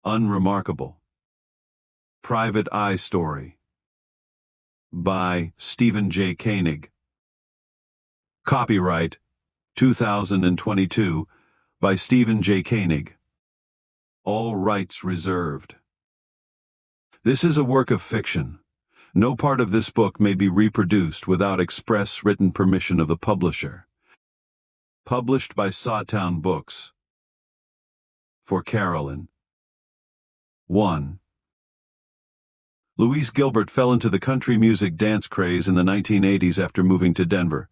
Unremarkable. Private Eye Story by Stephen J. Koenig. Copyright 2022 by Stephen J. Koenig. All rights reserved. This is a work of fiction. No part of this book may be reproduced without express written permission of the publisher. Published by Sawtown Books. For Carolyn. 1. Louise Gilbert fell into the country music dance craze in the 1980s after moving to Denver.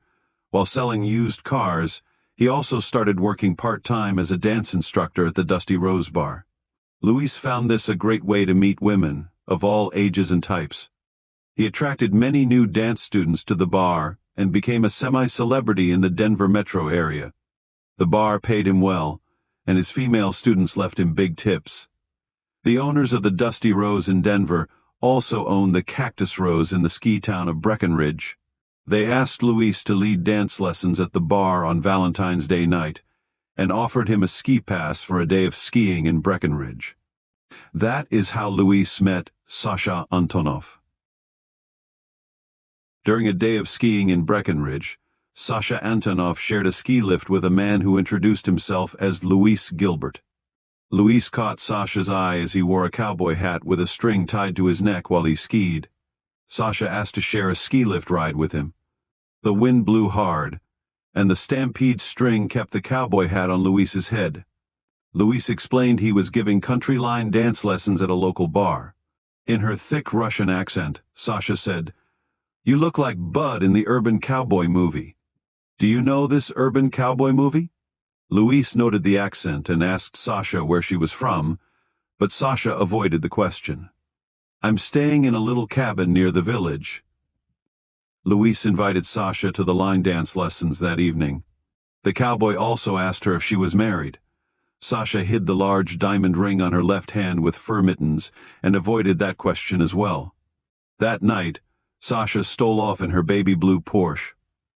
While selling used cars, he also started working part-time as a dance instructor at the Dusty Rose Bar. Louise found this a great way to meet women, of all ages and types. He attracted many new dance students to the bar and became a semi-celebrity in the Denver metro area. The bar paid him well, and his female students left him big tips. The owners of the Dusty Rose in Denver also owned the Cactus Rose in the ski town of Breckenridge. They asked Louise to lead dance lessons at the bar on Valentine's Day night and offered him a ski pass for a day of skiing in Breckenridge. That is how Louise met Sasha Antonov. During a day of skiing in Breckenridge, Sasha Antonov shared a ski lift with a man who introduced himself as Louise Gilbert. Louise caught Sasha's eye as he wore a cowboy hat with a string tied to his neck while he skied. Sasha asked to share a ski lift ride with him. The wind blew hard, and the stampede string kept the cowboy hat on Louise's head. Louise explained he was giving country line dance lessons at a local bar. In her thick Russian accent, Sasha said, "You look like Bud in the Urban Cowboy movie. Do you know this Urban Cowboy movie?" Louise noted the accent and asked Sasha where she was from, but Sasha avoided the question. "I'm staying in a little cabin near the village." Louise invited Sasha to the line dance lessons that evening. The cowboy also asked her if she was married. Sasha hid the large diamond ring on her left hand with fur mittens and avoided that question as well. That night, Sasha stole off in her baby blue Porsche.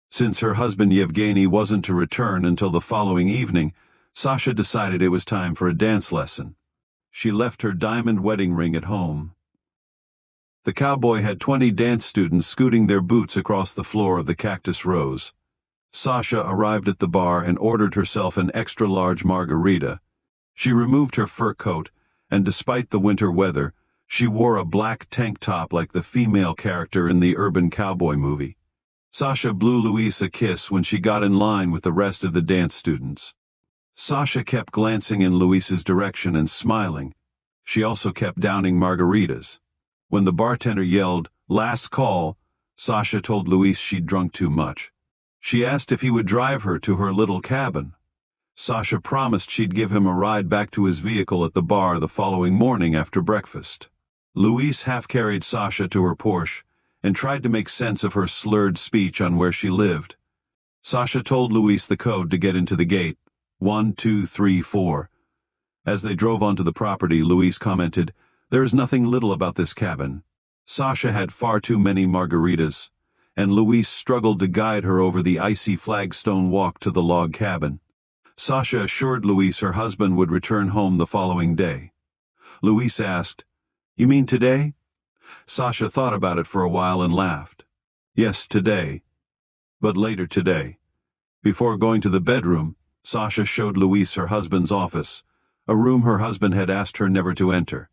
Since her husband Yevgeny wasn't to return until the following evening, Sasha decided it was time for a dance lesson. She left her diamond wedding ring at home. The cowboy had 20 dance students scooting their boots across the floor of the Cactus Rose. Sasha arrived at the bar and ordered herself an extra-large margarita. She removed her fur coat, and despite the winter weather, she wore a black tank top like the female character in the Urban Cowboy movie. Sasha blew Louise a kiss when she got in line with the rest of the dance students. Sasha kept glancing in Louise's direction and smiling. She also kept downing margaritas. When the bartender yelled, "Last call," Sasha told Louise she'd drunk too much. She asked if he would drive her to her little cabin. Sasha promised she'd give him a ride back to his vehicle at the bar the following morning after breakfast. Louise half-carried Sasha to her Porsche and tried to make sense of her slurred speech on where she lived. Sasha told Louise the code to get into the gate, 1, 2, 3, 4. As they drove onto the property, Louise commented, "There is nothing little about this cabin." Sasha had far too many margaritas, and Louise struggled to guide her over the icy flagstone walk to the log cabin. Sasha assured Louise her husband would return home the following day. Louise asked, "You mean today?" Sasha thought about it for a while and laughed. "Yes, today. But later today." Before going to the bedroom, Sasha showed Louise her husband's office, a room her husband had asked her never to enter.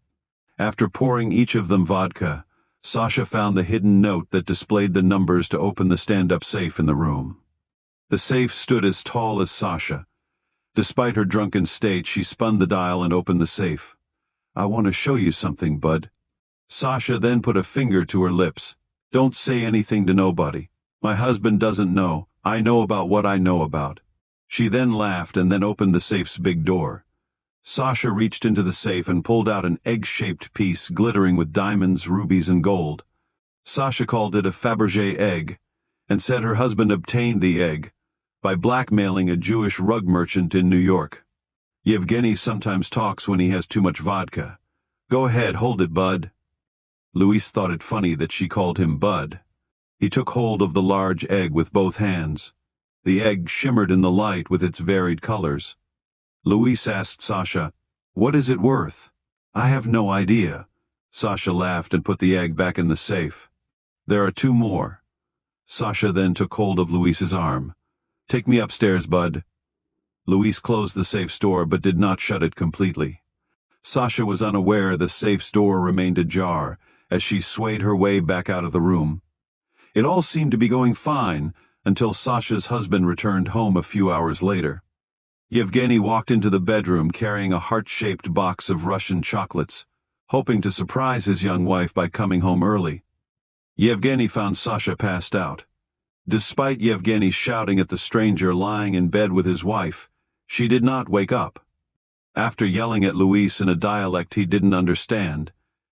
After pouring each of them vodka, Sasha found the hidden note that displayed the numbers to open the stand-up safe in the room. The safe stood as tall as Sasha. Despite her drunken state, she spun the dial and opened the safe. "I want to show you something, Bud." Sasha then put a finger to her lips. "Don't say anything to nobody. My husband doesn't know. I know about what I know about." She then laughed and then opened the safe's big door. Sasha reached into the safe and pulled out an egg-shaped piece glittering with diamonds, rubies, and gold. Sasha called it a Fabergé egg, and said her husband obtained the egg by blackmailing a Jewish rug merchant in New York. "Yevgeny sometimes talks when he has too much vodka. Go ahead, hold it, Bud." Louise thought it funny that she called him Bud. He took hold of the large egg with both hands. The egg shimmered in the light with its varied colors. Louise asked Sasha, "What is it worth?" I have no idea. Sasha laughed and put the egg back in the safe. There are 2 more. Sasha then took hold of Luis's arm. Take me upstairs, bud. Luis closed the safe's door but did not shut it completely. Sasha was unaware the safe's door remained ajar as she swayed her way back out of the room. It all seemed to be going fine until Sasha's husband returned home a few hours later. Yevgeny walked into the bedroom carrying a heart-shaped box of Russian chocolates, hoping to surprise his young wife by coming home early. Yevgeny found Sasha passed out. Despite Yevgeny shouting at the stranger lying in bed with his wife, she did not wake up. After yelling at Luis in a dialect he didn't understand,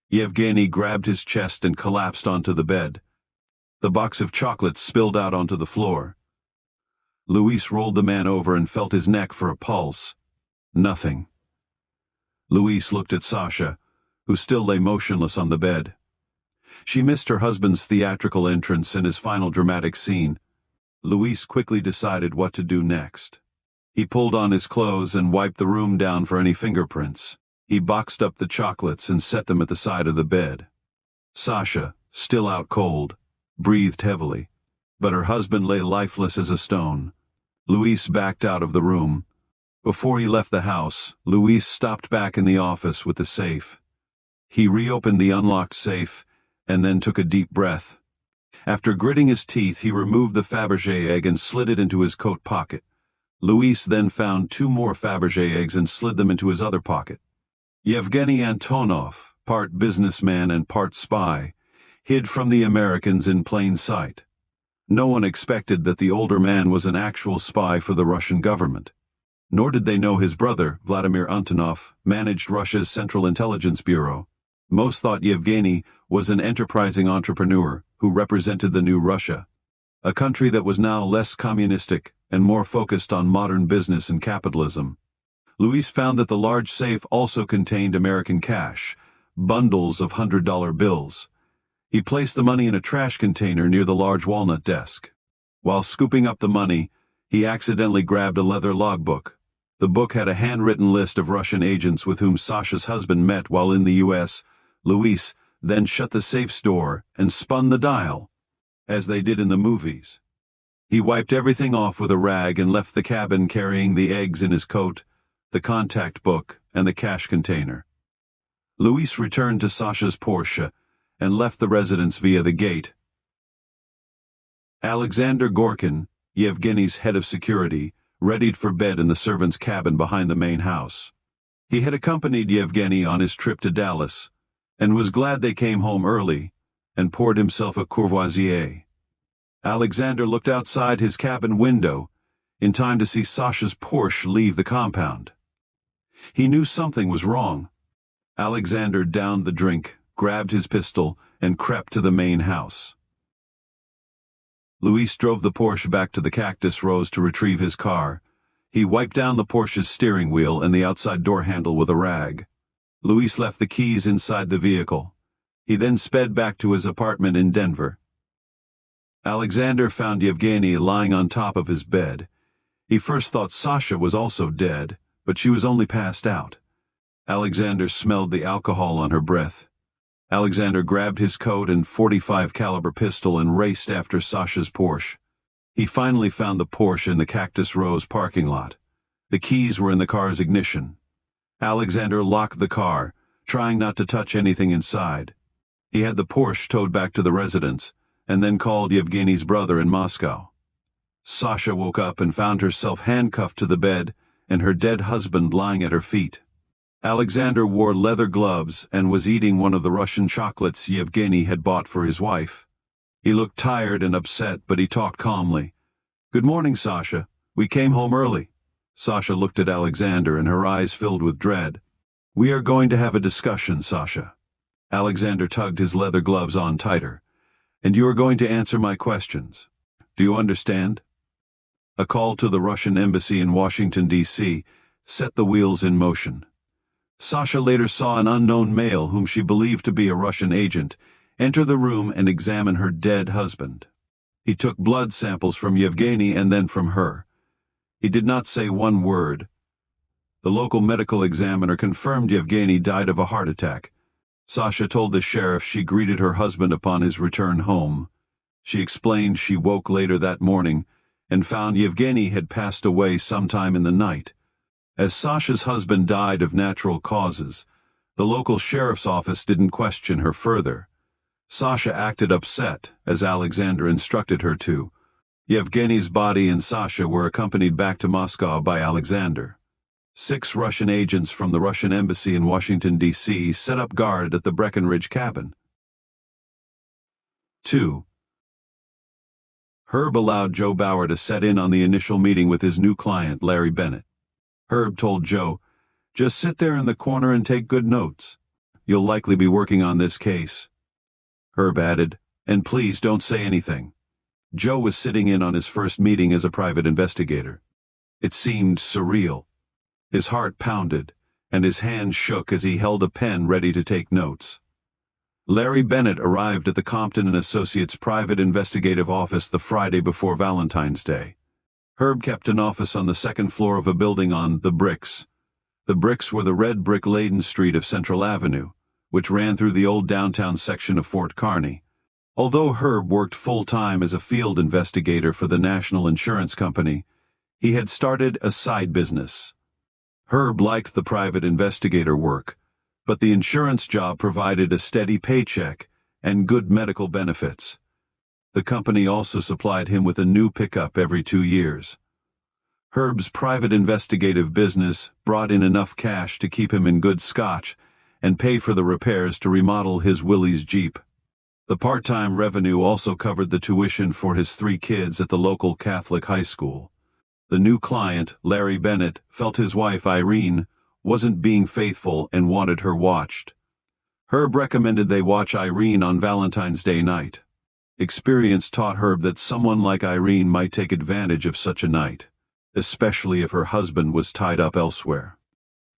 Yevgeny grabbed his chest and collapsed onto the bed. The box of chocolates spilled out onto the floor. Luis rolled the man over and felt his neck for a pulse. Nothing. Luis looked at Sasha, who still lay motionless on the bed. She missed her husband's theatrical entrance and his final dramatic scene. Luis quickly decided what to do next. He pulled on his clothes and wiped the room down for any fingerprints. He boxed up the chocolates and set them at the side of the bed. Sasha, still out cold, breathed heavily, but her husband lay lifeless as a stone. Luis backed out of the room. Before he left the house, Luis stopped back in the office with the safe. He reopened the unlocked safe and then took a deep breath. After gritting his teeth, he removed the Fabergé egg and slid it into his coat pocket. Luis then found 2 more Fabergé eggs and slid them into his other pocket. Yevgeny Antonov, part businessman and part spy, hid from the Americans in plain sight. No one expected that the older man was an actual spy for the Russian government. Nor did they know his brother, Vladimir Antonov, managed Russia's Central Intelligence Bureau. Most thought Yevgeny was an enterprising entrepreneur who represented the new Russia, a country that was now less communistic and more focused on modern business and capitalism. Luis found that the large safe also contained American cash, bundles of $100 bills. He placed the money in a trash container near the large walnut desk. While scooping up the money, he accidentally grabbed a leather logbook. The book had a handwritten list of Russian agents with whom Sasha's husband met while in the U.S. Luis then shut the safe's door and spun the dial, as they did in the movies. He wiped everything off with a rag and left the cabin carrying the eggs in his coat, the contact book, and the cash container. Luis returned to Sasha's Porsche and left the residence via the gate. Alexander Gorkin, Yevgeny's head of security, readied for bed in the servant's cabin behind the main house. He had accompanied Yevgeny on his trip to Dallas, and was glad they came home early, and poured himself a Courvoisier. Alexander looked outside his cabin window, in time to see Sasha's Porsche leave the compound. He knew something was wrong. Alexander downed the drink, grabbed his pistol, and crept to the main house. Luis drove the Porsche back to the cactus rows to retrieve his car. He wiped down the Porsche's steering wheel and the outside door handle with a rag. Luis left the keys inside the vehicle. He then sped back to his apartment in Denver. Alexander found Yevgeny lying on top of his bed. He first thought Sasha was also dead, but she was only passed out. Alexander smelled the alcohol on her breath. Alexander grabbed his coat and .45 caliber pistol and raced after Sasha's Porsche. He finally found the Porsche in the Cactus Rose parking lot. The keys were in the car's ignition. Alexander locked the car, trying not to touch anything inside. He had the Porsche towed back to the residence, and then called Yevgeny's brother in Moscow. Sasha woke up and found herself handcuffed to the bed and her dead husband lying at her feet. Alexander wore leather gloves and was eating one of the Russian chocolates Yevgeny had bought for his wife. He looked tired and upset, but he talked calmly. "Good morning, Sasha. We came home early." Sasha looked at Alexander and her eyes filled with dread. "We are going to have a discussion, Sasha." Alexander tugged his leather gloves on tighter. "And you are going to answer my questions. Do you understand?" A call to the Russian embassy in Washington, D.C., set the wheels in motion. Sasha later saw an unknown male whom she believed to be a Russian agent enter the room and examine her dead husband. He took blood samples from Yevgeny and then from her. He did not say one word. The local medical examiner confirmed Yevgeny died of a heart attack. Sasha told the sheriff she greeted her husband upon his return home. She explained she woke later that morning and found Yevgeny had passed away sometime in the night. As Sasha's husband died of natural causes, the local sheriff's office didn't question her further. Sasha acted upset, as Alexander instructed her to. Yevgeny's body and Sasha were accompanied back to Moscow by Alexander. 6 Russian agents from the Russian embassy in Washington, D.C. set up guard at the Breckenridge cabin. 2. Herb allowed Joe Bauer to set in on the initial meeting with his new client, Larry Bennett. Herb told Joe, "Just sit there in the corner and take good notes. You'll likely be working on this case." Herb added, "And please don't say anything." Joe was sitting in on his first meeting as a private investigator. It seemed surreal. His heart pounded, and his hand shook as he held a pen ready to take notes. Larry Bennett arrived at the Compton & Associates private investigative office the Friday before Valentine's Day. Herb kept an office on the second floor of a building on The Bricks. The Bricks were the red brick-laden street of Central Avenue, which ran through the old downtown section of Fort Kearny. Although Herb worked full-time as a field investigator for the National Insurance Company, he had started a side business. Herb liked the private investigator work, but the insurance job provided a steady paycheck and good medical benefits. The company also supplied him with a new pickup every 2 years. Herb's private investigative business brought in enough cash to keep him in good scotch and pay for the repairs to remodel his Willys Jeep. The part-time revenue also covered the tuition for his 3 kids at the local Catholic high school. The new client, Larry Bennett, felt his wife, Irene, wasn't being faithful and wanted her watched. Herb recommended they watch Irene on Valentine's Day night. Experience taught Herb that someone like Irene might take advantage of such a night, especially if her husband was tied up elsewhere.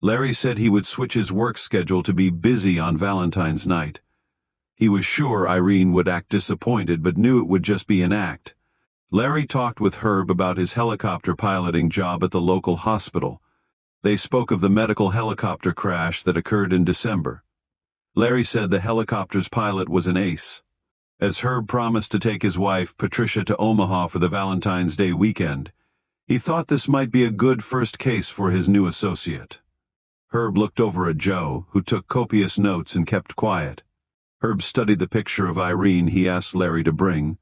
Larry said he would switch his work schedule to be busy on Valentine's night. He was sure Irene would act disappointed but knew it would just be an act. Larry talked with Herb about his helicopter piloting job at the local hospital. They spoke of the medical helicopter crash that occurred in December. Larry said the helicopter's pilot was an ace. As Herb promised to take his wife, Patricia, to Omaha for the Valentine's Day weekend, he thought this might be a good first case for his new associate. Herb looked over at Joe, who took copious notes and kept quiet. Herb studied the picture of Irene he asked Larry to bring.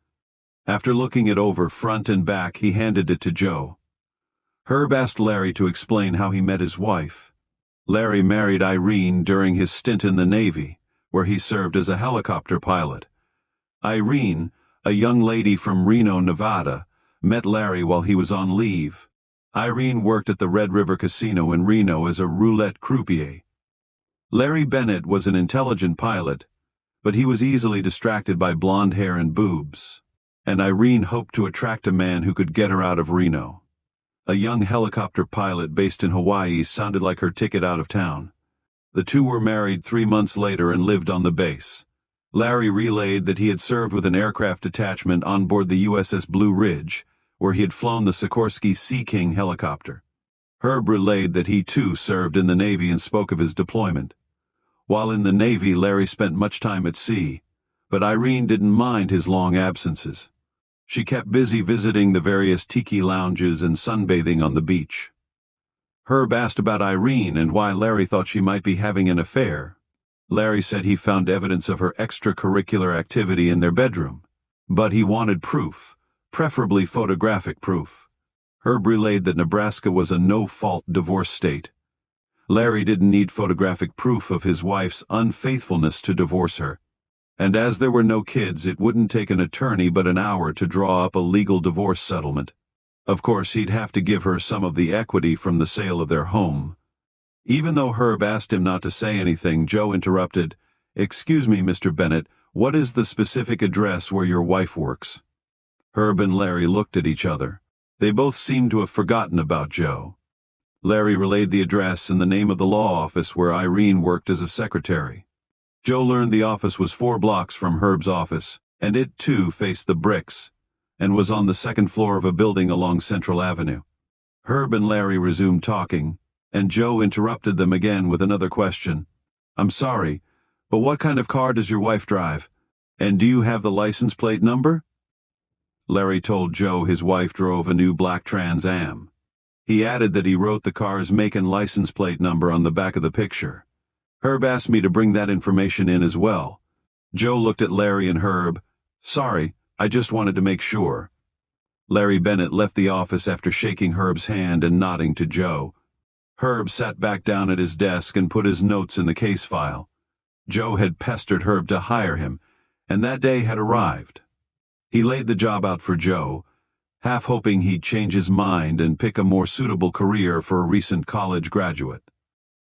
After looking it over front and back, he handed it to Joe. Herb asked Larry to explain how he met his wife. Larry married Irene during his stint in the Navy, where he served as a helicopter pilot. Irene, a young lady from Reno, Nevada, met Larry while he was on leave. Irene worked at the Red River Casino in Reno as a roulette croupier. Larry Bennett was an intelligent pilot, but he was easily distracted by blonde hair and boobs, and Irene hoped to attract a man who could get her out of Reno. A young helicopter pilot based in Hawaii sounded like her ticket out of town. The two were married 3 months later and lived on the base. Larry relayed that he had served with an aircraft detachment on board the USS Blue Ridge, where he had flown the Sikorsky Sea King helicopter. Herb relayed that he too served in the Navy and spoke of his deployment. While in the Navy, Larry spent much time at sea, but Irene didn't mind his long absences. She kept busy visiting the various tiki lounges and sunbathing on the beach. Herb asked about Irene and why Larry thought she might be having an affair. Larry said he found evidence of her extracurricular activity in their bedroom, but he wanted proof, preferably photographic proof. Herb relayed that Nebraska was a no-fault divorce state. Larry didn't need photographic proof of his wife's unfaithfulness to divorce her. And as there were no kids, it wouldn't take an attorney but an hour to draw up a legal divorce settlement. Of course, he'd have to give her some of the equity from the sale of their home. Even though Herb asked him not to say anything, Joe interrupted, "Excuse me, Mr. Bennett, what is the specific address where your wife works?" Herb and Larry looked at each other. They both seemed to have forgotten about Joe. Larry relayed the address and the name of the law office where Irene worked as a secretary. Joe learned the office was 4 blocks from Herb's office, and it too faced the bricks, and was on the second floor of a building along Central Avenue. Herb and Larry resumed talking, And Joe interrupted them again with another question. I'm sorry, but what kind of car does your wife drive? And do you have the license plate number? Larry told Joe his wife drove a new black Trans Am. He added that he wrote the car's make and license plate number on the back of the picture. Herb asked me to bring that information in as well. Joe looked at Larry and Herb. Sorry, I just wanted to make sure. Larry Bennett left the office after shaking Herb's hand and nodding to Joe. Herb sat back down at his desk and put his notes in the case file. Joe had pestered Herb to hire him, and that day had arrived. He laid the job out for Joe, half hoping he'd change his mind and pick a more suitable career for a recent college graduate.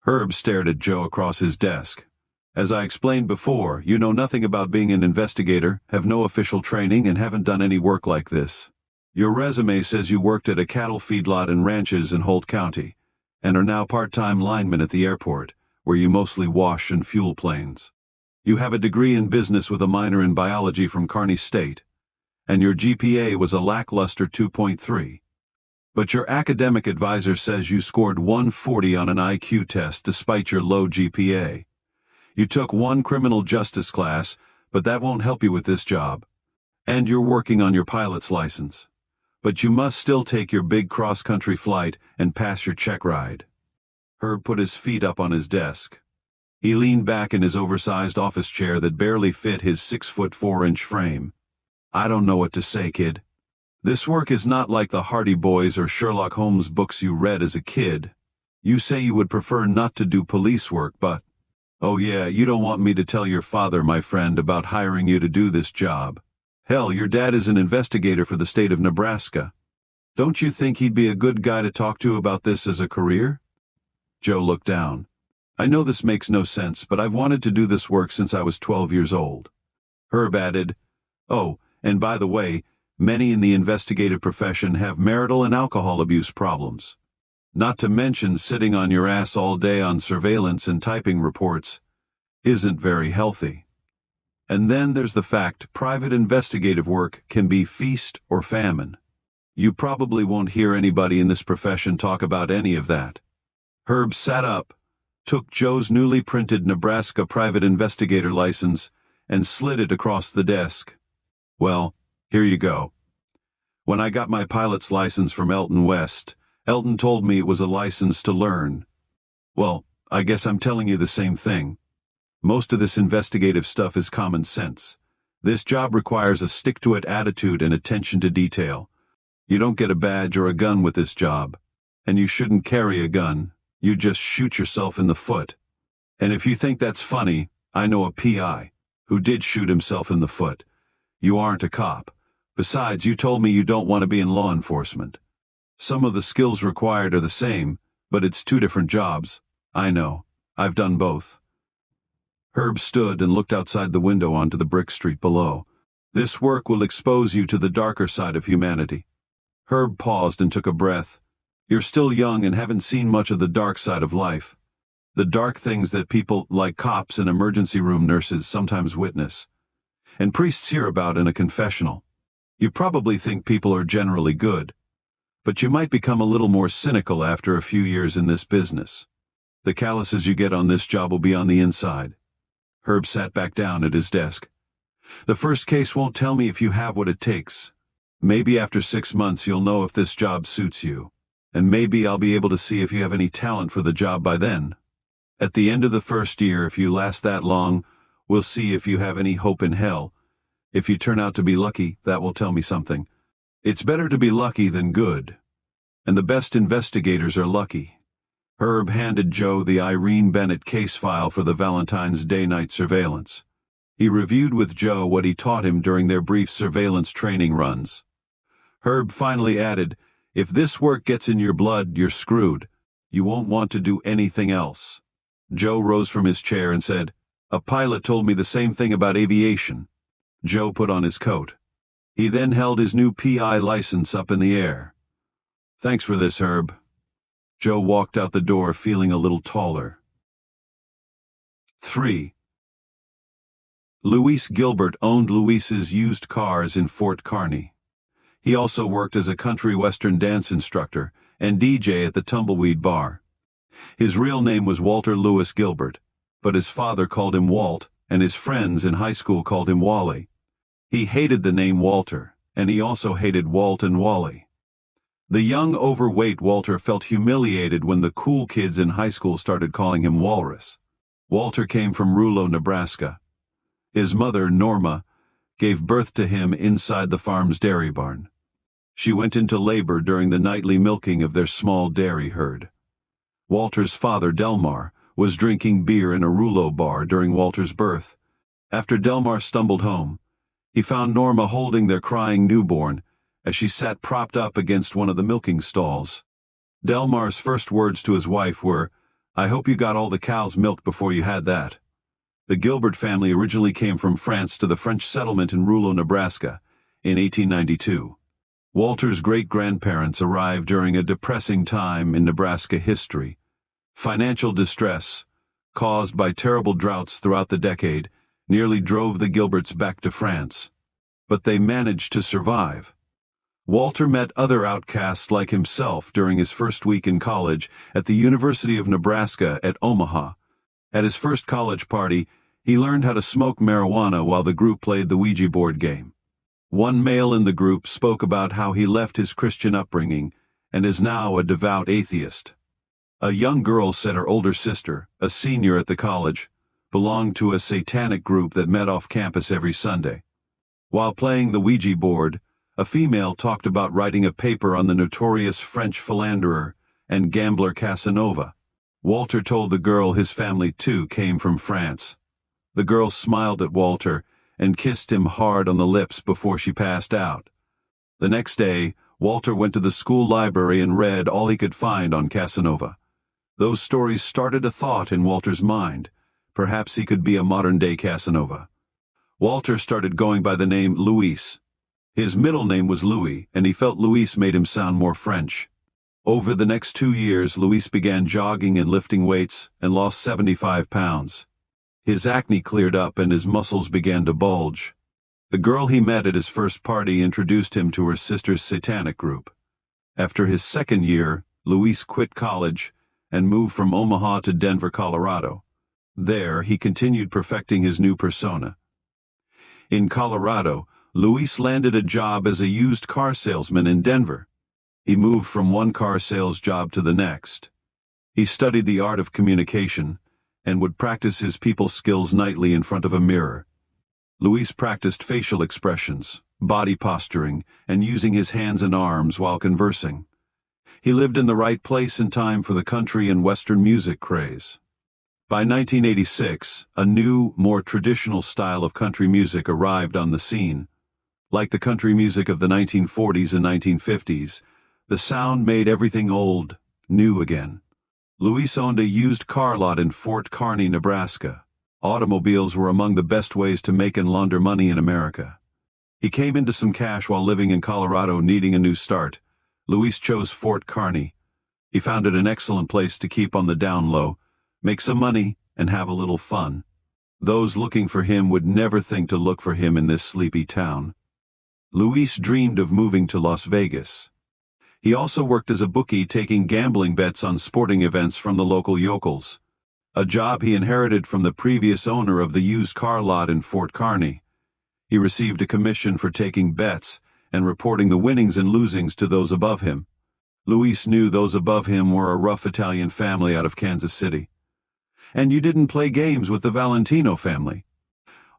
Herb stared at Joe across his desk. As I explained before, you know nothing about being an investigator, have no official training, and haven't done any work like this. Your resume says you worked at a cattle feedlot and ranches in Holt County, and are now part-time lineman at the airport, where you mostly wash and fuel planes. You have a degree in business with a minor in biology from Kearney State, and your GPA was a lackluster 2.3. But your academic advisor says you scored 140 on an IQ test despite your low GPA. You took one criminal justice class, but that won't help you with this job. And you're working on your pilot's license. But you must still take your big cross-country flight and pass your check ride. Herb put his feet up on his desk. He leaned back in his oversized office chair that barely fit his 6'4" frame. I don't know what to say, kid. This work is not like the Hardy Boys or Sherlock Holmes books you read as a kid. You say you would prefer not to do police work, but... Oh yeah, you don't want me to tell your father, my friend, about hiring you to do this job. Hell, your dad is an investigator for the state of Nebraska. Don't you think he'd be a good guy to talk to about this as a career? Joe looked down. I know this makes no sense, but I've wanted to do this work since I was 12 years old. Herb added, Oh, and by the way, many in the investigative profession have marital and alcohol abuse problems. Not to mention sitting on your ass all day on surveillance and typing reports isn't very healthy. And then there's the fact private investigative work can be feast or famine. You probably won't hear anybody in this profession talk about any of that. Herb sat up, took Joe's newly printed Nebraska private investigator license, and slid it across the desk. Well, here you go. When I got my pilot's license from Elton West, Elton told me it was a license to learn. Well, I guess I'm telling you the same thing. Most of this investigative stuff is common sense. This job requires a stick-to-it attitude and attention to detail. You don't get a badge or a gun with this job. And you shouldn't carry a gun. You just shoot yourself in the foot. And if you think that's funny, I know a PI who did shoot himself in the foot. You aren't a cop. Besides, you told me you don't want to be in law enforcement. Some of the skills required are the same, but it's two different jobs. I know. I've done both. Herb stood and looked outside the window onto the brick street below. This work will expose you to the darker side of humanity. Herb paused and took a breath. You're still young and haven't seen much of the dark side of life. The dark things that people like cops and emergency room nurses sometimes witness. And priests hear about in a confessional. You probably think people are generally good. But you might become a little more cynical after a few years in this business. The calluses you get on this job will be on the inside. Herb sat back down at his desk. The first case won't tell me if you have what it takes. Maybe after 6 months you'll know if this job suits you. And maybe I'll be able to see if you have any talent for the job by then. At the end of the first year, if you last that long, we'll see if you have any hope in hell. If you turn out to be lucky, that will tell me something. It's better to be lucky than good. And the best investigators are lucky. Herb handed Joe the Irene Bennett case file for the Valentine's Day night surveillance. He reviewed with Joe what he taught him during their brief surveillance training runs. Herb finally added, If this work gets in your blood, you're screwed. You won't want to do anything else. Joe rose from his chair and said, A pilot told me the same thing about aviation. Joe put on his coat. He then held his new PI license up in the air. Thanks for this, Herb. Joe walked out the door feeling a little taller. 3. Luis Gilbert owned Luis's used cars in Fort Kearney. He also worked as a country western dance instructor and DJ at the Tumbleweed Bar. His real name was Walter Lewis Gilbert, but his father called him Walt, and his friends in high school called him Wally. He hated the name Walter, and he also hated Walt and Wally. The young, overweight Walter felt humiliated when the cool kids in high school started calling him Walrus. Walter came from Rouleau, Nebraska. His mother, Norma, gave birth to him inside the farm's dairy barn. She went into labor during the nightly milking of their small dairy herd. Walter's father, Delmar, was drinking beer in a Rouleau bar during Walter's birth. After Delmar stumbled home, he found Norma holding their crying newborn as she sat propped up against one of the milking stalls. Delmar's first words to his wife were, "I hope you got all the cows milked before you had that." The Gilbert family originally came from France to the French settlement in Rouleau, Nebraska, in 1892. Walter's great-grandparents arrived during a depressing time in Nebraska history. Financial distress, caused by terrible droughts throughout the decade, nearly drove the Gilberts back to France. But they managed to survive. Walter met other outcasts like himself during his first week in college at the University of Nebraska at Omaha. At his first college party, he learned how to smoke marijuana while the group played the Ouija board game. One male in the group spoke about how he left his Christian upbringing and is now a devout atheist. A young girl said her older sister, a senior at the college, belonged to a satanic group that met off campus every Sunday. While playing the Ouija board, a female talked about writing a paper on the notorious French philanderer and gambler Casanova. Walter told the girl his family too came from France. The girl smiled at Walter and kissed him hard on the lips before she passed out. The next day, Walter went to the school library and read all he could find on Casanova. Those stories started a thought in Walter's mind. Perhaps he could be a modern-day Casanova. Walter started going by the name Luis. His middle name was Louis, and he felt Luis made him sound more French. Over the next 2 years, Luis began jogging and lifting weights and lost 75 pounds. His acne cleared up and his muscles began to bulge. The girl he met at his first party introduced him to her sister's satanic group. After his second year, Luis quit college and moved from Omaha to Denver, Colorado. There, he continued perfecting his new persona. In Colorado, Luis landed a job as a used car salesman in Denver. He moved from one car sales job to the next. He studied the art of communication and would practice his people skills nightly in front of a mirror. Luis practiced facial expressions, body posturing, and using his hands and arms while conversing. He lived in the right place and time for the country and Western music craze. By 1986, a new, more traditional style of country music arrived on the scene. Like the country music of the 1940s and 1950s, the sound made everything old, new again. Luis owned a used car lot in Fort Kearny, Nebraska. Automobiles were among the best ways to make and launder money in America. He came into some cash while living in Colorado, needing a new start. Luis chose Fort Kearny. He found it an excellent place to keep on the down low, make some money, and have a little fun. Those looking for him would never think to look for him in this sleepy town. Luis dreamed of moving to Las Vegas. He also worked as a bookie, taking gambling bets on sporting events from the local yokels, a job he inherited from the previous owner of the used car lot in Fort Kearny. He received a commission for taking bets and reporting the winnings and losings to those above him. Luis knew those above him were a rough Italian family out of Kansas City. And you didn't play games with the Valentino family.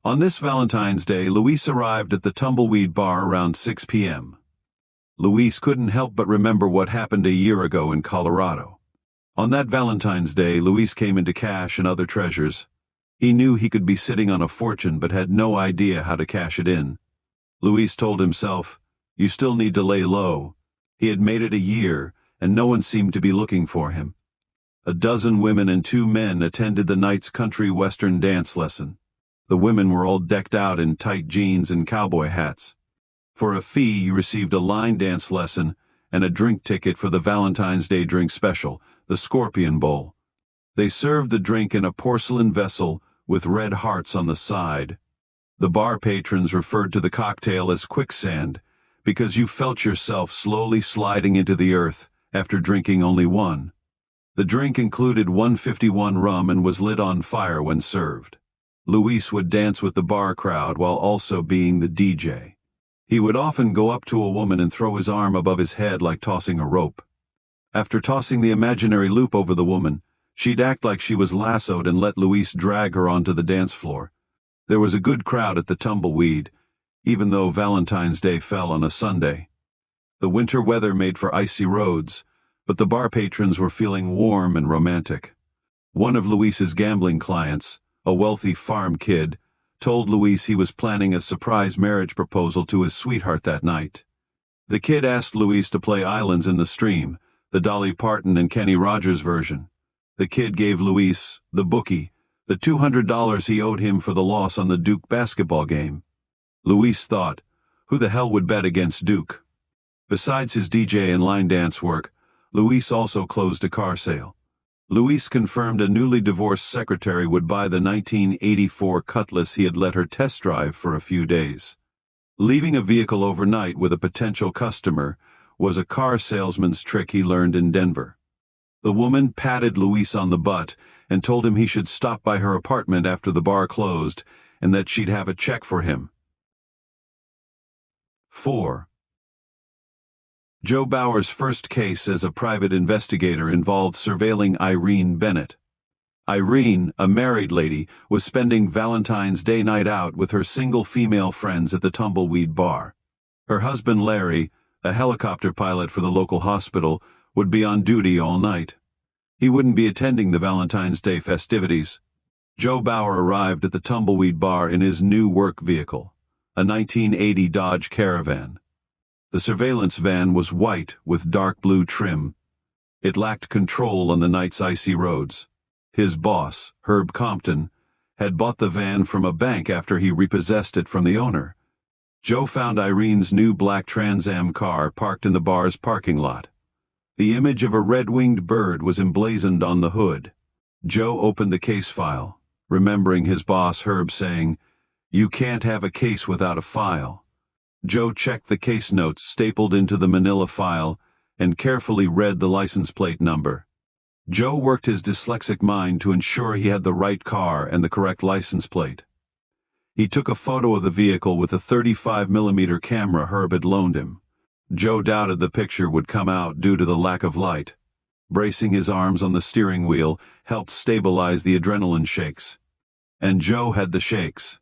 On this Valentine's Day, Luis arrived at the Tumbleweed Bar around 6 p.m. Luis couldn't help but remember what happened a year ago in Colorado. On that Valentine's Day, Luis came into cash and other treasures. He knew he could be sitting on a fortune but had no idea how to cash it in. Luis told himself, "You still need to lay low." He had made it a year, and no one seemed to be looking for him. A dozen women and 2 men attended the night's country western dance lesson. The women were all decked out in tight jeans and cowboy hats. For a fee, you received a line dance lesson and a drink ticket for the Valentine's Day drink special, the Scorpion Bowl. They served the drink in a porcelain vessel with red hearts on the side. The bar patrons referred to the cocktail as quicksand because you felt yourself slowly sliding into the earth after drinking only one. The drink included 151 rum and was lit on fire when served. Luis would dance with the bar crowd while also being the DJ. He would often go up to a woman and throw his arm above his head like tossing a rope. After tossing the imaginary loop over the woman, she'd act like she was lassoed and let Luis drag her onto the dance floor. There was a good crowd at the Tumbleweed, even though Valentine's Day fell on a Sunday. The winter weather made for icy roads, but the bar patrons were feeling warm and romantic. One of Luis's gambling clients, a wealthy farm kid, told Luis he was planning a surprise marriage proposal to his sweetheart that night. The kid asked Luis to play Islands in the Stream, the Dolly Parton and Kenny Rogers version. The kid gave Luis, the bookie, the $200 he owed him for the loss on the Duke basketball game. Luis thought, who the hell would bet against Duke? Besides his DJ and line dance work, Luis also closed a car sale. Luis confirmed a newly divorced secretary would buy the 1984 Cutlass he had let her test drive for a few days. Leaving a vehicle overnight with a potential customer was a car salesman's trick he learned in Denver. The woman patted Luis on the butt and told him he should stop by her apartment after the bar closed and that she'd have a check for him. 4. Joe Bauer's first case as a private investigator involved surveilling Irene Bennett. Irene, a married lady, was spending Valentine's Day night out with her single female friends at the Tumbleweed bar. Her husband Larry, a helicopter pilot for the local hospital, would be on duty all night. He wouldn't be attending the Valentine's Day festivities. Joe Bauer arrived at the Tumbleweed bar in his new work vehicle, a 1980 Dodge Caravan. The surveillance van was white with dark blue trim. It lacked control on the night's icy roads. His boss, Herb Compton, had bought the van from a bank after he repossessed it from the owner. Joe found Irene's new black Trans Am car parked in the bar's parking lot. The image of a red-winged bird was emblazoned on the hood. Joe opened the case file, remembering his boss Herb saying, "You can't have a case without a file." Joe checked the case notes stapled into the manila file and carefully read the license plate number. Joe worked his dyslexic mind to ensure he had the right car and the correct license plate. He took a photo of the vehicle with a 35mm camera Herb had loaned him. Joe doubted the picture would come out due to the lack of light. Bracing his arms on the steering wheel helped stabilize the adrenaline shakes. And Joe had the shakes.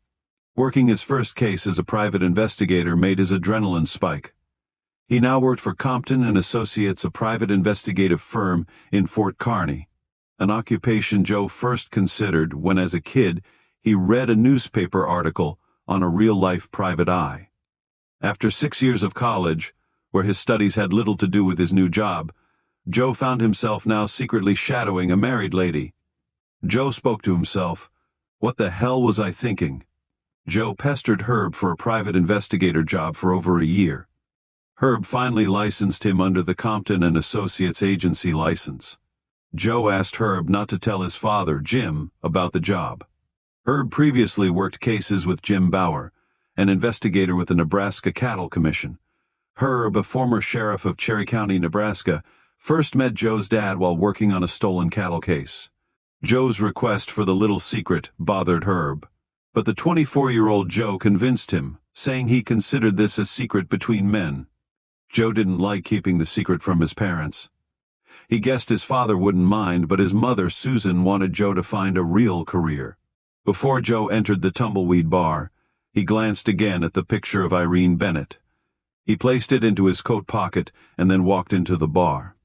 Working his first case as a private investigator made his adrenaline spike. He now worked for Compton and Associates, a private investigative firm in Fort Kearny, an occupation Joe first considered when as a kid he read a newspaper article on a real-life private eye. After 6 years of college, where his studies had little to do with his new job, Joe found himself now secretly shadowing a married lady. Joe spoke to himself, "What the hell was I thinking?" Joe pestered Herb for a private investigator job for over a year. Herb finally licensed him under the Compton and Associates agency license. Joe asked Herb not to tell his father, Jim, about the job. Herb previously worked cases with Jim Bauer, an investigator with the Nebraska Cattle Commission. Herb, a former sheriff of Cherry County, Nebraska, first met Joe's dad while working on a stolen cattle case. Joe's request for the little secret bothered Herb. But the 24-year-old Joe convinced him, saying he considered this a secret between men. Joe didn't like keeping the secret from his parents. He guessed his father wouldn't mind, but his mother, Susan, wanted Joe to find a real career. Before Joe entered the Tumbleweed bar, he glanced again at the picture of Irene Bennett. He placed it into his coat pocket and then walked into the bar.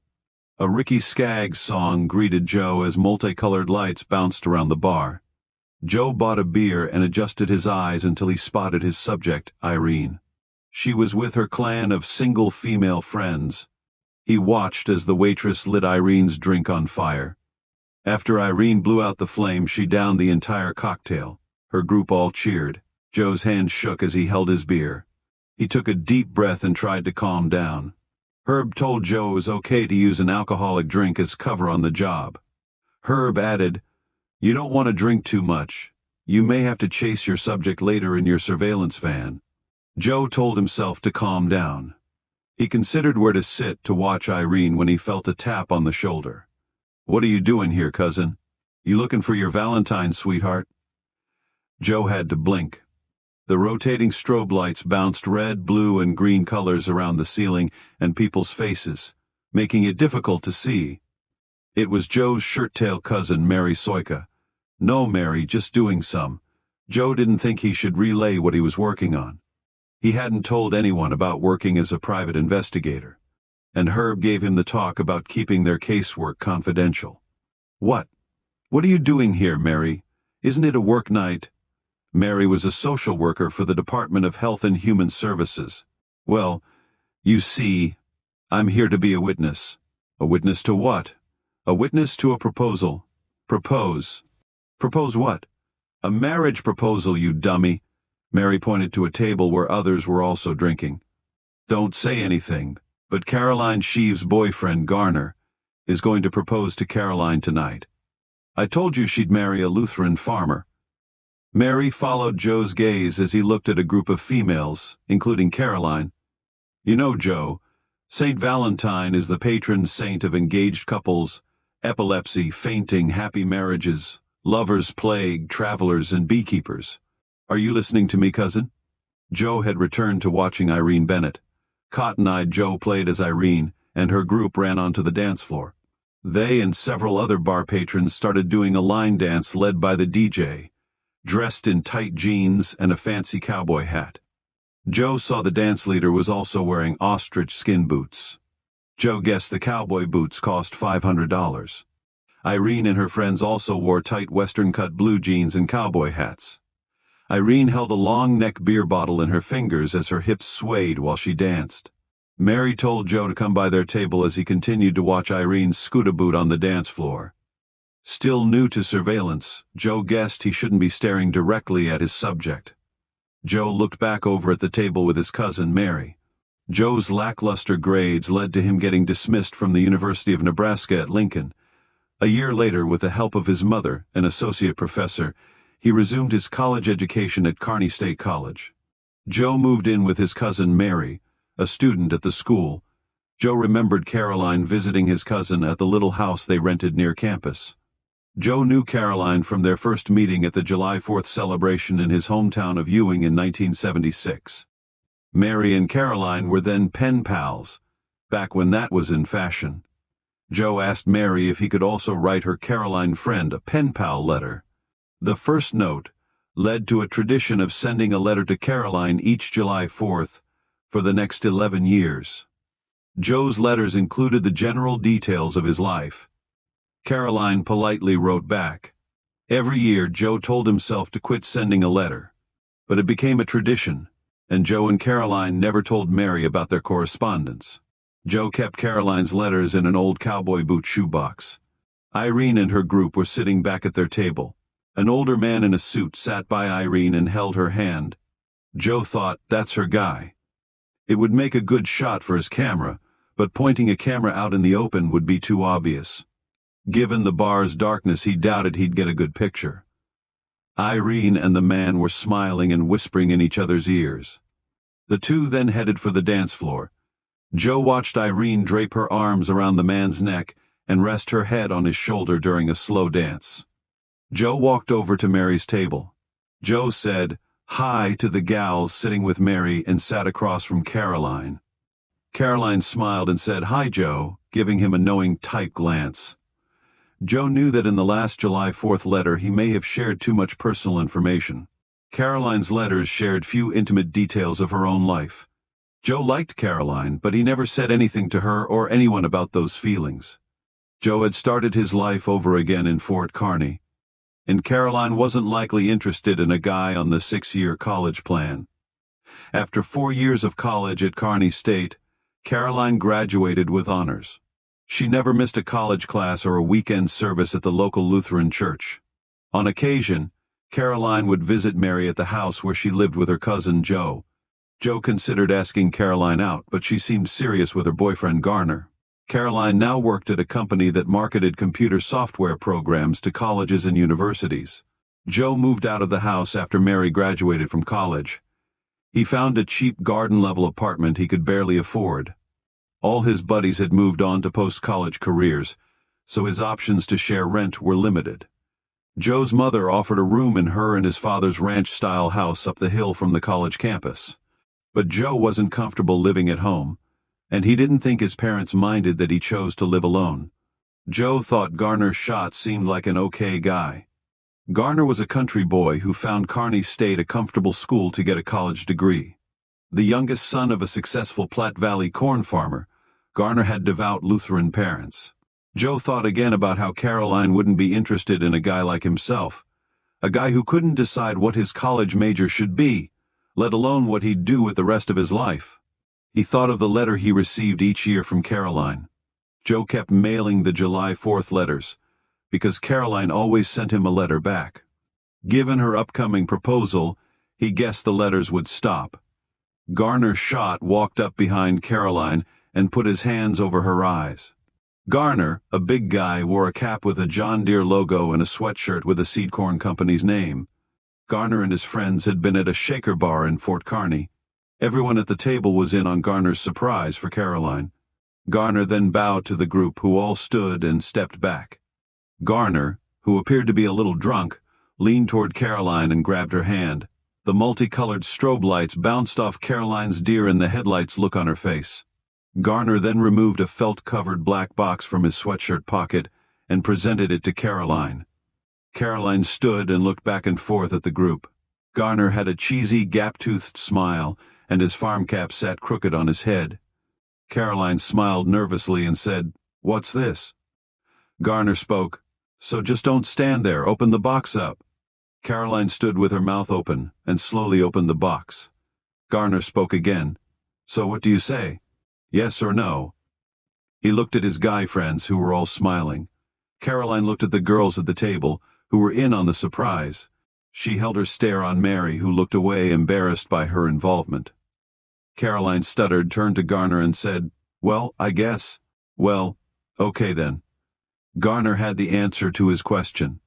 A Ricky Skaggs song greeted Joe as multicolored lights bounced around the bar. Joe bought a beer and adjusted his eyes until he spotted his subject, Irene. She was with her clan of single female friends. He watched as the waitress lit Irene's drink on fire. After Irene blew out the flame, she downed the entire cocktail. Her group all cheered. Joe's hand shook as he held his beer. He took a deep breath and tried to calm down. Herb told Joe it was okay to use an alcoholic drink as cover on the job. Herb added, "You don't want to drink too much. You may have to chase your subject later in your surveillance van." Joe told himself to calm down. He considered where to sit to watch Irene when he felt a tap on the shoulder. "What are you doing here, cousin? You looking for your Valentine, sweetheart?" Joe had to blink. The rotating strobe lights bounced red, blue, and green colors around the ceiling and people's faces, making it difficult to see. It was Joe's shirt-tail cousin, Mary Soika. "No, Mary, just doing some." Joe didn't think he should relay what he was working on. He hadn't told anyone about working as a private investigator. And Herb gave him the talk about keeping their casework confidential. What are you doing here, Mary? Isn't it a work night?" Mary was a social worker for the Department of Health and Human Services. "Well, you see, I'm here to be a witness." "A witness to what?" "A witness to a proposal." "Propose? Propose what?" "A marriage proposal, you dummy." Mary pointed to a table where others were also drinking. "Don't say anything, but Caroline Sheev's boyfriend, Garner, is going to propose to Caroline tonight. I told you she'd marry a Lutheran farmer." Mary followed Joe's gaze as he looked at a group of females, including Caroline. "You know, Joe, Saint Valentine is the patron saint of engaged couples, epilepsy, fainting, happy marriages, lovers' plague, travelers, and beekeepers. Are you listening to me, cousin?" Joe had returned to watching Irene Bennett. Cotton-eyed Joe played as Irene, and her group ran onto the dance floor. They and several other bar patrons started doing a line dance led by the DJ, dressed in tight jeans and a fancy cowboy hat. Joe saw the dance leader was also wearing ostrich skin boots. Joe guessed the cowboy boots cost $500. Irene and her friends also wore tight western-cut blue jeans and cowboy hats. Irene held a long-neck beer bottle in her fingers as her hips swayed while she danced. Mary told Joe to come by their table as he continued to watch Irene scoot about on the dance floor. Still new to surveillance, Joe guessed he shouldn't be staring directly at his subject. Joe looked back over at the table with his cousin, Mary. Joe's lackluster grades led to him getting dismissed from the University of Nebraska at Lincoln. A year later, with the help of his mother, an associate professor, he resumed his college education at Kearney State College. Joe moved in with his cousin Mary, a student at the school. Joe remembered Caroline visiting his cousin at the little house they rented near campus. Joe knew Caroline from their first meeting at the July 4th celebration in his hometown of Ewing in 1976. Mary and Caroline were then pen pals, back when that was in fashion. Joe asked Mary if he could also write her Caroline friend a pen pal letter. The first note led to a tradition of sending a letter to Caroline each July 4th for the next 11 years. Joe's letters included the general details of his life. Caroline politely wrote back. Every year Joe told himself to quit sending a letter, but it became a tradition, and Joe and Caroline never told Mary about their correspondence. Joe kept Caroline's letters in an old cowboy boot shoebox. Irene and her group were sitting back at their table. An older man in a suit sat by Irene and held her hand. Joe thought, that's her guy. It would make a good shot for his camera, but pointing a camera out in the open would be too obvious. Given the bar's darkness, he doubted he'd get a good picture. Irene and the man were smiling and whispering in each other's ears. The two then headed for the dance floor. Joe watched Irene drape her arms around the man's neck and rest her head on his shoulder during a slow dance. Joe walked over to Mary's table. Joe said hi to the gals sitting with Mary and sat across from Caroline. Caroline smiled and said hi, Joe, giving him a knowing tight glance. Joe knew that in the last July 4th letter he may have shared too much personal information. Caroline's letters shared few intimate details of her own life. Joe liked Caroline, but he never said anything to her or anyone about those feelings. Joe had started his life over again in Fort Kearney, and Caroline wasn't likely interested in a guy on the 6-year college plan. After 4 years of college at Kearney State, Caroline graduated with honors. She never missed a college class or a weekend service at the local Lutheran church. On occasion, Caroline would visit Mary at the house where she lived with her cousin Joe. Joe considered asking Caroline out, but she seemed serious with her boyfriend Garner. Caroline now worked at a company that marketed computer software programs to colleges and universities. Joe moved out of the house after Mary graduated from college. He found a cheap garden-level apartment he could barely afford. All his buddies had moved on to post-college careers, so his options to share rent were limited. Joe's mother offered a room in her and his father's ranch-style house up the hill from the college campus. But Joe wasn't comfortable living at home, and he didn't think his parents minded that he chose to live alone. Joe thought Garner Schott seemed like an okay guy. Garner was a country boy who found Kearney State a comfortable school to get a college degree. The youngest son of a successful Platte Valley corn farmer, Garner had devout Lutheran parents. Joe thought again about how Caroline wouldn't be interested in a guy like himself, a guy who couldn't decide what his college major should be, let alone what he'd do with the rest of his life. He thought of the letter he received each year from Caroline. Joe kept mailing the July 4th letters, because Caroline always sent him a letter back. Given her upcoming proposal, he guessed the letters would stop. Garner Schott walked up behind Caroline and put his hands over her eyes. Garner, a big guy, wore a cap with a John Deere logo and a sweatshirt with a seed corn company's name. Garner and his friends had been at a shaker bar in Fort Kearney. Everyone at the table was in on Garner's surprise for Caroline. Garner then bowed to the group, who all stood and stepped back. Garner, who appeared to be a little drunk, leaned toward Caroline and grabbed her hand. The multicolored strobe lights bounced off Caroline's deer-in-the-headlights look on her face. Garner then removed a felt-covered black box from his sweatshirt pocket and presented it to Caroline. Caroline stood and looked back and forth at the group. Garner had a cheesy, gap-toothed smile, and his farm cap sat crooked on his head. Caroline smiled nervously and said, "What's this?" Garner spoke, "So just don't stand there, open the box up." Caroline stood with her mouth open and slowly opened the box. Garner spoke again, "So what do you say? Yes or no?" He looked at his guy friends, who were all smiling. Caroline looked at the girls at the table, who were in on the surprise. She held her stare on Mary, who looked away, embarrassed by her involvement. Caroline stuttered, turned to Garner and said, "Well, I guess." "Well, okay then." Garner had the answer to his question.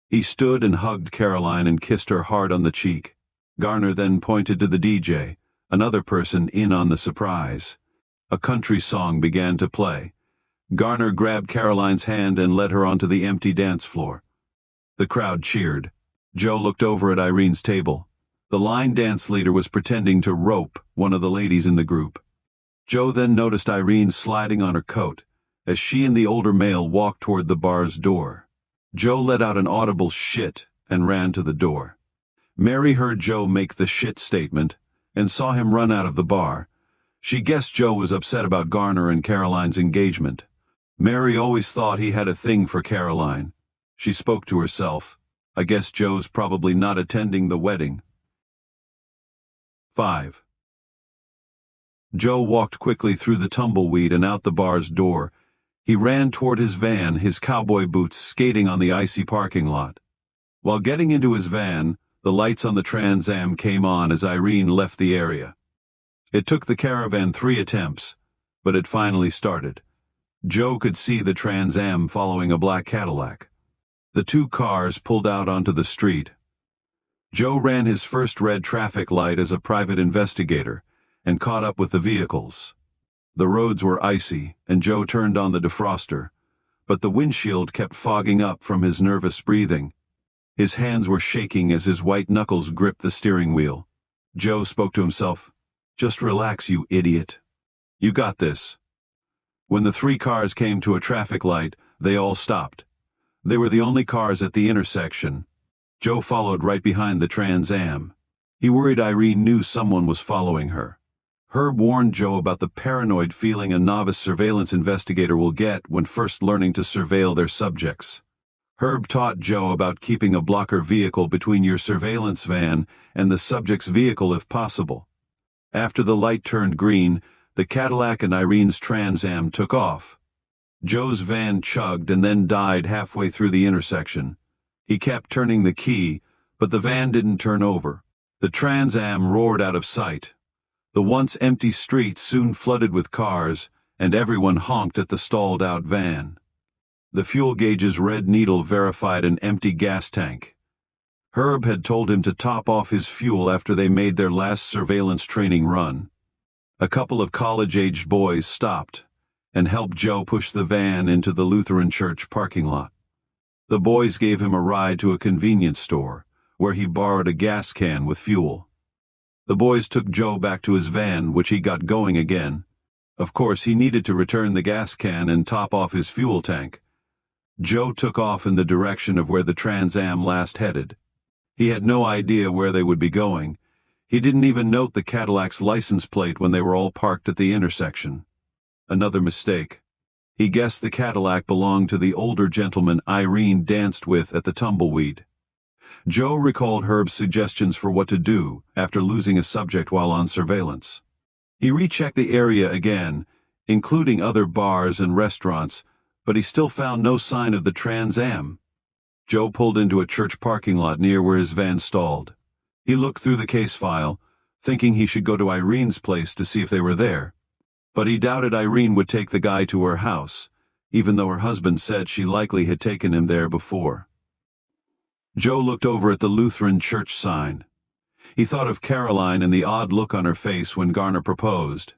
He stood and hugged Caroline and kissed her hard on the cheek. Garner then pointed to the DJ, another person in on the surprise. A country song began to play. Garner grabbed Caroline's hand and led her onto the empty dance floor. The crowd cheered. Joe looked over at Irene's table. The line dance leader was pretending to rope one of the ladies in the group. Joe then noticed Irene sliding on her coat as she and the older male walked toward the bar's door. Joe let out an audible shit and ran to the door. Mary heard Joe make the shit statement and saw him run out of the bar. She guessed Joe was upset about Garner and Caroline's engagement. Mary always thought he had a thing for Caroline. She spoke to herself, "I guess Joe's probably not attending the wedding." 5. Joe walked quickly through the tumbleweed and out the bar's door. He ran toward his van, his cowboy boots skating on the icy parking lot. While getting into his van, the lights on the Trans Am came on as Irene left the area. It took the caravan 3 attempts, but it finally started. Joe could see the Trans Am following a black Cadillac. The 2 cars pulled out onto the street. Joe ran his first red traffic light as a private investigator and caught up with the vehicles. The roads were icy, and Joe turned on the defroster, but the windshield kept fogging up from his nervous breathing. His hands were shaking as his white knuckles gripped the steering wheel. Joe spoke to himself, "Just relax, you idiot. You got this." When the 3 cars came to a traffic light, they all stopped. They were the only cars at the intersection. Joe followed right behind the Trans Am. He worried Irene knew someone was following her. Herb warned Joe about the paranoid feeling a novice surveillance investigator will get when first learning to surveil their subjects. Herb taught Joe about keeping a blocker vehicle between your surveillance van and the subject's vehicle if possible. After the light turned green, the Cadillac and Irene's Trans Am took off. Joe's van chugged and then died halfway through the intersection. He kept turning the key, but the van didn't turn over. The Trans Am roared out of sight. The once empty streets soon flooded with cars, and everyone honked at the stalled-out van. The fuel gauge's red needle verified an empty gas tank. Herb had told him to top off his fuel after they made their last surveillance training run. A couple of college-aged boys stopped. and helped Joe push the van into the Lutheran church parking lot. The boys gave him a ride to a convenience store, where he borrowed a gas can with fuel. The boys took Joe back to his van, which he got going again. Of course, he needed to return the gas can and top off his fuel tank. Joe took off in the direction of where the Trans Am last headed. He had no idea where they would be going. He didn't even note the Cadillac's license plate when they were all parked at the intersection. Another mistake. He guessed the Cadillac belonged to the older gentleman Irene danced with at the tumbleweed. Joe recalled Herb's suggestions for what to do after losing a subject while on surveillance. He rechecked the area again, including other bars and restaurants, but he still found no sign of the Trans Am. Joe pulled into a church parking lot near where his van stalled. He looked through the case file, thinking he should go to Irene's place to see if they were there. But he doubted Irene would take the guy to her house, even though her husband said she likely had taken him there before. Joe looked over at the Lutheran church sign. He thought of Caroline and the odd look on her face when Garner proposed.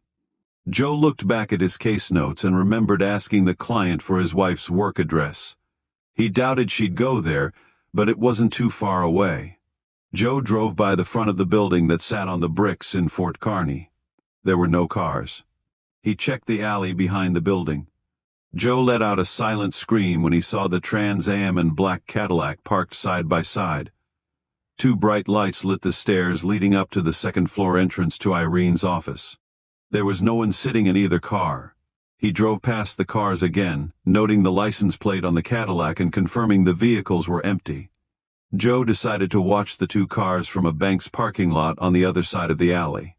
Joe looked back at his case notes and remembered asking the client for his wife's work address. He doubted she'd go there, but it wasn't too far away. Joe drove by the front of the building that sat on the bricks in Fort Kearny. There were no cars. He checked the alley behind the building. Joe let out a silent scream when he saw the Trans Am and black Cadillac parked side by side. Two bright lights lit the stairs leading up to the second-floor entrance to Irene's office. There was no one sitting in either car. He drove past the cars again, noting the license plate on the Cadillac and confirming the vehicles were empty. Joe decided to watch the two cars from a bank's parking lot on the other side of the alley.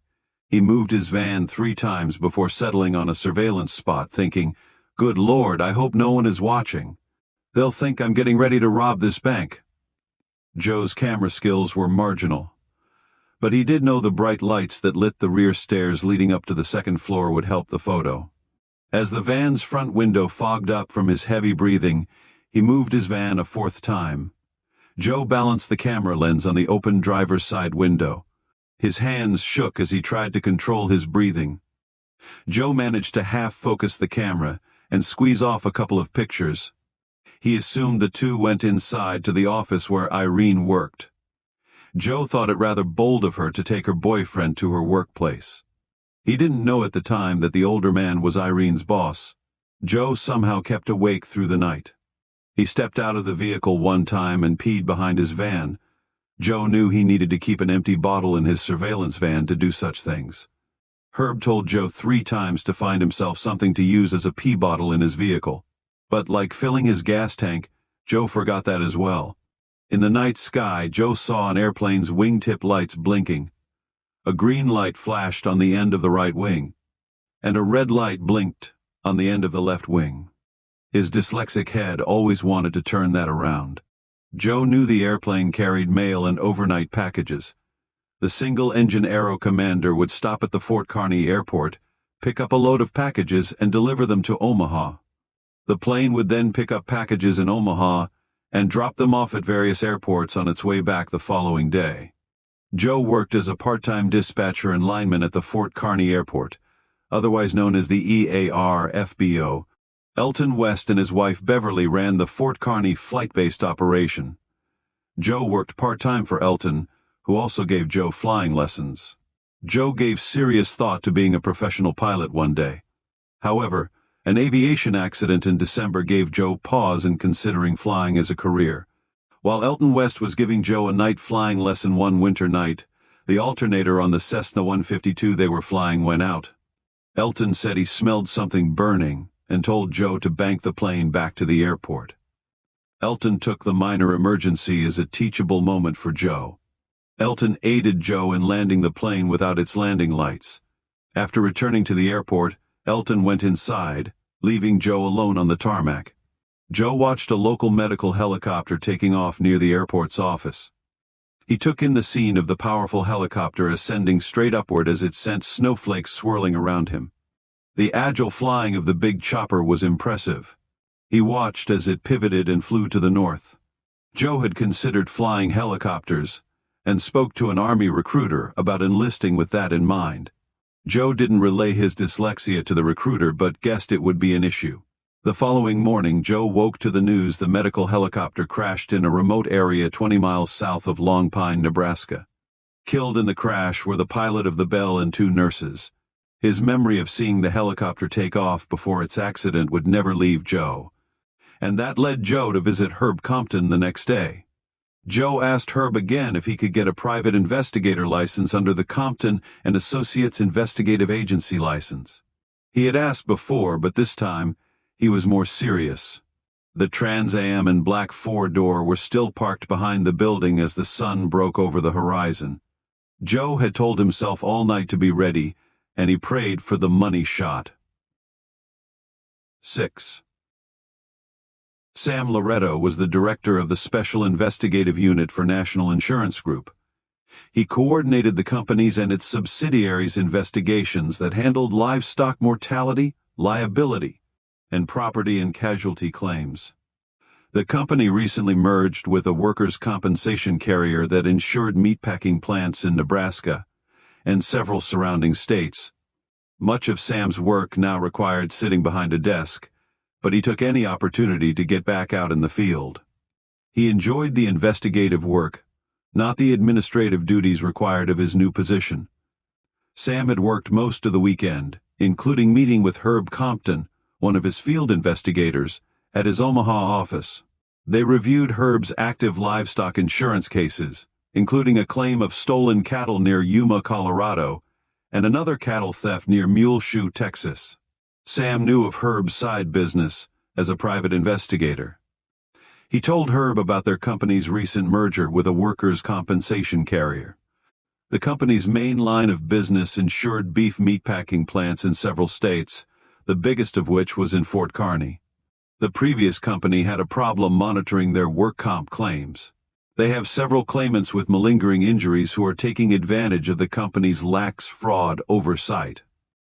He moved his van 3 times before settling on a surveillance spot, thinking, "Good Lord, I hope no one is watching. They'll think I'm getting ready to rob this bank." Joe's camera skills were marginal, but he did know the bright lights that lit the rear stairs leading up to the second floor would help the photo. As the van's front window fogged up from his heavy breathing, he moved his van a 4th time. Joe balanced the camera lens on the open driver's side window. His hands shook as he tried to control his breathing. Joe managed to half-focus the camera and squeeze off a couple of pictures. He assumed the two went inside to the office where Irene worked. Joe thought it rather bold of her to take her boyfriend to her workplace. He didn't know at the time that the older man was Irene's boss. Joe somehow kept awake through the night. He stepped out of the vehicle one time and peed behind his van. Joe knew he needed to keep an empty bottle in his surveillance van to do such things. Herb told Joe 3 times to find himself something to use as a pee bottle in his vehicle. But like filling his gas tank, Joe forgot that as well. In the night sky, Joe saw an airplane's wingtip lights blinking. A green light flashed on the end of the right wing, and a red light blinked on the end of the left wing. His dyslexic head always wanted to turn that around. Joe knew the airplane carried mail and overnight packages. The single-engine Aero Commander would stop at the Fort Kearny airport, pick up a load of packages, and deliver them to Omaha. The plane would then pick up packages in Omaha and drop them off at various airports on its way back the following day. Joe worked as a part-time dispatcher and lineman at the Fort Kearny Airport, otherwise known as the EAR-FBO. Elton West and his wife Beverly ran the Fort Kearny flight-based operation. Joe worked part-time for Elton, who also gave Joe flying lessons. Joe gave serious thought to being a professional pilot one day. However, an aviation accident in December gave Joe pause in considering flying as a career. While Elton West was giving Joe a night flying lesson one winter night, the alternator on the Cessna 152 they were flying went out. Elton said he smelled something burning and told Joe to bank the plane back to the airport. Elton took the minor emergency as a teachable moment for Joe. Elton aided Joe in landing the plane without its landing lights. After returning to the airport, Elton went inside, leaving Joe alone on the tarmac. Joe watched a local medical helicopter taking off near the airport's office. He took in the scene of the powerful helicopter ascending straight upward as it sent snowflakes swirling around him. The agile flying of the big chopper was impressive. He watched as it pivoted and flew to the north. Joe had considered flying helicopters and spoke to an Army recruiter about enlisting with that in mind. Joe didn't relay his dyslexia to the recruiter but guessed it would be an issue. The following morning, Joe woke to the news the medical helicopter crashed in a remote area 20 miles south of Long Pine, Nebraska. Killed in the crash were the pilot of the Bell and 2 nurses. His memory of seeing the helicopter take off before its accident would never leave Joe. And that led Joe to visit Herb Compton the next day. Joe asked Herb again if he could get a private investigator license under the Compton and Associates Investigative Agency license. He had asked before, but this time, he was more serious. The Trans Am and black 4-door were still parked behind the building as the sun broke over the horizon. Joe had told himself all night to be ready, and he prayed for the money shot. 6. Sam Loretto was the director of the Special Investigative Unit for National Insurance Group. He coordinated the company's and its subsidiaries' investigations that handled livestock mortality, liability, and property and casualty claims. The company recently merged with a workers' compensation carrier that insured meatpacking plants in Nebraska and several surrounding states. Much of Sam's work now required sitting behind a desk, but he took any opportunity to get back out in the field. He enjoyed the investigative work, not the administrative duties required of his new position. Sam had worked most of the weekend, including meeting with Herb Compton, one of his field investigators, at his Omaha office. They reviewed Herb's active livestock insurance cases, including a claim of stolen cattle near Yuma, Colorado, and another cattle theft near Muleshoe, Texas. Sam knew of Herb's side business as a private investigator. He told Herb about their company's recent merger with a workers' compensation carrier. The company's main line of business insured beef meatpacking plants in several states, the biggest of which was in Fort Kearny. The previous company had a problem monitoring their work comp claims. They have several claimants with malingering injuries who are taking advantage of the company's lax fraud oversight.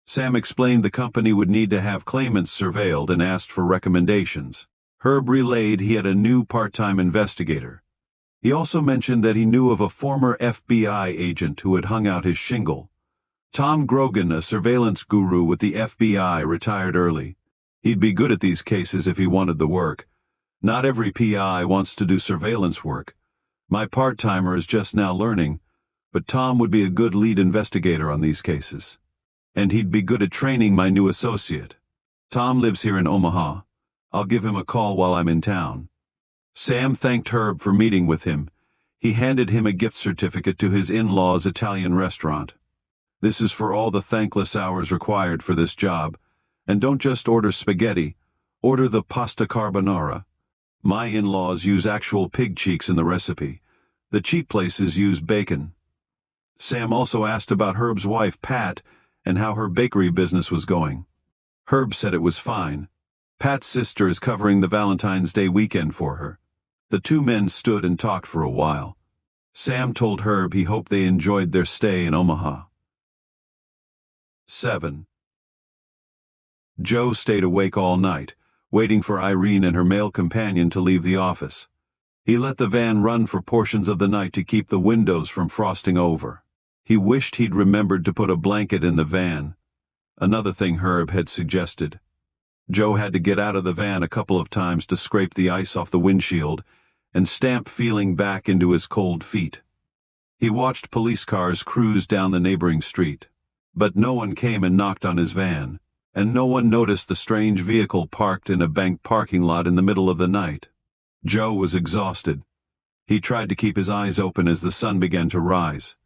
Sam explained the company would need to have claimants surveilled and asked for recommendations. Herb relayed he had a new part-time investigator. He also mentioned that he knew of a former FBI agent who had hung out his shingle. Tom Grogan, a surveillance guru with the FBI, retired early. He'd be good at these cases if he wanted the work. Not every PI wants to do surveillance work. My part-timer is just now learning, but Tom would be a good lead investigator on these cases. And he'd be good at training my new associate. Tom lives here in Omaha. I'll give him a call while I'm in town. Sam thanked Herb for meeting with him. He handed him a gift certificate to his in-laws' Italian restaurant. This is for all the thankless hours required for this job. And don't just order spaghetti, order the pasta carbonara. My in-laws use actual pig cheeks in the recipe. The cheap places use bacon. Sam also asked about Herb's wife, Pat, and how her bakery business was going. Herb said it was fine. Pat's sister is covering the Valentine's Day weekend for her. The two men stood and talked for a while. Sam told Herb he hoped they enjoyed their stay in Omaha. 7. Joe stayed awake all night, waiting for Irene and her male companion to leave the office. He let the van run for portions of the night to keep the windows from frosting over. He wished he'd remembered to put a blanket in the van. Another thing Herb had suggested. Joe had to get out of the van a couple of times to scrape the ice off the windshield and stamp feeling back into his cold feet. He watched police cars cruise down the neighboring street. But no one came and knocked on his van, and no one noticed the strange vehicle parked in a bank parking lot in the middle of the night. Joe was exhausted. He tried to keep his eyes open as the sun began to rise.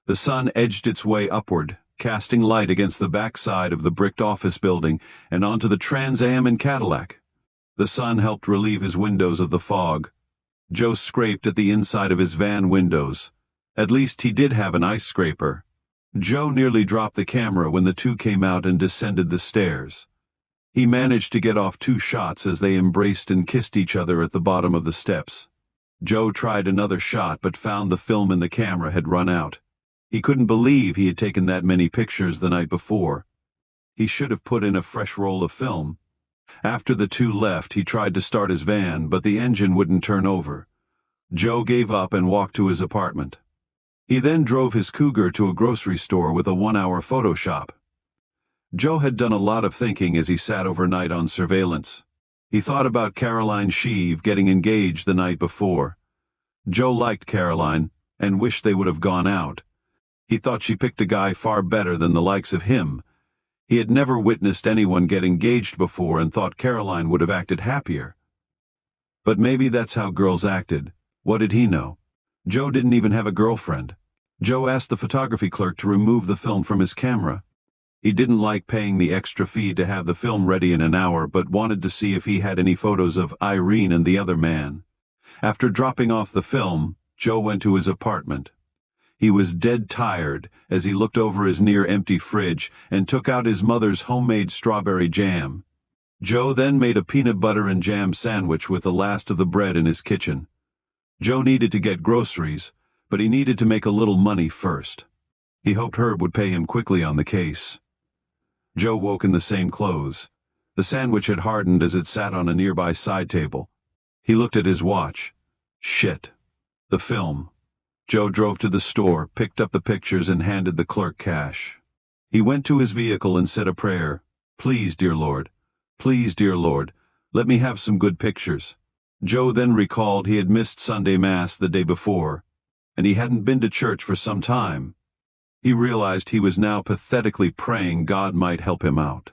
The sun edged its way upward, casting light against the backside of the bricked office building and onto the Trans Am and Cadillac. The sun helped relieve his windows of the fog. Joe scraped at the inside of his van windows. At least he did have an ice scraper. Joe nearly dropped the camera when the two came out and descended the stairs. He managed to get off 2 shots as they embraced and kissed each other at the bottom of the steps. Joe tried another shot but found the film in the camera had run out. He couldn't believe he had taken that many pictures the night before. He should have put in a fresh roll of film. After the two left, he tried to start his van, but the engine wouldn't turn over. Joe gave up and walked to his apartment. He then drove his Cougar to a grocery store with a 1-hour Photoshop. Joe had done a lot of thinking as he sat overnight on surveillance. He thought about Caroline Sheave getting engaged the night before. Joe liked Caroline, and wished they would have gone out. He thought she picked a guy far better than the likes of him. He had never witnessed anyone get engaged before and thought Caroline would have acted happier. But maybe that's how girls acted. What did he know? Joe didn't even have a girlfriend. Joe asked the photography clerk to remove the film from his camera. He didn't like paying the extra fee to have the film ready in an hour, but wanted to see if he had any photos of Irene and the other man. After dropping off the film, Joe went to his apartment. He was dead tired as he looked over his near-empty fridge and took out his mother's homemade strawberry jam. Joe then made a peanut butter and jam sandwich with the last of the bread in his kitchen. Joe needed to get groceries, but he needed to make a little money first. He hoped Herb would pay him quickly on the case. Joe woke in the same clothes. The sandwich had hardened as it sat on a nearby side table. He looked at his watch. Shit. The film. Joe drove to the store, picked up the pictures, and handed the clerk cash. He went to his vehicle and said a prayer. Please, dear Lord. Please, dear Lord, let me have some good pictures. Joe then recalled he had missed Sunday Mass the day before, and he hadn't been to church for some time. He realized he was now pathetically praying God might help him out.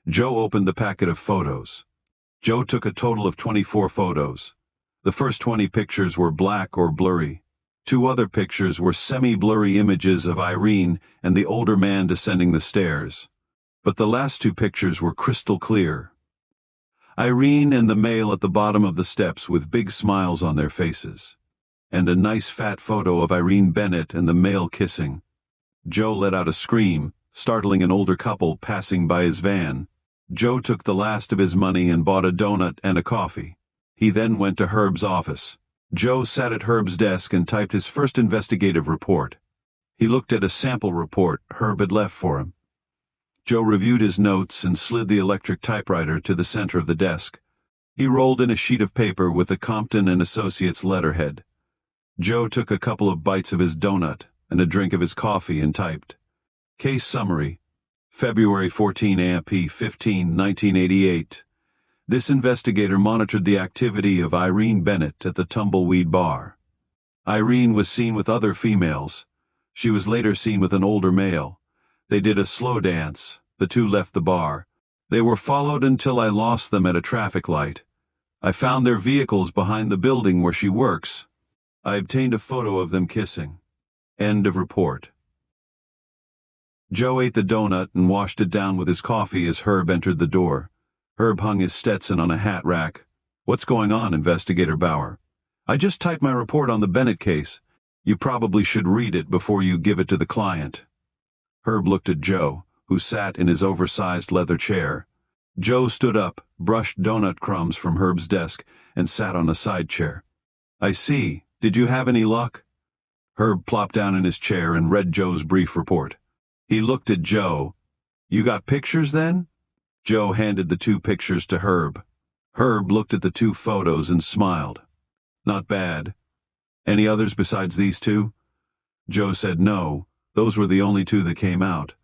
Joe opened the packet of photos. Joe took a total of 24 photos. The first 20 pictures were black or blurry. 2 other pictures were semi-blurry images of Irene and the older man descending the stairs. But the last 2 pictures were crystal clear. Irene and the male at the bottom of the steps with big smiles on their faces. And a nice fat photo of Irene Bennett and the male kissing. Joe let out a scream, startling an older couple passing by his van. Joe took the last of his money and bought a donut and a coffee. He then went to Herb's office. Joe sat at Herb's desk and typed his first investigative report. He looked at a sample report Herb had left for him. Joe reviewed his notes and slid the electric typewriter to the center of the desk. He rolled in a sheet of paper with the Compton and Associates letterhead. Joe took a couple of bites of his donut and a drink of his coffee and typed. Case summary. February 14 AMP 15, 1988. This investigator monitored the activity of Irene Bennett at the Tumbleweed Bar. Irene was seen with other females. She was later seen with an older male. They did a slow dance. The 2 left the bar. They were followed until I lost them at a traffic light. I found their vehicles behind the building where she works. I obtained a photo of them kissing. End of report. Joe ate the donut and washed it down with his coffee as Herb entered the door. Herb hung his Stetson on a hat rack. What's going on, Investigator Bauer? I just typed my report on the Bennett case. You probably should read it before you give it to the client. Herb looked at Joe, who sat in his oversized leather chair. Joe stood up, brushed donut crumbs from Herb's desk, and sat on a side chair. I see. Did you have any luck? Herb plopped down in his chair and read Joe's brief report. He looked at Joe. You got pictures then? Joe handed the 2 pictures to Herb. Herb looked at the 2 photos and smiled. Not bad. Any others besides these 2? Joe said no. Those were the only 2 that came out.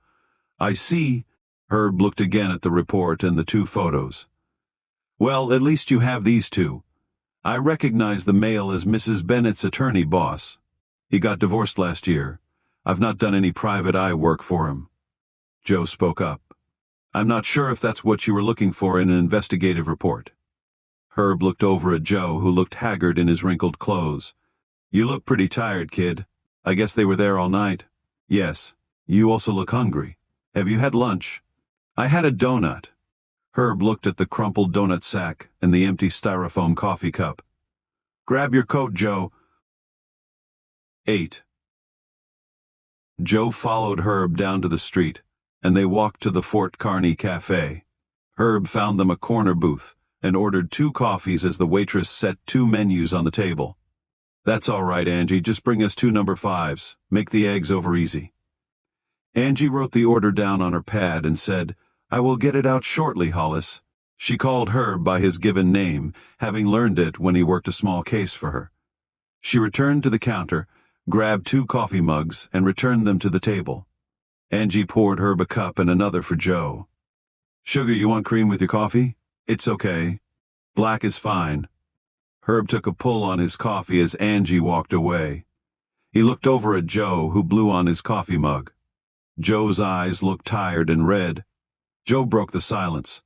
I see. Herb looked again at the report and the 2 photos. Well, at least you have these 2. I recognize the male as Mrs. Bennett's attorney boss. He got divorced last year. I've not done any private eye work for him. Joe spoke up. I'm not sure if that's what you were looking for in an investigative report. Herb looked over at Joe, who looked haggard in his wrinkled clothes. You look pretty tired, kid. I guess they were there all night. Yes. You also look hungry. Have you had lunch? I had a donut. Herb looked at the crumpled donut sack and the empty styrofoam coffee cup. Grab your coat, Joe. 8. Joe followed Herb down to the street, and they walked to the Fort Kearny Cafe. Herb found them a corner booth and ordered 2 coffees as the waitress set 2 menus on the table. That's all right, Angie, just bring us 2 number 5s. Make the eggs over easy. Angie wrote the order down on her pad and said, I will get it out shortly, Hollis. She called Herb by his given name, having learned it when he worked a small case for her. She returned to the counter, grabbed 2 coffee mugs, and returned them to the table. Angie poured Herb a cup and another for Joe. "Sugar, you want cream with your coffee?" "It's okay. Black is fine." Herb took a pull on his coffee as Angie walked away. He looked over at Joe, who blew on his coffee mug. Joe's eyes looked tired and red. Joe broke the silence.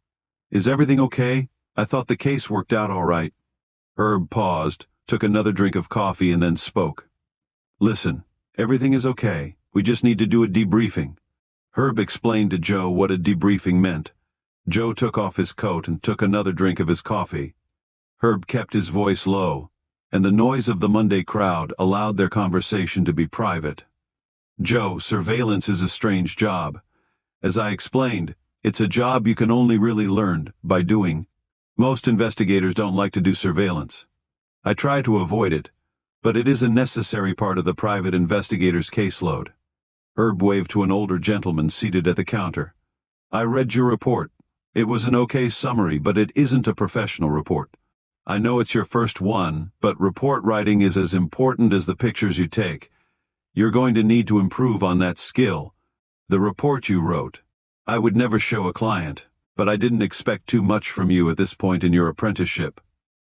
"Is everything okay? I thought the case worked out all right." Herb paused, took another drink of coffee, and then spoke. "Listen, everything is okay. We just need to do a debriefing." Herb explained to Joe what a debriefing meant. Joe took off his coat and took another drink of his coffee. Herb kept his voice low, and the noise of the Monday crowd allowed their conversation to be private. "Joe, surveillance is a strange job. As I explained, it's a job you can only really learn by doing. Most investigators don't like to do surveillance. I try to avoid it, but it is a necessary part of the private investigator's caseload." Herb waved to an older gentleman seated at the counter. "I read your report. It was an okay summary, but it isn't a professional report. I know it's your first one, but report writing is as important as the pictures you take. You're going to need to improve on that skill. The report you wrote, I would never show a client, but I didn't expect too much from you at this point in your apprenticeship."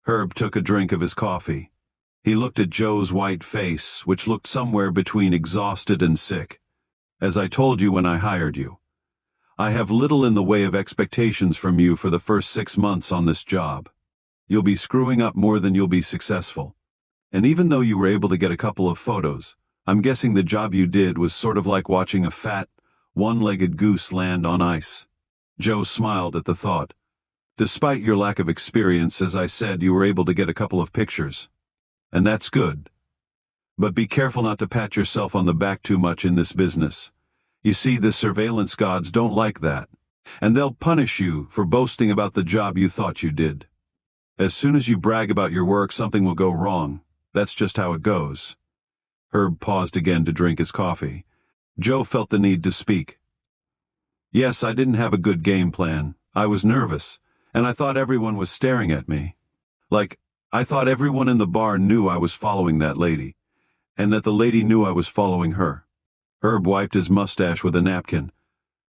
Herb took a drink of his coffee. He looked at Joe's white face, which looked somewhere between exhausted and sick. "As I told you when I hired you, I have little in the way of expectations from you for the first 6 months on this job. You'll be screwing up more than you'll be successful. And even though you were able to get a couple of photos, I'm guessing the job you did was sort of like watching a fat, one-legged goose land on ice." Joe smiled at the thought. "Despite your lack of experience, as I said, you were able to get a couple of pictures. And that's good. But be careful not to pat yourself on the back too much in this business. You see, the surveillance gods don't like that, and they'll punish you for boasting about the job you thought you did. As soon as you brag about your work, something will go wrong. That's just how it goes." Herb paused again to drink his coffee. Joe felt the need to speak. "Yes, I didn't have a good game plan. I was nervous, and I thought everyone was staring at me. I thought everyone in the bar knew I was following that lady, and that the lady knew I was following her." Herb wiped his mustache with a napkin.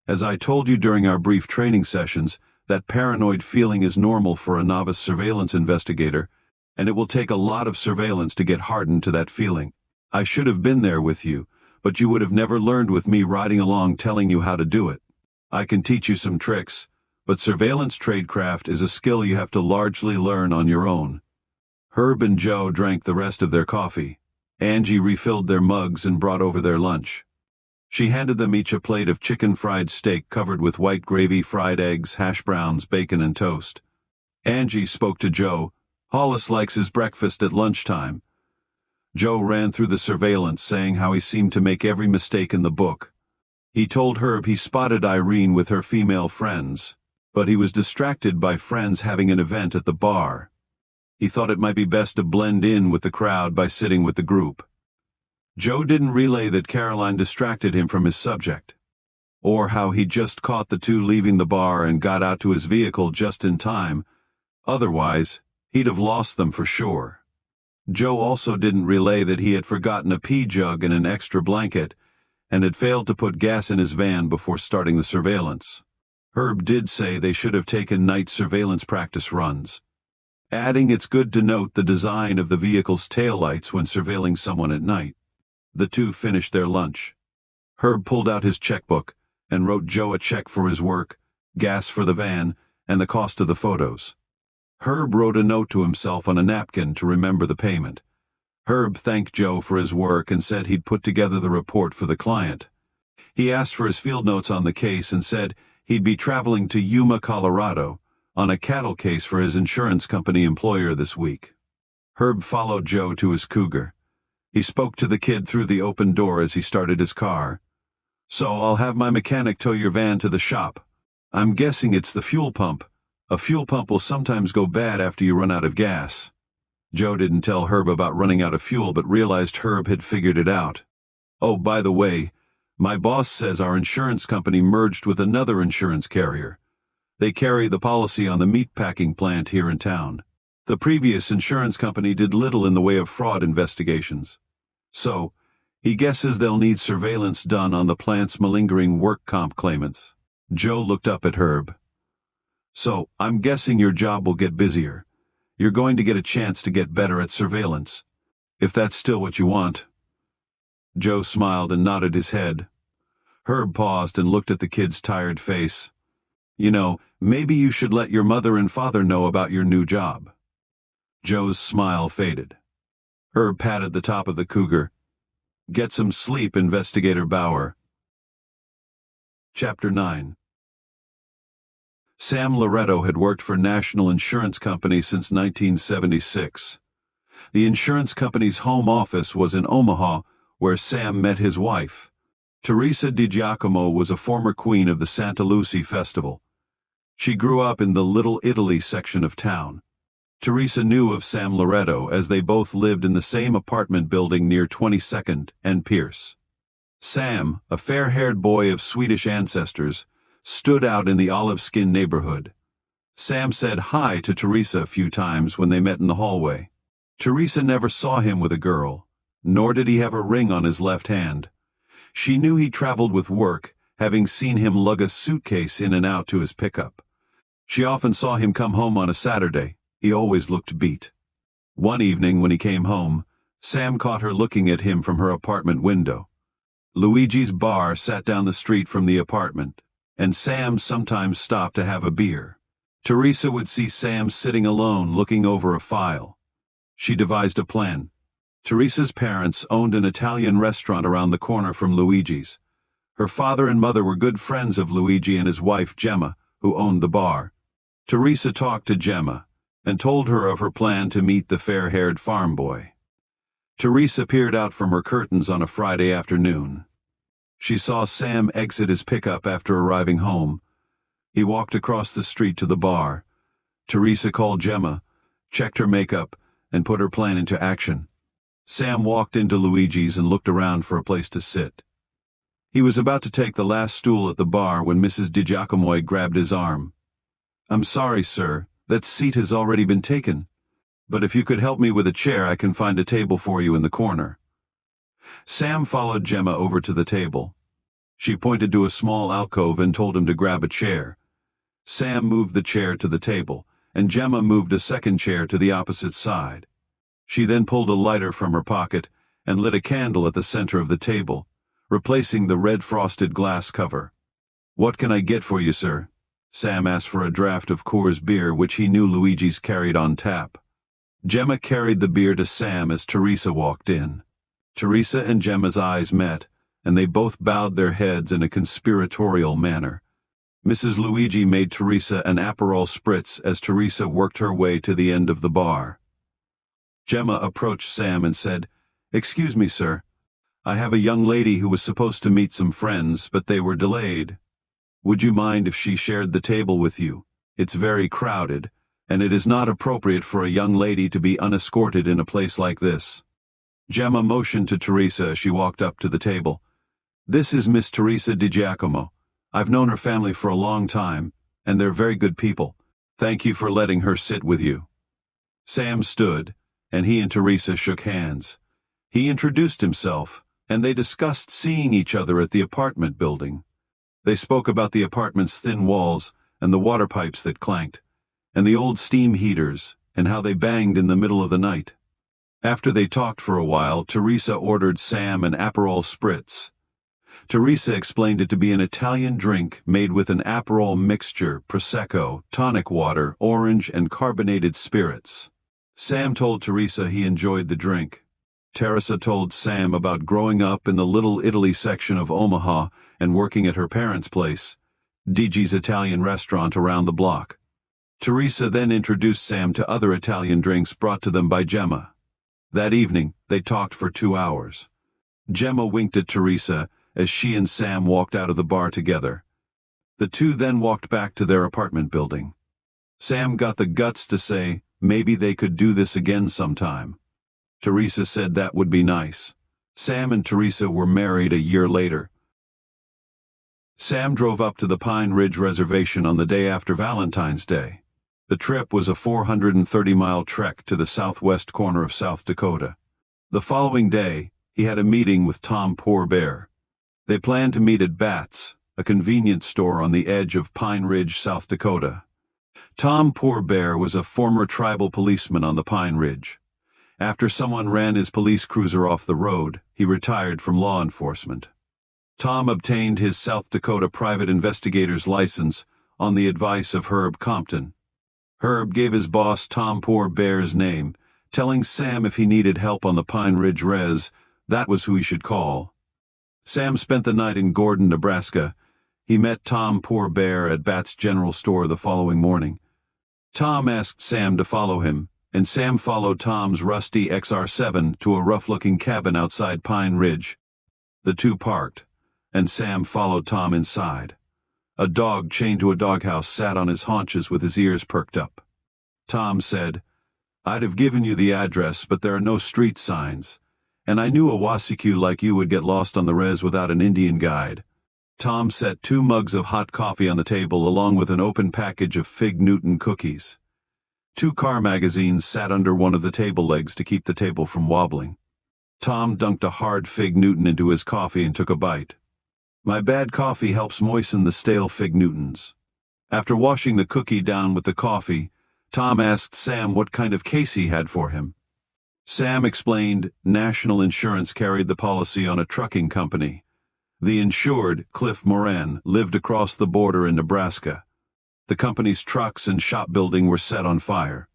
"As I told you during our brief training sessions, that paranoid feeling is normal for a novice surveillance investigator, and it will take a lot of surveillance to get hardened to that feeling. I should have been there with you, but you would have never learned with me riding along telling you how to do it. I can teach you some tricks, but surveillance tradecraft is a skill you have to largely learn on your own." Herb and Joe drank the rest of their coffee. Angie refilled their mugs and brought over their lunch. She handed them each a plate of chicken fried steak covered with white gravy, fried eggs, hash browns, bacon, and toast. Angie spoke to Joe. "Hollis likes his breakfast at lunchtime." Joe ran through the surveillance, saying how he seemed to make every mistake in the book. He told Herb he spotted Irene with her female friends, but he was distracted by friends having an event at the bar. He thought it might be best to blend in with the crowd by sitting with the group. Joe didn't relay that Caroline distracted him from his subject, or how he just caught the two leaving the bar and got out to his vehicle just in time. Otherwise, he'd have lost them for sure. Joe also didn't relay that he had forgotten a pee jug and an extra blanket, and had failed to put gas in his van before starting the surveillance. Herb did say they should have taken night surveillance practice runs, adding it's good to note the design of the vehicle's taillights when surveilling someone at night. The two finished their lunch. Herb pulled out his checkbook and wrote Joe a check for his work, gas for the van, and the cost of the photos. Herb wrote a note to himself on a napkin to remember the payment. Herb thanked Joe for his work and said he'd put together the report for the client. He asked for his field notes on the case and said he'd be traveling to Yuma, Colorado, on a cattle case for his insurance company employer this week. Herb followed Joe to his Cougar. He spoke to the kid through the open door as he started his car. "So I'll have my mechanic tow your van to the shop. I'm guessing it's the fuel pump. A fuel pump will sometimes go bad after you run out of gas." Joe didn't tell Herb about running out of fuel, but realized Herb had figured it out. "Oh, by the way, my boss says our insurance company merged with another insurance carrier. They carry the policy on the meatpacking plant here in town. The previous insurance company did little in the way of fraud investigations. So, He guesses they'll need surveillance done on the plant's malingering work comp claimants. Joe looked up at Herb. So, I'm guessing your job will get busier. You're going to get a chance to get better at surveillance. If that's still what you want. Joe smiled and nodded his head. Herb paused and looked at the kid's tired face. You know, maybe you should let your mother and father know about your new job. Joe's smile faded. Herb patted the top of the cougar. Get some sleep, Investigator Bauer. Chapter 9. Sam Loretto had worked for National Insurance Company since 1976. The insurance company's home office was in Omaha, where Sam met his wife. Teresa DiGiacomo was a former queen of the Santa Lucia Festival. She grew up in the Little Italy section of town. Teresa knew of Sam Loretto as they both lived in the same apartment building near 22nd and Pierce. Sam, a fair-haired boy of Swedish ancestors, stood out in the olive-skinned neighborhood. Sam said hi to Teresa a few times when they met in the hallway. Teresa never saw him with a girl, nor did he have a ring on his left hand. She knew he traveled with work, having seen him lug a suitcase in and out to his pickup. She often saw him come home on a Saturday. He always looked beat. One evening when he came home, Sam caught her looking at him from her apartment window. Luigi's bar sat down the street from the apartment, and Sam sometimes stopped to have a beer. Teresa would see Sam sitting alone looking over a file. She devised a plan. Teresa's parents owned an Italian restaurant around the corner from Luigi's. Her father and mother were good friends of Luigi and his wife Gemma, who owned the bar. Teresa talked to Gemma and told her of her plan to meet the fair-haired farm boy. Teresa peered out from her curtains on a Friday afternoon. She saw Sam exit his pickup after arriving home. He walked across the street to the bar. Teresa called Gemma, checked her makeup, and put her plan into action. Sam walked into Luigi's and looked around for a place to sit. He was about to take the last stool at the bar when Mrs. DiGiacomo grabbed his arm. "I'm sorry, sir. That seat has already been taken. But if you could help me with a chair, I can find a table for you in the corner." Sam followed Gemma over to the table. She pointed to a small alcove and told him to grab a chair. Sam moved the chair to the table, and Gemma moved a second chair to the opposite side. She then pulled a lighter from her pocket and lit a candle at the center of the table, replacing the red frosted glass cover. "What can I get for you, sir?" Sam asked for a draft of Coors beer, which he knew Luigi's carried on tap. Gemma carried the beer to Sam as Teresa walked in. Teresa and Gemma's eyes met, and they both bowed their heads in a conspiratorial manner. Mrs. Luigi made Teresa an Aperol spritz as Teresa worked her way to the end of the bar. Gemma approached Sam and said, "Excuse me, sir. I have a young lady who was supposed to meet some friends, but they were delayed. Would you mind if she shared the table with you? It's very crowded, and it is not appropriate for a young lady to be unescorted in a place like this." Gemma motioned to Teresa as she walked up to the table. "This is Miss Teresa DiGiacomo. I've known her family for a long time, and they're very good people. Thank you for letting her sit with you." Sam stood, and he and Teresa shook hands. He introduced himself, and they discussed seeing each other at the apartment building. They spoke about the apartment's thin walls and the water pipes that clanked, and the old steam heaters, and how they banged in the middle of the night. After they talked for a while, Teresa ordered Sam an Aperol spritz. Teresa explained it to be an Italian drink made with an Aperol mixture, Prosecco, tonic water, orange, and carbonated spirits. Sam told Teresa he enjoyed the drink. Teresa told Sam about growing up in the Little Italy section of Omaha and working at her parents' place, Digi's Italian restaurant around the block. Teresa then introduced Sam to other Italian drinks brought to them by Gemma. That evening, they talked for 2 hours. Gemma winked at Teresa as she and Sam walked out of the bar together. The two then walked back to their apartment building. Sam got the guts to say maybe they could do this again sometime. Teresa said that would be nice. Sam and Teresa were married a year later. Sam drove up to the Pine Ridge Reservation on the day after Valentine's Day. The trip was a 430-mile trek to the southwest corner of South Dakota. The following day, he had a meeting with Tom Poor Bear. They planned to meet at Bat's, a convenience store on the edge of Pine Ridge, South Dakota. Tom Poor Bear was a former tribal policeman on the Pine Ridge. After someone ran his police cruiser off the road, he retired from law enforcement. Tom obtained his South Dakota private investigator's license on the advice of Herb Compton. Herb gave his boss Tom Poor Bear's name, telling Sam if he needed help on the Pine Ridge Res, that was who he should call. Sam spent the night in Gordon, Nebraska. He met Tom Poor Bear at Bat's General Store the following morning. Tom asked Sam to follow him, and Sam followed Tom's rusty XR7 to a rough-looking cabin outside Pine Ridge. The two parked, and Sam followed Tom inside. A dog chained to a doghouse sat on his haunches with his ears perked up. Tom said, "I'd have given you the address, but there are no street signs, and I knew a Wasikue like you would get lost on the res without an Indian guide." Tom set 2 mugs of hot coffee on the table along with an open package of Fig Newton cookies. 2 car magazines sat under one of the table legs to keep the table from wobbling. Tom dunked a hard Fig Newton into his coffee and took a bite. My bad coffee helps moisten the stale Fig Newtons. After washing the cookie down with the coffee, Tom asked Sam what kind of case he had for him. Sam explained National Insurance carried the policy on a trucking company. The insured, Cliff Moran, lived across the border in Nebraska. The company's trucks and shop building were set on fire.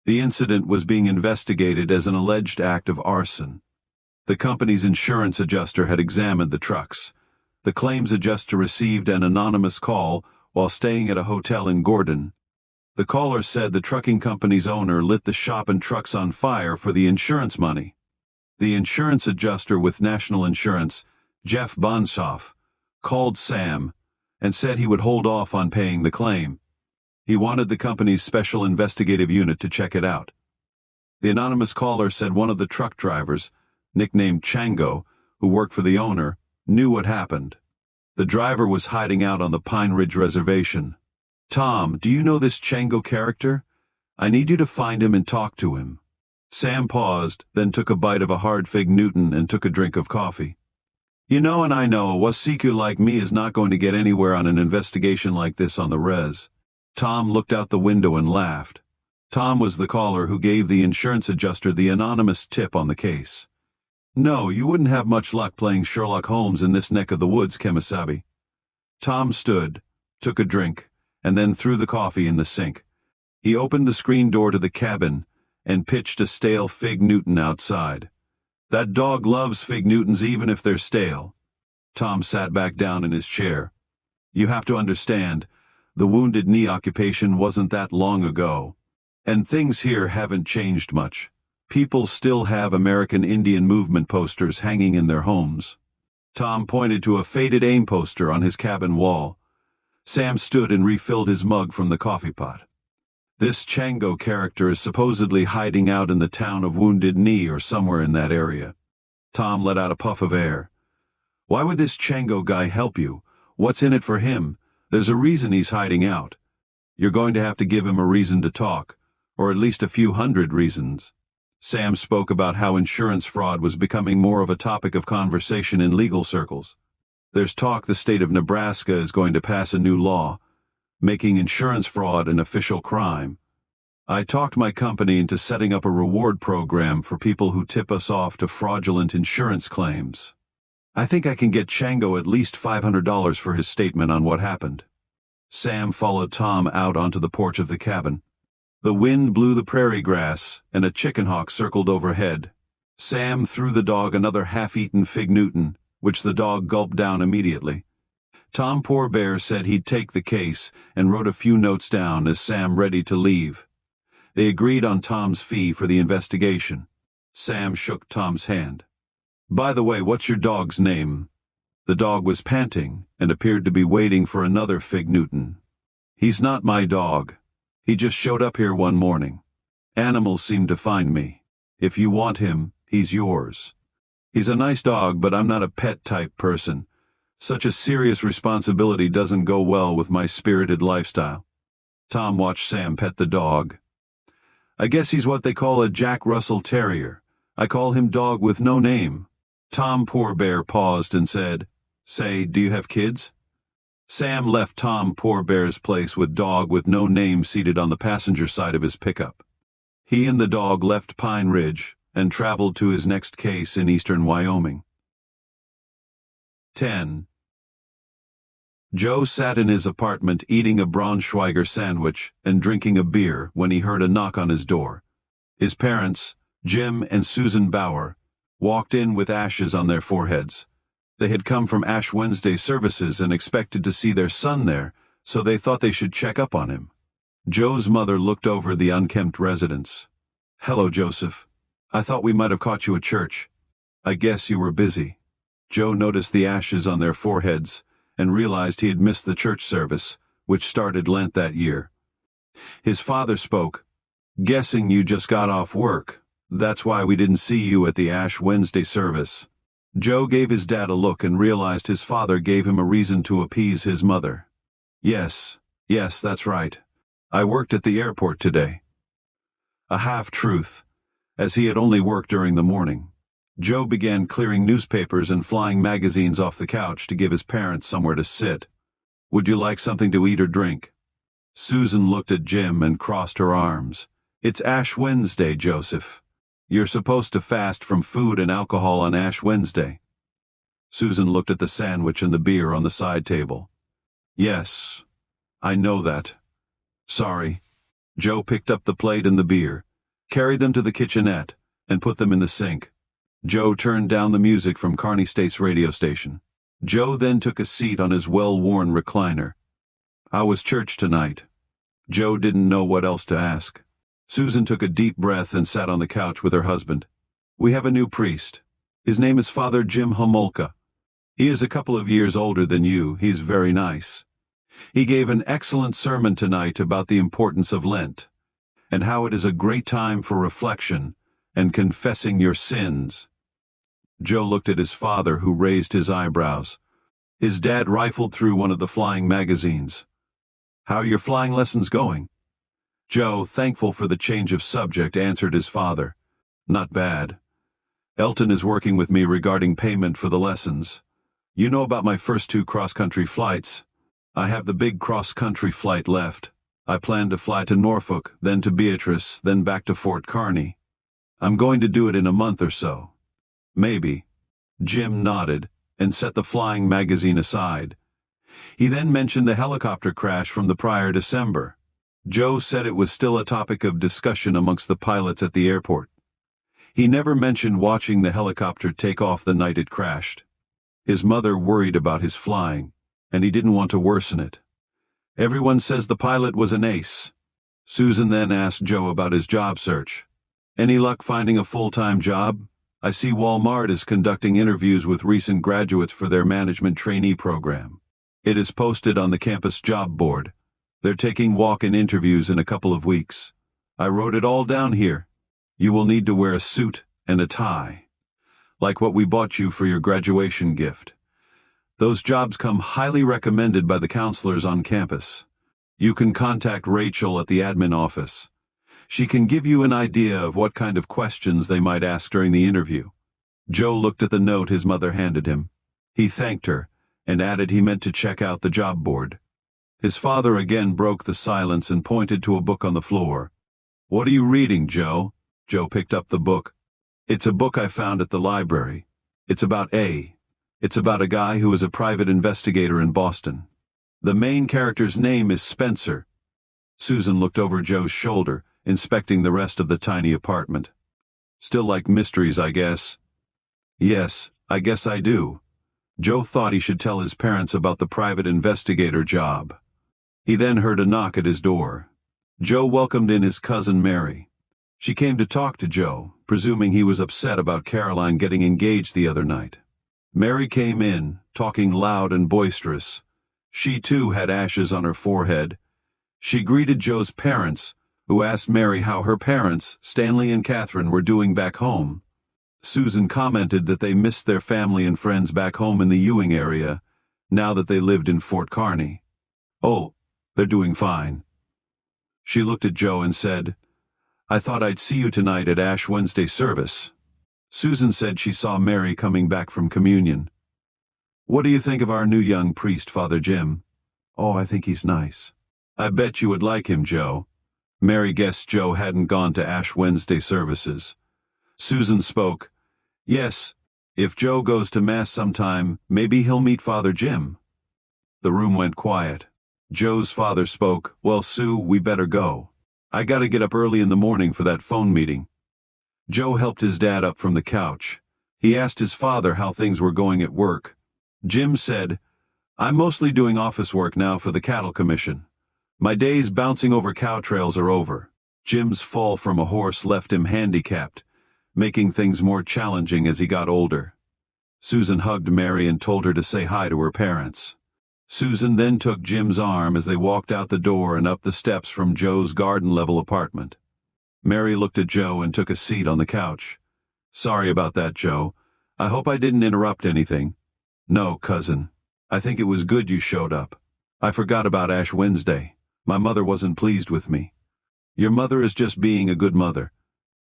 The incident was being investigated as an alleged act of arson. The company's insurance adjuster had examined the trucks. The claims adjuster received an anonymous call while staying at a hotel in Gordon. The caller said the trucking company's owner lit the shop and trucks on fire for the insurance money. The insurance adjuster with National Insurance, Jeff Bonsoff, called Sam and said he would hold off on paying the claim. He wanted the company's special investigative unit to check it out. The anonymous caller said one of the truck drivers, nicknamed Chango, who worked for the owner, knew what happened. The driver was hiding out on the Pine Ridge Reservation. "Tom, do you know this Chango character? I need you to find him and talk to him." Sam paused, then took a bite of a hard Fig Newton and took a drink of coffee. "You know and I know a Wasikue like me is not going to get anywhere on an investigation like this on the res." Tom looked out the window and laughed. Tom was the caller who gave the insurance adjuster the anonymous tip on the case. "No, you wouldn't have much luck playing Sherlock Holmes in this neck of the woods, Kemosabe." Tom stood, took a drink, and then threw the coffee in the sink. He opened the screen door to the cabin and pitched a stale Fig Newton outside. "That dog loves Fig Newtons even if they're stale." Tom sat back down in his chair. "You have to understand, the Wounded Knee occupation wasn't that long ago. And things here haven't changed much. People still have American Indian Movement posters hanging in their homes." Tom pointed to a faded AIM poster on his cabin wall. Sam stood and refilled his mug from the coffee pot. "This Chango character is supposedly hiding out in the town of Wounded Knee or somewhere in that area." Tom let out a puff of air. "Why would this Chango guy help you? What's in it for him? There's a reason he's hiding out. You're going to have to give him a reason to talk, or at least a few hundred reasons." Sam spoke about how insurance fraud was becoming more of a topic of conversation in legal circles. "There's talk the state of Nebraska is going to pass a new law, making insurance fraud an official crime. I talked my company into setting up a reward program for people who tip us off to fraudulent insurance claims. I think I can get Chango at least $500 for his statement on what happened." Sam followed Tom out onto the porch of the cabin. The wind blew the prairie grass, and a chicken hawk circled overhead. Sam threw the dog another half-eaten Fig Newton, which the dog gulped down immediately. Tom Poor Bear said he'd take the case and wrote a few notes down as Sam ready to leave. They agreed on Tom's fee for the investigation. Sam shook Tom's hand. "By the way, what's your dog's name?" The dog was panting and appeared to be waiting for another Fig Newton. "He's not my dog. He just showed up here one morning. Animals seem to find me. If you want him, he's yours. He's a nice dog, but I'm not a pet-type person. Such a serious responsibility doesn't go well with my spirited lifestyle." Tom watched Sam pet the dog. "I guess he's what they call a Jack Russell Terrier. I call him Dog with no name." Tom Poor Bear paused and said, "Say, do you have kids?" Sam left Tom Poor Bear's place with Dog with no name seated on the passenger side of his pickup. He and the dog left Pine Ridge and traveled to his next case in eastern Wyoming. 10. Joe sat in his apartment eating a Braunschweiger sandwich and drinking a beer when he heard a knock on his door. His parents, Jim and Susan Bauer, walked in with ashes on their foreheads. They had come from Ash Wednesday services and expected to see their son there, so they thought they should check up on him. Joe's mother looked over the unkempt residence. "Hello, Joseph. I thought we might have caught you at church. I guess you were busy." Joe noticed the ashes on their foreheads and realized he had missed the church service, which started Lent that year. His father spoke. "Guessing you just got off work. That's why we didn't see you at the Ash Wednesday service." Joe gave his dad a look and realized his father gave him a reason to appease his mother. Yes, that's right. I worked at the airport today." A half-truth, as he had only worked during the morning. Joe began clearing newspapers and flying magazines off the couch to give his parents somewhere to sit. "Would you like something to eat or drink?" Susan looked at Jim and crossed her arms. "It's Ash Wednesday, Joseph. You're supposed to fast from food and alcohol on Ash Wednesday." Susan looked at the sandwich and the beer on the side table. "Yes, I know that. Sorry." Joe picked up the plate and the beer, carried them to the kitchenette, and put them in the sink. Joe turned down the music from Kearney State's radio station. Joe then took a seat on his well-worn recliner. "How was church tonight?" Joe didn't know what else to ask. Susan took a deep breath and sat on the couch with her husband. "We have a new priest. His name is Father Jim Homolka. He is a couple of years older than you. He's very nice. He gave an excellent sermon tonight about the importance of Lent, and how it is a great time for reflection and confessing your sins." Joe looked at his father, who raised his eyebrows. His dad rifled through one of the flying magazines. "How are your flying lessons going?" Joe, thankful for the change of subject, answered his father. "Not bad. Elton is working with me regarding payment for the lessons. You know about my first 2 cross-country flights. I have the big cross-country flight left. I plan to fly to Norfolk, then to Beatrice, then back to Fort Kearney. I'm going to do it in a month or so." "Maybe." Jim nodded and set the flying magazine aside. He then mentioned the helicopter crash from the prior December. Joe said it was still a topic of discussion amongst the pilots at the airport. He never mentioned watching the helicopter take off the night it crashed. His mother worried about his flying, and he didn't want to worsen it. "Everyone says the pilot was an ace." Susan then asked Joe about his job search. "Any luck finding a full-time job? I see Walmart is conducting interviews with recent graduates for their management trainee program. It is posted on the campus job board. They're taking walk-in interviews in a couple of weeks. I wrote it all down here. You will need to wear a suit and a tie, like what we bought you for your graduation gift. Those jobs come highly recommended by the counselors on campus. You can contact Rachel at the admin office. She can give you an idea of what kind of questions they might ask during the interview." Joe looked at the note his mother handed him. He thanked her and added he meant to check out the job board. His father again broke the silence and pointed to a book on the floor. "What are you reading, Joe?" Joe picked up the book. "It's a book I found at the library. It's about a guy who is a private investigator in Boston. The main character's name is Spencer." Susan looked over Joe's shoulder, inspecting the rest of the tiny apartment. "Still like mysteries, I guess." "Yes, I guess I do." Joe thought he should tell his parents about the private investigator job. He then heard a knock at his door. Joe welcomed in his cousin Mary. She came to talk to Joe, presuming he was upset about Caroline getting engaged the other night. Mary came in, talking loud and boisterous. She too had ashes on her forehead. She greeted Joe's parents, who asked Mary how her parents, Stanley and Catherine, were doing back home. Susan commented that they missed their family and friends back home in the Ewing area, now that they lived in Fort Kearney. "Oh, they're doing fine." She looked at Joe and said, "I thought I'd see you tonight at Ash Wednesday service." Susan said she saw Mary coming back from communion. "What do you think of our new young priest, Father Jim?" "Oh, I think he's nice." "I bet you would like him, Joe." Mary guessed Joe hadn't gone to Ash Wednesday services. Susan spoke. "Yes, if Joe goes to Mass sometime, maybe he'll meet Father Jim." The room went quiet. Joe's father spoke. "Well, Sue, we better go. I gotta get up early in the morning for that phone meeting." Joe helped his dad up from the couch. He asked his father how things were going at work. Jim said, "I'm mostly doing office work now for the Cattle Commission. My days bouncing over cow trails are over." Jim's fall from a horse left him handicapped, making things more challenging as he got older. Susan hugged Mary and told her to say hi to her parents. Susan then took Jim's arm as they walked out the door and up the steps from Joe's garden-level apartment. Mary looked at Joe and took a seat on the couch. "Sorry about that, Joe. I hope I didn't interrupt anything." "No, cousin. I think it was good you showed up. I forgot about Ash Wednesday. My mother wasn't pleased with me." "Your mother is just being a good mother."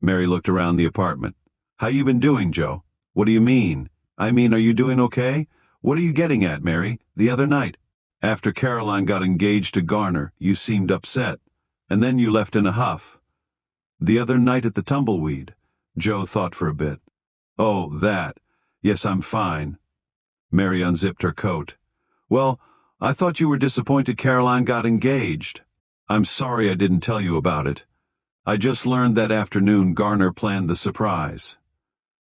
Mary looked around the apartment. "How you been doing, Joe?" "What do you mean? I mean, are you doing okay? What are you getting at, Mary? The other night, after Caroline got engaged to Garner, you seemed upset, and then you left in a huff." "The other night at the tumbleweed." Joe thought for a bit. "Oh, that. Yes, I'm fine." Mary unzipped her coat. "Well, I thought you were disappointed Caroline got engaged." "I'm sorry I didn't tell you about it. I just learned that afternoon Garner planned the surprise.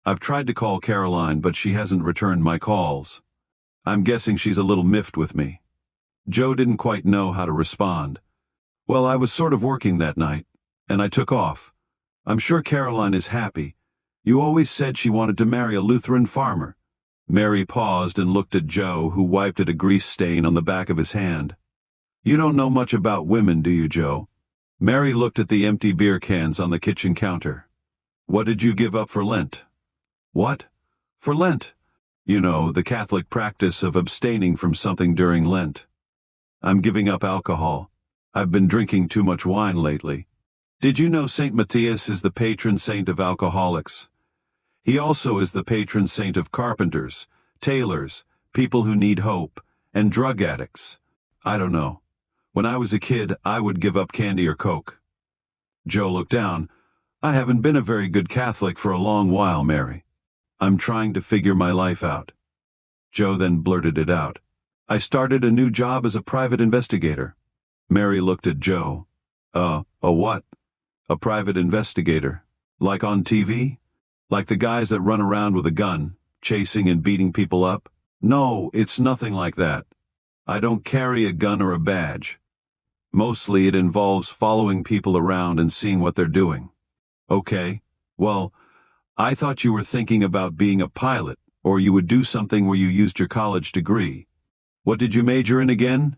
I've tried to call Caroline, but she hasn't returned my calls. I'm guessing she's a little miffed with me." Joe didn't quite know how to respond. "Well, I was sort of working that night, and I took off. I'm sure Caroline is happy. You always said she wanted to marry a Lutheran farmer." Mary paused and looked at Joe, who wiped at a grease stain on the back of his hand. "You don't know much about women, do you, Joe?" Mary looked at the empty beer cans on the kitchen counter. "What did you give up for Lent?" "What? For Lent?" "You know, the Catholic practice of abstaining from something during Lent." "I'm giving up alcohol. I've been drinking too much wine lately." "Did you know St. Matthias is the patron saint of alcoholics? He also is the patron saint of carpenters, tailors, people who need hope, and drug addicts." "I don't know. When I was a kid, I would give up candy or Coke." Joe looked down. "I haven't been a very good Catholic for a long while, Mary. I'm trying to figure my life out." Joe then blurted it out. "I started a new job as a private investigator." Mary looked at Joe. A what?" "A private investigator. Like on TV? Like the guys that run around with a gun, chasing and beating people up?" "No, it's nothing like that. I don't carry a gun or a badge. Mostly it involves following people around and seeing what they're doing." "Okay. Well, I thought you were thinking about being a pilot, or you would do something where you used your college degree. What did you major in again?"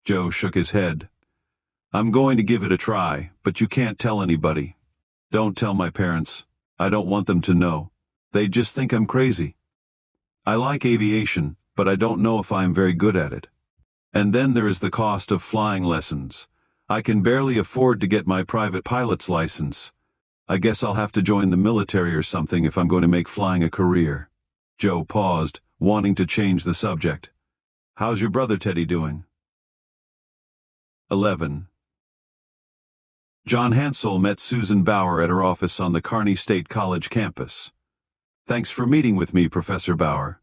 Joe shook his head. "I'm going to give it a try, but you can't tell anybody." "Don't tell my parents. I don't want them to know. They just think I'm crazy. I like aviation, but I don't know if I'm very good at it. And then there is the cost of flying lessons. I can barely afford to get my private pilot's license. I guess I'll have to join the military or something if I'm going to make flying a career." Joe paused, wanting to change the subject. "How's your brother Teddy doing?" 11. John Hansel met Susan Bauer at her office on the Kearney State College campus. "Thanks for meeting with me, Professor Bauer.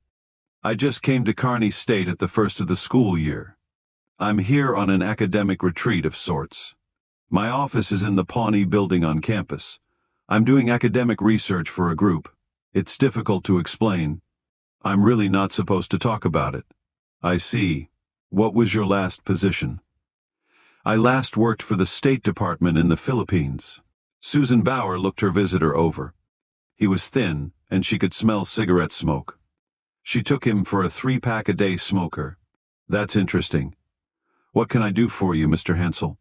I just came to Kearney State at the first of the school year. I'm here on an academic retreat of sorts. My office is in the Pawnee building on campus. I'm doing academic research for a group. It's difficult to explain. I'm really not supposed to talk about it." "I see. What was your last position?" "I last worked for the State Department in the Philippines." Susan Bauer looked her visitor over. He was thin, and she could smell cigarette smoke. She took him for a 3-pack-a-day smoker. "That's interesting. What can I do for you, Mr. Hansel?"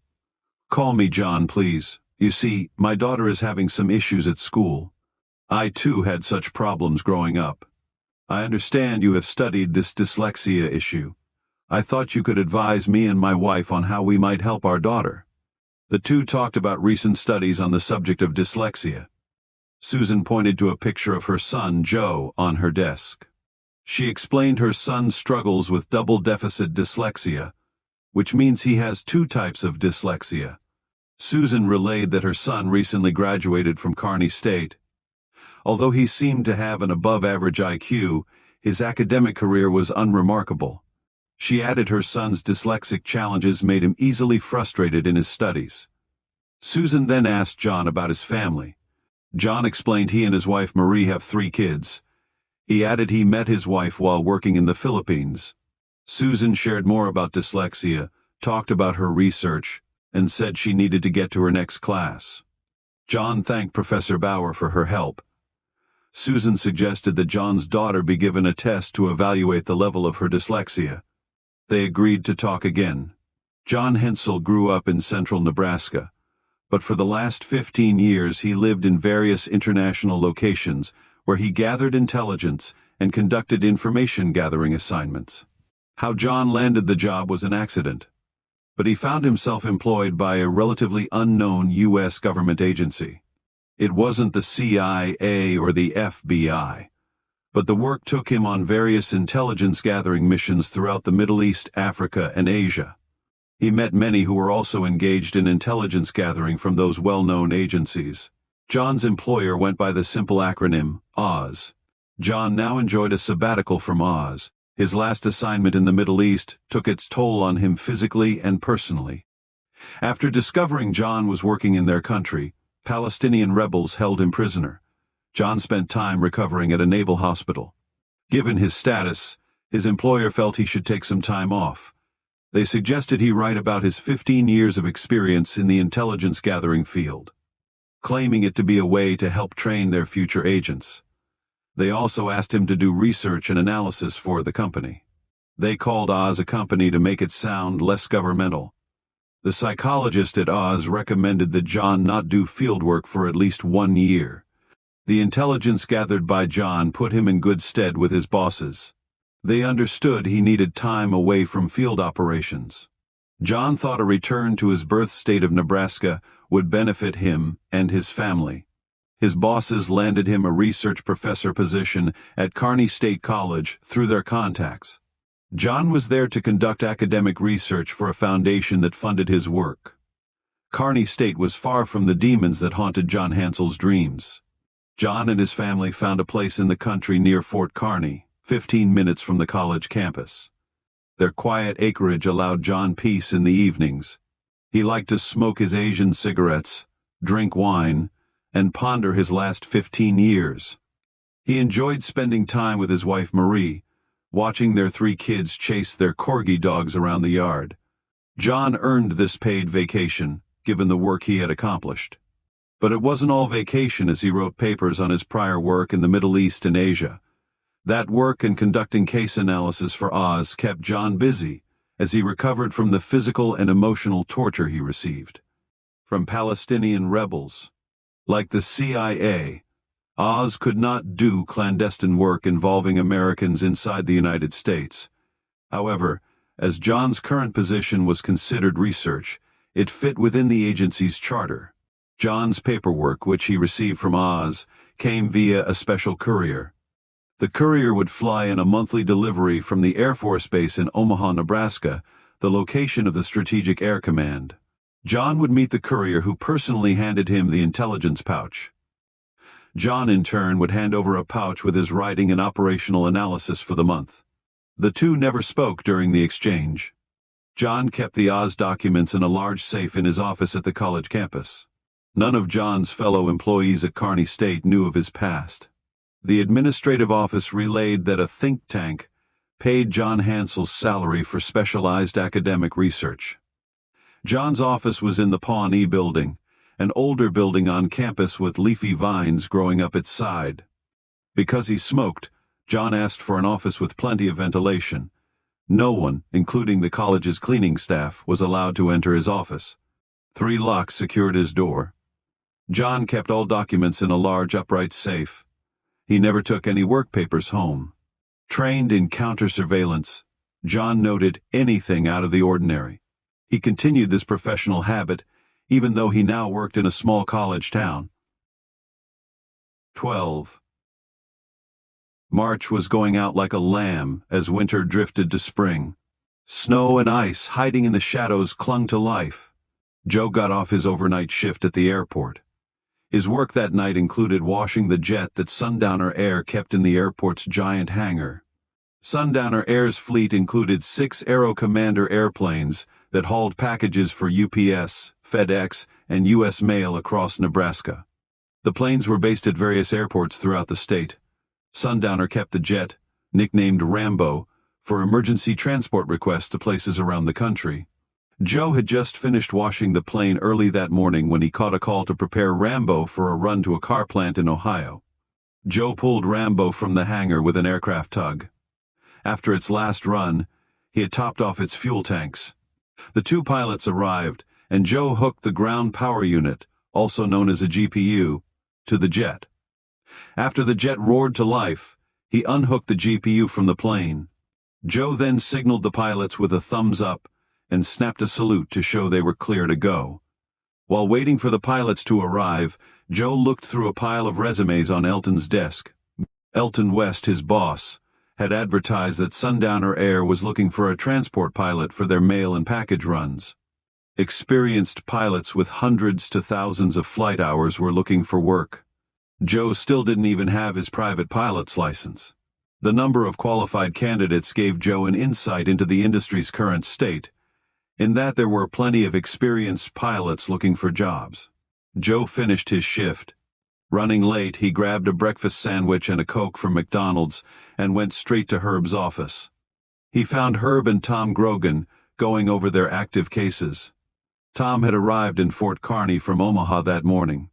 "Call me John, please. You see, my daughter is having some issues at school. I too had such problems growing up. I understand you have studied this dyslexia issue. I thought you could advise me and my wife on how we might help our daughter." The two talked about recent studies on the subject of dyslexia. Susan pointed to a picture of her son, Joe, on her desk. She explained her son's struggles with double-deficit dyslexia, which means he has two types of dyslexia. Susan relayed that her son recently graduated from Kearney State. Although he seemed to have an above-average IQ, his academic career was unremarkable. She added her son's dyslexic challenges made him easily frustrated in his studies. Susan then asked John about his family. John explained he and his wife Marie have 3 kids. He added he met his wife while working in the Philippines. Susan shared more about dyslexia, talked about her research, and said she needed to get to her next class. John thanked Professor Bauer for her help. Susan suggested that John's daughter be given a test to evaluate the level of her dyslexia. They agreed to talk again. John Hensel grew up in central Nebraska, but for the last 15 years he lived in various international locations where he gathered intelligence and conducted information-gathering assignments. How John landed the job was an accident, but he found himself employed by a relatively unknown U.S. government agency. It wasn't the CIA or the FBI, but the work took him on various intelligence-gathering missions throughout the Middle East, Africa, and Asia. He met many who were also engaged in intelligence gathering from those well-known agencies. John's employer went by the simple acronym, Oz. John now enjoyed a sabbatical from Oz. His last assignment in the Middle East took its toll on him physically and personally. After discovering John was working in their country, Palestinian rebels held him prisoner. John spent time recovering at a naval hospital. Given his status, his employer felt he should take some time off. They suggested he write about his 15 years of experience in the intelligence-gathering field, claiming it to be a way to help train their future agents. They also asked him to do research and analysis for the company. They called Oz a company to make it sound less governmental. The psychologist at Oz recommended that John not do fieldwork for at least 1 year. The intelligence gathered by John put him in good stead with his bosses. They understood he needed time away from field operations. John thought a return to his birth state of Nebraska would benefit him and his family. His bosses landed him a research professor position at Kearney State College through their contacts. John was there to conduct academic research for a foundation that funded his work. Kearney State was far from the demons that haunted John Hansel's dreams. John and his family found a place in the country near Fort Kearney, 15 minutes from the college campus. Their quiet acreage allowed John peace in the evenings. He liked to smoke his Asian cigarettes, drink wine, and ponder his last 15 years. He enjoyed spending time with his wife Marie, watching their 3 kids chase their corgi dogs around the yard. John earned this paid vacation, given the work he had accomplished. But it wasn't all vacation as he wrote papers on his prior work in the Middle East and Asia. That work and conducting case analysis for Oz kept John busy as he recovered from the physical and emotional torture he received from Palestinian rebels. Like the CIA, Oz could not do clandestine work involving Americans inside the United States. However, as John's current position was considered research, it fit within the agency's charter. John's paperwork, which he received from Oz, came via a special courier. The courier would fly in a monthly delivery from the Air Force Base in Omaha, Nebraska, the location of the Strategic Air Command. John would meet the courier who personally handed him the intelligence pouch. John, in turn, would hand over a pouch with his writing and operational analysis for the month. The two never spoke during the exchange. John kept the Oz documents in a large safe in his office at the college campus. None of John's fellow employees at Kearney State knew of his past. The administrative office relayed that a think tank paid John Hansel's salary for specialized academic research. John's office was in the Pawnee Building, an older building on campus with leafy vines growing up its side. Because he smoked, John asked for an office with plenty of ventilation. No one, including the college's cleaning staff, was allowed to enter his office. 3 locks secured his door. John kept all documents in a large upright safe. He never took any work papers home. Trained in counter-surveillance, John noted anything out of the ordinary. He continued this professional habit, even though he now worked in a small college town. 12. March was going out like a lamb as winter drifted to spring. Snow and ice hiding in the shadows clung to life. Joe got off his overnight shift at the airport. His work that night included washing the jet that Sundowner Air kept in the airport's giant hangar. Sundowner Air's fleet included 6 Aero Commander airplanes that hauled packages for UPS, FedEx, and U.S. Mail across Nebraska. The planes were based at various airports throughout the state. Sundowner kept the jet, nicknamed Rambo, for emergency transport requests to places around the country. Joe had just finished washing the plane early that morning when he caught a call to prepare Rambo for a run to a car plant in Ohio. Joe pulled Rambo from the hangar with an aircraft tug. After its last run, he had topped off its fuel tanks. The 2 pilots arrived, and Joe hooked the ground power unit, also known as a GPU, to the jet. After the jet roared to life, he unhooked the GPU from the plane. Joe then signaled the pilots with a thumbs up and snapped a salute to show they were clear to go. While waiting for the pilots to arrive, Joe looked through a pile of resumes on Elton's desk. Elton West, his boss, had advertised that Sundowner Air was looking for a transport pilot for their mail and package runs. Experienced pilots with hundreds to thousands of flight hours were looking for work. Joe still didn't even have his private pilot's license. The number of qualified candidates gave Joe an insight into the industry's current state, in that there were plenty of experienced pilots looking for jobs. Joe finished his shift. Running late, he grabbed a breakfast sandwich and a Coke from McDonald's and went straight to Herb's office. He found Herb and Tom Grogan going over their active cases. Tom had arrived in Fort Kearny from Omaha that morning.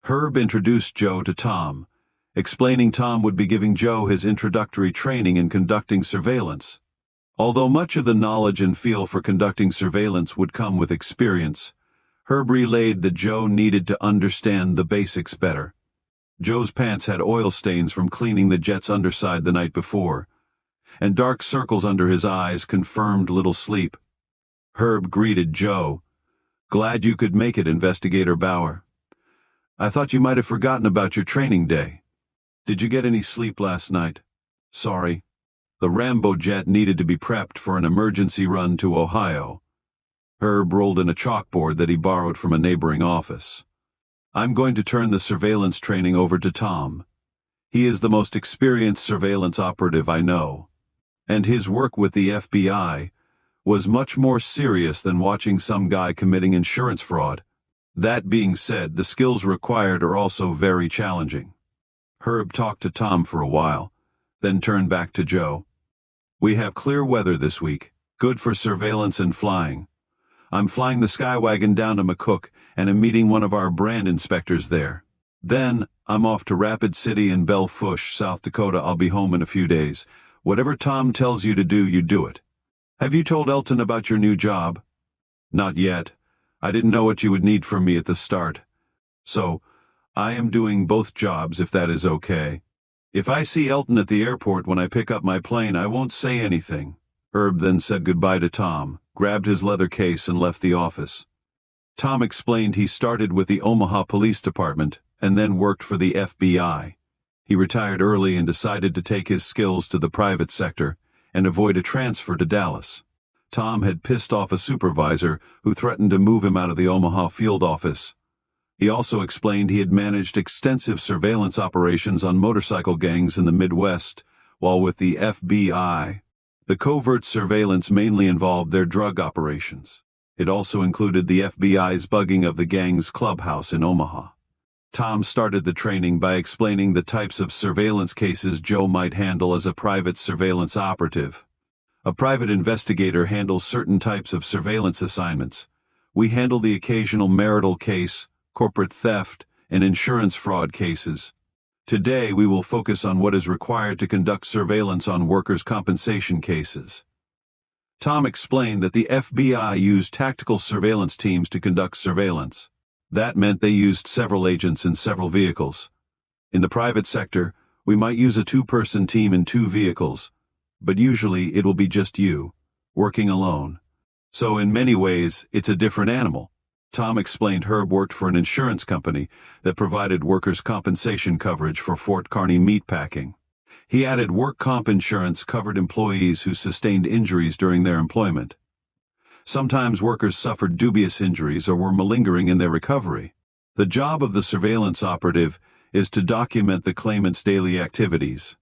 Herb introduced Joe to Tom, explaining Tom would be giving Joe his introductory training in conducting surveillance. Although much of the knowledge and feel for conducting surveillance would come with experience, Herb relayed that Joe needed to understand the basics better. Joe's pants had oil stains from cleaning the jet's underside the night before, and dark circles under his eyes confirmed little sleep. Herb greeted Joe. "Glad you could make it, Investigator Bauer. I thought you might have forgotten about your training day. Did you get any sleep last night?" "Sorry. The Rambo jet needed to be prepped for an emergency run to Ohio." Herb rolled in a chalkboard that he borrowed from a neighboring office. "I'm going to turn the surveillance training over to Tom. He is the most experienced surveillance operative I know, and his work with the FBI was much more serious than watching some guy committing insurance fraud. That being said, the skills required are also very challenging." Herb talked to Tom for a while, then turned back to Joe. "We have clear weather this week, good for surveillance and flying. I'm flying the Skywagon down to McCook and am meeting one of our brand inspectors there. Then, I'm off to Rapid City and Belle Fourche, South Dakota. I'll be home in a few days. Whatever Tom tells you to do, you do it. Have you told Elton about your new job?" "Not yet. I didn't know what you would need from me at the start. So, I am doing both jobs if that is okay. If I see Elton at the airport when I pick up my plane, I won't say anything." Herb then said goodbye to Tom, grabbed his leather case and left the office. Tom explained he started with the Omaha Police Department and then worked for the FBI. He retired early and decided to take his skills to the private sector and avoid a transfer to Dallas. Tom had pissed off a supervisor who threatened to move him out of the Omaha field office. He also explained he had managed extensive surveillance operations on motorcycle gangs in the Midwest while with the FBI. The covert surveillance mainly involved their drug operations. It also included the FBI's bugging of the gang's clubhouse in Omaha. Tom started the training by explaining the types of surveillance cases Joe might handle as a private surveillance operative. A private investigator handles certain types of surveillance assignments. We handle the occasional marital case, corporate theft, and insurance fraud cases. Today we will focus on what is required to conduct surveillance on workers' compensation cases. Tom explained that the FBI used tactical surveillance teams to conduct surveillance. That meant they used several agents in several vehicles. In the private sector, we might use a 2-person team in 2 vehicles, but usually it will be just you, working alone. So in many ways, it's a different animal. Tom explained Herb worked for an insurance company that provided workers' compensation coverage for Fort Kearny meatpacking. He added work comp insurance covered employees who sustained injuries during their employment. Sometimes workers suffered dubious injuries or were malingering in their recovery. The job of the surveillance operative is to document the claimant's daily activities,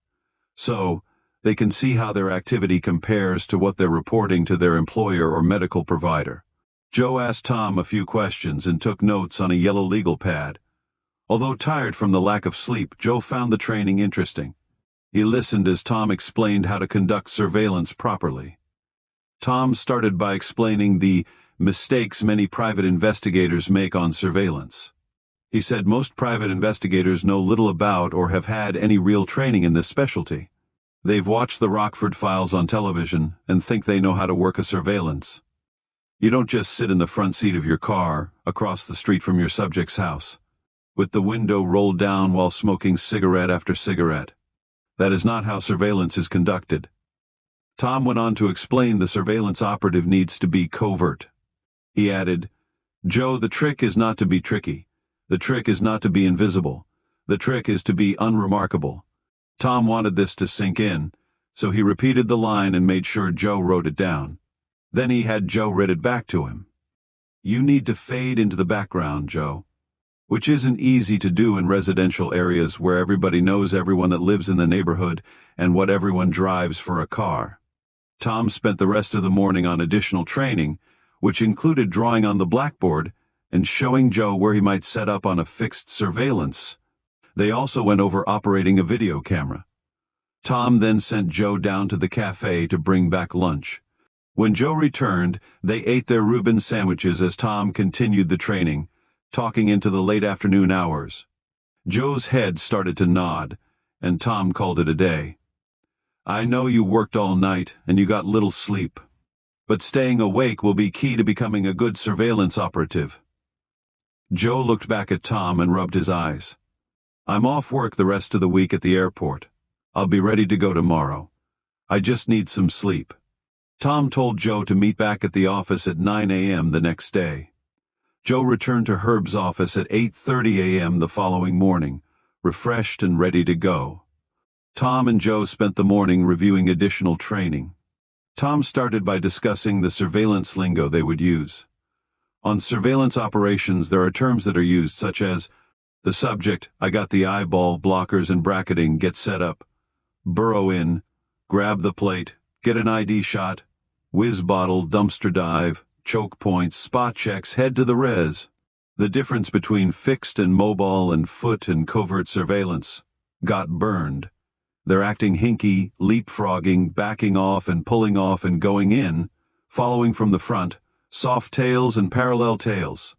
so they can see how their activity compares to what they're reporting to their employer or medical provider. Joe asked Tom a few questions and took notes on a yellow legal pad. Although tired from the lack of sleep, Joe found the training interesting. He listened as Tom explained how to conduct surveillance properly. Tom started by explaining the mistakes many private investigators make on surveillance. He said most private investigators know little about or have had any real training in this specialty. They've watched the Rockford Files on television and think they know how to work a surveillance. You don't just sit in the front seat of your car, across the street from your subject's house, with the window rolled down while smoking cigarette after cigarette. That is not how surveillance is conducted. Tom went on to explain the surveillance operative needs to be covert. He added, "Joe, the trick is not to be tricky. The trick is not to be invisible. The trick is to be unremarkable." Tom wanted this to sink in, so he repeated the line and made sure Joe wrote it down. Then he had Joe read it back to him. "You need to fade into the background, Joe," which isn't easy to do in residential areas where everybody knows everyone that lives in the neighborhood and what everyone drives for a car. Tom spent the rest of the morning on additional training, which included drawing on the blackboard and showing Joe where he might set up on a fixed surveillance. They also went over operating a video camera. Tom then sent Joe down to the cafe to bring back lunch. When Joe returned, they ate their Reuben sandwiches as Tom continued the training, talking into the late afternoon hours. Joe's head started to nod, and Tom called it a day. "I know you worked all night and you got little sleep, but staying awake will be key to becoming a good surveillance operative." Joe looked back at Tom and rubbed his eyes. "I'm off work the rest of the week at the airport. I'll be ready to go tomorrow. I just need some sleep." Tom told Joe to meet back at the office at 9 a.m. the next day. Joe returned to Herb's office at 8:30 a.m. the following morning, refreshed and ready to go. Tom and Joe spent the morning reviewing additional training. Tom started by discussing the surveillance lingo they would use. On surveillance operations, there are terms that are used, such as the subject, "I got the eyeball, blockers and bracketing, get set up," burrow in, grab the plate, get an ID shot, whiz bottle, dumpster dive, choke points, spot checks, head to the res. The difference between fixed and mobile and foot and covert surveillance: got burned. They're acting hinky, leapfrogging, backing off and pulling off and going in, following from the front, soft tails and parallel tails.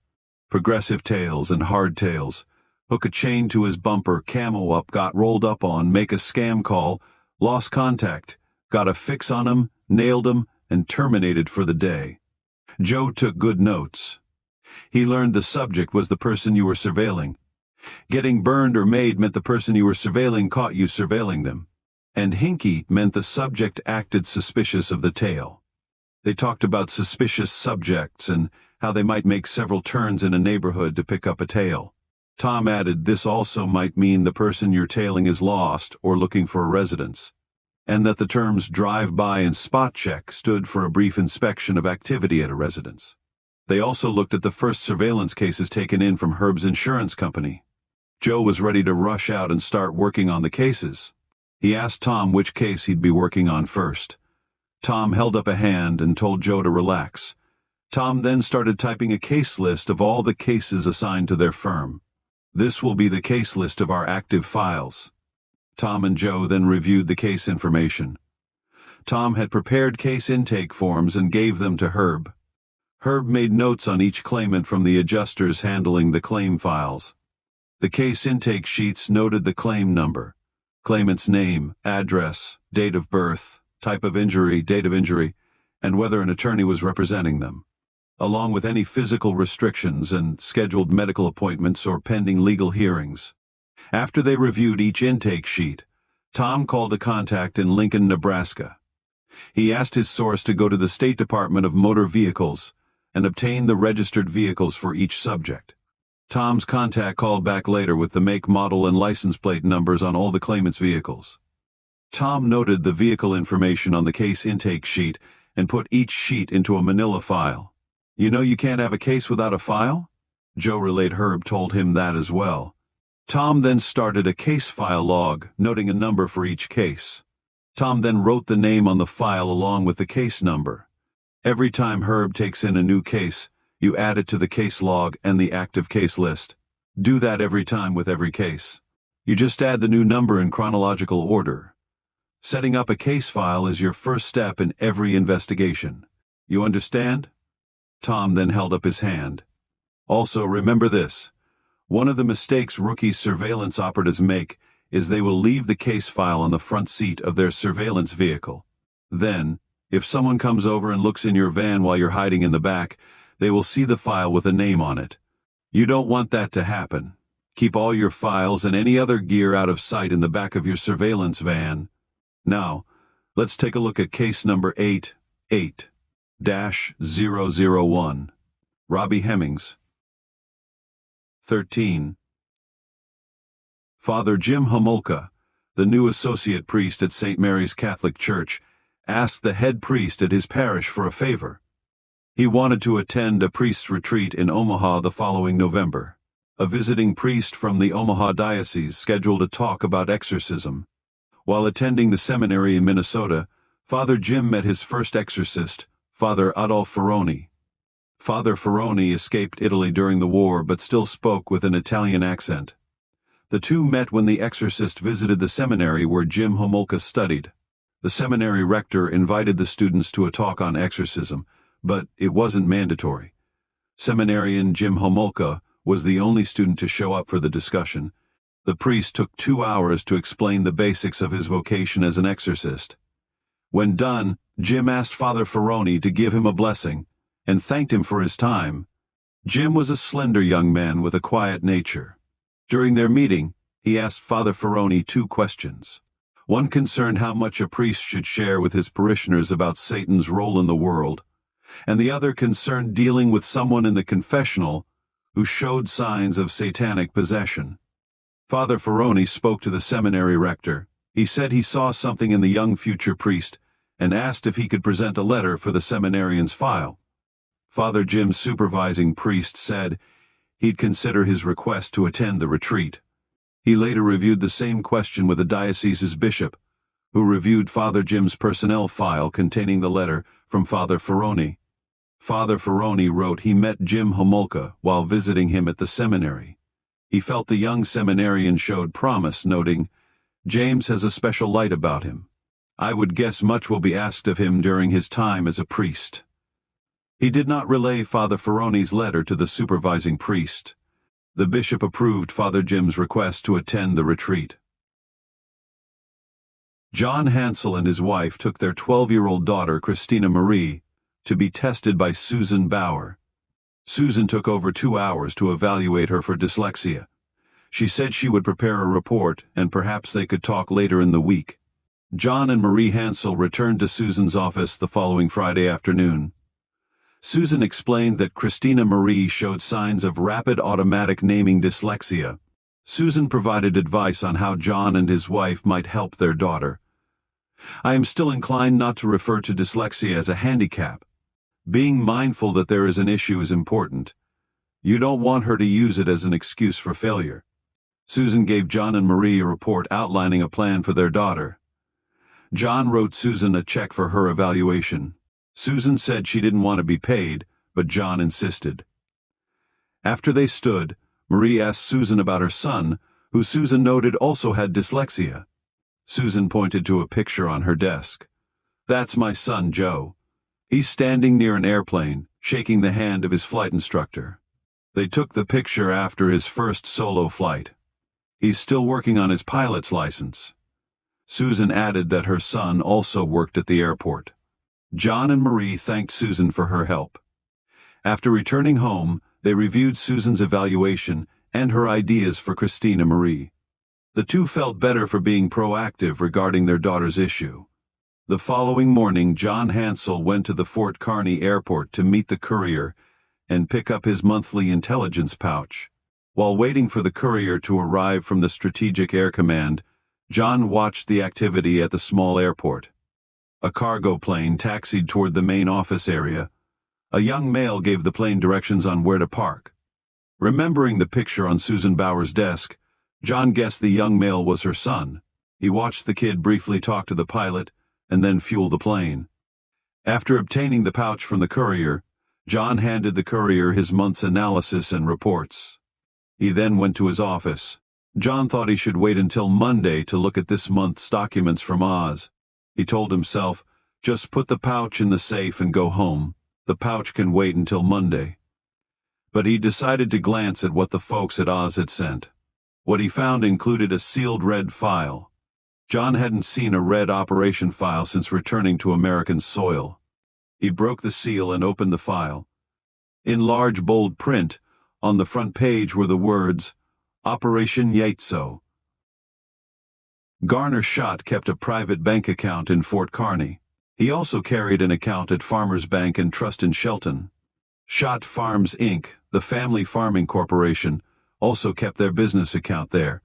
Progressive tails and hard tails. Hook a chain to his bumper, camo up, got rolled up on, make a scam call, lost contact, got a fix on him, nailed him, and terminated for the day. Joe took good notes. He learned the subject was the person you were surveilling. Getting burned or made meant the person you were surveilling caught you surveilling them. And hinky meant the subject acted suspicious of the tail. They talked about suspicious subjects and how they might make several turns in a neighborhood to pick up a tail. Tom added this also might mean the person you're tailing is lost or looking for a residence, and that the terms drive-by and spot check stood for a brief inspection of activity at a residence. They also looked at the first surveillance cases taken in from Herb's insurance company. Joe was ready to rush out and start working on the cases. He asked Tom which case he'd be working on first. Tom held up a hand and told Joe to relax. Tom then started typing a case list of all the cases assigned to their firm. "This will be the case list of our active files." Tom and Joe then reviewed the case information. Tom had prepared case intake forms and gave them to Herb. Herb made notes on each claimant from the adjusters handling the claim files. The case intake sheets noted the claim number, claimant's name, address, date of birth, type of injury, date of injury, and whether an attorney was representing them, along with any physical restrictions and scheduled medical appointments or pending legal hearings. After they reviewed each intake sheet, Tom called a contact in Lincoln, Nebraska. He asked his source to go to the State Department of Motor Vehicles and obtained the registered vehicles for each subject. Tom's contact called back later with the make, model, and license plate numbers on all the claimants' vehicles. Tom noted the vehicle information on the case intake sheet and put each sheet into a manila file. You know you can't have a case without a file? Joe relayed Herb told him that as well. Tom then started a case file log, noting a number for each case. Tom then wrote the name on the file along with the case number. Every time Herb takes in a new case, you add it to the case log and the active case list. Do that every time with every case. You just add the new number in chronological order. Setting up a case file is your first step in every investigation. You understand? Tom then held up his hand. Also, remember this. One of the mistakes rookie surveillance operatives make is they will leave the case file on the front seat of their surveillance vehicle. Then, if someone comes over and looks in your van while you're hiding in the back, they will see the file with a name on it. You don't want that to happen. Keep all your files and any other gear out of sight in the back of your surveillance van. Now, let's take a look at case number 88-001. Robbie Hemmings. 13. Father Jim Homolka, the new associate priest at St. Mary's Catholic Church, asked the head priest at his parish for a favor. He wanted to attend a priest's retreat in Omaha the following November. A visiting priest from the Omaha diocese scheduled a talk about exorcism. While attending the seminary in Minnesota, Father Jim met his first exorcist, Father Adolf Ferroni. Father Ferroni escaped Italy during the war but still spoke with an Italian accent. The two met when the exorcist visited the seminary where Jim Homolka studied. The seminary rector invited the students to a talk on exorcism, but it wasn't mandatory. Seminarian Jim Homolka was the only student to show up for the discussion. The priest took 2 hours to explain the basics of his vocation as an exorcist. When done, Jim asked Father Ferroni to give him a blessing, and thanked him for his time. Jim was a slender young man with a quiet nature. During their meeting, he asked Father Ferroni 2 questions. One concerned how much a priest should share with his parishioners about Satan's role in the world, and the other concerned dealing with someone in the confessional who showed signs of satanic possession. Father Ferroni spoke to the seminary rector. He said he saw something in the young future priest and asked if he could present a letter for the seminarian's file. Father Jim's supervising priest said he'd consider his request to attend the retreat. He later reviewed the same question with the diocese's bishop, who reviewed Father Jim's personnel file containing the letter from Father Ferroni. Father Ferroni wrote he met Jim Homolka while visiting him at the seminary. He felt the young seminarian showed promise, noting, "James has a special light about him. I would guess much will be asked of him during his time as a priest." He did not relay Father Ferroni's letter to the supervising priest. The bishop approved Father Jim's request to attend the retreat. John Hansel and his wife took their 12-year-old daughter, Christina Marie, to be tested by Susan Bauer. Susan took over 2 hours to evaluate her for dyslexia. She said she would prepare a report and perhaps they could talk later in the week. John and Marie Hansel returned to Susan's office the following Friday afternoon. Susan explained that Christina Marie showed signs of rapid automatic naming dyslexia. Susan provided advice on how John and his wife might help their daughter. "I am still inclined not to refer to dyslexia as a handicap. Being mindful that there is an issue is important. You don't want her to use it as an excuse for failure." Susan gave John and Marie a report outlining a plan for their daughter. John wrote Susan a check for her evaluation. Susan said she didn't want to be paid, but John insisted. After they stood, Marie asked Susan about her son, who Susan noted also had dyslexia. Susan pointed to a picture on her desk. "That's my son, Joe. He's standing near an airplane, shaking the hand of his flight instructor. They took the picture after his first solo flight. He's still working on his pilot's license." Susan added that her son also worked at the airport. John and Marie thanked Susan for her help. After returning home, they reviewed Susan's evaluation and her ideas for Christina Marie. The two felt better for being proactive regarding their daughter's issue. The following morning, John Hansel went to the Fort Kearny airport to meet the courier and pick up his monthly intelligence pouch. While waiting for the courier to arrive from the Strategic Air Command, John watched the activity at the small airport. A cargo plane taxied toward the main office area. A young male gave the plane directions on where to park. Remembering the picture on Susan Bauer's desk, John guessed the young male was her son. He watched the kid briefly talk to the pilot and then fuel the plane. After obtaining the pouch from the courier, John handed the courier his month's analysis and reports. He then went to his office. John thought he should wait until Monday to look at this month's documents from Oz. He told himself, just put the pouch in the safe and go home. The pouch can wait until Monday. But he decided to glance at what the folks at Oz had sent. What he found included a sealed red file. John hadn't seen a red operation file since returning to American soil. He broke the seal and opened the file. In large bold print, on the front page were the words, Operation Yaitso. Garner Schott kept a private bank account in Fort Kearny. He also carried an account at Farmers Bank and Trust in Shelton. Schott Farms, Inc., the family farming corporation, also kept their business account there.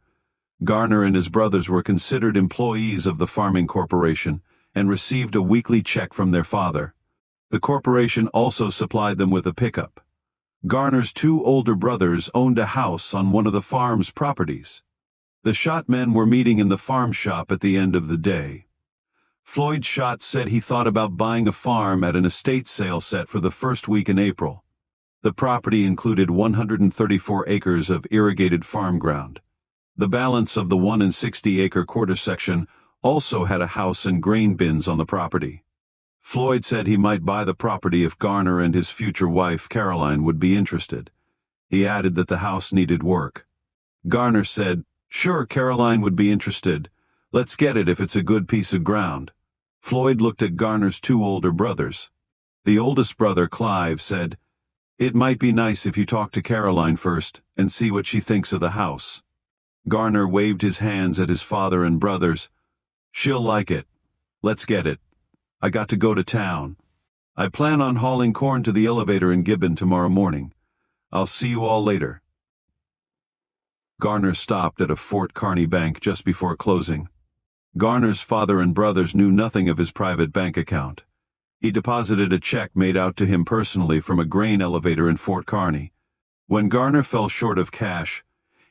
Garner and his brothers were considered employees of the farming corporation and received a weekly check from their father. The corporation also supplied them with a pickup. Garner's two older brothers owned a house on one of the farm's properties. The Schott men were meeting in the farm shop at the end of the day. Floyd Schott said he thought about buying a farm at an estate sale set for the first week in April. The property included 134 acres of irrigated farm ground. The balance of the 1 60-acre quarter section also had a house and grain bins on the property. Floyd said he might buy the property if Garner and his future wife, Caroline, would be interested. He added that the house needed work. Garner said, "Sure, Caroline would be interested. Let's get it if it's a good piece of ground." Floyd looked at Garner's two older brothers. The oldest brother, Clive, said, "It might be nice if you talk to Caroline first and see what she thinks of the house." Garner waved his hands at his father and brothers. "She'll like it. Let's get it. I got to go to town. I plan on hauling corn to the elevator in Gibbon tomorrow morning. I'll see you all later." Garner stopped at a Fort Kearny bank just before closing. Garner's father and brothers knew nothing of his private bank account. He deposited a check made out to him personally from a grain elevator in Fort Kearny. When Garner fell short of cash,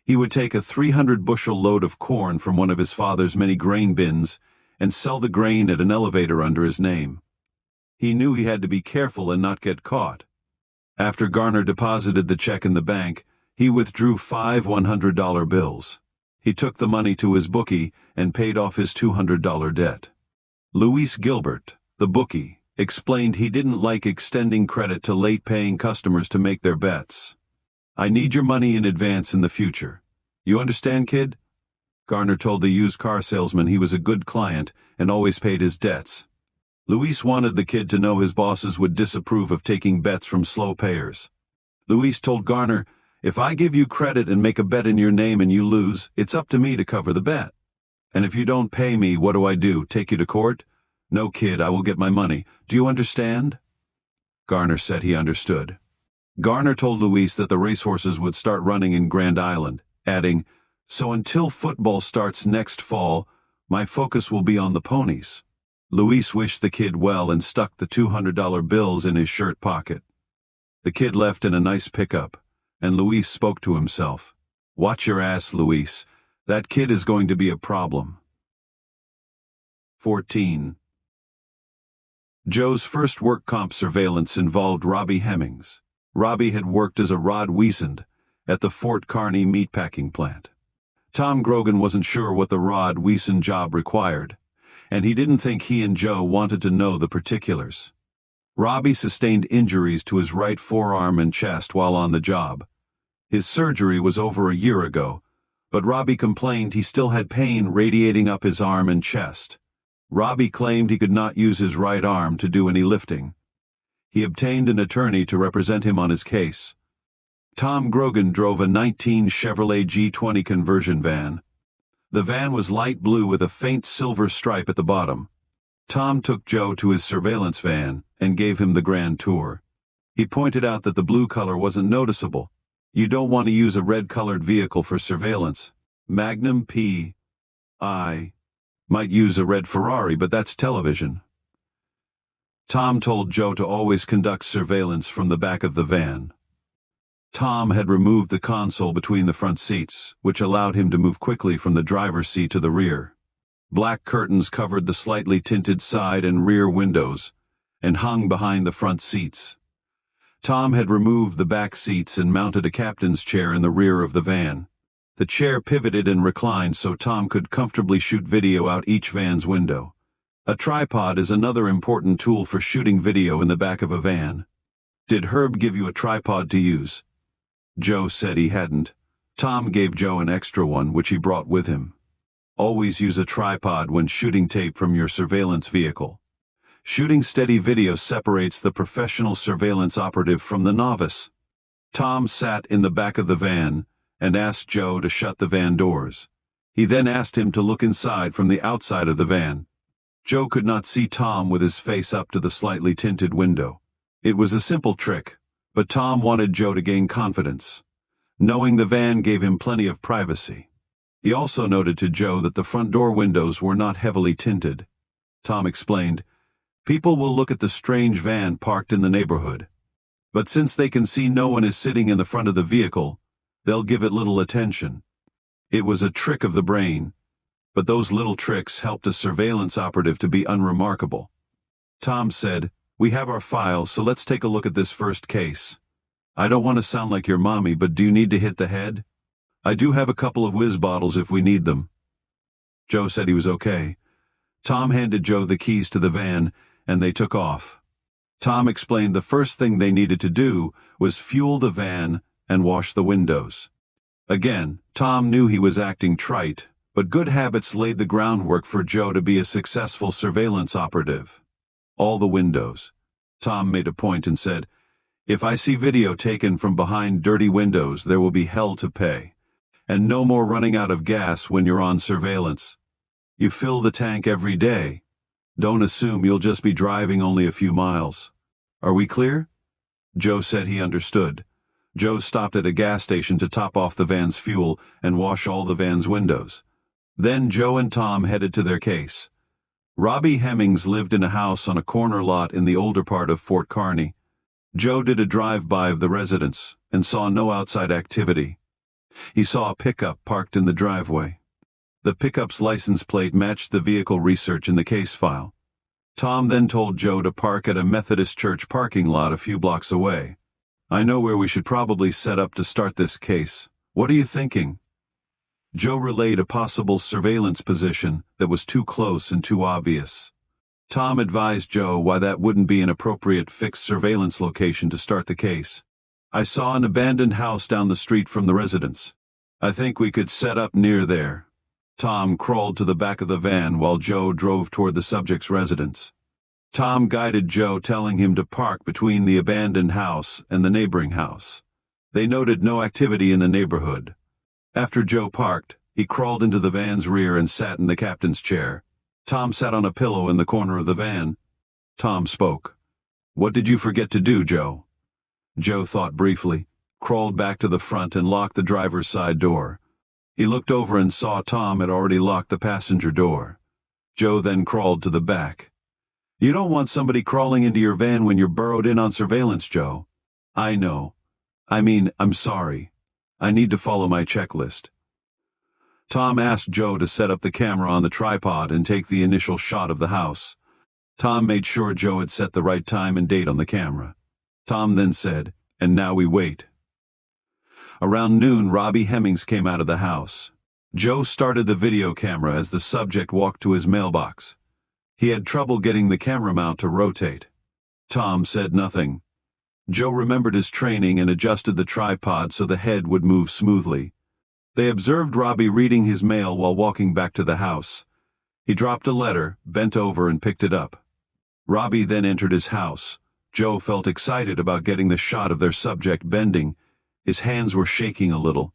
he would take a 300-bushel load of corn from one of his father's many grain bins and sell the grain at an elevator under his name. He knew he had to be careful and not get caught. After Garner deposited the check in the bank, he withdrew 5 $100 bills. He took the money to his bookie and paid off his $200 debt. Luis Gilbert, the bookie, explained he didn't like extending credit to late-paying customers to make their bets. "I need your money in advance in the future. You understand, kid?" Garner told the used car salesman he was a good client and always paid his debts. Luis wanted the kid to know his bosses would disapprove of taking bets from slow payers. Luis told Garner, "If I give you credit and make a bet in your name and you lose, it's up to me to cover the bet. And if you don't pay me, what do? Take you to court? No, kid, I will get my money. Do you understand?" Garner said he understood. Garner told Luis that the racehorses would start running in Grand Island, adding, "So until football starts next fall, my focus will be on the ponies." Luis wished the kid well and stuck the $200 bills in his shirt pocket. The kid left in a nice pickup, and Luis spoke to himself. "Watch your ass, Luis. That kid is going to be a problem." 14. Joe's first work comp surveillance involved Robbie Hemmings. Robbie had worked as a Rod Wiesand at the Fort Kearny meatpacking plant. Tom Grogan wasn't sure what the Rod Wiesand job required, and he didn't think he and Joe wanted to know the particulars. Robbie sustained injuries to his right forearm and chest while on the job. His surgery was over a year ago, but Robbie complained he still had pain radiating up his arm and chest. Robbie claimed he could not use his right arm to do any lifting. He obtained an attorney to represent him on his case. Tom Grogan drove a 19 Chevrolet G20 conversion van. The van was light blue with a faint silver stripe at the bottom. Tom took Joe to his surveillance van and gave him the grand tour. He pointed out that the blue color wasn't noticeable. You don't want to use a red-colored vehicle for surveillance. Magnum P.I. might use a red Ferrari, but that's television. Tom told Joe to always conduct surveillance from the back of the van. Tom had removed the console between the front seats, which allowed him to move quickly from the driver's seat to the rear. Black curtains covered the slightly tinted side and rear windows, and hung behind the front seats. Tom had removed the back seats and mounted a captain's chair in the rear of the van. The chair pivoted and reclined so Tom could comfortably shoot video out each van's window. A tripod is another important tool for shooting video in the back of a van. Did Herb give you a tripod to use? Joe said he hadn't. Tom gave Joe an extra one, which he brought with him. Always use a tripod when shooting tape from your surveillance vehicle. Shooting steady video separates the professional surveillance operative from the novice. Tom sat in the back of the van and asked Joe to shut the van doors. He then asked him to look inside from the outside of the van. Joe could not see Tom with his face up to the slightly tinted window. It was a simple trick, but Tom wanted Joe to gain confidence. Knowing the van gave him plenty of privacy. He also noted to Joe that the front door windows were not heavily tinted. Tom explained, "People will look at the strange van parked in the neighborhood. But since they can see no one is sitting in the front of the vehicle, they'll give it little attention." It was a trick of the brain, but those little tricks helped a surveillance operative to be unremarkable. Tom said, "We have our file, so let's take a look at this first case. I don't want to sound like your mommy, but do you need to hit the head? I do have a couple of whiz bottles if we need them." Joe said he was okay. Tom handed Joe the keys to the van, and they took off. Tom explained the first thing they needed to do was fuel the van and wash the windows. Again, Tom knew he was acting trite, but good habits laid the groundwork for Joe to be a successful surveillance operative. All the windows. Tom made a point and said, "If I see video taken from behind dirty windows, there will be hell to pay. And no more running out of gas when you're on surveillance. You fill the tank every day. Don't assume you'll just be driving only a few miles. Are we clear?" Joe said he understood. Joe stopped at a gas station to top off the van's fuel and wash all the van's windows. Then Joe and Tom headed to their case. Robbie Hemmings lived in a house on a corner lot in the older part of Fort Kearny. Joe did a drive-by of the residence and saw no outside activity. He saw a pickup parked in the driveway. The pickup's license plate matched the vehicle research in the case file. Tom then told Joe to park at a Methodist church parking lot a few blocks away. "I know where we should probably set up to start this case. What are you thinking?" Joe relayed a possible surveillance position that was too close and too obvious. Tom advised Joe why that wouldn't be an appropriate fixed surveillance location to start the case. "I saw an abandoned house down the street from the residence. I think we could set up near there." Tom crawled to the back of the van while Joe drove toward the subject's residence. Tom guided Joe, telling him to park between the abandoned house and the neighboring house. They noted no activity in the neighborhood. After Joe parked, he crawled into the van's rear and sat in the captain's chair. Tom sat on a pillow in the corner of the van. Tom spoke. "What did you forget to do, Joe?" Joe thought briefly, crawled back to the front and locked the driver's side door. He looked over and saw Tom had already locked the passenger door. Joe then crawled to the back. "You don't want somebody crawling into your van when you're burrowed in on surveillance, Joe." "I know. I'm sorry. I need to follow my checklist." Tom asked Joe to set up the camera on the tripod and take the initial shot of the house. Tom made sure Joe had set the right time and date on the camera. Tom then said, "And now we wait." Around noon, Robbie Hemmings came out of the house. Joe started the video camera as the subject walked to his mailbox. He had trouble getting the camera mount to rotate. Tom said nothing. Joe remembered his training and adjusted the tripod so the head would move smoothly. They observed Robbie reading his mail while walking back to the house. He dropped a letter, bent over and picked it up. Robbie then entered his house. Joe felt excited about getting the shot of their subject bending. His hands were shaking a little.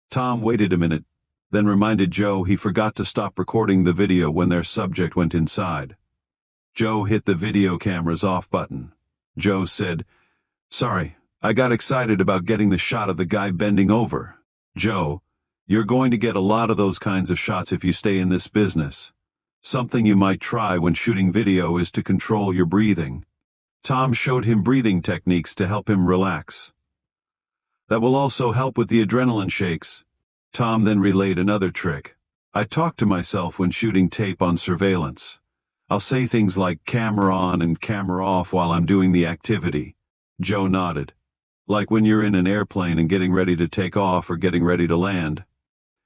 Tom waited a minute, then reminded Joe he forgot to stop recording the video when their subject went inside. Joe hit the video camera's off button. Joe said, "Sorry, I got excited about getting the shot of the guy bending over." "Joe, you're going to get a lot of those kinds of shots if you stay in this business. Something you might try when shooting video is to control your breathing." Tom showed him breathing techniques to help him relax. "That will also help with the adrenaline shakes." Tom then relayed another trick. "I talk to myself when shooting tape on surveillance. I'll say things like camera on and camera off while I'm doing the activity." Joe nodded. "Like when you're in an airplane and getting ready to take off or getting ready to land.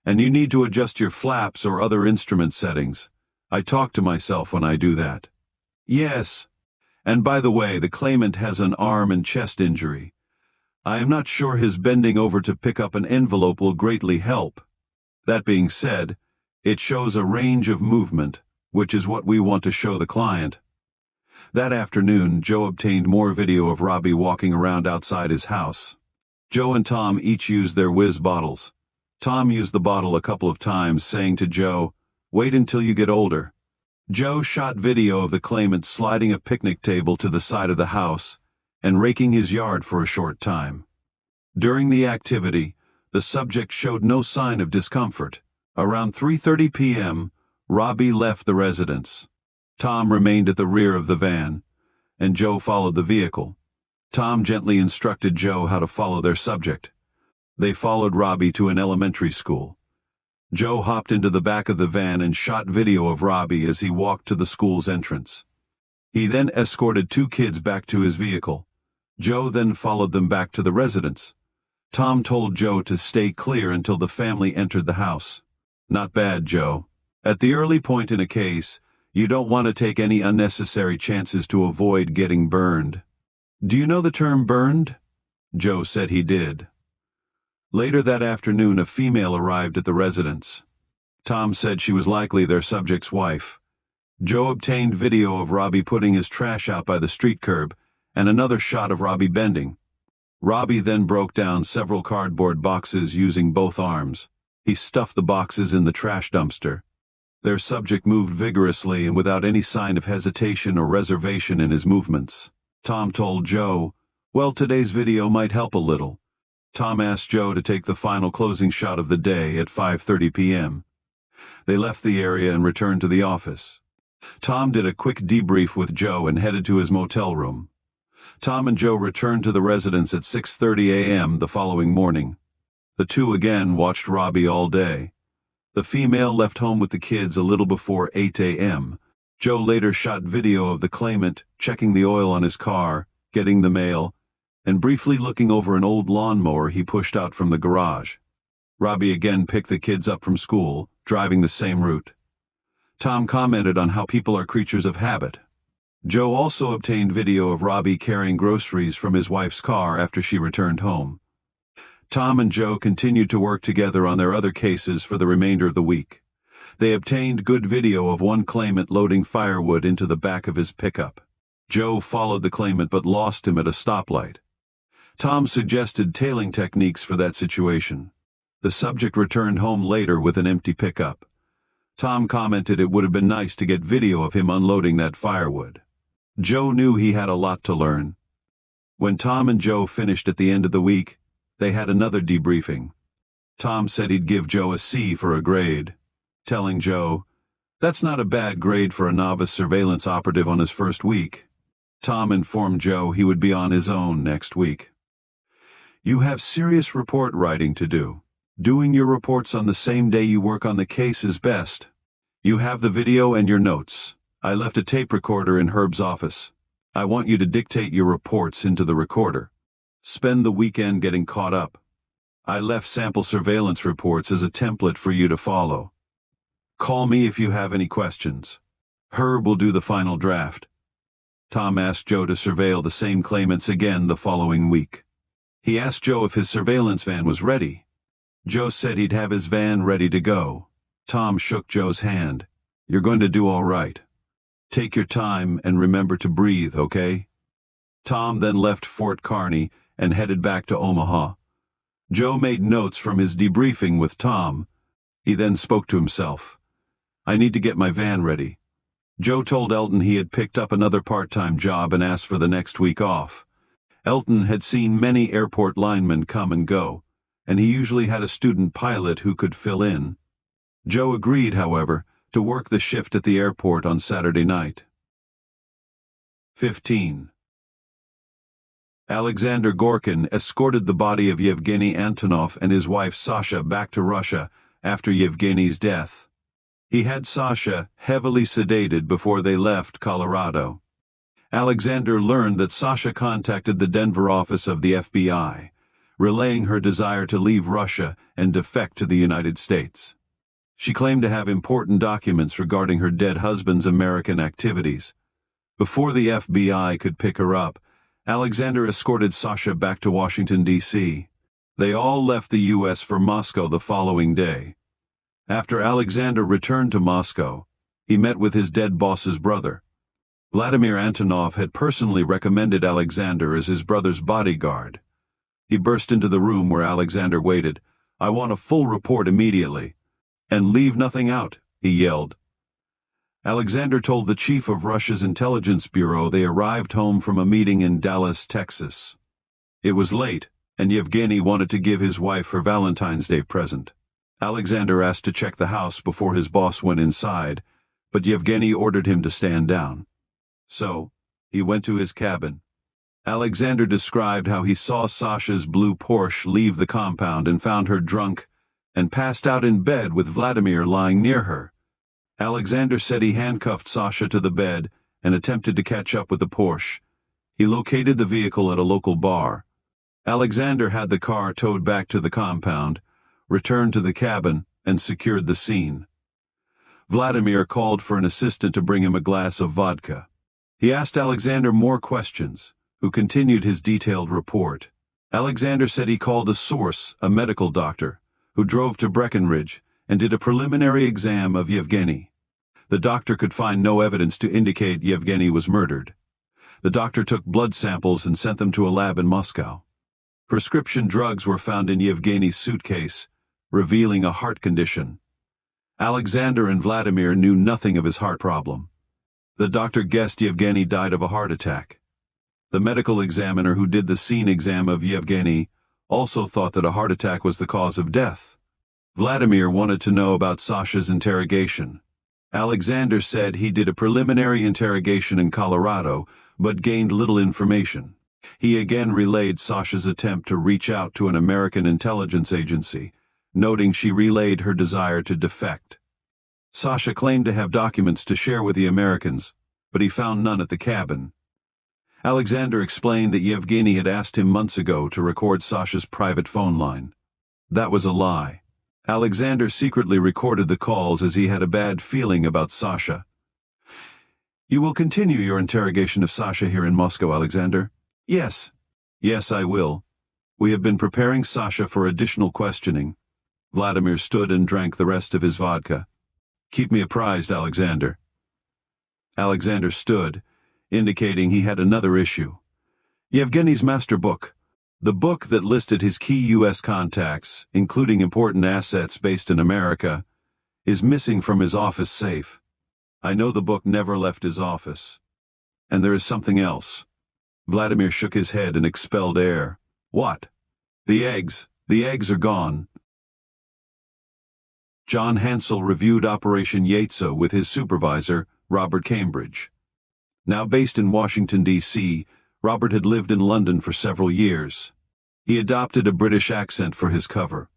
And you need to adjust your flaps or other instrument settings. I talk to myself when I do that." "Yes. And by the way, the claimant has an arm and chest injury. I am not sure his bending over to pick up an envelope will greatly help. That being said, it shows a range of movement, which is what we want to show the client." That afternoon, Joe obtained more video of Robbie walking around outside his house. Joe and Tom each used their whiz bottles. Tom used the bottle a couple of times, saying to Joe, "Wait until you get older." Joe shot video of the claimant sliding a picnic table to the side of the house and raking his yard for a short time. During the activity, the subject showed no sign of discomfort. Around 3:30 p.m., Robbie left the residence. Tom remained at the rear of the van, and Joe followed the vehicle. Tom gently instructed Joe how to follow their subject. They followed Robbie to an elementary school. Joe hopped into the back of the van and shot video of Robbie as he walked to the school's entrance. He then escorted two kids back to his vehicle. Joe then followed them back to the residence. Tom told Joe to stay clear until the family entered the house. "Not bad, Joe. At the early point in a case, you don't want to take any unnecessary chances to avoid getting burned." "Do you know the term burned?" Joe said he did. Later that afternoon, a female arrived at the residence. Tom said she was likely their subject's wife. Joe obtained video of Robbie putting his trash out by the street curb and another shot of Robbie bending. Robbie then broke down several cardboard boxes using both arms. He stuffed the boxes in the trash dumpster. Their subject moved vigorously and without any sign of hesitation or reservation in his movements. Tom told Joe, "Well, today's video might help a little." Tom asked Joe to take the final closing shot of the day at 5:30 p.m. They left the area and returned to the office. Tom did a quick debrief with Joe and headed to his motel room. Tom and Joe returned to the residence at 6:30 a.m. the following morning. The two again watched Robbie all day. The female left home with the kids a little before 8 a.m. Joe later shot video of the claimant checking the oil on his car, getting the mail, and briefly looking over an old lawnmower he pushed out from the garage. Robbie again picked the kids up from school, driving the same route. Tom commented on how people are creatures of habit. Joe also obtained video of Robbie carrying groceries from his wife's car after she returned home. Tom and Joe continued to work together on their other cases for the remainder of the week. They obtained good video of one claimant loading firewood into the back of his pickup. Joe followed the claimant but lost him at a stoplight. Tom suggested tailing techniques for that situation. The subject returned home later with an empty pickup. Tom commented it would have been nice to get video of him unloading that firewood. Joe knew he had a lot to learn. When Tom and Joe finished at the end of the week, they had another debriefing. Tom said he'd give Joe a C for a grade, telling Joe, "That's not a bad grade for a novice surveillance operative on his first week." Tom informed Joe he would be on his own next week. "You have serious report writing to do. Doing your reports on the same day you work on the case is best. You have the video and your notes. I left a tape recorder in Herb's office. I want you to dictate your reports into the recorder. Spend the weekend getting caught up. I left sample surveillance reports as a template for you to follow. Call me if you have any questions. Herb will do the final draft." Tom asked Joe to surveil the same claimants again the following week. He asked Joe if his surveillance van was ready. Joe said he'd have his van ready to go. Tom shook Joe's hand. "You're going to do all right. Take your time and remember to breathe, okay?" Tom then left Fort Kearny and headed back to Omaha. Joe made notes from his debriefing with Tom. He then spoke to himself. "I need to get my van ready. Joe told Elton he had picked up another part-time job and asked for the next week off. Elton had seen many airport linemen come and go, and he usually had a student pilot who could fill in. Joe agreed, however, to work the shift at the airport on Saturday night. 15. Alexander Gorkin escorted the body of Yevgeny Antonov and his wife Sasha back to Russia after Yevgeny's death. He had Sasha heavily sedated before they left Colorado. Alexander learned that Sasha contacted the Denver office of the FBI, relaying her desire to leave Russia and defect to the United States. She claimed to have important documents regarding her dead husband's American activities. Before the FBI could pick her up, Alexander escorted Sasha back to Washington, D.C. They all left the U.S. for Moscow the following day. After Alexander returned to Moscow, he met with his dead boss's brother. Vladimir Antonov had personally recommended Alexander as his brother's bodyguard. He burst into the room where Alexander waited. "I want a full report immediately. And leave nothing out," he yelled. Alexander told the chief of Russia's intelligence bureau they arrived home from a meeting in Dallas, Texas. It was late, and Yevgeny wanted to give his wife her Valentine's Day present. Alexander asked to check the house before his boss went inside, but Yevgeny ordered him to stand down. So, he went to his cabin. Alexander described how he saw Sasha's blue Porsche leave the compound and found her drunk and passed out in bed with Vladimir lying near her. Alexander said he handcuffed Sasha to the bed and attempted to catch up with the Porsche. He located the vehicle at a local bar. Alexander had the car towed back to the compound, returned to the cabin, and secured the scene. Vladimir called for an assistant to bring him a glass of vodka. He asked Alexander more questions, who continued his detailed report. Alexander said he called a source, a medical doctor, who drove to Breckenridge and did a preliminary exam of Yevgeny. The doctor could find no evidence to indicate Yevgeny was murdered. The doctor took blood samples and sent them to a lab in Moscow. Prescription drugs were found in Yevgeny's suitcase, revealing a heart condition. Alexander and Vladimir knew nothing of his heart problem. The doctor guessed Yevgeny died of a heart attack. The medical examiner who did the scene exam of Yevgeny also thought that a heart attack was the cause of death. Vladimir wanted to know about Sasha's interrogation. Alexander said he did a preliminary interrogation in Colorado, but gained little information. He again relayed Sasha's attempt to reach out to an American intelligence agency, noting she relayed her desire to defect. Sasha claimed to have documents to share with the Americans, but he found none at the cabin. Alexander explained that Yevgeny had asked him months ago to record Sasha's private phone line. That was a lie. Alexander secretly recorded the calls as he had a bad feeling about Sasha. "You will continue your interrogation of Sasha here in Moscow, Alexander?" "Yes. Yes, I will. We have been preparing Sasha for additional questioning." Vladimir stood and drank the rest of his vodka. "Keep me apprised, Alexander." Alexander stood, indicating he had another issue. Yevgeny's master book. The book that listed his key U.S. contacts, including important assets based in America, is missing from his office safe. I know the book never left his office. And there is something else. Vladimir shook his head and expelled air. "What?" The eggs are gone." John Hansel reviewed Operation Yaitso with his supervisor, Robert Cambridge. Now based in Washington, D.C., Robert had lived in London for several years. He adopted a British accent for his cover.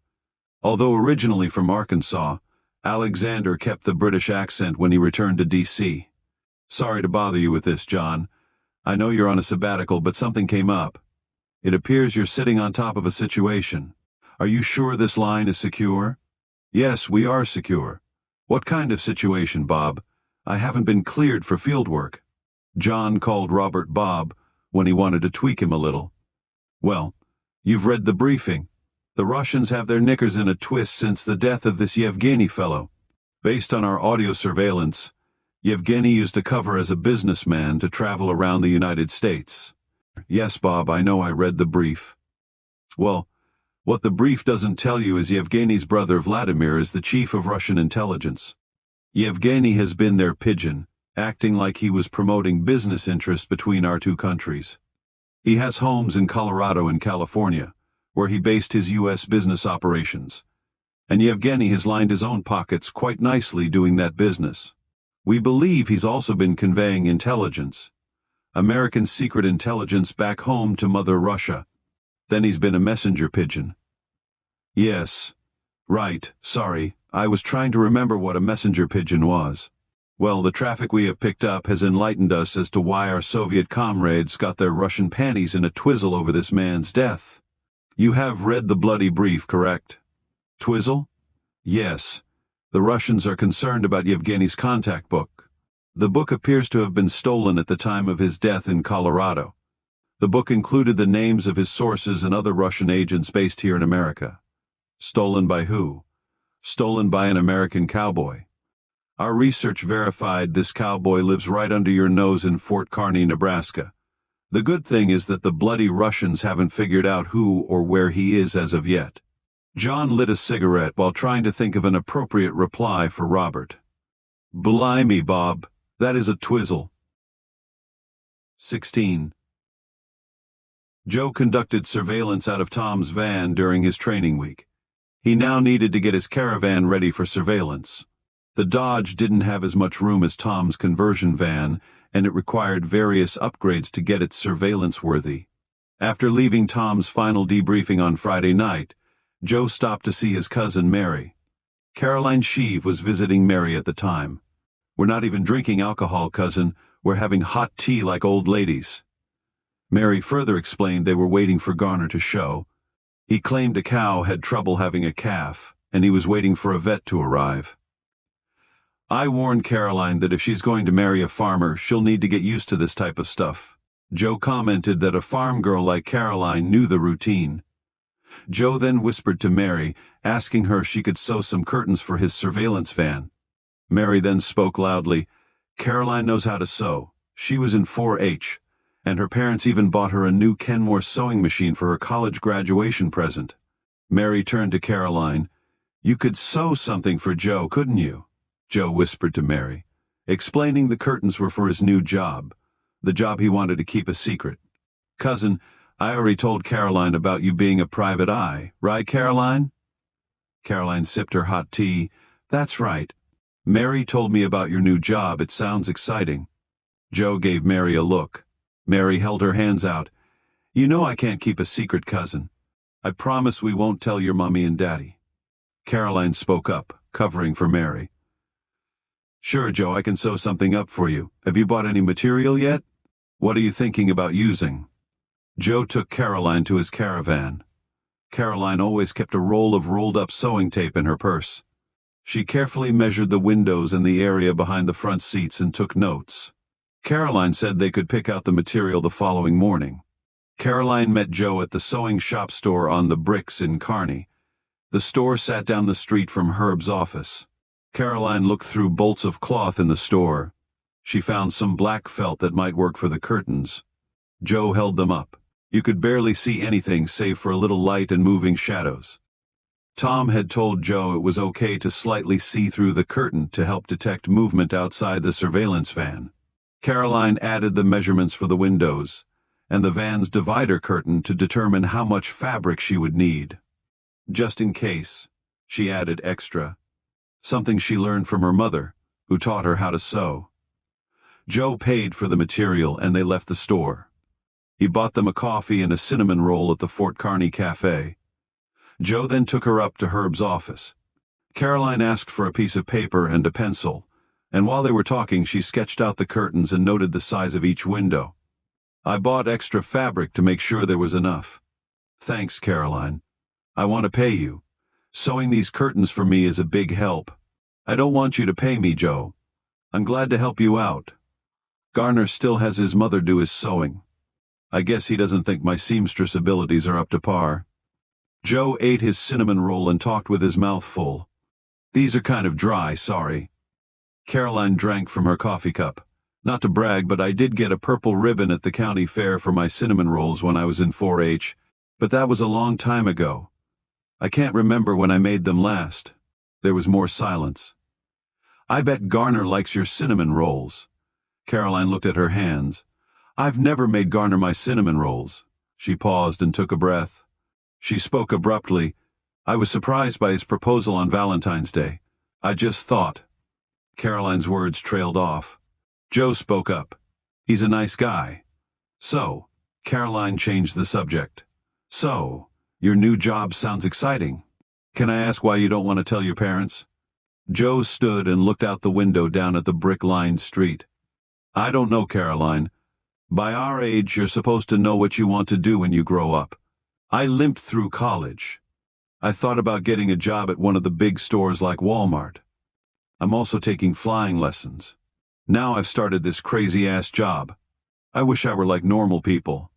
Although originally from Arkansas, Alexander kept the British accent when he returned to D.C. "Sorry to bother you with this, John. I know you're on a sabbatical, but something came up. It appears you're sitting on top of a situation. Are you sure this line is secure?" "Yes, we are secure." "What kind of situation, Bob? I haven't been cleared for fieldwork." John called Robert Bob when he wanted to tweak him a little. "Well, you've read the briefing. The Russians have their knickers in a twist since the death of this Yevgeny fellow. Based on our audio surveillance, Yevgeny used a cover as a businessman to travel around the United States." "Yes, Bob, I know I read the brief." "Well, what the brief doesn't tell you is Yevgeny's brother Vladimir is the chief of Russian intelligence. Yevgeny has been their pigeon, acting like he was promoting business interests between our two countries. He has homes in Colorado and California, where he based his U.S. business operations. And Yevgeny has lined his own pockets quite nicely doing that business. We believe he's also been conveying intelligence, American secret intelligence back home to Mother Russia. Then he's been a messenger pigeon. Yes. Right, sorry, I was trying to remember what a messenger pigeon was. Well, the traffic we have picked up has enlightened us as to why our Soviet comrades got their Russian panties in a twizzle over this man's death. You have read the bloody brief, correct? Twizzle? Yes. The Russians are concerned about Yevgeny's contact book. The book appears to have been stolen at the time of his death in Colorado. The book included the names of his sources and other Russian agents based here in America. Stolen by who? Stolen by an American cowboy. Our research verified this cowboy lives right under your nose in Fort Kearny, Nebraska. The good thing is that the bloody Russians haven't figured out who or where he is as of yet. John lit a cigarette while trying to think of an appropriate reply for Robert. Blimey, Bob, that is a twizzle. 16. Joe conducted surveillance out of Tom's van during his training week. He now needed to get his caravan ready for surveillance. The Dodge didn't have as much room as Tom's conversion van, and it required various upgrades to get it surveillance-worthy. After leaving Tom's final debriefing on Friday night, Joe stopped to see his cousin Mary. Caroline Sheave was visiting Mary at the time. We're not even drinking alcohol, cousin. We're having hot tea like old ladies. Mary further explained they were waiting for Garner to show. He claimed a cow had trouble having a calf, and he was waiting for a vet to arrive. I warned Caroline that if she's going to marry a farmer, she'll need to get used to this type of stuff. Joe commented that a farm girl like Caroline knew the routine. Joe then whispered to Mary, asking her if she could sew some curtains for his surveillance van. Mary then spoke loudly. Caroline knows how to sew. She was in 4-H. And her parents even bought her a new Kenmore sewing machine for her college graduation present. Mary turned to Caroline. You could sew something for Joe, couldn't you? Joe whispered to Mary, explaining the curtains were for his new job, the job he wanted to keep a secret. Cousin, I already told Caroline about you being a private eye, right, Caroline? Caroline sipped her hot tea. That's right. Mary told me about your new job. It sounds exciting. Joe gave Mary a look. Mary held her hands out. You know I can't keep a secret, cousin. I promise we won't tell your mommy and daddy. Caroline spoke up, covering for Mary. Sure, Joe, I can sew something up for you. Have you bought any material yet? What are you thinking about using? Joe took Caroline to his caravan. Caroline always kept a roll of rolled-up sewing tape in her purse. She carefully measured the windows and the area behind the front seats and took notes. Caroline said they could pick out the material the following morning. Caroline met Joe at the sewing shop store on the Bricks in Kearny. The store sat down the street from Herb's office. Caroline looked through bolts of cloth in the store. She found some black felt that might work for the curtains. Joe held them up. You could barely see anything save for a little light and moving shadows. Tom had told Joe it was okay to slightly see through the curtain to help detect movement outside the surveillance van. Caroline added the measurements for the windows and the van's divider curtain to determine how much fabric she would need. Just in case, she added extra, something she learned from her mother, who taught her how to sew. Joe paid for the material and they left the store. He bought them a coffee and a cinnamon roll at the Fort Kearny Cafe. Joe then took her up to Herb's office. Caroline asked for a piece of paper and a pencil, and while they were talking she sketched out the curtains and noted the size of each window. I bought extra fabric to make sure there was enough. Thanks, Caroline. I want to pay you. Sewing these curtains for me is a big help. I don't want you to pay me, Joe. I'm glad to help you out. Garner still has his mother do his sewing. I guess he doesn't think my seamstress abilities are up to par. Joe ate his cinnamon roll and talked with his mouth full. These are kind of dry, sorry. Caroline drank from her coffee cup. Not to brag, but I did get a purple ribbon at the county fair for my cinnamon rolls when I was in 4-H, but that was a long time ago. I can't remember when I made them last. There was more silence. I bet Garner likes your cinnamon rolls. Caroline looked at her hands. "I've never made Garner my cinnamon rolls." She paused and took a breath. She spoke abruptly. "I was surprised by his proposal on Valentine's Day. I just thought." Caroline's words trailed off. Joe spoke up. "He's a nice guy." "So," Caroline changed the subject. "So, your new job sounds exciting. Can I ask why you don't want to tell your parents?" Joe stood and looked out the window down at the brick-lined street. "I don't know, Caroline. By our age, you're supposed to know what you want to do when you grow up. I limped through college. I thought about getting a job at one of the big stores like Walmart. I'm also taking flying lessons. Now I've started this crazy-ass job. I wish I were like normal people."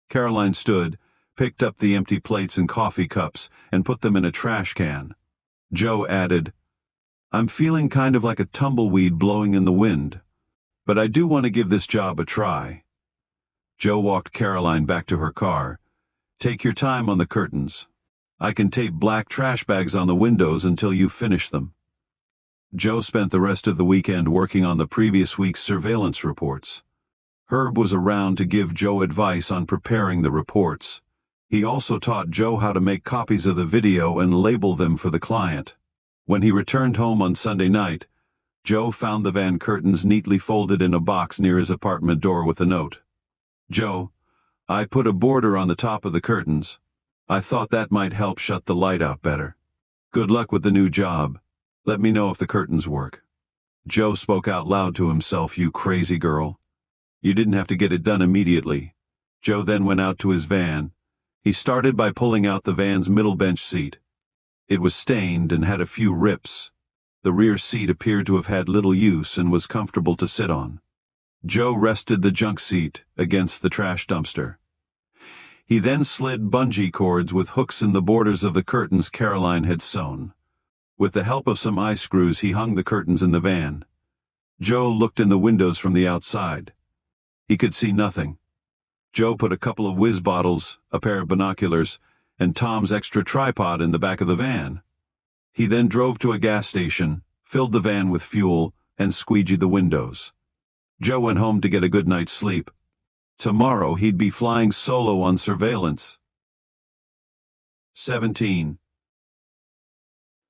Caroline stood, picked up the empty plates and coffee cups, and put them in a trash can. Joe added, "I'm feeling kind of like a tumbleweed blowing in the wind, but I do want to give this job a try." Joe walked Caroline back to her car. "Take your time on the curtains. I can tape black trash bags on the windows until you finish them." Joe spent the rest of the weekend working on the previous week's surveillance reports. Herb was around to give Joe advice on preparing the reports. He also taught Joe how to make copies of the video and label them for the client. When he returned home on Sunday night, Joe found the van curtains neatly folded in a box near his apartment door with a note. "Joe, I put a border on the top of the curtains. I thought that might help shut the light out better. Good luck with the new job. Let me know if the curtains work." Joe spoke out loud to himself, "You crazy girl. You didn't have to get it done immediately." Joe then went out to his van. He started by pulling out the van's middle bench seat. It was stained and had a few rips. The rear seat appeared to have had little use and was comfortable to sit on. Joe rested the junk seat against the trash dumpster. He then slid bungee cords with hooks in the borders of the curtains Caroline had sewn. With the help of some eye screws, he hung the curtains in the van. Joe looked in the windows from the outside. He could see nothing. Joe put a couple of whiz bottles, a pair of binoculars, and Tom's extra tripod in the back of the van. He then drove to a gas station, filled the van with fuel, and squeegeed the windows. Joe went home to get a good night's sleep. Tomorrow he'd be flying solo on surveillance. 17.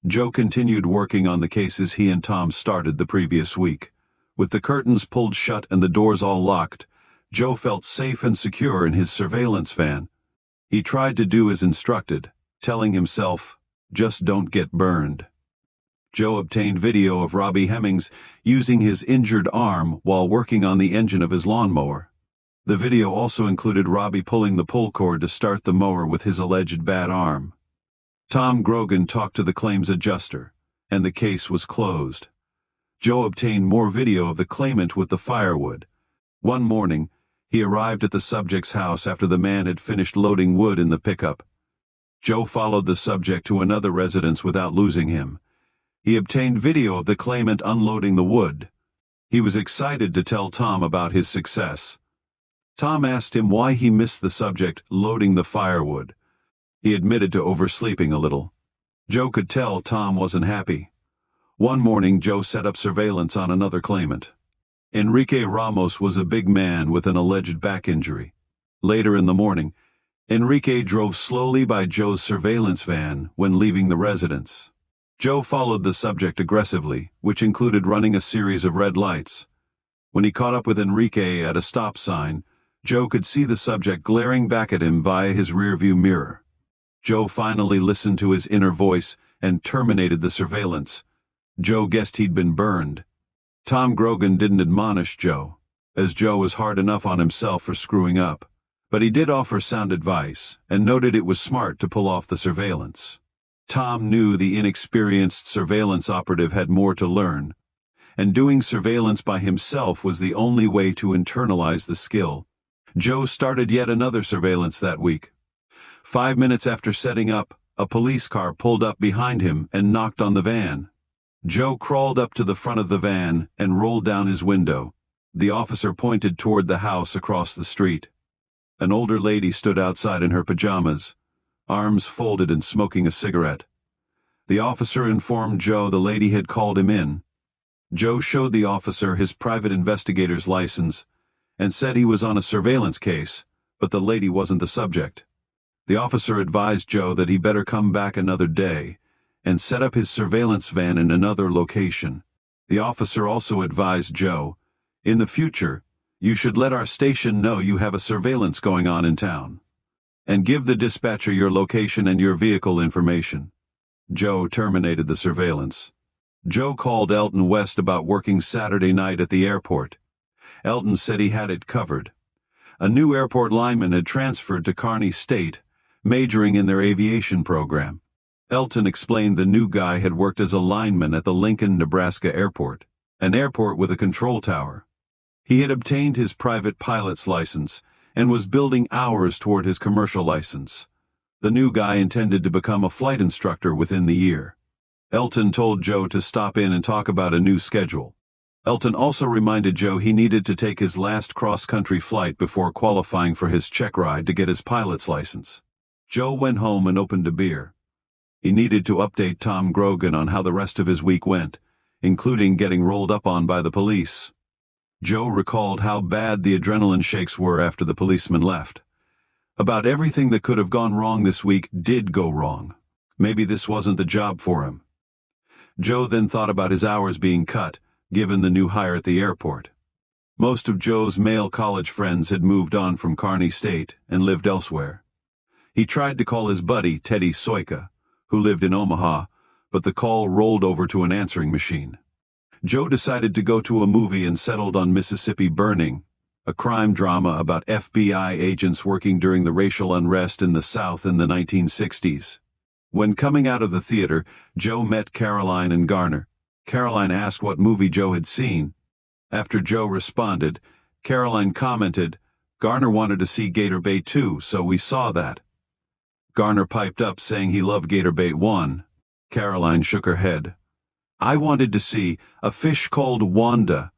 Joe continued working on the cases he and Tom started the previous week. With the curtains pulled shut and the doors all locked, Joe felt safe and secure in his surveillance van. He tried to do as instructed, telling himself, "Just don't get burned." Joe obtained video of Robbie Hemmings using his injured arm while working on the engine of his lawnmower. The video also included Robbie pulling the pull cord to start the mower with his alleged bad arm. Tom Grogan talked to the claims adjuster, and the case was closed. Joe obtained more video of the claimant with the firewood. One morning, he arrived at the subject's house after the man had finished loading wood in the pickup. Joe followed the subject to another residence without losing him. He obtained video of the claimant unloading the wood. He was excited to tell Tom about his success. Tom asked him why he missed the subject loading the firewood. He admitted to oversleeping a little. Joe could tell Tom wasn't happy. One morning, Joe set up surveillance on another claimant. Enrique Ramos was a big man with an alleged back injury. Later in the morning, Enrique drove slowly by Joe's surveillance van when leaving the residence. Joe followed the subject aggressively, which included running a series of red lights. When he caught up with Enrique at a stop sign, Joe could see the subject glaring back at him via his rearview mirror. Joe finally listened to his inner voice and terminated the surveillance. Joe guessed he'd been burned. Tom Grogan didn't admonish Joe, as Joe was hard enough on himself for screwing up, but he did offer sound advice and noted it was smart to pull off the surveillance. Tom knew the inexperienced surveillance operative had more to learn, and doing surveillance by himself was the only way to internalize the skill. Joe started yet another surveillance that week. 5 minutes after setting up, a police car pulled up behind him and knocked on the van. Joe crawled up to the front of the van and rolled down his window. The officer pointed toward the house across the street. An older lady stood outside in her pajamas, arms folded and smoking a cigarette. The officer informed Joe the lady had called him in. Joe showed the officer his private investigator's license and said he was on a surveillance case, but the lady wasn't the subject. The officer advised Joe that he better come back another day and set up his surveillance van in another location. The officer also advised Joe, "In the future, you should let our station know you have a surveillance going on in town, and give the dispatcher your location and your vehicle information." Joe terminated the surveillance. Joe called Elton West about working Saturday night at the airport. Elton said he had it covered. A new airport lineman had transferred to Kearney State, majoring in their aviation program. Elton explained the new guy had worked as a lineman at the Lincoln, Nebraska airport, an airport with a control tower. He had obtained his private pilot's license and was building hours toward his commercial license. The new guy intended to become a flight instructor within the year. Elton told Joe to stop in and talk about a new schedule. Elton also reminded Joe he needed to take his last cross-country flight before qualifying for his check ride to get his pilot's license. Joe went home and opened a beer. He needed to update Tom Grogan on how the rest of his week went, including getting rolled up on by the police. Joe recalled how bad the adrenaline shakes were after the policeman left. About everything that could have gone wrong this week did go wrong. Maybe this wasn't the job for him. Joe then thought about his hours being cut, given the new hire at the airport. Most of Joe's male college friends had moved on from Kearney State and lived elsewhere. He tried to call his buddy, Teddy Soika, who lived in Omaha, but the call rolled over to an answering machine. Joe decided to go to a movie and settled on Mississippi Burning, a crime drama about FBI agents working during the racial unrest in the South in the 1960s. When coming out of the theater, Joe met Caroline and Garner. Caroline asked what movie Joe had seen. After Joe responded, Caroline commented, "Garner wanted to see Gator Bait 2, so we saw that." Garner piped up saying he loved Gator Bait 1. Caroline shook her head. "I wanted to see A Fish Called Wanda.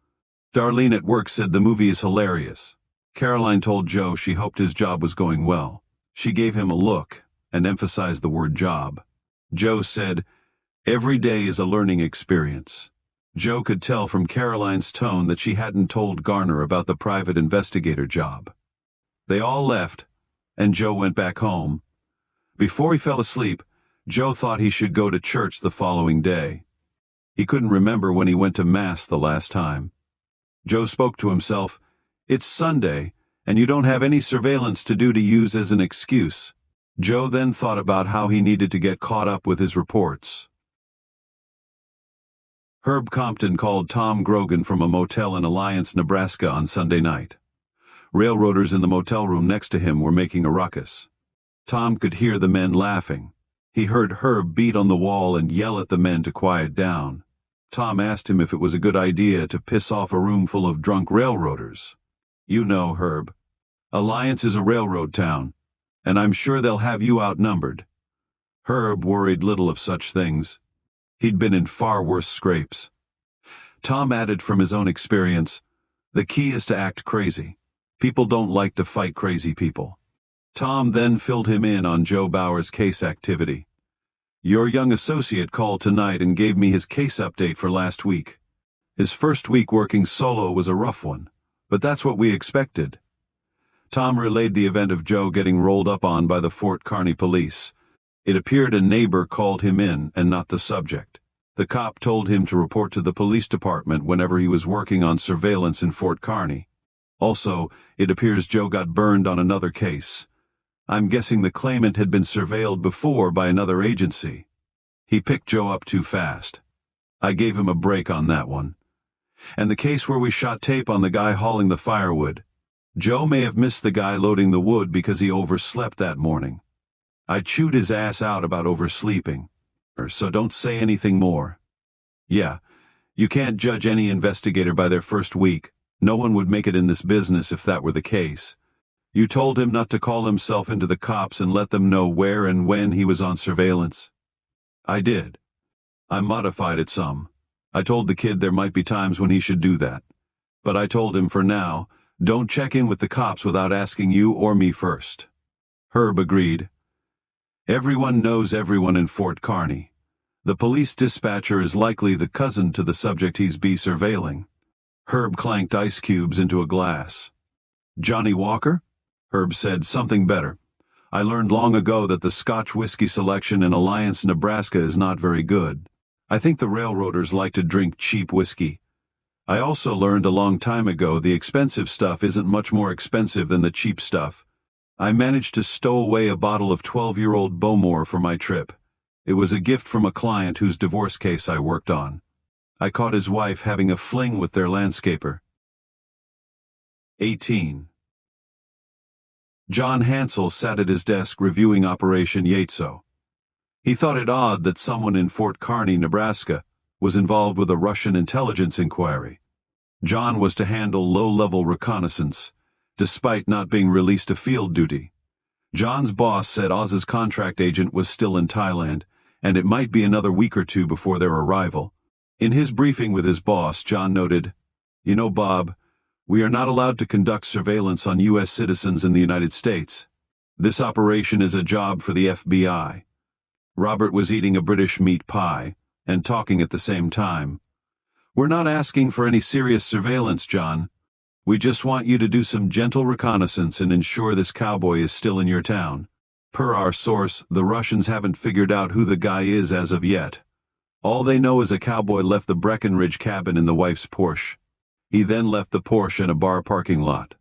Darlene at work said the movie is hilarious." Caroline told Joe she hoped his job was going well. She gave him a look and emphasized the word job. Joe said, "Every day is a learning experience." Joe could tell from Caroline's tone that she hadn't told Garner about the private investigator job. They all left, and Joe went back home. Before he fell asleep, Joe thought he should go to church the following day. He couldn't remember when he went to Mass the last time. Joe spoke to himself, "It's Sunday, and you don't have any surveillance to do to use as an excuse." Joe then thought about how he needed to get caught up with his reports. Herb Compton called Tom Grogan from a motel in Alliance, Nebraska on Sunday night. Railroaders in the motel room next to him were making a ruckus. Tom could hear the men laughing. He heard Herb beat on the wall and yell at the men to quiet down. Tom asked him if it was a good idea to piss off a room full of drunk railroaders. "You know, Herb. Alliance is a railroad town, and I'm sure they'll have you outnumbered." Herb worried little of such things. He'd been in far worse scrapes. Tom added from his own experience, "The key is to act crazy. People don't like to fight crazy people." Tom then filled him in on Joe Bauer's case activity. "Your young associate called tonight and gave me his case update for last week. His first week working solo was a rough one, but that's what we expected." Tom relayed the event of Joe getting rolled up on by the Fort Kearney police. It appeared a neighbor called him in and not the subject. The cop told him to report to the police department whenever he was working on surveillance in Fort Kearney. Also, it appears Joe got burned on another case. I'm guessing the claimant had been surveilled before by another agency. He picked Joe up too fast. I gave him a break on that one. And the case where we shot tape on the guy hauling the firewood. Joe may have missed the guy loading the wood because he overslept that morning. I chewed his ass out about oversleeping. So don't say anything more. Yeah, you can't judge any investigator by their first week. No one would make it in this business if that were the case. You told him not to call himself into the cops and let them know where and when he was on surveillance. I did. I modified it some. I told the kid there might be times when he should do that. But I told him for now, don't check in with the cops without asking you or me first. Herb agreed. Everyone knows everyone in Fort Kearney. The police dispatcher is likely the cousin to the subject he's be surveilling. Herb clanked ice cubes into a glass. Johnny Walker? Herb said, something better. I learned long ago that the Scotch whiskey selection in Alliance, Nebraska is not very good. I think the railroaders like to drink cheap whiskey. I also learned a long time ago the expensive stuff isn't much more expensive than the cheap stuff. I managed to stow away a bottle of 12-year-old Bowmore for my trip. It was a gift from a client whose divorce case I worked on. I caught his wife having a fling with their landscaper. 18. John Hansel sat at his desk reviewing Operation Yaitso. He thought it odd that someone in Fort Kearny, Nebraska, was involved with a Russian intelligence inquiry. John was to handle low-level reconnaissance, despite not being released to field duty. John's boss said Oz's contract agent was still in Thailand, and it might be another week or two before their arrival. In his briefing with his boss, John noted, "You know, Bob, we are not allowed to conduct surveillance on U.S. citizens in the United States. This operation is a job for the FBI." Robert was eating a British meat pie and talking at the same time. "We're not asking for any serious surveillance, John. We just want you to do some gentle reconnaissance and ensure this cowboy is still in your town. Per our source, the Russians haven't figured out who the guy is as of yet. All they know is a cowboy left the Breckenridge cabin in the wife's Porsche. He then left the Porsche in a bar parking lot.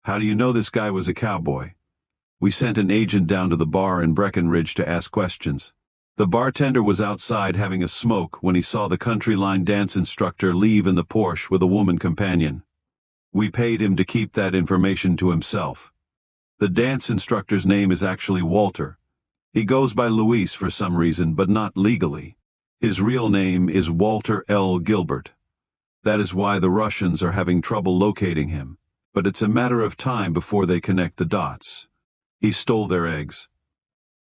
How do you know this guy was a cowboy? We sent an agent down to the bar in Breckenridge to ask questions. The bartender was outside having a smoke when he saw the country line dance instructor leave in the Porsche with a woman companion. We paid him to keep that information to himself. The dance instructor's name is actually Walter. He goes by Luis for some reason, but not legally. His real name is Walter L. Gilbert. That is why the Russians are having trouble locating him, but it's a matter of time before they connect the dots. He stole their eggs."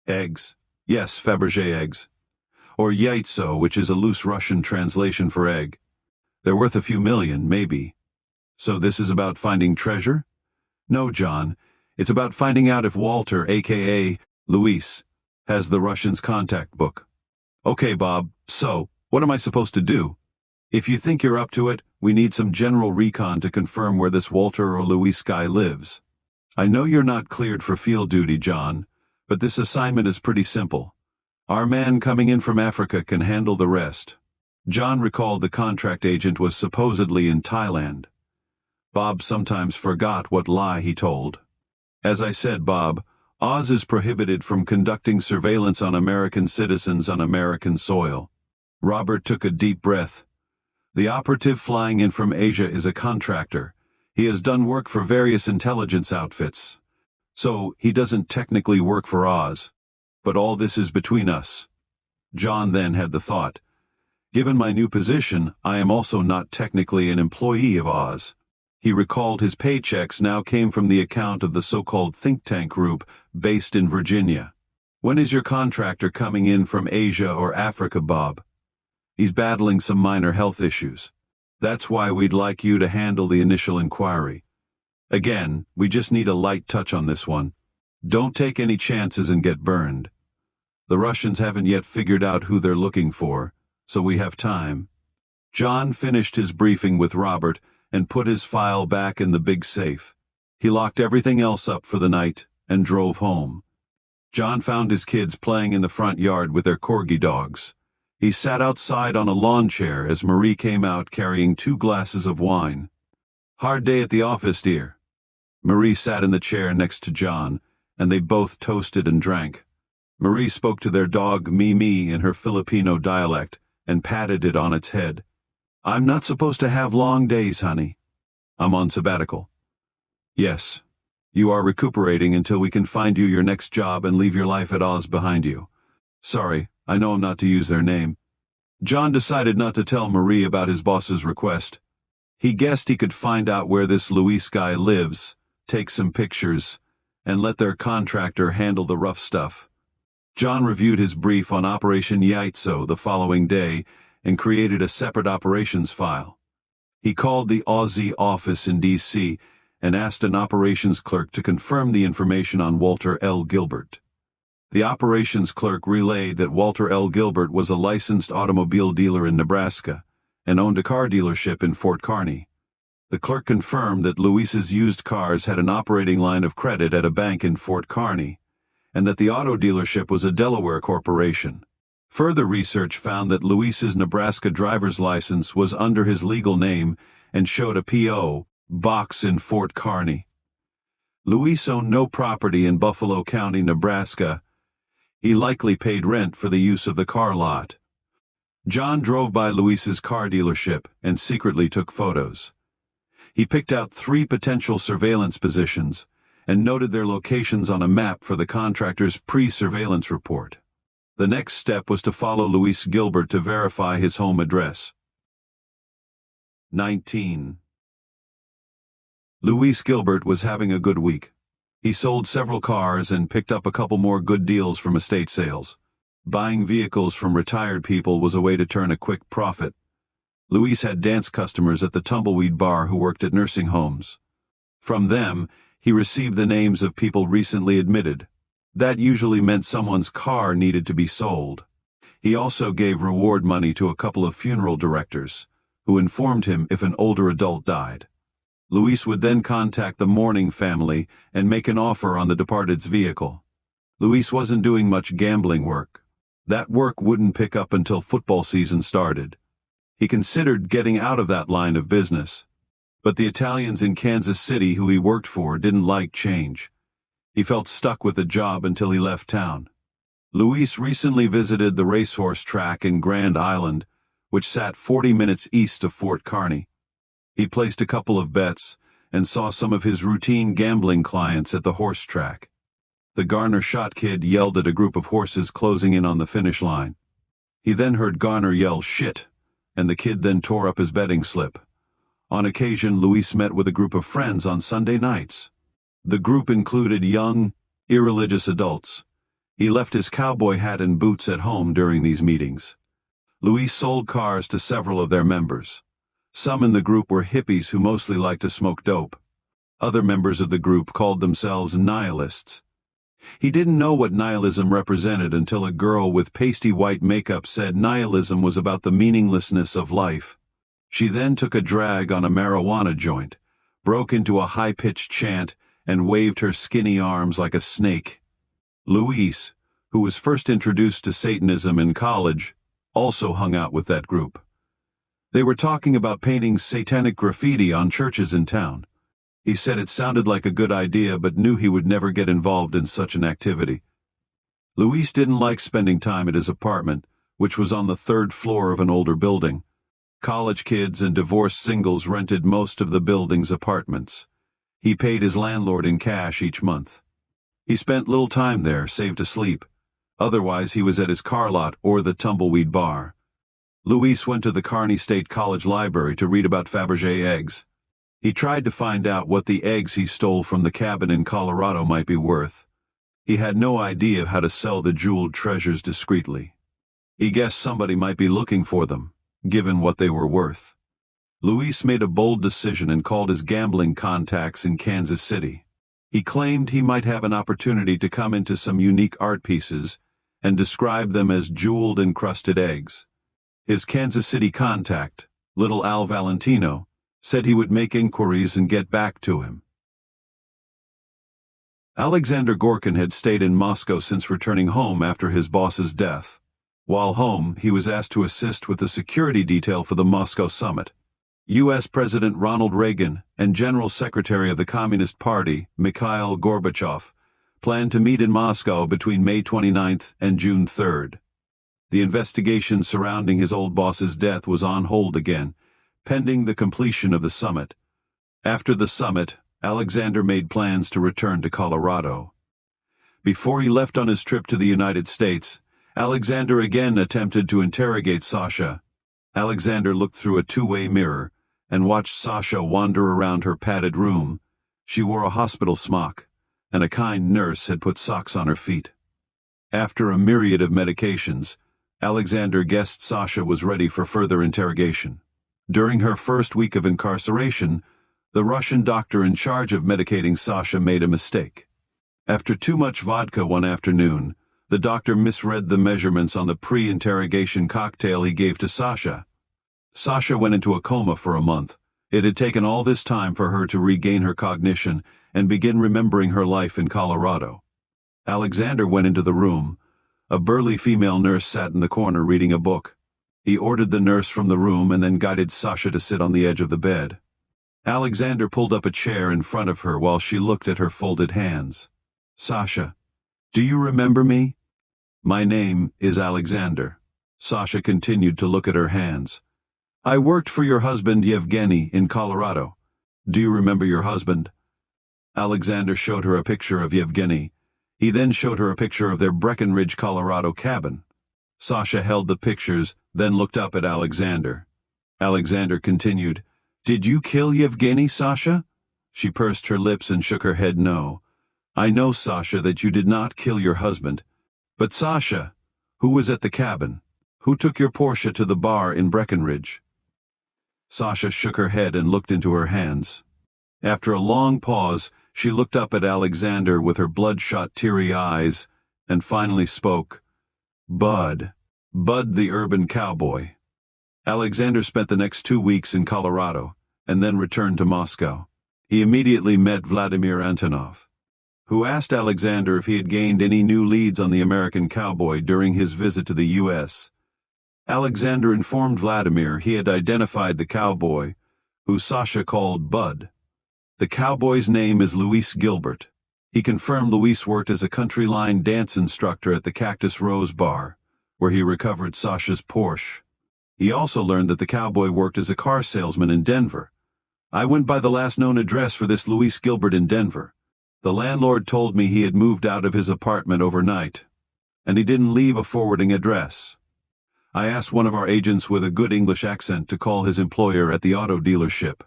"Eggs?" "Yes, Fabergé eggs. Or yaitso, which is a loose Russian translation for egg. They're worth a few million, maybe. So this is about finding treasure?" "No, John. It's about finding out if Walter, a.k.a. Luis, has the Russians' contact book." "Okay, Bob, so, what am I supposed to do?" "If you think you're up to it, we need some general recon to confirm where this Walter or Luis guy lives. I know you're not cleared for field duty, John, but this assignment is pretty simple. Our man coming in from Africa can handle the rest." John recalled the contract agent was supposedly in Thailand. Bob sometimes forgot what lie he told. "As I said, Bob, Oz is prohibited from conducting surveillance on American citizens on American soil." Robert took a deep breath. "The operative flying in from Asia is a contractor. He has done work for various intelligence outfits. So, he doesn't technically work for Oz. But all this is between us." John then had the thought, "Given my new position, I am also not technically an employee of Oz." He recalled his paychecks now came from the account of the so-called think tank group based in Virginia. "When is your contractor coming in from Asia or Africa, Bob?" "He's battling some minor health issues. That's why we'd like you to handle the initial inquiry. Again, we just need a light touch on this one. Don't take any chances and get burned. The Russians haven't yet figured out who they're looking for, so we have time." John finished his briefing with Robert and put his file back in the big safe. He locked everything else up for the night and drove home. John found his kids playing in the front yard with their corgi dogs. He sat outside on a lawn chair as Marie came out carrying 2 glasses of wine. "Hard day at the office, dear." Marie sat in the chair next to John, and they both toasted and drank. Marie spoke to their dog Mimi in her Filipino dialect and patted it on its head. "I'm not supposed to have long days, honey." "I'm on sabbatical." "Yes. You are recuperating until we can find you your next job and leave your life at Oz behind you. Sorry, I know I'm not to use their name." John decided not to tell Marie about his boss's request. He guessed he could find out where this Luis guy lives, take some pictures, and let their contractor handle the rough stuff. John reviewed his brief on Operation Yaitso the following day and created a separate operations file. He called the Aussie office in D.C. and asked an operations clerk to confirm the information on Walter L. Gilbert. The operations clerk relayed that Walter L. Gilbert was a licensed automobile dealer in Nebraska and owned a car dealership in Fort Kearney. The clerk confirmed that Luis's used cars had an operating line of credit at a bank in Fort Kearney, and that the auto dealership was a Delaware corporation. Further research found that Luis's Nebraska driver's license was under his legal name and showed a P.O. box in Fort Kearney. Luis owned no property in Buffalo County, Nebraska. He likely paid rent for the use of the car lot. John drove by Luis's car dealership and secretly took photos. He picked out 3 potential surveillance positions and noted their locations on a map for the contractor's pre-surveillance report. The next step was to follow Luis Gilbert to verify his home address. 19. Luis Gilbert was having a good week. He sold several cars and picked up a couple more good deals from estate sales. Buying vehicles from retired people was a way to turn a quick profit. Luis had dance customers at the Tumbleweed Bar who worked at nursing homes. From them, he received the names of people recently admitted. That usually meant someone's car needed to be sold. He also gave reward money to a couple of funeral directors, who informed him if an older adult died. Luis would then contact the mourning family and make an offer on the departed's vehicle. Luis wasn't doing much gambling work. That work wouldn't pick up until football season started. He considered getting out of that line of business. But the Italians in Kansas City who he worked for didn't like change. He felt stuck with the job until he left town. Luis recently visited the racehorse track in Grand Island, which sat 40 minutes east of Fort Kearney. He placed a couple of bets and saw some of his routine gambling clients at the horse track. The Garner shot kid yelled at a group of horses closing in on the finish line. He then heard Garner yell "shit," and the kid then tore up his betting slip. On occasion, Luis met with a group of friends on Sunday nights. The group included young, irreligious adults. He left his cowboy hat and boots at home during these meetings. Luis sold cars to several of their members. Some in the group were hippies who mostly liked to smoke dope. Other members of the group called themselves nihilists. He didn't know what nihilism represented until a girl with pasty white makeup said nihilism was about the meaninglessness of life. She then took a drag on a marijuana joint, broke into a high-pitched chant, and waved her skinny arms like a snake. Luis, who was first introduced to Satanism in college, also hung out with that group. They were talking about painting satanic graffiti on churches in town. He said it sounded like a good idea but knew he would never get involved in such an activity. Luis didn't like spending time at his apartment, which was on the 3rd floor of an older building. College kids and divorced singles rented most of the building's apartments. He paid his landlord in cash each month. He spent little time there, save to sleep. Otherwise, he was at his car lot or the Tumbleweed Bar. Luis went to the Kearney State College Library to read about Fabergé eggs. He tried to find out what the eggs he stole from the cabin in Colorado might be worth. He had no idea of how to sell the jeweled treasures discreetly. He guessed somebody might be looking for them, given what they were worth. Luis made a bold decision and called his gambling contacts in Kansas City. He claimed he might have an opportunity to come into some unique art pieces and described them as jeweled encrusted eggs. His Kansas City contact, little Al Valentino, said he would make inquiries and get back to him. Alexander Gorkin had stayed in Moscow since returning home after his boss's death. While home, he was asked to assist with the security detail for the Moscow summit. U.S. President Ronald Reagan and General Secretary of the Communist Party, Mikhail Gorbachev, planned to meet in Moscow between May 29th and June 3rd. The investigation surrounding his old boss's death was on hold again, pending the completion of the summit. After the summit, Alexander made plans to return to Colorado. Before he left on his trip to the United States, Alexander again attempted to interrogate Sasha. Alexander looked through a two-way mirror and watched Sasha wander around her padded room. She wore a hospital smock, and a kind nurse had put socks on her feet. After a myriad of medications, Alexander guessed Sasha was ready for further interrogation. During her first week of incarceration, the Russian doctor in charge of medicating Sasha made a mistake. After too much vodka one afternoon, The doctor misread the measurements on the pre-interrogation cocktail he gave to Sasha. Sasha went into a coma for a month. It had taken all this time for her to regain her cognition and begin remembering her life in Colorado. Alexander went into the room. A burly female nurse sat in the corner reading a book. He ordered the nurse from the room and then guided Sasha to sit on the edge of the bed. Alexander pulled up a chair in front of her while she looked at her folded hands. "Sasha, do you remember me?" "My name is Alexander." Sasha continued to look at her hands. "I worked for your husband Yevgeny in Colorado. Do you remember your husband?" Alexander showed her a picture of Yevgeny. He then showed her a picture of their Breckenridge, Colorado cabin. Sasha held the pictures, then looked up at Alexander. Alexander continued, "Did you kill Yevgeny, Sasha?" She pursed her lips and shook her head no. "I know, Sasha, that you did not kill your husband. But Sasha, who was at the cabin? Who took your Porsche to the bar in Breckenridge?" Sasha shook her head and looked into her hands. After a long pause, she looked up at Alexander with her bloodshot, teary eyes, and finally spoke. "Bud. Bud the urban cowboy." Alexander spent the next 2 weeks in Colorado, and then returned to Moscow. He immediately met Vladimir Antonov, who asked Alexander if he had gained any new leads on the American cowboy during his visit to the U.S. Alexander informed Vladimir he had identified the cowboy, who Sasha called Bud. The cowboy's name is Luis Gilbert. He confirmed Luis worked as a country line dance instructor at the Cactus Rose Bar, where he recovered Sasha's Porsche. He also learned that the cowboy worked as a car salesman in Denver. "I went by the last known address for this Luis Gilbert in Denver. The landlord told me he had moved out of his apartment overnight, and he didn't leave a forwarding address. I asked one of our agents with a good English accent to call his employer at the auto dealership.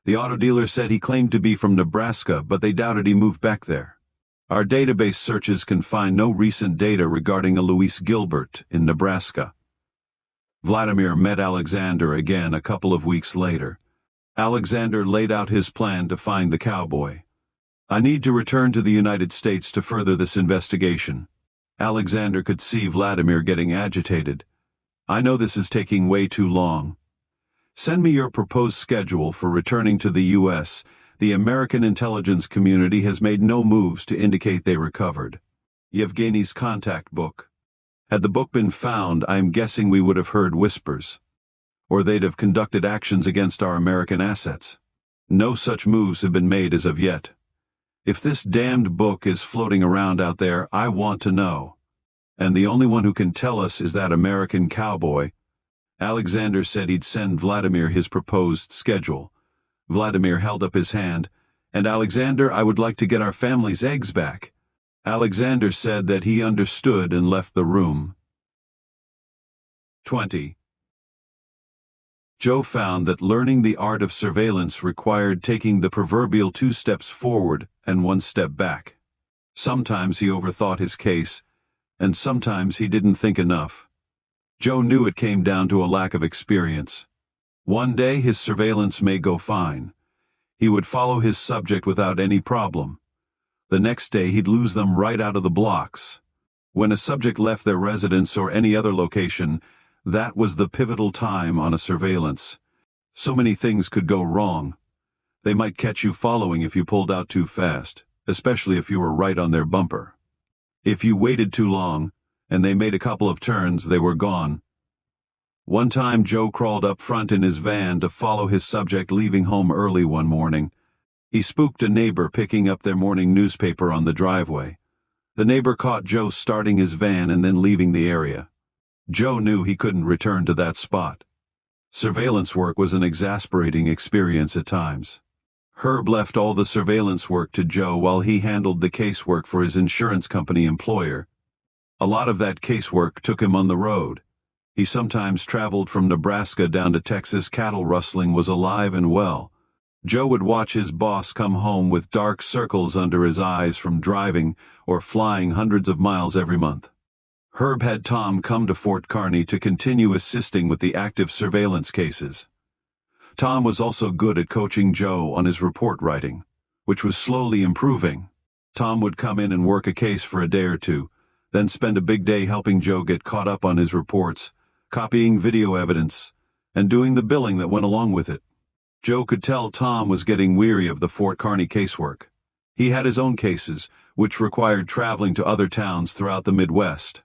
The auto dealer said he claimed to be from Nebraska, but they doubted he moved back there. Our database searches can find no recent data regarding a Luis Gilbert in Nebraska." Vladimir met Alexander again a couple of weeks later. Alexander laid out his plan to find the cowboy. "I need to return to the United States to further this investigation." Alexander could see Vladimir getting agitated. "I know this is taking way too long. Send me your proposed schedule for returning to the U.S. The American intelligence community has made no moves to indicate they recovered Yevgeny's contact book. Had the book been found, I am guessing we would have heard whispers. Or they'd have conducted actions against our American assets. No such moves have been made as of yet. If this damned book is floating around out there, I want to know. And the only one who can tell us is that American cowboy." Alexander said he'd send Vladimir his proposed schedule. Vladimir held up his hand. "And Alexander, I would like to get our family's eggs back." Alexander said that he understood and left the room. 20. Joe found that learning the art of surveillance required taking the proverbial 2 steps forward and 1 step back. Sometimes he overthought his case, and sometimes he didn't think enough. Joe knew it came down to a lack of experience. One day his surveillance may go fine. He would follow his subject without any problem. The next day he'd lose them right out of the blocks. When a subject left their residence or any other location, that was the pivotal time on a surveillance. So many things could go wrong. They might catch you following if you pulled out too fast, especially if you were right on their bumper. If you waited too long, and they made a couple of turns, they were gone. One time Joe crawled up front in his van to follow his subject leaving home early one morning. He spooked a neighbor picking up their morning newspaper on the driveway. The neighbor caught Joe starting his van and then leaving the area. Joe knew he couldn't return to that spot. Surveillance work was an exasperating experience at times. Herb left all the surveillance work to Joe while he handled the casework for his insurance company employer. A lot of that casework took him on the road. He sometimes traveled from Nebraska down to Texas. Cattle rustling was alive and well. Joe would watch his boss come home with dark circles under his eyes from driving or flying hundreds of miles every month. Herb had Tom come to Fort Kearny to continue assisting with the active surveillance cases. Tom was also good at coaching Joe on his report writing, which was slowly improving. Tom would come in and work a case for a day or two, then spend a big day helping Joe get caught up on his reports, copying video evidence, and doing the billing that went along with it. Joe could tell Tom was getting weary of the Fort Kearny casework. He had his own cases, which required traveling to other towns throughout the Midwest.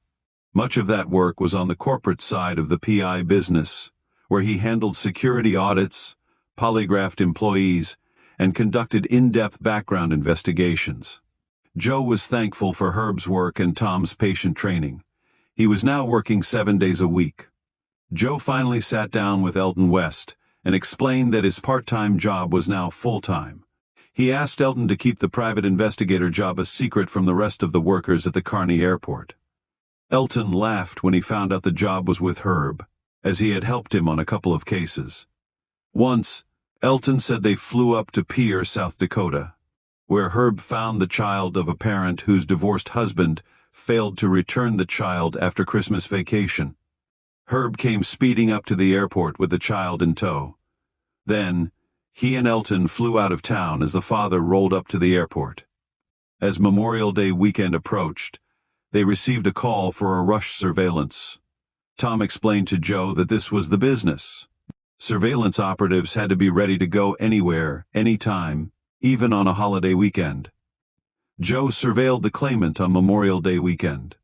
Much of that work was on the corporate side of the PI business, where he handled security audits, polygraphed employees, and conducted in-depth background investigations. Joe was thankful for Herb's work and Tom's patient training. He was now working 7 days a week. Joe finally sat down with Elton West and explained that his part-time job was now full-time. He asked Elton to keep the private investigator job a secret from the rest of the workers at the Kearny airport. Elton laughed when he found out the job was with Herb, as he had helped him on a couple of cases. Once, Elton said they flew up to Pierre, South Dakota, where Herb found the child of a parent whose divorced husband failed to return the child after Christmas vacation. Herb came speeding up to the airport with the child in tow. Then, he and Elton flew out of town as the father rolled up to the airport. As Memorial Day weekend approached, they received a call for a rush surveillance. Tom explained to Joe that this was the business. Surveillance operatives had to be ready to go anywhere, anytime, even on a holiday weekend. Joe surveilled the claimant on Memorial Day weekend.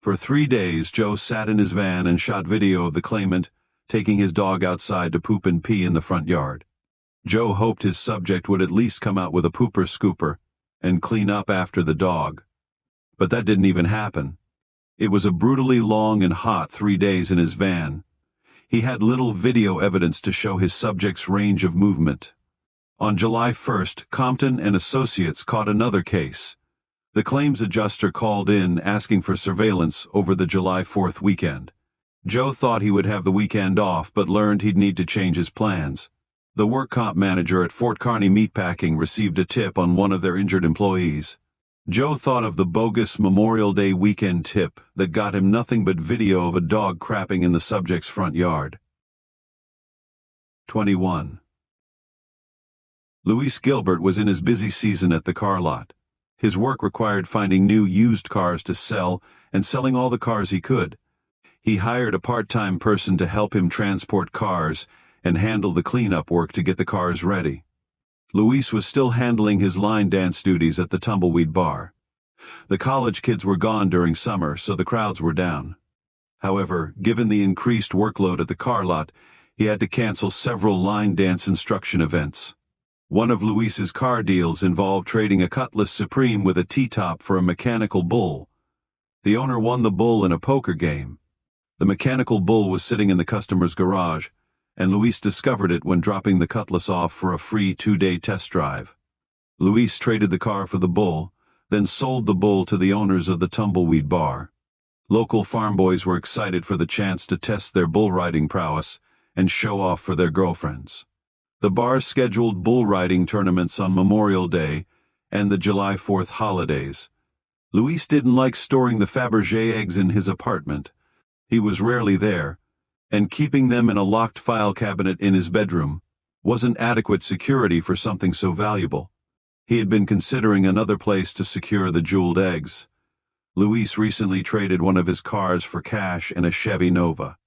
For 3 days, Joe sat in his van and shot video of the claimant, taking his dog outside to poop and pee in the front yard. Joe hoped his subject would at least come out with a pooper scooper and clean up after the dog. But that didn't even happen. It was a brutally long and hot 3 days in his van. He had little video evidence to show his subject's range of movement. On July 1st, Compton and Associates caught another case. The claims adjuster called in asking for surveillance over the July 4th weekend. Joe thought he would have the weekend off but learned he'd need to change his plans. The work comp manager at Fort Kearny Meatpacking received a tip on one of their injured employees. Joe thought of the bogus Memorial Day weekend tip that got him nothing but video of a dog crapping in the subject's front yard. 21. Luis Gilbert was in his busy season at the car lot. His work required finding new used cars to sell and selling all the cars he could. He hired a part-time person to help him transport cars and handle the cleanup work to get the cars ready. Luis was still handling his line dance duties at the Tumbleweed Bar. The college kids were gone during summer, so the crowds were down. However, given the increased workload at the car lot, he had to cancel several line dance instruction events. One of Luis's car deals involved trading a Cutlass Supreme with a T-top for a mechanical bull. The owner won the bull in a poker game. The mechanical bull was sitting in the customer's garage, and Luis discovered it when dropping the Cutlass off for a free 2-day test drive. Luis traded the car for the bull, then sold the bull to the owners of the Tumbleweed Bar. Local farm boys were excited for the chance to test their bull riding prowess and show off for their girlfriends. The bar scheduled bull riding tournaments on Memorial Day and the July 4th holidays. Luis didn't like storing the Fabergé eggs in his apartment. He was rarely there, and keeping them in a locked file cabinet in his bedroom wasn't adequate security for something so valuable. He had been considering another place to secure the jeweled eggs. Luis recently traded one of his cars for cash in a Chevy Nova.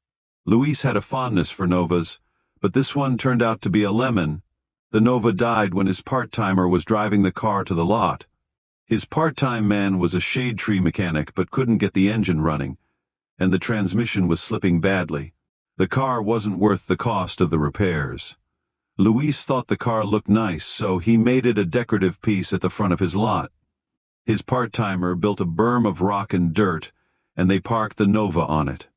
Luis had a fondness for Novas, but this one turned out to be a lemon. The Nova died when his part-timer was driving the car to the lot. His part-time man was a shade tree mechanic but couldn't get the engine running, and the transmission was slipping badly. The car wasn't worth the cost of the repairs. Luis thought the car looked nice, so he made it a decorative piece at the front of his lot. His part-timer built a berm of rock and dirt, and they parked the Nova on it.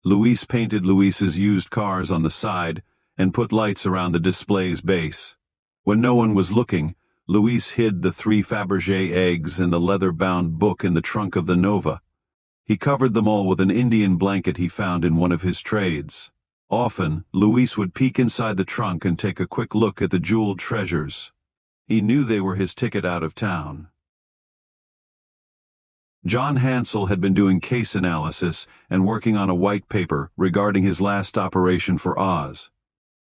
Luis painted Luis's used cars on the side and put lights around the display's base. When no one was looking, Luis hid the 3 Fabergé eggs and the leather-bound book in the trunk of the Nova. He covered them all with an Indian blanket he found in one of his trades. Often, Luis would peek inside the trunk and take a quick look at the jeweled treasures. He knew they were his ticket out of town. John Hansel had been doing case analysis and working on a white paper regarding his last operation for Oz.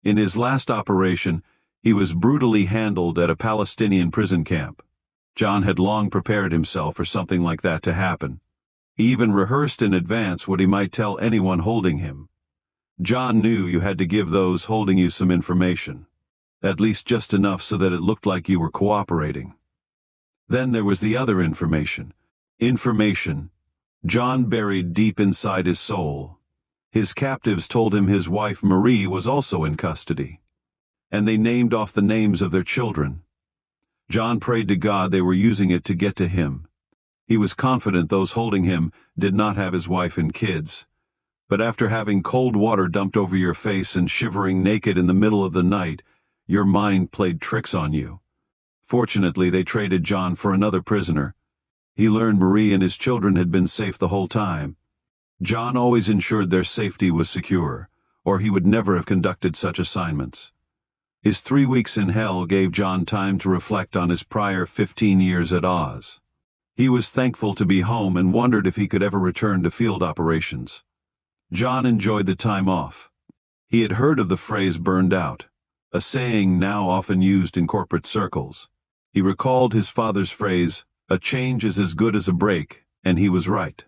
In his last operation, he was brutally handled at a Palestinian prison camp. John had long prepared himself for something like that to happen. He even rehearsed in advance what he might tell anyone holding him. John knew you had to give those holding you some information. At least just enough so that it looked like you were cooperating. Then there was the other information. Information John buried deep inside his soul. His captives told him his wife Marie was also in custody. And they named off the names of their children. John prayed to God they were using it to get to him. He was confident those holding him did not have his wife and kids. But after having cold water dumped over your face and shivering naked in the middle of the night, your mind played tricks on you. Fortunately, they traded John for another prisoner. He learned Marie and his children had been safe the whole time. John always ensured their safety was secure, or he would never have conducted such assignments. His 3 weeks in hell gave John time to reflect on his prior 15 years at Oz. He was thankful to be home and wondered if he could ever return to field operations. John enjoyed the time off. He had heard of the phrase burned out, a saying now often used in corporate circles. He recalled his father's phrase, "A change is as good as a break," and he was right.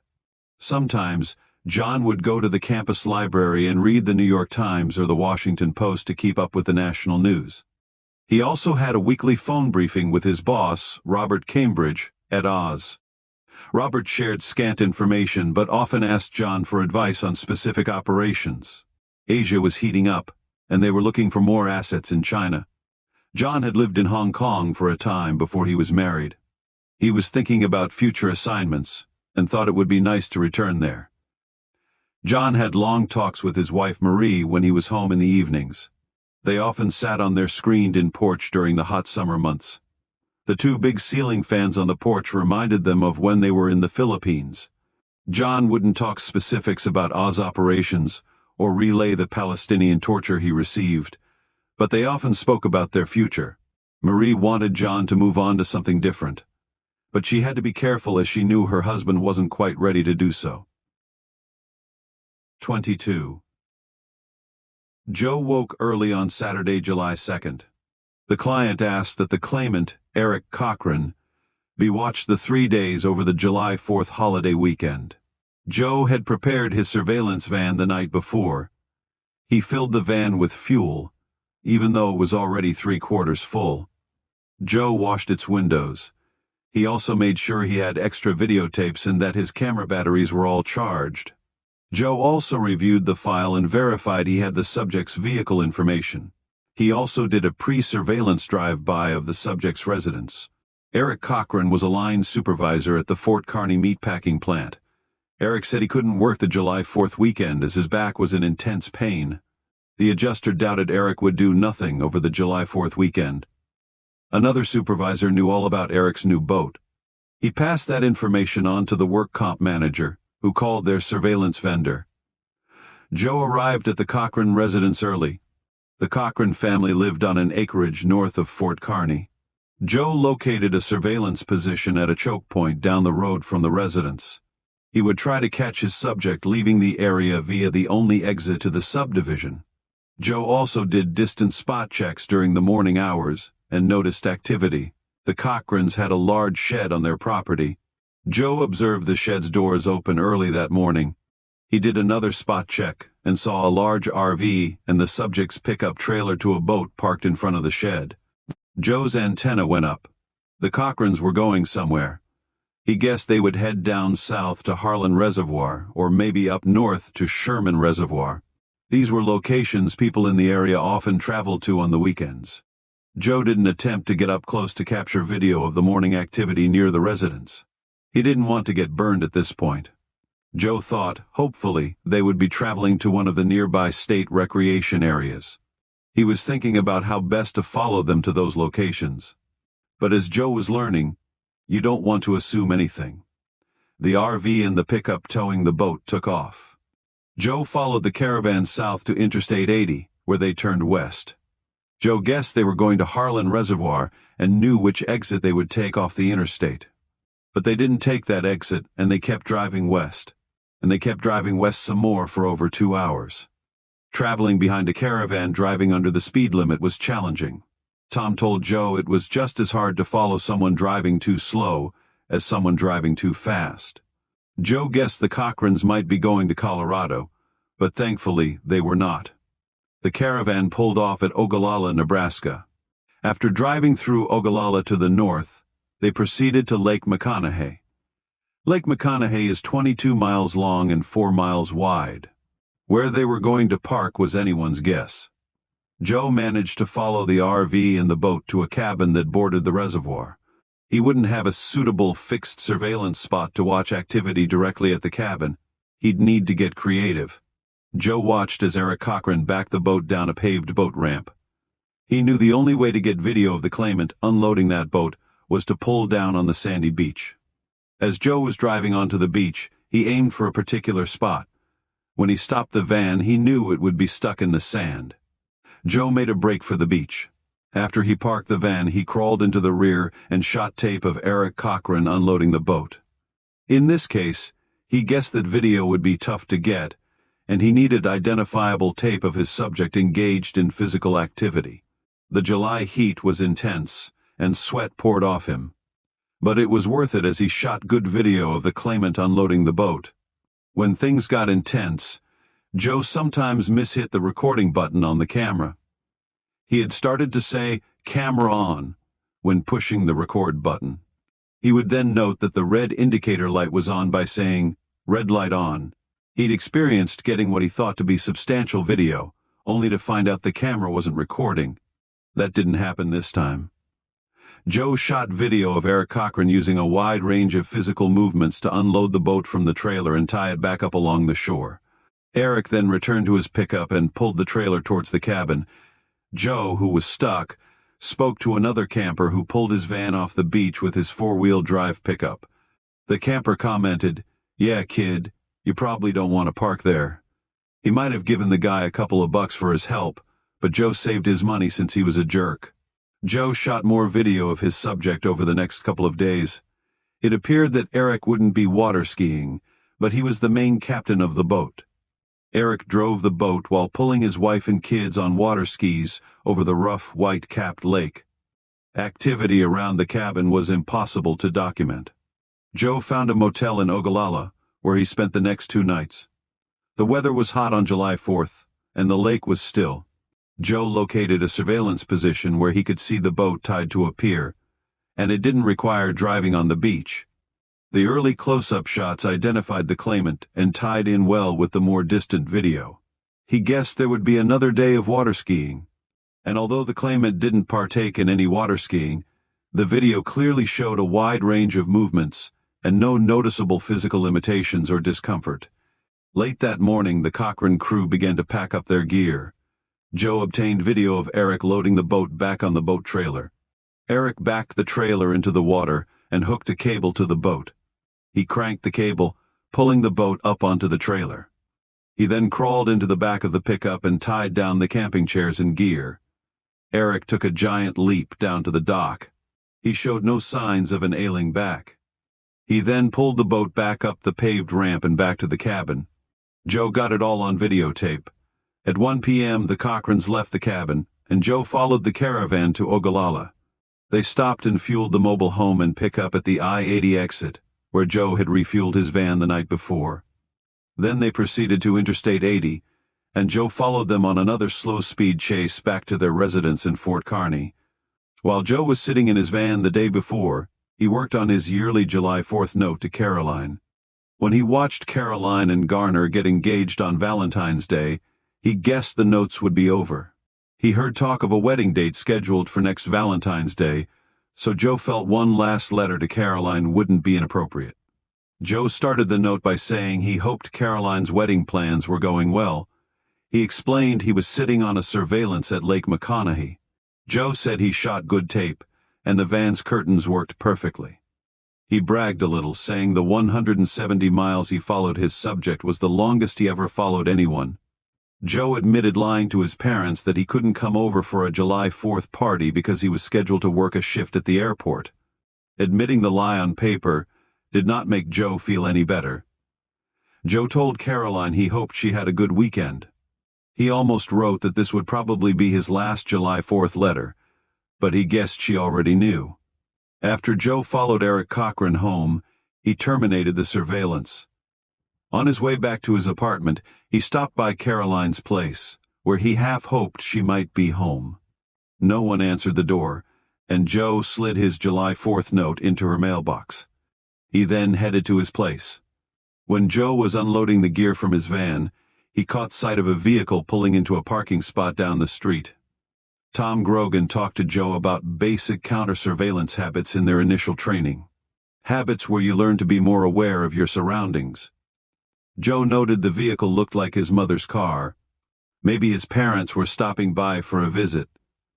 Sometimes, John would go to the campus library and read the New York Times or the Washington Post to keep up with the national news. He also had a weekly phone briefing with his boss, Robert Cambridge, at Oz. Robert shared scant information but often asked John for advice on specific operations. Asia was heating up, and they were looking for more assets in China. John had lived in Hong Kong for a time before he was married. He was thinking about future assignments, and thought it would be nice to return there. John had long talks with his wife Marie when he was home in the evenings. They often sat on their screened-in porch during the hot summer months. The 2 big ceiling fans on the porch reminded them of when they were in the Philippines. John wouldn't talk specifics about Oz operations or relay the Palestinian torture he received, but they often spoke about their future. Marie wanted John to move on to something different, but she had to be careful as she knew her husband wasn't quite ready to do so. 22. Joe woke early on Saturday, July 2nd. The client asked that the claimant, Eric Cochran, be watched the 3 days over the July 4th holiday weekend. Joe had prepared his surveillance van the night before. He filled the van with fuel, even though it was already 3/4 full. Joe washed its windows. He also made sure he had extra videotapes and that his camera batteries were all charged. Joe also reviewed the file and verified he had the subject's vehicle information. He also did a pre-surveillance drive-by of the subject's residence. Eric Cochran was a line supervisor at the Fort Kearny meatpacking plant. Eric said he couldn't work the July 4th weekend as his back was in intense pain. The adjuster doubted Eric would do nothing over the July 4th weekend. Another supervisor knew all about Eric's new boat. He passed that information on to the work comp manager, who called their surveillance vendor. Joe arrived at the Cochran residence early. The Cochran family lived on an acreage north of Fort Kearny. Joe located a surveillance position at a choke point down the road from the residence. He would try to catch his subject leaving the area via the only exit to the subdivision. Joe also did distant spot checks during the morning hours and noticed activity. The Cochrans had a large shed on their property. Joe observed the shed's doors open early that morning. He did another spot check and saw a large RV and the subject's pickup trailer to a boat parked in front of the shed. Joe's antenna went up. The Cochrans were going somewhere. He guessed they would head down south to Harlan Reservoir or maybe up north to Sherman Reservoir. These were locations people in the area often traveled to on the weekends. Joe didn't attempt to get up close to capture video of the morning activity near the residence. He didn't want to get burned at this point. Joe thought, hopefully, they would be traveling to one of the nearby state recreation areas. He was thinking about how best to follow them to those locations. But as Joe was learning, you don't want to assume anything. The RV and the pickup towing the boat took off. Joe followed the caravan south to Interstate 80, where they turned west. Joe guessed they were going to Harlan Reservoir and knew which exit they would take off the interstate. But they didn't take that exit, and they kept driving west. And they kept driving west some more for over 2 hours. Traveling behind a caravan driving under the speed limit was challenging. Tom told Joe it was just as hard to follow someone driving too slow as someone driving too fast. Joe guessed the Cochrans might be going to Colorado, but thankfully they were not. The caravan pulled off at Ogallala, Nebraska. After driving through Ogallala to the north, they proceeded to Lake McConaughey. Lake McConaughey is 22 miles long and 4 miles wide. Where they were going to park was anyone's guess. Joe managed to follow the RV and the boat to a cabin that bordered the reservoir. He wouldn't have a suitable fixed surveillance spot to watch activity directly at the cabin. He'd need to get creative. Joe watched as Eric Cochran backed the boat down a paved boat ramp. He knew the only way to get video of the claimant unloading that boat was to pull down on the sandy beach. As Joe was driving onto the beach, he aimed for a particular spot. When he stopped the van, he knew it would be stuck in the sand. Joe made a break for the beach. After he parked the van, he crawled into the rear and shot tape of Eric Cochran unloading the boat. In this case, he guessed that video would be tough to get, and he needed identifiable tape of his subject engaged in physical activity. The July heat was intense, and sweat poured off him. But it was worth it as he shot good video of the claimant unloading the boat. When things got intense, Joe sometimes mishit the recording button on the camera. He had started to say, "Camera on," when pushing the record button. He would then note that the red indicator light was on by saying, "Red light on." He'd experienced getting what he thought to be substantial video, only to find out the camera wasn't recording. That didn't happen this time. Joe shot video of Eric Cochran using a wide range of physical movements to unload the boat from the trailer and tie it back up along the shore. Eric then returned to his pickup and pulled the trailer towards the cabin. Joe, who was stuck, spoke to another camper who pulled his van off the beach with his four-wheel drive pickup. The camper commented, "Yeah, kid, you probably don't want to park there." He might have given the guy a couple of bucks for his help, but Joe saved his money since he was a jerk. Joe shot more video of his subject over the next couple of days. It appeared that Eric wouldn't be water skiing, but he was the main captain of the boat. Eric drove the boat while pulling his wife and kids on water skis over the rough, white-capped lake. Activity around the cabin was impossible to document. Joe found a motel in Ogallala, where he spent the next 2 nights. The weather was hot on July 4th, and the lake was still. Joe located a surveillance position where he could see the boat tied to a pier, and it didn't require driving on the beach. The early close-up shots identified the claimant and tied in well with the more distant video. He guessed there would be another day of water skiing, and although the claimant didn't partake in any water skiing, the video clearly showed a wide range of movements and no noticeable physical limitations or discomfort. Late that morning, the Cochran crew began to pack up their gear. Joe obtained video of Eric loading the boat back on the boat trailer. Eric backed the trailer into the water and hooked a cable to the boat. He cranked the cable, pulling the boat up onto the trailer. He then crawled into the back of the pickup and tied down the camping chairs and gear. Eric took a giant leap down to the dock. He showed no signs of an ailing back. He then pulled the boat back up the paved ramp and back to the cabin. Joe got it all on videotape. At 1 p.m., the Cochrans left the cabin, and Joe followed the caravan to Ogallala. They stopped and fueled the mobile home and pickup at the I-80 exit, where Joe had refueled his van the night before. Then they proceeded to Interstate 80, and Joe followed them on another slow-speed chase back to their residence in Fort Kearny. While Joe was sitting in his van the day before, he worked on his yearly July 4th note to Caroline. When he watched Caroline and Garner get engaged on Valentine's Day, he guessed the notes would be over. He heard talk of a wedding date scheduled for next Valentine's Day, so Joe felt one last letter to Caroline wouldn't be inappropriate. Joe started the note by saying he hoped Caroline's wedding plans were going well. He explained he was sitting on a surveillance at Lake McConaughey. Joe said he shot good tape, and the van's curtains worked perfectly. He bragged a little, saying the 170 miles he followed his subject was the longest he ever followed anyone. Joe admitted lying to his parents that he couldn't come over for a July 4th party because he was scheduled to work a shift at the airport. Admitting the lie on paper did not make Joe feel any better. Joe told Caroline he hoped she had a good weekend. He almost wrote that this would probably be his last July 4th letter, but he guessed she already knew. After Joe followed Eric Cochran home, He terminated the surveillance. On his way back to his apartment, he stopped by Caroline's place, where he half hoped she might be home. No one answered the door, and Joe slid his July 4th note into her mailbox. He then headed to his place. When Joe was unloading the gear from his van, he caught sight of a vehicle pulling into a parking spot down the street. Tom Grogan talked to Joe about basic counter-surveillance habits in their initial training. Habits where you learn to be more aware of your surroundings. Joe noted the vehicle looked like his mother's car. Maybe his parents were stopping by for a visit.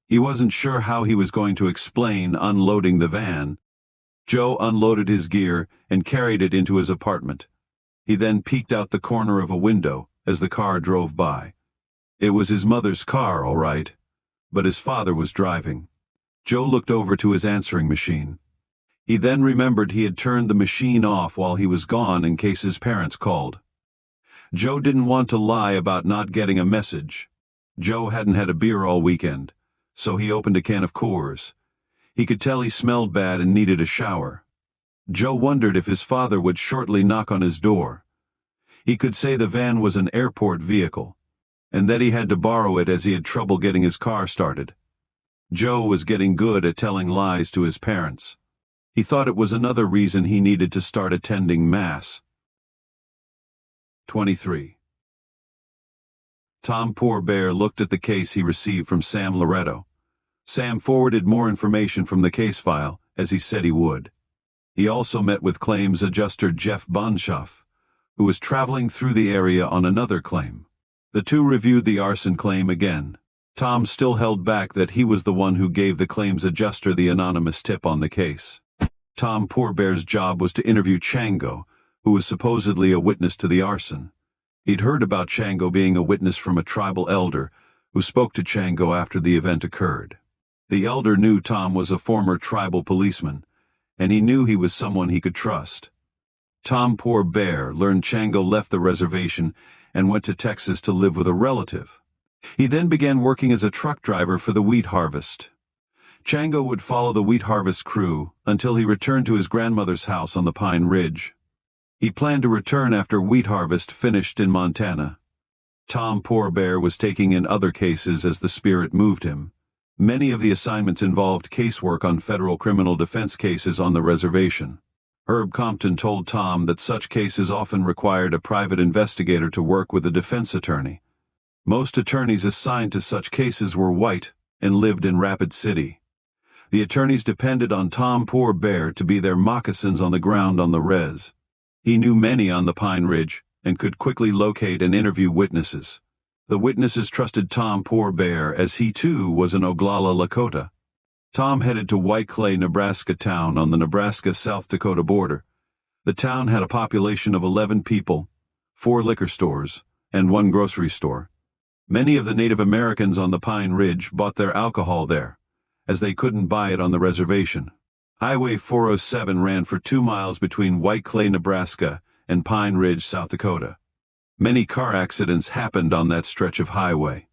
He wasn't sure how he was going to explain unloading the van. Joe unloaded his gear and carried it into his apartment. He then peeked out the corner of a window as the car drove by. It was his mother's car, all right, but his father was driving. Joe looked over to his answering machine. He then remembered he had turned the machine off while he was gone in case his parents called. Joe didn't want to lie about not getting a message. Joe hadn't had a beer all weekend, so he opened a can of Coors. He could tell he smelled bad and needed a shower. Joe wondered if his father would shortly knock on his door. He could say the van was an airport vehicle, and that he had to borrow it as he had trouble getting his car started. Joe was getting good at telling lies to his parents. He thought it was another reason he needed to start attending Mass. 23. Tom Poor Bear looked at the case he received from Sam Loretto. Sam forwarded more information from the case file, as he said he would. He also met with claims adjuster Jeff Bonshoff, who was traveling through the area on another claim. The two reviewed the arson claim again. Tom still held back that he was the one who gave the claims adjuster the anonymous tip on the case. Tom Poor Bear's job was to interview Chango, who was supposedly a witness to the arson. He'd heard about Chango being a witness from a tribal elder who spoke to Chango after the event occurred. The elder knew Tom was a former tribal policeman, and he knew he was someone he could trust. Tom Poor Bear learned Chango left the reservation and went to Texas to live with a relative. He then began working as a truck driver for the wheat harvest. Chango would follow the wheat harvest crew until he returned to his grandmother's house on the Pine Ridge. He planned to return after wheat harvest finished in Montana. Tom Poor Bear was taking in other cases as the spirit moved him. Many of the assignments involved casework on federal criminal defense cases on the reservation. Herb Compton told Tom that such cases often required a private investigator to work with a defense attorney. Most attorneys assigned to such cases were white and lived in Rapid City. The attorneys depended on Tom Poor Bear to be their moccasins on the ground on the res. He knew many on the Pine Ridge and could quickly locate and interview witnesses. The witnesses trusted Tom Poor Bear as he too was an Oglala Lakota. Tom headed to White Clay, Nebraska town on the Nebraska-South Dakota border. The town had a population of 11 people, 4 liquor stores, and 1 grocery store. Many of the Native Americans on the Pine Ridge bought their alcohol there, as they couldn't buy it on the reservation. Highway 407 ran for 2 miles between White Clay, Nebraska, and Pine Ridge, South Dakota. Many car accidents happened on that stretch of highway.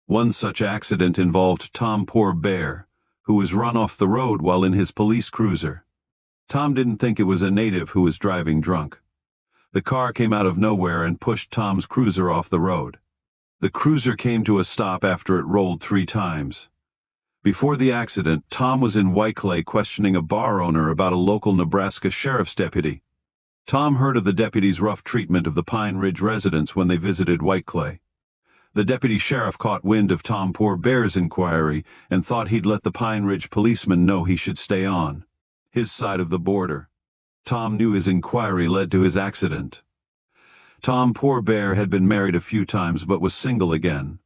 One such accident involved Tom Poor Bear, who was run off the road while in his police cruiser. Tom didn't think it was a native who was driving drunk. The car came out of nowhere and pushed Tom's cruiser off the road. The cruiser came to a stop after it rolled 3 times. Before the accident, Tom was in White Clay questioning a bar owner about a local Nebraska sheriff's deputy. Tom heard of the deputy's rough treatment of the Pine Ridge residents when they visited White Clay. The deputy sheriff caught wind of Tom Poor Bear's inquiry and thought he'd let the Pine Ridge policeman know he should stay on his side of the border. Tom knew his inquiry led to his accident. Tom Poor Bear had been married a few times but was single again.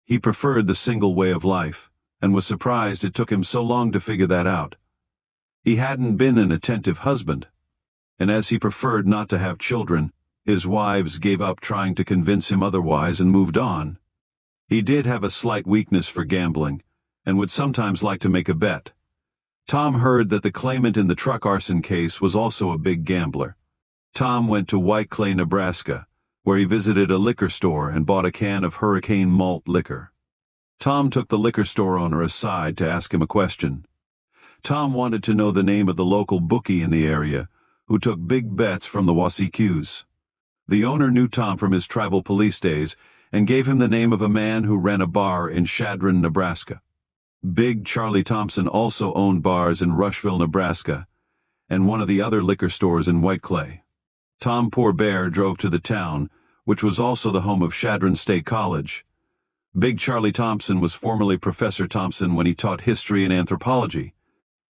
He preferred the single way of life, and was surprised it took him so long to figure that out. He hadn't been an attentive husband, and as he preferred not to have children, his wives gave up trying to convince him otherwise and moved on. He did have a slight weakness for gambling, and would sometimes like to make a bet. Tom heard that the claimant in the truck arson case was also a big gambler. Tom went to White Clay, Nebraska, where he visited a liquor store and bought a can of Hurricane malt liquor. Tom took the liquor store owner aside to ask him a question. Tom wanted to know the name of the local bookie in the area, who took big bets from the Wasikues. The owner knew Tom from his tribal police days and gave him the name of a man who ran a bar in Chadron, Nebraska. Big Charlie Thompson also owned bars in Rushville, Nebraska, and one of the other liquor stores in White Clay. Tom Poor Bear drove to the town, which was also the home of Chadron State College. Big Charlie Thompson was formerly Professor Thompson when he taught history and anthropology.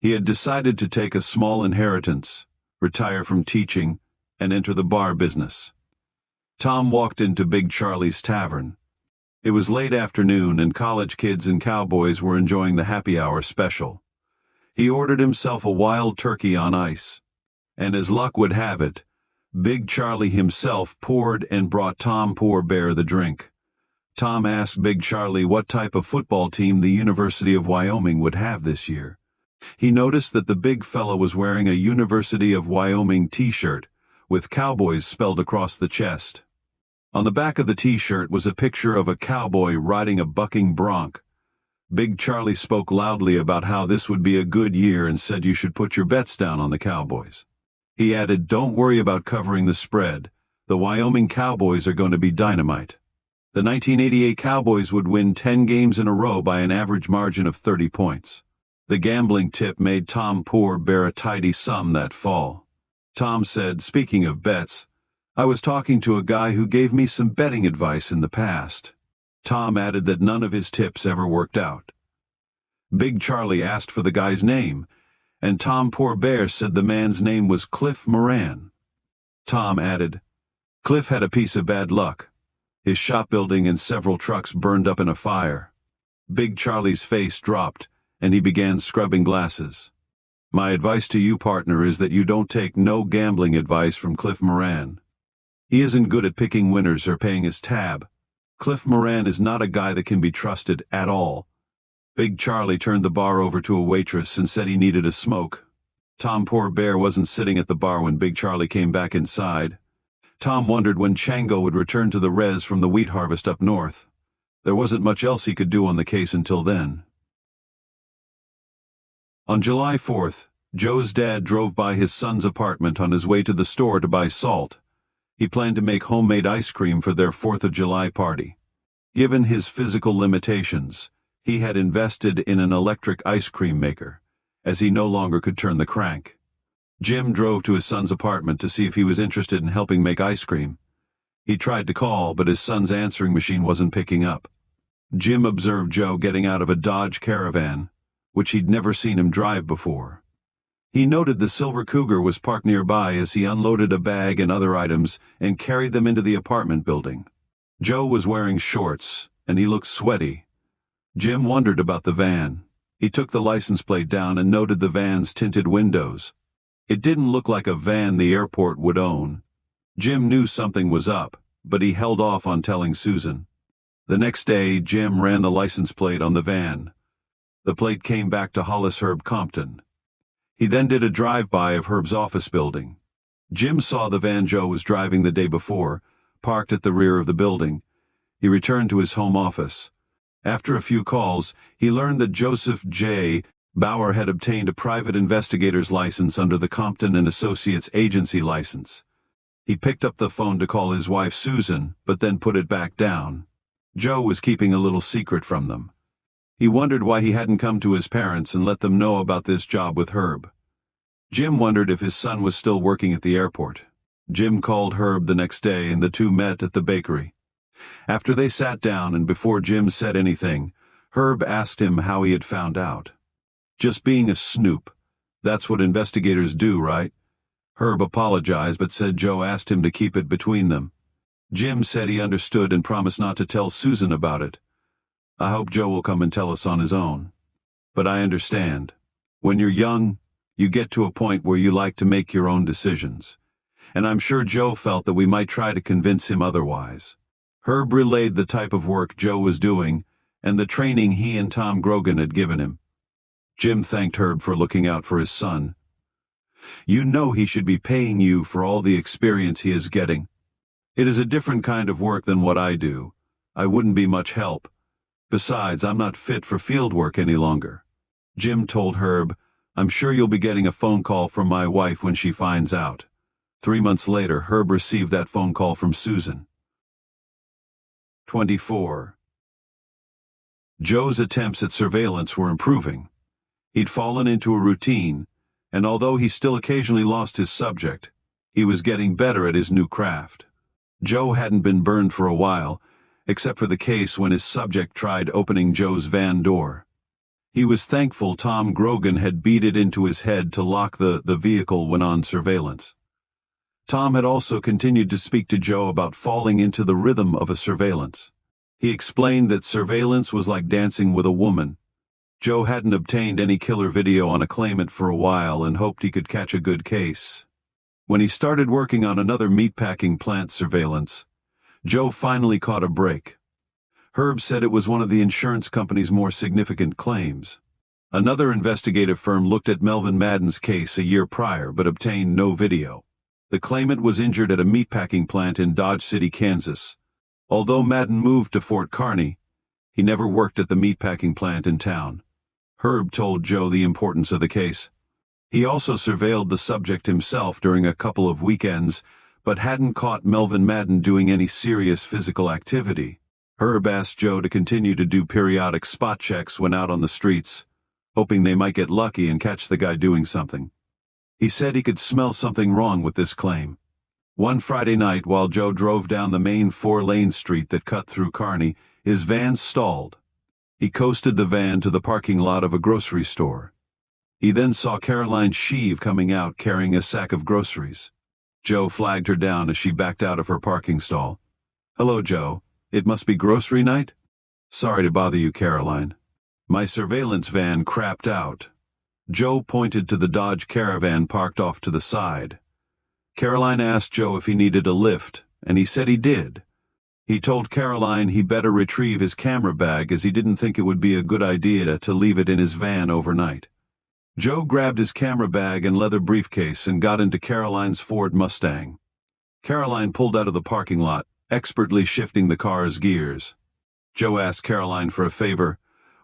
He had decided to take a small inheritance, retire from teaching, and enter the bar business. Tom walked into Big Charlie's tavern. It was late afternoon and college kids and cowboys were enjoying the happy hour special. He ordered himself a wild turkey on ice. And as luck would have it, Big Charlie himself poured and brought Tom Poor Bear the drink. Tom asked Big Charlie what type of football team the University of Wyoming would have this year. He noticed that the big fella was wearing a University of Wyoming t-shirt, with Cowboys spelled across the chest. On the back of the t-shirt was a picture of a cowboy riding a bucking bronc. Big Charlie spoke loudly about how this would be a good year and said you should put your bets down on the Cowboys. He added, "Don't worry about covering the spread. The Wyoming Cowboys are going to be dynamite." The 1988 Cowboys would win 10 games in a row by an average margin of 30 points. The gambling tip made Tom Poor Bear a tidy sum that fall. Tom said, "Speaking of bets, I was talking to a guy who gave me some betting advice in the past." Tom added that none of his tips ever worked out. Big Charlie asked for the guy's name, and Tom Poor Bear said the man's name was Cliff Moran. Tom added, "Cliff had a piece of bad luck. His shop building and several trucks burned up in a fire." Big Charlie's face dropped, and he began scrubbing glasses. "My advice to you, partner, is that you don't take no gambling advice from Cliff Moran. He isn't good at picking winners or paying his tab. Cliff Moran is not a guy that can be trusted at all." Big Charlie turned the bar over to a waitress and said he needed a smoke. Tom Poor Bear wasn't sitting at the bar when Big Charlie came back inside. Tom wondered when Chango would return to the res from the wheat harvest up north. There wasn't much else he could do on the case until then. On July 4th, Joe's dad drove by his son's apartment on his way to the store to buy salt. He planned to make homemade ice cream for their 4th of July party. Given his physical limitations, he had invested in an electric ice cream maker, as he no longer could turn the crank. Jim drove to his son's apartment to see if he was interested in helping make ice cream. He tried to call, but his son's answering machine wasn't picking up. Jim observed Joe getting out of a Dodge Caravan, which he'd never seen him drive before. He noted the silver Cougar was parked nearby as he unloaded a bag and other items and carried them into the apartment building. Joe was wearing shorts, and he looked sweaty. Jim wondered about the van. He took the license plate down and noted the van's tinted windows. It didn't look like a van the airport would own. Jim knew something was up, but he held off on telling Susan. The next day, Jim ran the license plate on the van. The plate came back to Hollis Herb Compton. He then did a drive-by of Herb's office building. Jim saw the van Joe was driving the day before, parked at the rear of the building. He returned to his home office. After a few calls, he learned that Joseph J. Bauer had obtained a private investigator's license under the Compton and Associates agency license. He picked up the phone to call his wife Susan, but then put it back down. Joe was keeping a little secret from them. He wondered why he hadn't come to his parents and let them know about this job with Herb. Jim wondered if his son was still working at the airport. Jim called Herb the next day and the two met at the bakery. After they sat down and before Jim said anything, Herb asked him how he had found out. "Just being a snoop. That's what investigators do, right?" Herb apologized but said Joe asked him to keep it between them. Jim said he understood and promised not to tell Susan about it. "I hope Joe will come and tell us on his own. But I understand. When you're young, you get to a point where you like to make your own decisions. And I'm sure Joe felt that we might try to convince him otherwise." Herb relayed the type of work Joe was doing and the training he and Tom Grogan had given him. Jim thanked Herb for looking out for his son. "You know he should be paying you for all the experience he is getting. It is a different kind of work than what I do. I wouldn't be much help. Besides, I'm not fit for field work any longer." Jim told Herb, I'm sure you'll be getting a phone call from my wife when she finds out. 3 months later, Herb received that phone call from Susan. 24. Joe's attempts at surveillance were improving. He'd fallen into a routine, and although he still occasionally lost his subject, he was getting better at his new craft. Joe hadn't been burned for a while, except for the case when his subject tried opening Joe's van door. He was thankful Tom Grogan had beat it into his head to lock the vehicle when on surveillance. Tom had also continued to speak to Joe about falling into the rhythm of a surveillance. He explained that surveillance was like dancing with a woman. Joe hadn't obtained any killer video on a claimant for a while and hoped he could catch a good case. When he started working on another meatpacking plant surveillance, Joe finally caught a break. Herb said it was one of the insurance company's more significant claims. Another investigative firm looked at Melvin Madden's case a year prior but obtained no video. The claimant was injured at a meatpacking plant in Dodge City, Kansas. Although Madden moved to Fort Kearny, he never worked at the meatpacking plant in town. Herb told Joe the importance of the case. He also surveilled the subject himself during a couple of weekends, but hadn't caught Melvin Madden doing any serious physical activity. Herb asked Joe to continue to do periodic spot checks when out on the streets, hoping they might get lucky and catch the guy doing something. He said he could smell something wrong with this claim. One Friday night, while Joe drove down the main 4-lane street that cut through Kearny, his van stalled. He coasted the van to the parking lot of a grocery store. He then saw Caroline Sheave coming out carrying a sack of groceries. Joe flagged her down as she backed out of her parking stall. "Hello, Joe. It must be grocery night?" "Sorry to bother you, Caroline. My surveillance van crapped out." Joe pointed to the Dodge Caravan parked off to the side. Caroline asked Joe if he needed a lift, and he said he did. He told Caroline he better retrieve his camera bag as he didn't think it would be a good idea to leave it in his van overnight. Joe grabbed his camera bag and leather briefcase and got into Caroline's Ford Mustang. Caroline pulled out of the parking lot, expertly shifting the car's gears. Joe asked Caroline for a favor.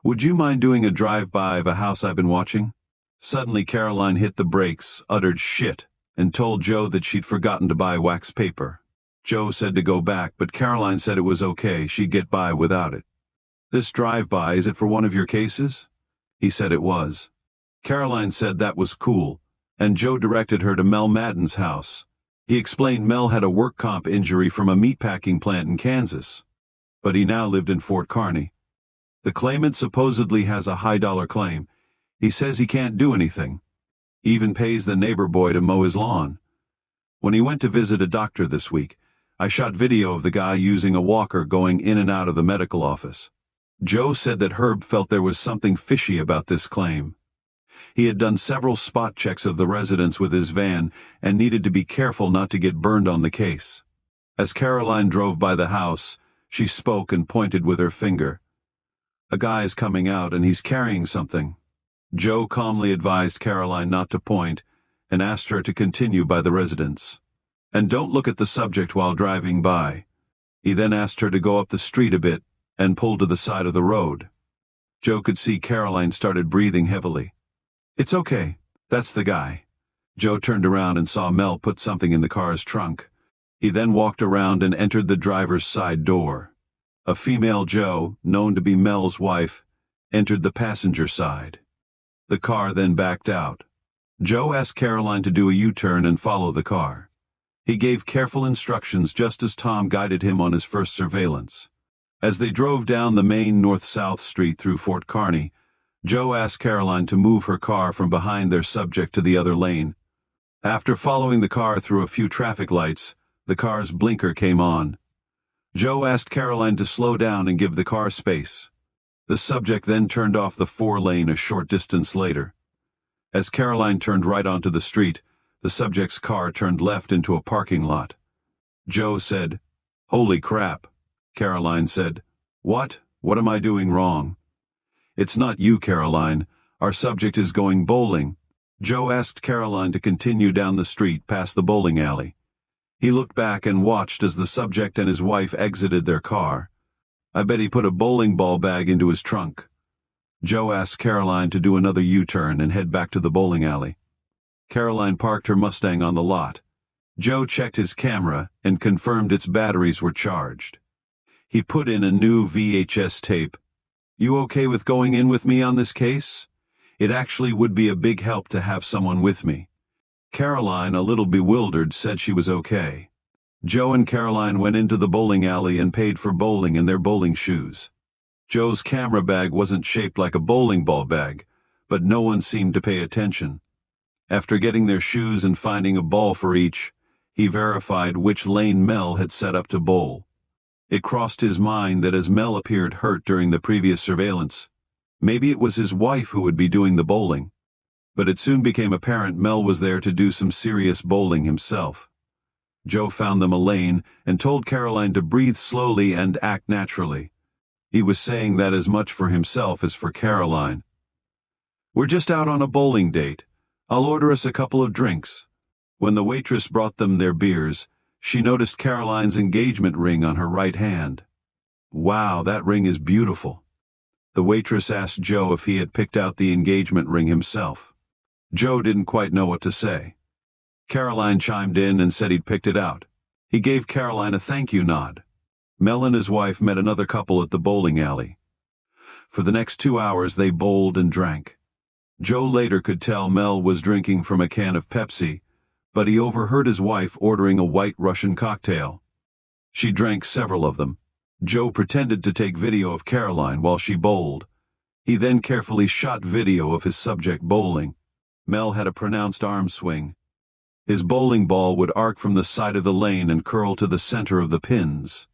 "Would you mind doing a drive-by of a house I've been watching?" Suddenly Caroline hit the brakes, uttered "shit," and told Joe that she'd forgotten to buy wax paper. Joe said to go back, but Caroline said it was okay, she'd get by without it. "This drive-by, is it for one of your cases?" He said it was. Caroline said that was cool, and Joe directed her to Mel Madden's house. He explained Mel had a work comp injury from a meatpacking plant in Kansas, but he now lived in Fort Kearny. The claimant supposedly has a high-dollar claim. He says he can't do anything. He even pays the neighbor boy to mow his lawn. When he went to visit a doctor this week, I shot video of the guy using a walker going in and out of the medical office. Joe said that Herb felt there was something fishy about this claim. He had done several spot checks of the residence with his van and needed to be careful not to get burned on the case. As Caroline drove by the house, she spoke and pointed with her finger. "A guy is coming out and he's carrying something." Joe calmly advised Caroline not to point and asked her to continue by the residence. "And don't look at the subject while driving by." He then asked her to go up the street a bit and pull to the side of the road. Joe could see Caroline started breathing heavily. "It's okay, that's the guy." Joe turned around and saw Mel put something in the car's trunk. He then walked around and entered the driver's side door. A female Joe, known to be Mel's wife, entered the passenger side. The car then backed out. Joe asked Caroline to do a U-turn and follow the car. He gave careful instructions just as Tom guided him on his first surveillance. As they drove down the main north-south street through Fort Kearny, Joe asked Caroline to move her car from behind their subject to the other lane. After following the car through a few traffic lights, the car's blinker came on. Joe asked Caroline to slow down and give the car space. The subject then turned off the 4-lane a short distance later. As Caroline turned right onto the street, the subject's car turned left into a parking lot. Joe said, "Holy crap." Caroline said, "What? What am I doing wrong?" "It's not you, Caroline. Our subject is going bowling." Joe asked Caroline to continue down the street past the bowling alley. He looked back and watched as the subject and his wife exited their car. "I bet he put a bowling ball bag into his trunk." Joe asked Caroline to do another U-turn and head back to the bowling alley. Caroline parked her Mustang on the lot. Joe checked his camera and confirmed its batteries were charged. He put in a new VHS tape. "You okay with going in with me on this case? It actually would be a big help to have someone with me." Caroline, a little bewildered, said she was okay. Joe and Caroline went into the bowling alley and paid for bowling in their bowling shoes. Joe's camera bag wasn't shaped like a bowling ball bag, but no one seemed to pay attention. After getting their shoes and finding a ball for each, he verified which lane Mel had set up to bowl. It crossed his mind that as Mel appeared hurt during the previous surveillance, maybe it was his wife who would be doing the bowling. But it soon became apparent Mel was there to do some serious bowling himself. Joe found them a lane and told Caroline to breathe slowly and act naturally. He was saying that as much for himself as for Caroline. "We're just out on a bowling date. I'll order us a couple of drinks." When the waitress brought them their beers, she noticed Caroline's engagement ring on her right hand. "Wow, that ring is beautiful." The waitress asked Joe if he had picked out the engagement ring himself. Joe didn't quite know what to say. Caroline chimed in and said he'd picked it out. He gave Caroline a thank you nod. Mel and his wife met another couple at the bowling alley. For the next 2 hours they bowled and drank. Joe later could tell Mel was drinking from a can of Pepsi, but he overheard his wife ordering a white Russian cocktail. She drank several of them. Joe pretended to take video of Caroline while she bowled. He then carefully shot video of his subject bowling. Mel had a pronounced arm swing. His bowling ball would arc from the side of the lane and curl to the center of the pins.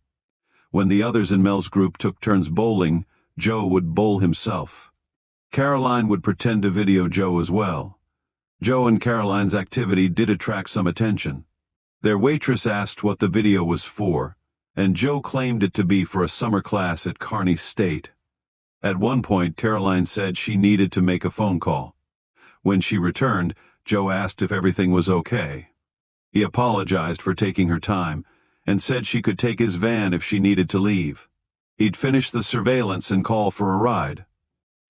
When the others in Mel's group took turns bowling, Joe would bowl himself. Caroline would pretend to video Joe as well. Joe and Caroline's activity did attract some attention. Their waitress asked what the video was for, and Joe claimed it to be for a summer class at Kearney State. At one point, Caroline said she needed to make a phone call. When she returned, Joe asked if everything was okay. He apologized for taking her time, and said she could take his van if she needed to leave. He'd finish the surveillance and call for a ride.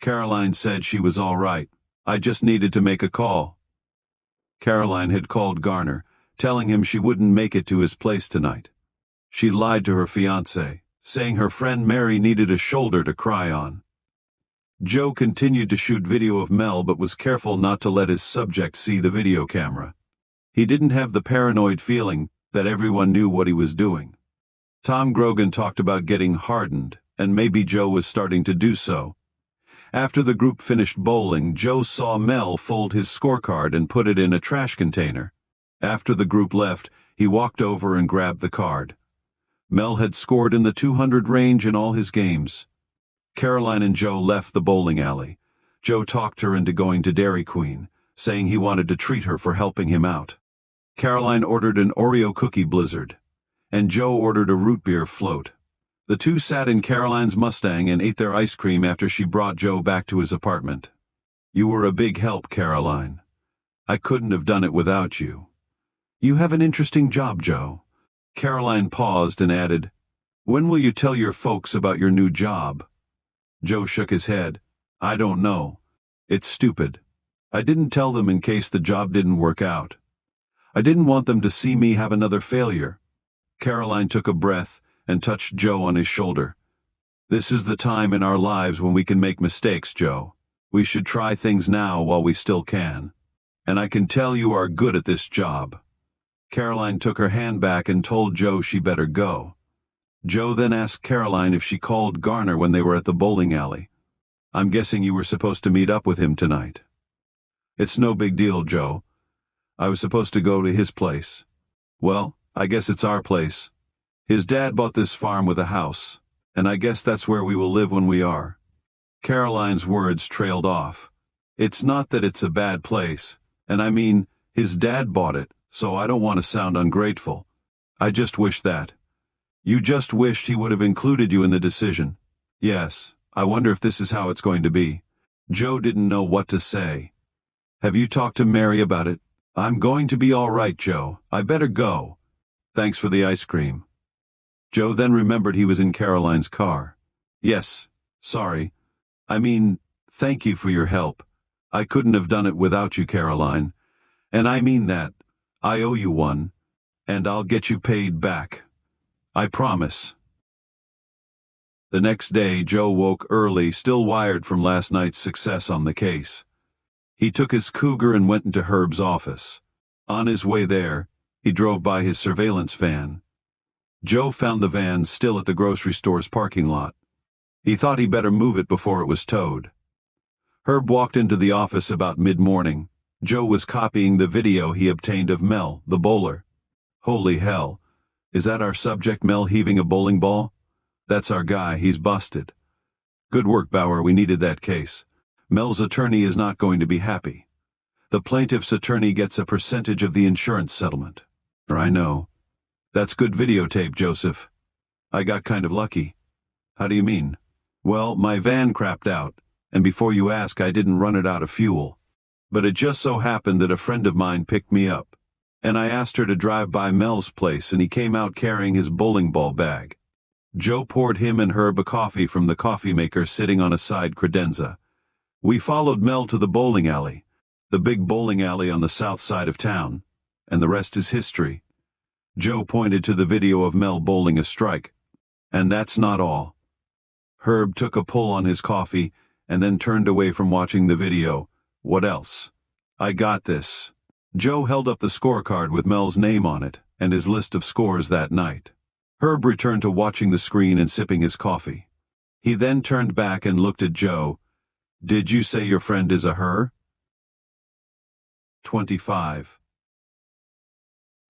Caroline said she was all right. "I just needed to make a call." Caroline had called Garner, telling him she wouldn't make it to his place tonight. She lied to her fiancé, saying her friend Mary needed a shoulder to cry on. Joe continued to shoot video of Mel but was careful not to let his subject see the video camera. He didn't have the paranoid feeling that everyone knew what he was doing. Tom Grogan talked about getting hardened, and maybe Joe was starting to do so. After the group finished bowling, Joe saw Mel fold his scorecard and put it in a trash container. After the group left, he walked over and grabbed the card. Mel had scored in the 200 range in all his games. Caroline and Joe left the bowling alley. Joe talked her into going to Dairy Queen, saying he wanted to treat her for helping him out. Caroline ordered an Oreo cookie blizzard, and Joe ordered a root beer float. The two sat in Caroline's Mustang and ate their ice cream after she brought Joe back to his apartment. "You were a big help, Caroline. I couldn't have done it without you." "You have an interesting job, Joe." Caroline paused and added, "When will you tell your folks about your new job?" Joe shook his head. "I don't know. It's stupid. I didn't tell them in case the job didn't work out. I didn't want them to see me have another failure." Caroline took a breath and touched Joe on his shoulder. "This is the time in our lives when we can make mistakes, Joe. We should try things now while we still can. And I can tell you are good at this job." Caroline took her hand back and told Joe she better go. Joe then asked Caroline if she called Garner when they were at the bowling alley. "I'm guessing you were supposed to meet up with him tonight." "It's no big deal, Joe. I was supposed to go to his place." "Well, I guess it's our place. His dad bought this farm with a house, and I guess that's where we will live when we are." Caroline's words trailed off. "It's not that it's a bad place, and I mean, his dad bought it, so I don't want to sound ungrateful. I just wish that. You just wished he would have included you in the decision." "Yes, I wonder if this is how it's going to be." Joe didn't know what to say. "Have you talked to Mary about it?" "I'm going to be all right, Joe. I better go. Thanks for the ice cream." Joe then remembered he was in Caroline's car. "Yes, sorry. I mean, Thank you for your help. I couldn't have done it without you, Caroline. And I mean that. I owe you one. And I'll get you paid back. I promise. The next day, Joe woke early, still wired from last night's success on the case. He took his Cougar and went into Herb's office. On his way there, he drove by his surveillance van. Joe found the van still at the grocery store's parking lot. He thought he better move it before it was towed. Herb walked into the office about mid-morning. Joe was copying the video he obtained of Mel, the bowler. Holy hell. Is that our subject, Mel heaving a bowling ball? That's our guy, he's busted. Good work, Bauer, we needed that case. Mel's attorney is not going to be happy. The plaintiff's attorney gets a percentage of the insurance settlement. I know. That's good videotape, Joseph. I got kind of lucky. How do you mean? Well, my van crapped out, and before you ask, I didn't run it out of fuel. But it just so happened that a friend of mine picked me up, and I asked her to drive by Mel's place, and he came out carrying his bowling ball bag. Joe poured him and Herb a coffee from the coffee maker sitting on a side credenza. We followed Mel to the bowling alley, the big bowling alley on the south side of town, and the rest is history. Joe pointed to the video of Mel bowling a strike. And that's not all. Herb took a pull on his coffee and then turned away from watching the video. What else? I got this. Joe held up the scorecard with Mel's name on it and his list of scores that night. Herb returned to watching the screen and sipping his coffee. He then turned back and looked at Joe. Did you say your friend is a her? 25.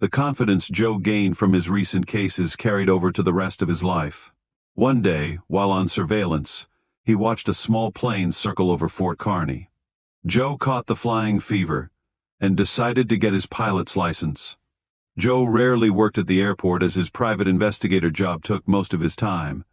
The confidence Joe gained from his recent cases carried over to the rest of his life. One day, while on surveillance, he watched a small plane circle over Fort Kearny. Joe caught the flying fever and decided to get his pilot's license. Joe rarely worked at the airport as his private investigator job took most of his time.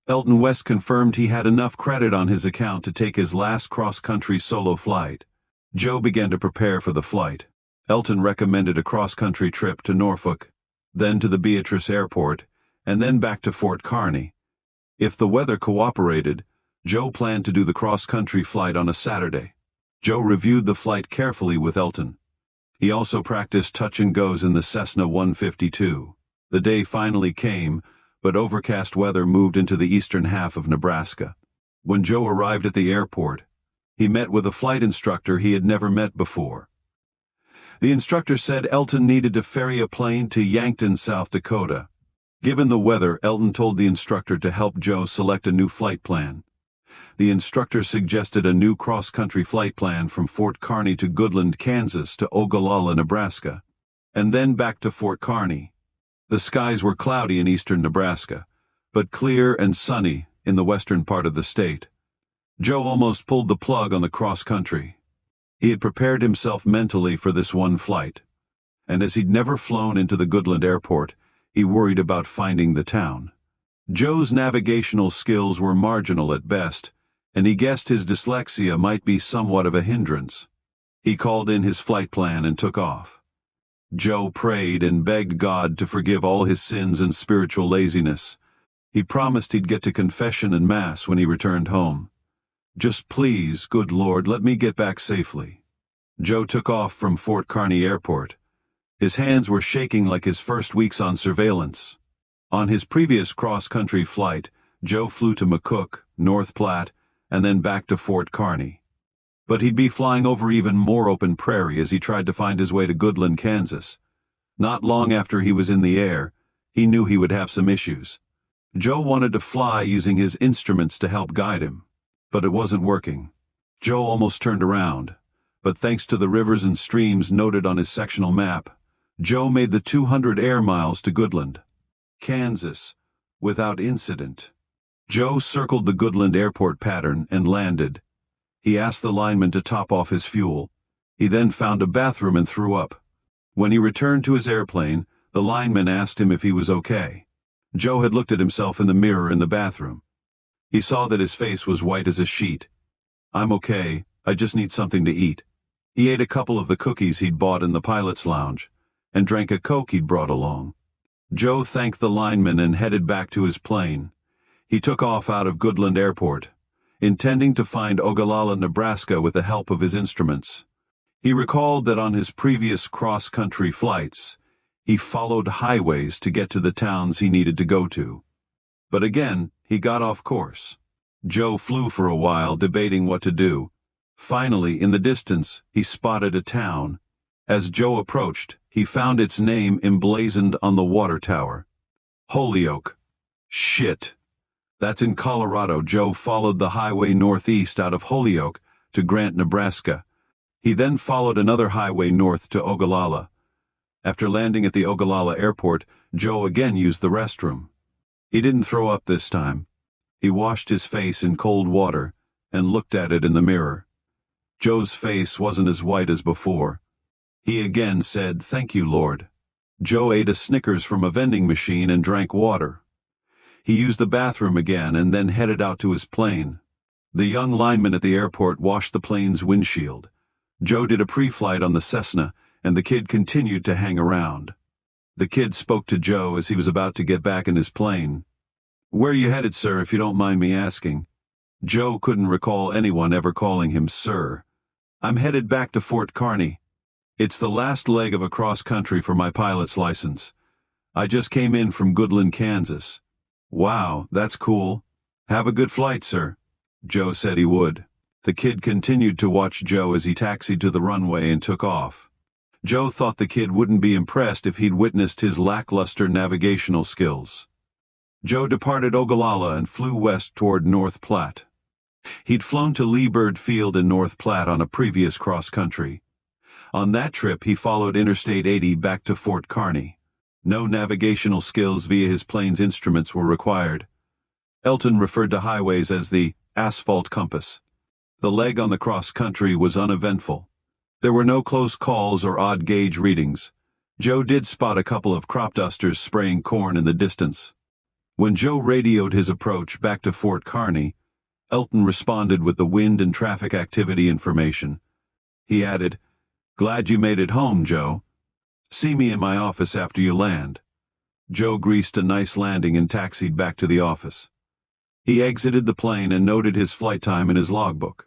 Elton West confirmed he had enough credit on his account to take his last cross-country solo flight. Joe began to prepare for the flight. Elton recommended a cross-country trip to Norfolk, then to the Beatrice Airport, and then back to Fort Kearny. If the weather cooperated, Joe planned to do the cross-country flight on a Saturday. Joe reviewed the flight carefully with Elton. He also practiced touch-and-goes in the Cessna 152. The day finally came, but overcast weather moved into the eastern half of Nebraska. When Joe arrived at the airport, he met with a flight instructor he had never met before. The instructor said Elton needed to ferry a plane to Yankton, South Dakota. Given the weather, Elton told the instructor to help Joe select a new flight plan. The instructor suggested a new cross-country flight plan from Fort Kearny to Goodland, Kansas to Ogallala, Nebraska, and then back to Fort Kearny. The skies were cloudy in eastern Nebraska, but clear and sunny in the western part of the state. Joe almost pulled the plug on the cross-country. He had prepared himself mentally for this one flight, and as he'd never flown into the Goodland airport, he worried about finding the town. Joe's navigational skills were marginal at best, and he guessed his dyslexia might be somewhat of a hindrance. He called in his flight plan and took off. Joe prayed and begged God to forgive all his sins and spiritual laziness. He promised he'd get to confession and mass when he returned home. Just please, good Lord, let me get back safely. Joe took off from Fort Kearny Airport. His hands were shaking like his first weeks on surveillance. On his previous cross-country flight, Joe flew to McCook, North Platte, and then back to Fort Kearny. But he'd be flying over even more open prairie as he tried to find his way to Goodland, Kansas. Not long after he was in the air, he knew he would have some issues. Joe wanted to fly using his instruments to help guide him, but it wasn't working. Joe almost turned around, but thanks to the rivers and streams noted on his sectional map, Joe made the 200 air miles to Goodland, Kansas, without incident. Joe circled the Goodland airport pattern and landed. He asked the lineman to top off his fuel. He then found a bathroom and threw up. When he returned to his airplane, the lineman asked him if he was okay. Joe had looked at himself in the mirror in the bathroom. He saw that his face was white as a sheet. I'm okay, I just need something to eat. He ate a couple of the cookies he'd bought in the pilot's lounge, and drank a Coke he'd brought along. Joe thanked the lineman and headed back to his plane. He took off out of Goodland Airport. intending to find Ogallala, Nebraska with the help of his instruments. He recalled that on his previous cross-country flights, he followed highways to get to the towns he needed to go to. But again, he got off course. Joe flew for a while, debating what to do. Finally, in the distance, he spotted a town. As Joe approached, he found its name emblazoned on the water tower. Holyoke. Shit. That's in Colorado. Joe followed the highway northeast out of Holyoke to Grant, Nebraska. He then followed another highway north to Ogallala. After landing at the Ogallala airport, Joe again used the restroom. He didn't throw up this time. He washed his face in cold water and looked at it in the mirror. Joe's face wasn't as white as before. He again said, "Thank you, Lord." Joe ate a Snickers from a vending machine and drank water. He used the bathroom again and then headed out to his plane. The young lineman at the airport washed the plane's windshield. Joe did a pre-flight on the Cessna, and the kid continued to hang around. The kid spoke to Joe as he was about to get back in his plane. "Where are you headed, sir, if you don't mind me asking?" Joe couldn't recall anyone ever calling him sir. "I'm headed back to Fort Kearny. It's the last leg of a cross-country for my pilot's license. I just came in from Goodland, Kansas." "Wow, that's cool. Have a good flight, sir." Joe said he would. The kid continued to watch Joe as he taxied to the runway and took off. Joe thought the kid wouldn't be impressed if he'd witnessed his lackluster navigational skills. Joe departed Ogallala and flew west toward North Platte. He'd flown to Lee Bird Field in North Platte on a previous cross-country. On that trip, he followed Interstate 80 back to Fort Kearny. No navigational skills via his plane's instruments were required. Elton referred to highways as the asphalt compass. The leg on the cross-country was uneventful. There were no close calls or odd gauge readings. Joe did spot a couple of crop dusters spraying corn in the distance. When Joe radioed his approach back to Fort Kearny, Elton responded with the wind and traffic activity information. He added, "Glad you made it home, Joe. See me in my office after you land." Joe greased a nice landing and taxied back to the office. He exited the plane and noted his flight time in his logbook.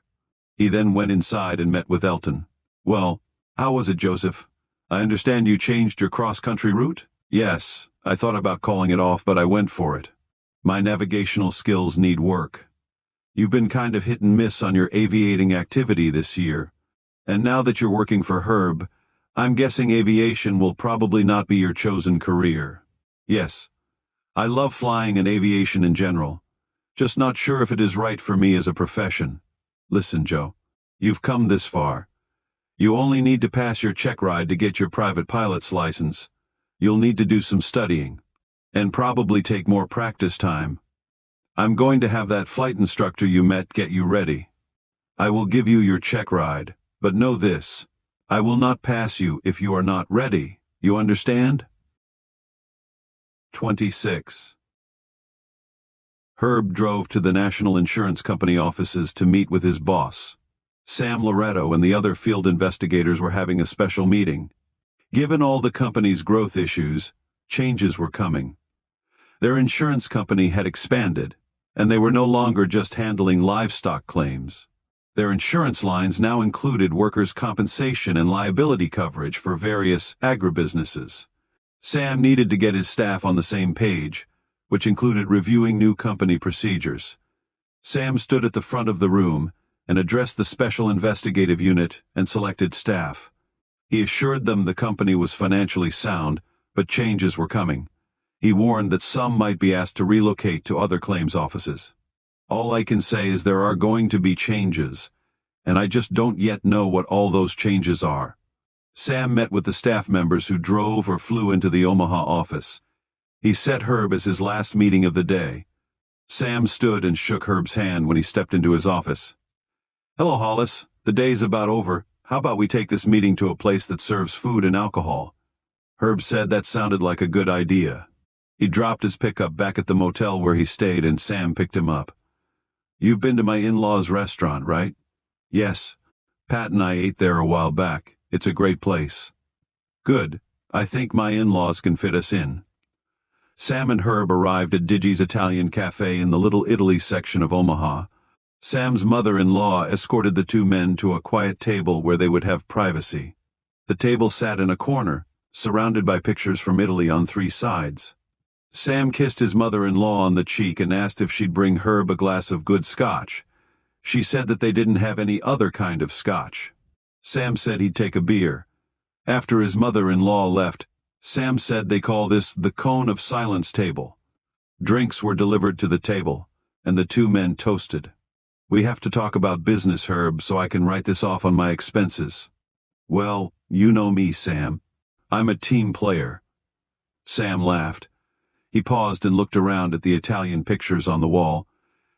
He then went inside and met with Elton. "Well, how was it, Joseph? I understand you changed your cross-country route?" "Yes, I thought about calling it off, but I went for it. My navigational skills need work. You've been kind of hit and miss on your aviating activity this year. And now that you're working for Herb, I'm guessing aviation will probably not be your chosen career." "Yes. I love flying and aviation in general. Just not sure if it is right for me as a profession. Listen, Joe. You've come this far. You only need to pass your check ride to get your private pilot's license. You'll need to do some studying. And probably take more practice time. I'm going to have that flight instructor you met get you ready. I will give you your check ride, but know this. I will not pass you if you are not ready. You understand? 26. Herb drove to the National Insurance Company offices to meet with his boss. Sam Loretto and the other field investigators were having a special meeting. Given all the company's growth issues, changes were coming. Their insurance company had expanded, and they were no longer just handling livestock claims. Their insurance lines now included workers' compensation and liability coverage for various agribusinesses. Sam needed to get his staff on the same page, which included reviewing new company procedures. Sam stood at the front of the room and addressed the Special Investigative Unit and selected staff. He assured them the company was financially sound, but changes were coming. He warned that some might be asked to relocate to other claims offices. "All I can say is there are going to be changes, and I just don't yet know what all those changes are." Sam met with the staff members who drove or flew into the Omaha office. He set Herb as his last meeting of the day. Sam stood and shook Herb's hand when he stepped into his office. "Hello, Hollis. The day's about over. How about we take this meeting to a place that serves food and alcohol?" Herb said that sounded like a good idea. He dropped his pickup back at the motel where he stayed and Sam picked him up. "You've been to my in-laws' restaurant, right?" "Yes. Pat and I ate there a while back. It's a great place." "Good. I think my in-laws can fit us in." Sam and Herb arrived at Digi's Italian Cafe in the Little Italy section of Omaha. Sam's mother-in-law escorted the two men to a quiet table where they would have privacy. The table sat in a corner, surrounded by pictures from Italy on three sides. Sam kissed his mother-in-law on the cheek and asked if she'd bring Herb a glass of good scotch. She said that they didn't have any other kind of scotch. Sam said he'd take a beer. After his mother-in-law left, Sam said they call this the Cone of Silence table. Drinks were delivered to the table, and the two men toasted. "We have to talk about business, Herb, so I can write this off on my expenses." "Well, you know me, Sam. I'm a team player." Sam laughed. He paused and looked around at the Italian pictures on the wall.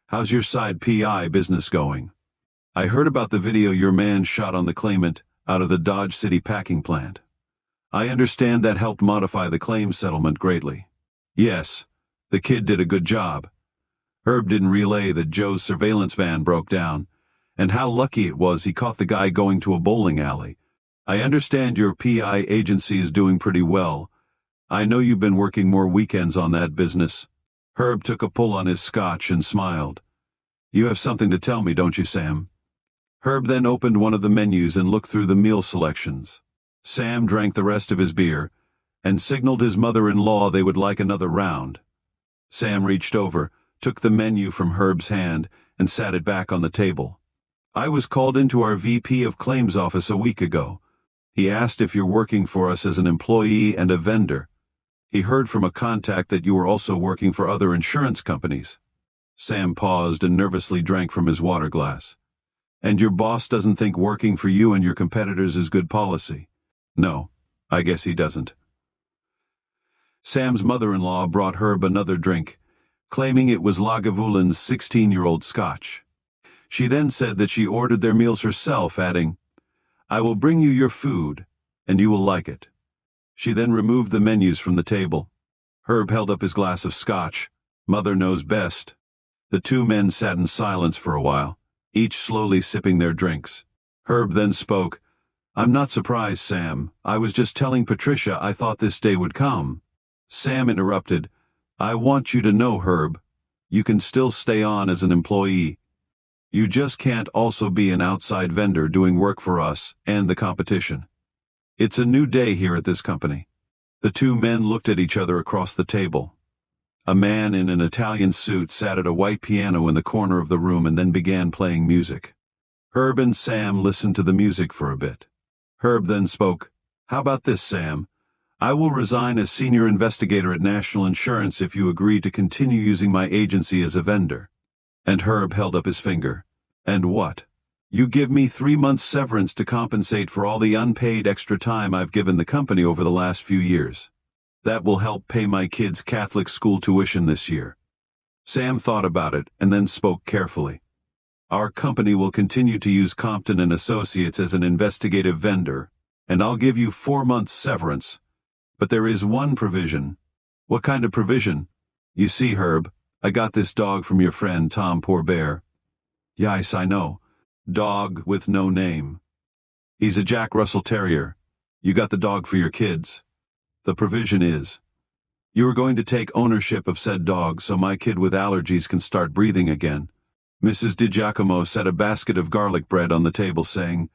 "How's your side PI business going? I heard about the video your man shot on the claimant out of the Dodge City packing plant. I understand that helped modify the claim settlement greatly." "Yes, the kid did a good job." Herb didn't relay that Joe's surveillance van broke down, and how lucky it was he caught the guy going to a bowling alley. "I understand your PI agency is doing pretty well. I know you've been working more weekends on that business." Herb took a pull on his scotch and smiled. "You have something to tell me, don't you, Sam?" Herb then opened one of the menus and looked through the meal selections. Sam drank the rest of his beer and signaled his mother-in-law they would like another round. Sam reached over, took the menu from Herb's hand, and sat it back on the table. "I was called into our VP of Claims office a week ago. He asked if you're working for us as an employee and a vendor. He heard from a contact that you were also working for other insurance companies." Sam paused and nervously drank from his water glass. "And your boss doesn't think working for you and your competitors is good policy?" "No, I guess he doesn't." Sam's mother-in-law brought Herb another drink, claiming it was Lagavulin 16-year-old scotch. She then said that she ordered their meals herself, adding, "I will bring you your food, and you will like it." She then removed the menus from the table. Herb held up his glass of scotch. Mother knows best. The two men sat in silence for a while, each slowly sipping their drinks. Herb then spoke. "I'm not surprised, Sam. I was just telling Patricia I thought this day would come." Sam interrupted. "I want you to know, Herb, you can still stay on as an employee. You just can't also be an outside vendor doing work for us and the competition. It's a new day here at this company." The two men looked at each other across the table. A man in an Italian suit sat at a white piano in the corner of the room and then began playing music. Herb and Sam listened to the music for a bit. Herb then spoke. "How about this, Sam? I will resign as senior investigator at National Insurance if you agree to continue using my agency as a vendor." And Herb held up his finger. "And what? You give me 3 months severance to compensate for all the unpaid extra time I've given the company over the last few years. That will help pay my kids' Catholic school tuition this year." Sam thought about it and then spoke carefully. "Our company will continue to use Compton and Associates as an investigative vendor, and I'll give you 4 months severance. But there is one provision." "What kind of provision?" "You see, Herb, I got this dog from your friend Tom Poor Bear." "Yes, I know. Dog with no name. He's a Jack Russell Terrier. You got the dog for your kids. The provision is, you are going to take ownership of said dog so my kid with allergies can start breathing again." Mrs. DiGiacomo set a basket of garlic bread on the table, saying,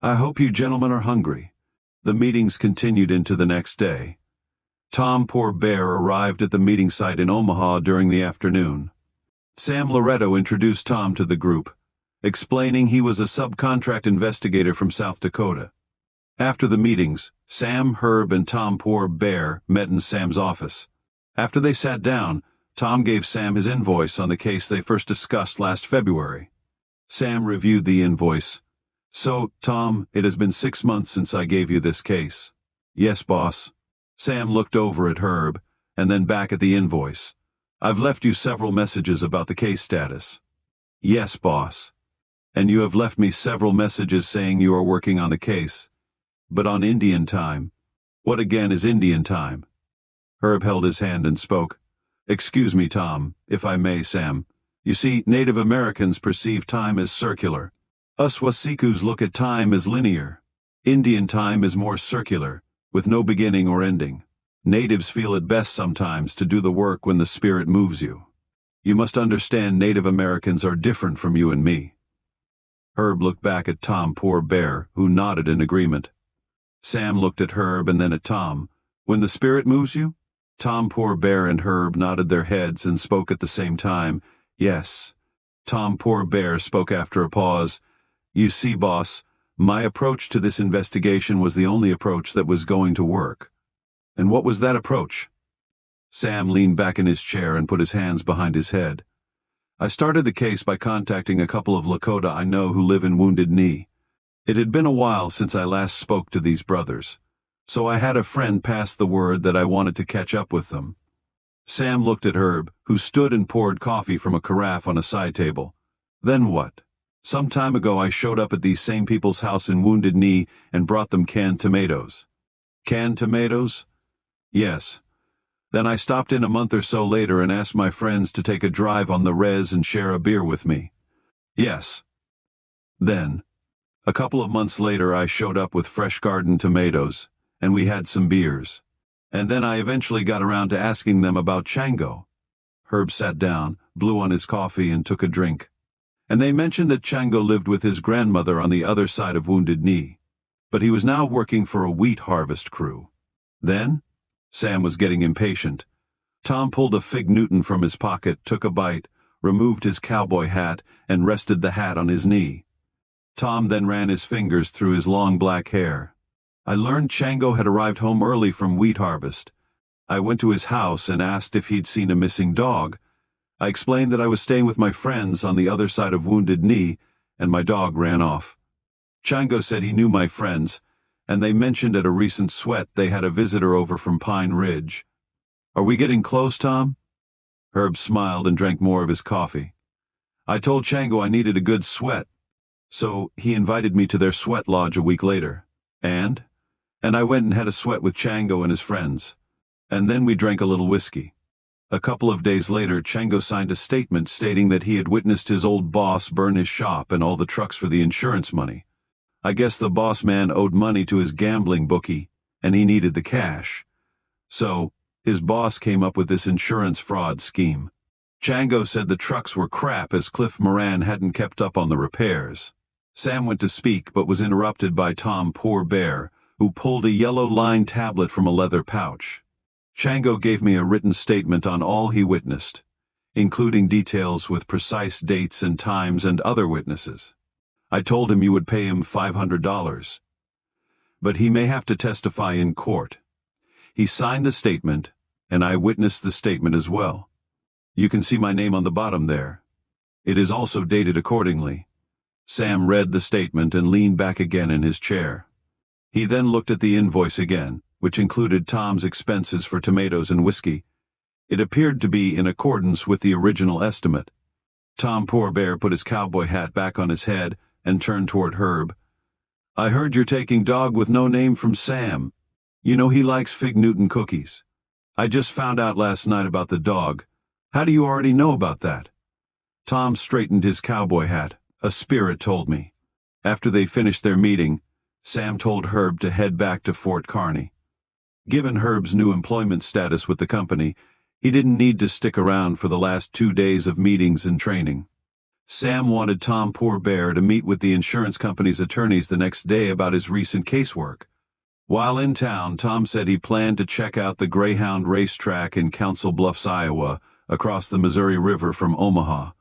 "I hope you gentlemen are hungry." The meetings continued into the next day. Tom Poor Bear arrived at the meeting site in Omaha during the afternoon. Sam Loretto introduced Tom to the group, explaining he was a subcontract investigator from South Dakota. After the meetings, Sam, Herb, and Tom Poor Bear met in Sam's office. After they sat down, Tom gave Sam his invoice on the case they first discussed last February. Sam reviewed the invoice. "So, Tom, it has been 6 months since I gave you this case." "Yes, boss." Sam looked over at Herb, and then back at the invoice. "I've left you several messages about the case status." "Yes, boss." "And you have left me several messages saying you are working on the case. But on Indian time." "What again is Indian time?" Herb held his hand and spoke. "Excuse me, Tom, if I may, Sam. You see, Native Americans perceive time as circular. Us Wasikus look at time as linear. Indian time is more circular, with no beginning or ending. Natives feel it best sometimes to do the work when the spirit moves you." You must understand Native Americans are different from you and me." Herb looked back at Tom Poor Bear, who nodded in agreement. Sam looked at Herb and then at Tom. "When the spirit moves you?" Tom Poor Bear and Herb nodded their heads and spoke at the same time. "Yes." Tom Poor Bear spoke after a pause. "You see, boss, my approach to this investigation was the only approach that was going to work." "And what was that approach?" Sam leaned back in his chair and put his hands behind his head. "I started the case by contacting a couple of Lakota I know who live in Wounded Knee. It had been a while since I last spoke to these brothers, so I had a friend pass the word that I wanted to catch up with them." Sam looked at Herb, who stood and poured coffee from a carafe on a side table. "Then what?" "Some time ago I showed up at these same people's house in Wounded Knee and brought them canned tomatoes." "Canned tomatoes?" "Yes. Then I stopped in a month or so later and asked my friends to take a drive on the res and share a beer with me." "Yes." "Then, a couple of months later I showed up with fresh garden tomatoes, and we had some beers. And then I eventually got around to asking them about Chango." Herb sat down, blew on his coffee and took a drink. "And they mentioned that Chango lived with his grandmother on the other side of Wounded Knee, but he was now working for a wheat harvest crew." "Then?" Sam was getting impatient. Tom pulled a fig Newton from his pocket, took a bite, removed his cowboy hat, and rested the hat on his knee. Tom then ran his fingers through his long black hair. "I learned Chango had arrived home early from wheat harvest. I went to his house and asked if he'd seen a missing dog. I explained that I was staying with my friends on the other side of Wounded Knee, and my dog ran off. Chango said he knew my friends, and they mentioned at a recent sweat they had a visitor over from Pine Ridge." "Are we getting close, Tom?" Herb smiled and drank more of his coffee. "I told Chango I needed a good sweat, so he invited me to their sweat lodge a week later. And I went and had a sweat with Chango and his friends. And then we drank a little whiskey. A couple of days later, Chango signed a statement stating that he had witnessed his old boss burn his shop and all the trucks for the insurance money. I guess the boss man owed money to his gambling bookie, and he needed the cash. So, his boss came up with this insurance fraud scheme. Chango said the trucks were crap as Cliff Moran hadn't kept up on the repairs." Sam went to speak but was interrupted by Tom Poor Bear, who pulled a yellow-lined tablet from a leather pouch. "Chango gave me a written statement on all he witnessed, including details with precise dates and times and other witnesses. I told him you would pay him $500. But he may have to testify in court. He signed the statement, and I witnessed the statement as well. You can see my name on the bottom there. It is also dated accordingly." Sam read the statement and leaned back again in his chair. He then looked at the invoice again, which included Tom's expenses for tomatoes and whiskey. It appeared to be in accordance with the original estimate. Tom Poor Bear put his cowboy hat back on his head and turned toward Herb. "I heard you're taking dog with no name from Sam. You know he likes Fig Newton cookies. I just found out last night about the dog. How do you already know about that?" Tom straightened his cowboy hat. "A spirit told me." After they finished their meeting, Sam told Herb to head back to Fort Kearny. Given Herb's new employment status with the company, he didn't need to stick around for the last 2 days of meetings and training. Sam wanted Tom Poor Bear to meet with the insurance company's attorneys the next day about his recent casework. While in town, Tom said he planned to check out the Greyhound racetrack in Council Bluffs, Iowa, across the Missouri River from Omaha.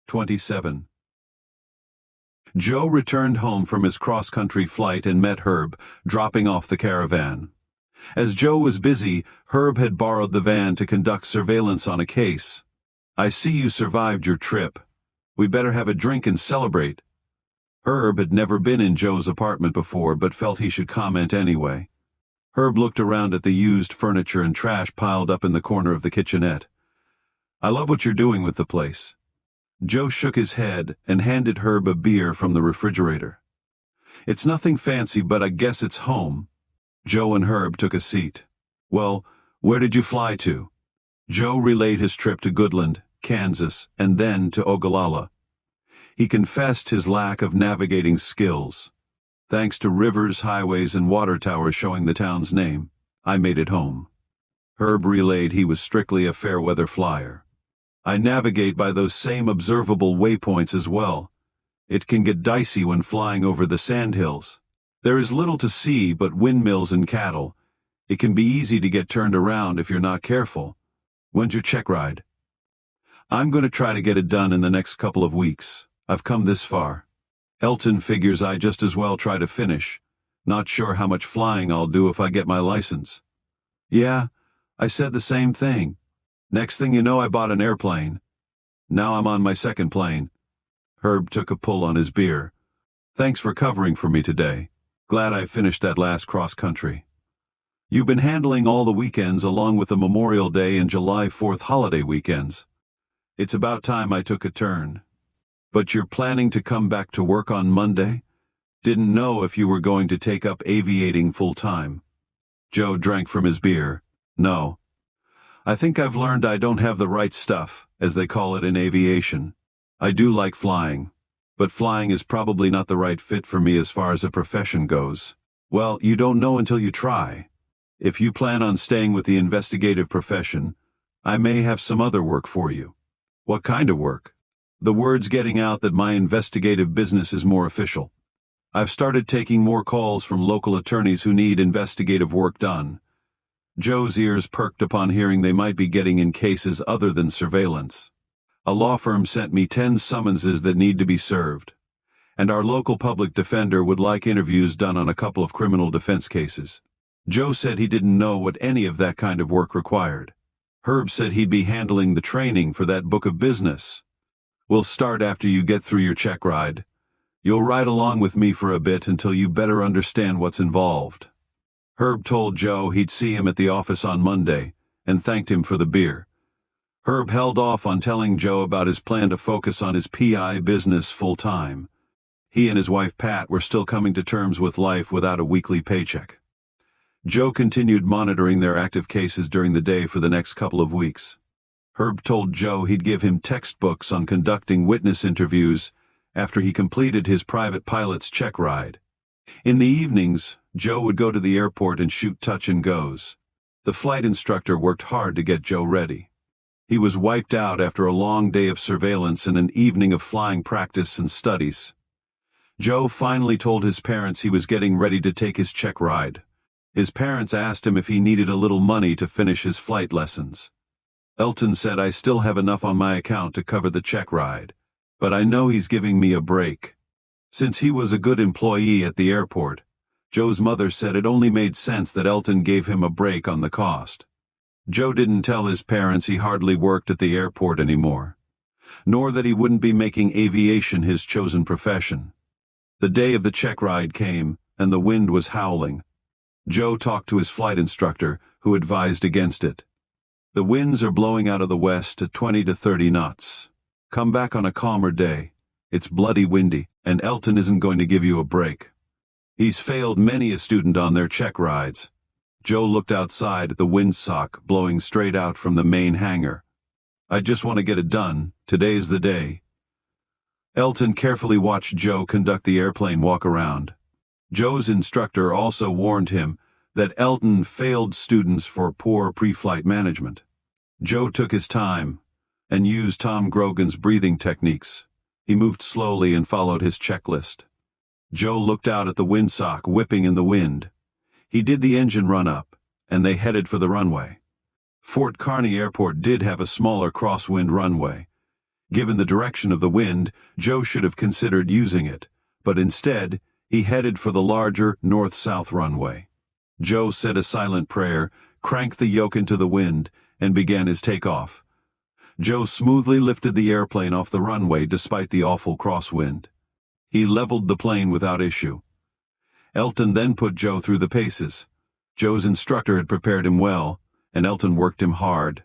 27. Joe returned home from his cross-country flight and met Herb, dropping off the caravan. As Joe was busy, Herb had borrowed the van to conduct surveillance on a case. "I see you survived your trip. We better have a drink and celebrate." Herb had never been in Joe's apartment before but felt he should comment anyway. Herb looked around at the used furniture and trash piled up in the corner of the kitchenette. "I love what you're doing with the place." Joe shook his head and handed Herb a beer from the refrigerator. "It's nothing fancy, but I guess it's home." Joe and Herb took a seat. "Well, where did you fly to?" Joe relayed his trip to Goodland, Kansas, and then to Ogallala. He confessed his lack of navigating skills. "Thanks to rivers, highways, and water towers showing the town's name, I made it home." Herb relayed he was strictly a fair-weather flyer. I navigate by those same observable waypoints as well. It can get dicey when flying over the sandhills. There is little to see but windmills and cattle. It can be easy to get turned around if you're not careful. When's your check ride? I'm going to try to get it done in the next couple of weeks. I've come this far. Elton figures I just as well try to finish. Not sure how much flying I'll do if I get my license. Yeah, I said the same thing. Next thing you know, I bought an airplane. Now I'm on my second plane. Herb took a pull on his beer. Thanks for covering for me today. Glad I finished that last cross-country. You've been handling all the weekends along with the Memorial Day and July 4th holiday weekends. It's about time I took a turn. But you're planning to come back to work on Monday? Didn't know if you were going to take up aviating full-time. Joe drank from his beer. No. I think I've learned I don't have the right stuff, as they call it in aviation. I do like flying, but flying is probably not the right fit for me as far as a profession goes. Well, you don't know until you try. If you plan on staying with the investigative profession, I may have some other work for you. What kind of work? The word's getting out that my investigative business is more official. I've started taking more calls from local attorneys who need investigative work done. Joe's ears perked upon hearing they might be getting in cases other than surveillance. A law firm sent me 10 summonses that need to be served, and our local public defender would like interviews done on a couple of criminal defense cases. Joe said he didn't know what any of that kind of work required. Herb said he'd be handling the training for that book of business. We'll start after you get through your check ride. You'll ride along with me for a bit until you better understand what's involved. Herb told Joe he'd see him at the office on Monday, and thanked him for the beer. Herb held off on telling Joe about his plan to focus on his PI business full-time. He and his wife Pat were still coming to terms with life without a weekly paycheck. Joe continued monitoring their active cases during the day for the next couple of weeks. Herb told Joe he'd give him textbooks on conducting witness interviews after he completed his private pilot's check ride. In the evenings, Joe would go to the airport and shoot touch-and-goes. The flight instructor worked hard to get Joe ready. He was wiped out after a long day of surveillance and an evening of flying practice and studies. Joe finally told his parents he was getting ready to take his check ride. His parents asked him if he needed a little money to finish his flight lessons. Elton said, I still have enough on my account to cover the check ride, but I know he's giving me a break. Since he was a good employee at the airport, Joe's mother said it only made sense that Elton gave him a break on the cost. Joe didn't tell his parents he hardly worked at the airport anymore, nor that he wouldn't be making aviation his chosen profession. The day of the check ride came, and the wind was howling. Joe talked to his flight instructor, who advised against it. The winds are blowing out of the west at 20 to 30 knots. Come back on a calmer day. It's bloody windy, and Elton isn't going to give you a break. He's failed many a student on their check rides. Joe looked outside at the windsock blowing straight out from the main hangar. I just want to get it done. Today's the day. Elton carefully watched Joe conduct the airplane walk around. Joe's instructor also warned him that Elton failed students for poor pre-flight management. Joe took his time and used Tom Grogan's breathing techniques. He moved slowly and followed his checklist. Joe looked out at the windsock whipping in the wind. He did the engine run-up, and they headed for the runway. Fort Kearny Airport did have a smaller crosswind runway. Given the direction of the wind, Joe should have considered using it, but instead, he headed for the larger north-south runway. Joe said a silent prayer, cranked the yoke into the wind, and began his takeoff. Joe smoothly lifted the airplane off the runway despite the awful crosswind. He leveled the plane without issue. Elton then put Joe through the paces. Joe's instructor had prepared him well, and Elton worked him hard.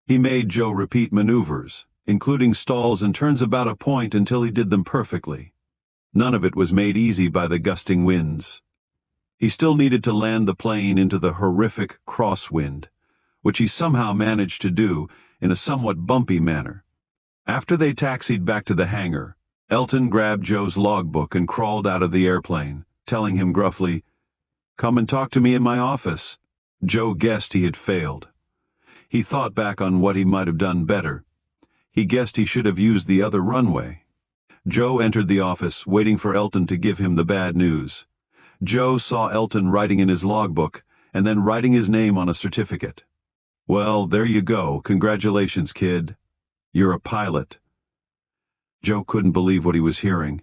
He made Joe repeat maneuvers, including stalls and turns about a point until he did them perfectly. None of it was made easy by the gusting winds. He still needed to land the plane into the horrific crosswind, which he somehow managed to do in a somewhat bumpy manner. After they taxied back to the hangar, Elton grabbed Joe's logbook and crawled out of the airplane, telling him gruffly, "Come and talk to me in my office." Joe guessed he had failed. He thought back on what he might have done better. He guessed he should have used the other runway. Joe entered the office, waiting for Elton to give him the bad news. Joe saw Elton writing in his logbook, and then writing his name on a certificate. "Well, there you go. Congratulations, kid. You're a pilot." Joe couldn't believe what he was hearing.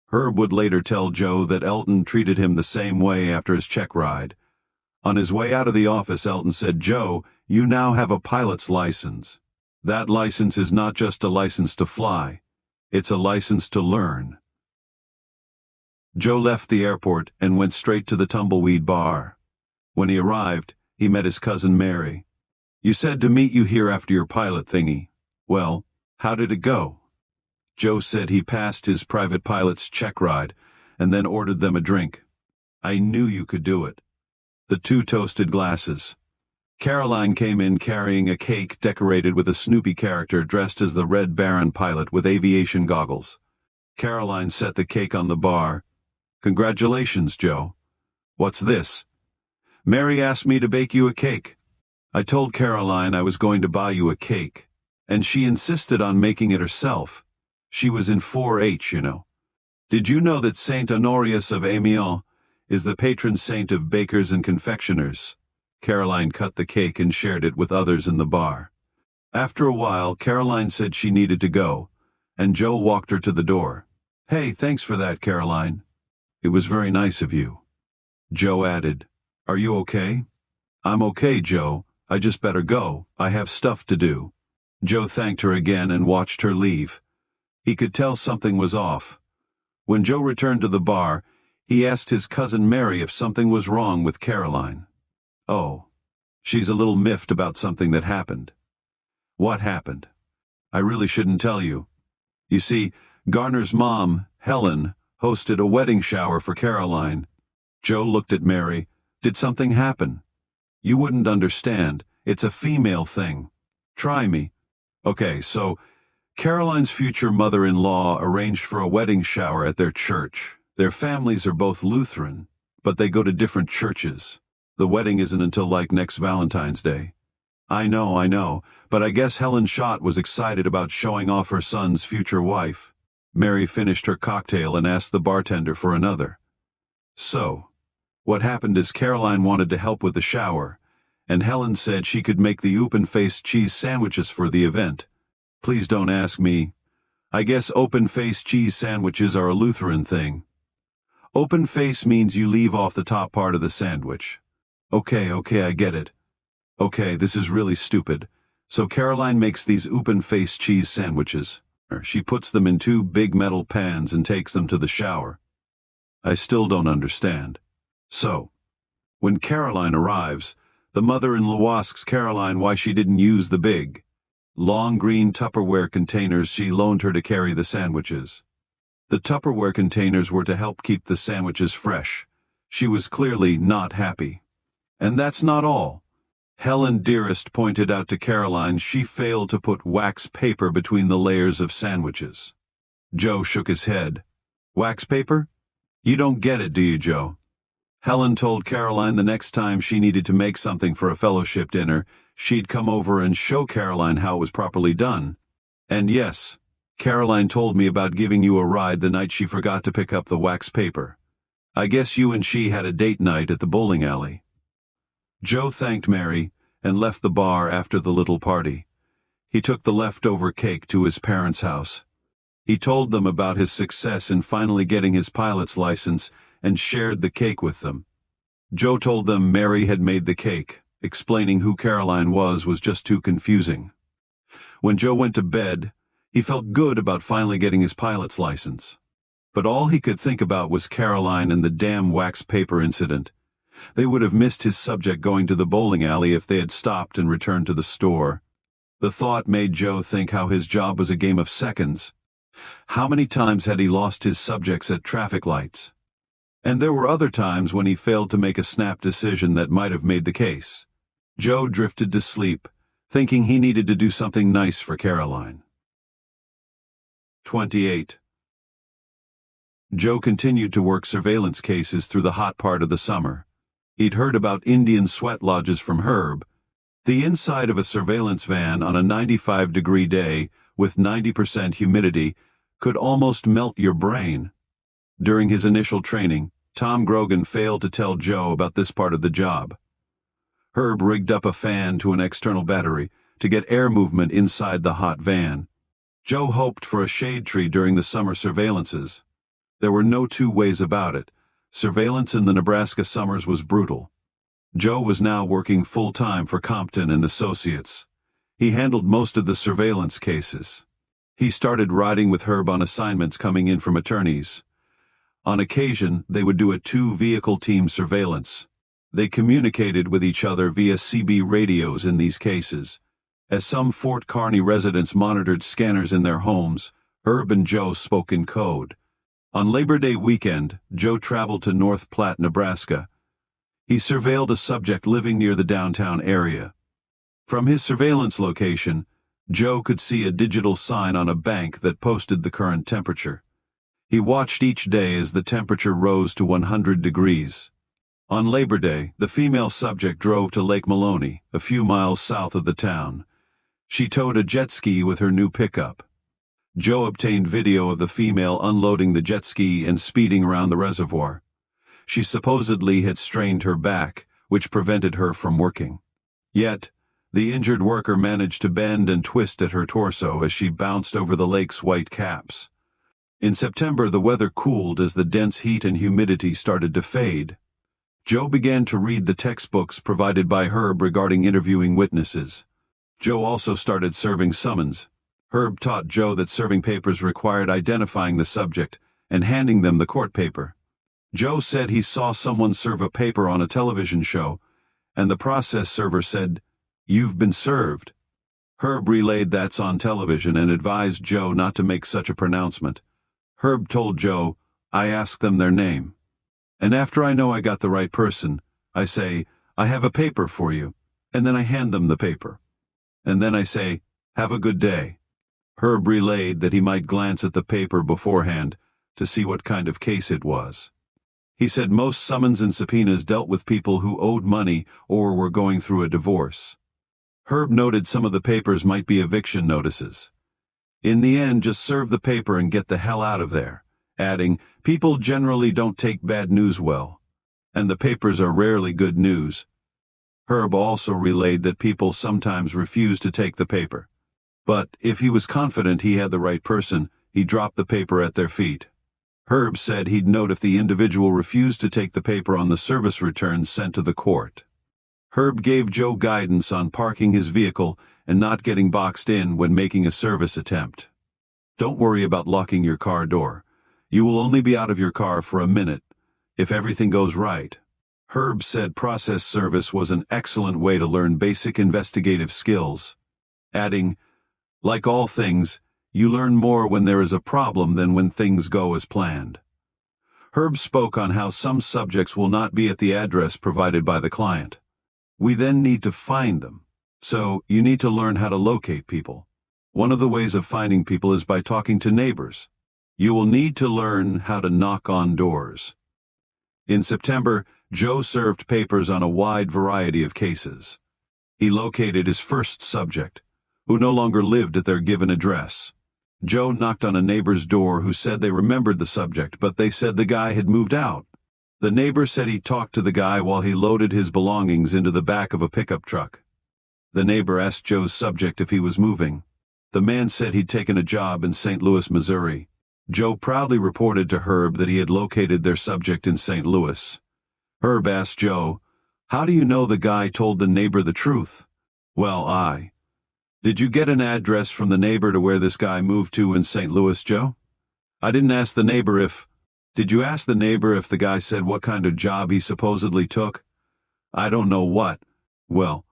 Herb would later tell Joe that Elton treated him the same way after his check ride. On his way out of the office, Elton said, "Joe, you now have a pilot's license. That license is not just a license to fly. It's a license to learn." Joe left the airport and went straight to the Tumbleweed Bar. When he arrived, he met his cousin Mary. "You said to meet you here after your pilot thingy. Well, how did it go?" Joe said he passed his private pilot's check ride and then ordered them a drink. "I knew you could do it." The two toasted glasses. Caroline came in carrying a cake decorated with a Snoopy character dressed as the Red Baron pilot with aviation goggles. Caroline set the cake on the bar. "Congratulations, Joe." "What's this?" "Mary asked me to bake you a cake. I told Caroline I was going to buy you a cake, and she insisted on making it herself. She was in 4-H, you know. Did you know that Saint Honorius of Amiens is the patron saint of bakers and confectioners?" Caroline cut the cake and shared it with others in the bar. After a while, Caroline said she needed to go, and Joe walked her to the door. "Hey, thanks for that, Caroline. It was very nice of you." Joe added, "Are you okay?" "I'm okay, Joe. I just better go. I have stuff to do." Joe thanked her again and watched her leave. He could tell something was off. When Joe returned to the bar, he asked his cousin Mary if something was wrong with Caroline. "Oh, she's a little miffed about something that happened." "What happened?" "I really shouldn't tell you. You see, Garner's mom, Helen, hosted a wedding shower for Caroline." Joe looked at Mary. "Did something happen?" "You wouldn't understand. It's a female thing. Try me." "Okay, so Caroline's future mother-in-law arranged for a wedding shower at their church. Their families are both Lutheran, but they go to different churches. The wedding isn't until like next Valentine's Day." I know, but I guess Helen Schott was excited about showing off her son's future wife." Mary finished her cocktail and asked the bartender for another. "So, what happened is Caroline wanted to help with the shower, and Helen said she could make the open-faced cheese sandwiches for the event. Please don't ask me. I guess open-faced cheese sandwiches are a Lutheran thing. Open face means you leave off the top part of the sandwich." Okay, I get it. "Okay, this is really stupid. So Caroline makes these open-faced cheese sandwiches. She puts them in 2 big metal pans and takes them to the shower. I still don't understand. So, when Caroline arrives, the mother-in-law asks Caroline why she didn't use the big, long green Tupperware containers she loaned her to carry the sandwiches. The Tupperware containers were to help keep the sandwiches fresh. She was clearly not happy. And that's not all. Helen Dearest pointed out to Caroline she failed to put wax paper between the layers of sandwiches. Joe shook his head. "Wax paper? You don't get it, do you, Joe?" Helen told Caroline the next time she needed to make something for a fellowship dinner, she'd come over and show Caroline how it was properly done. And yes, Caroline told me about giving you a ride the night she forgot to pick up the wax paper. I guess you and she had a date night at the bowling alley. Joe thanked Mary and left the bar after the little party. He took the leftover cake to his parents' house. He told them about his success in finally getting his pilot's license and shared the cake with them. Joe told them Mary had made the cake. Explaining who Caroline was just too confusing. When Joe went to bed, he felt good about finally getting his pilot's license. But all he could think about was Caroline and the damn wax paper incident. They would have missed his subject going to the bowling alley if they had stopped and returned to the store. The thought made Joe think how his job was a game of seconds. How many times had he lost his subjects at traffic lights? And there were other times when he failed to make a snap decision that might have made the case. Joe drifted to sleep, thinking he needed to do something nice for Caroline. 28. Joe continued to work surveillance cases through the hot part of the summer. He'd heard about Indian sweat lodges from Herb. The inside of a surveillance van on a 95-degree day with 90% humidity, could almost melt your brain. During his initial training, Tom Grogan failed to tell Joe about this part of the job. Herb rigged up a fan to an external battery to get air movement inside the hot van. Joe hoped for a shade tree during the summer surveillances. There were no two ways about it. Surveillance in the Nebraska summers was brutal. Joe was now working full-time for Compton and Associates. He handled most of the surveillance cases. He started riding with Herb on assignments coming in from attorneys. On occasion, they would do a two-vehicle team surveillance. They communicated with each other via CB radios in these cases. As some Fort Kearny residents monitored scanners in their homes, Herb and Joe spoke in code. On Labor Day weekend, Joe traveled to North Platte, Nebraska. He surveilled a subject living near the downtown area. From his surveillance location, Joe could see a digital sign on a bank that posted the current temperature. He watched each day as the temperature rose to 100 degrees. On Labor Day, the female subject drove to Lake Maloney, a few miles south of the town. She towed a jet ski with her new pickup. Joe obtained video of the female unloading the jet ski and speeding around the reservoir. She supposedly had strained her back, which prevented her from working. Yet, the injured worker managed to bend and twist at her torso as she bounced over the lake's white caps. In September, the weather cooled as the dense heat and humidity started to fade. Joe began to read the textbooks provided by Herb regarding interviewing witnesses. Joe also started serving summons. Herb taught Joe that serving papers required identifying the subject and handing them the court paper. Joe said he saw someone serve a paper on a television show, and the process server said, "You've been served." Herb relayed that's on television and advised Joe not to make such a pronouncement. Herb told Joe, "I ask them their name. And after I know I got the right person, I say, 'I have a paper for you,' and then I hand them the paper. And then I say, 'Have a good day.'" Herb relayed that he might glance at the paper beforehand to see what kind of case it was. He said most summons and subpoenas dealt with people who owed money or were going through a divorce. Herb noted some of the papers might be eviction notices. In the end, just serve the paper and get the hell out of there, adding, "People generally don't take bad news well, and the papers are rarely good news." Herb also relayed that people sometimes refuse to take the paper. But if he was confident he had the right person, he dropped the paper at their feet. Herb said he'd note if the individual refused to take the paper on the service returns sent to the court. Herb gave Joe guidance on parking his vehicle and not getting boxed in when making a service attempt. Don't worry about locking your car door. You will only be out of your car for a minute, if everything goes right. Herb said process service was an excellent way to learn basic investigative skills, adding, "Like all things, you learn more when there is a problem than when things go as planned." Herb spoke on how some subjects will not be at the address provided by the client. We then need to find them. So, you need to learn how to locate people. One of the ways of finding people is by talking to neighbors. You will need to learn how to knock on doors. In September, Joe served papers on a wide variety of cases. He located his first subject, who no longer lived at their given address. Joe knocked on a neighbor's door who said they remembered the subject, but they said the guy had moved out. The neighbor said he talked to the guy while he loaded his belongings into the back of a pickup truck. The neighbor asked Joe's subject if he was moving. The man said he'd taken a job in St. Louis, Missouri. Joe proudly reported to Herb that he had located their subject in St. Louis. Herb asked Joe, "How do you know the guy told the neighbor the truth?" "Well, Did you get an address from the neighbor to where this guy moved to in St. Louis, Joe?" "I didn't ask the neighbor if—" "Did you ask the neighbor if the guy said what kind of job he supposedly took?" "I don't know what." "Well,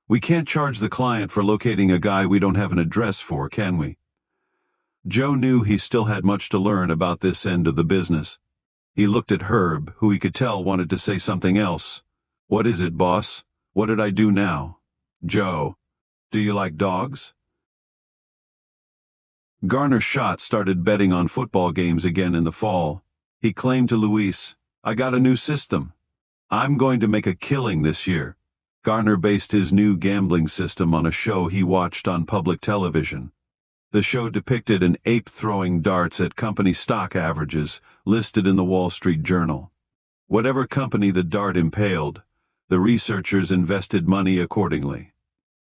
we can't charge the client for locating a guy we don't have an address for, can we?" Joe knew he still had much to learn about this end of the business. He looked at Herb, who he could tell wanted to say something else. "What is it, boss? What did I do now?" "Joe, do you like dogs?" Garner Schott started betting on football games again in the fall. He claimed to Luis, "I got a new system. I'm going to make a killing this year." Garner based his new gambling system on a show he watched on public television. The show depicted an ape throwing darts at company stock averages listed in the Wall Street Journal. Whatever company the dart impaled, the researchers invested money accordingly.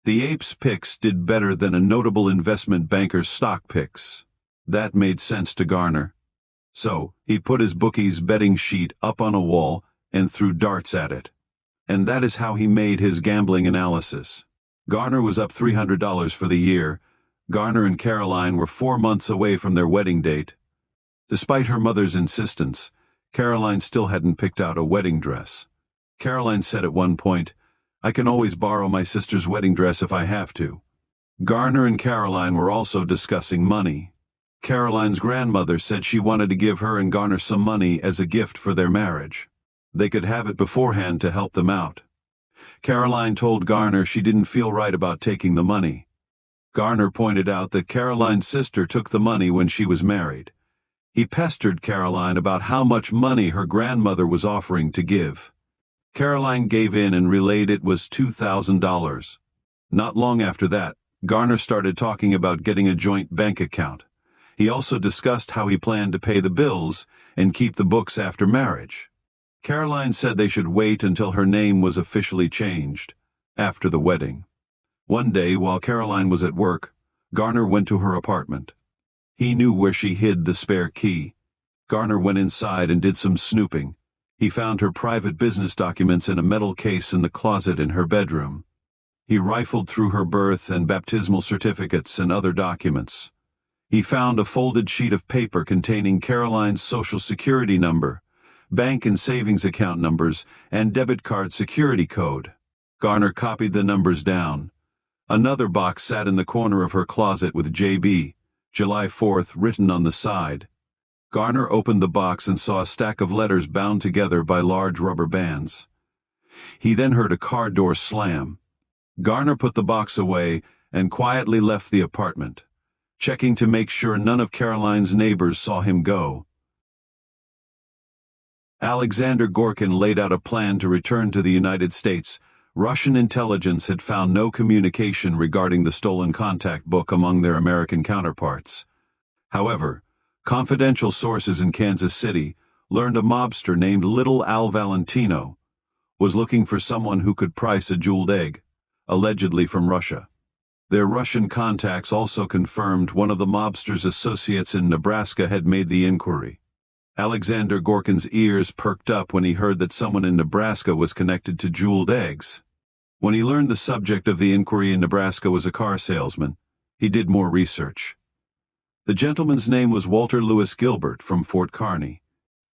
The ape's picks did better than a notable investment banker's stock picks. That made sense to Garner. So, he put his bookie's betting sheet up on a wall and threw darts at it. And that is how he made his gambling analysis. Garner was up $300 for the year. Garner and Caroline were 4 months away from their wedding date. Despite her mother's insistence, Caroline still hadn't picked out a wedding dress. Caroline said at one point, "I can always borrow my sister's wedding dress if I have to." Garner and Caroline were also discussing money. Caroline's grandmother said she wanted to give her and Garner some money as a gift for their marriage. They could have it beforehand to help them out. Caroline told Garner she didn't feel right about taking the money. Garner pointed out that Caroline's sister took the money when she was married. He pestered Caroline about how much money her grandmother was offering to give. Caroline gave in and relayed it was $2,000. Not long after that, Garner started talking about getting a joint bank account. He also discussed how he planned to pay the bills and keep the books after marriage. Caroline said they should wait until her name was officially changed, after the wedding. One day, while Caroline was at work, Garner went to her apartment. He knew where she hid the spare key. Garner went inside and did some snooping. He found her private business documents in a metal case in the closet in her bedroom. He rifled through her birth and baptismal certificates and other documents. He found a folded sheet of paper containing Caroline's social security number, bank and savings account numbers, and debit card security code. Garner copied the numbers down. Another box sat in the corner of her closet with JB, July 4th, written on the side. Garner opened the box and saw a stack of letters bound together by large rubber bands. He then heard a car door slam. Garner put the box away and quietly left the apartment, checking to make sure none of Caroline's neighbors saw him go. Alexander Gorkin laid out a plan to return to the United States. Russian intelligence had found no communication regarding the stolen contact book among their American counterparts. However, confidential sources in Kansas City learned a mobster named Little Al Valentino was looking for someone who could price a jeweled egg, allegedly from Russia. Their Russian contacts also confirmed one of the mobster's associates in Nebraska had made the inquiry. Alexander Gorkin's ears perked up when he heard that someone in Nebraska was connected to jeweled eggs. When he learned the subject of the inquiry in Nebraska was a car salesman, he did more research. The gentleman's name was Walter Lewis Gilbert from Fort Kearney.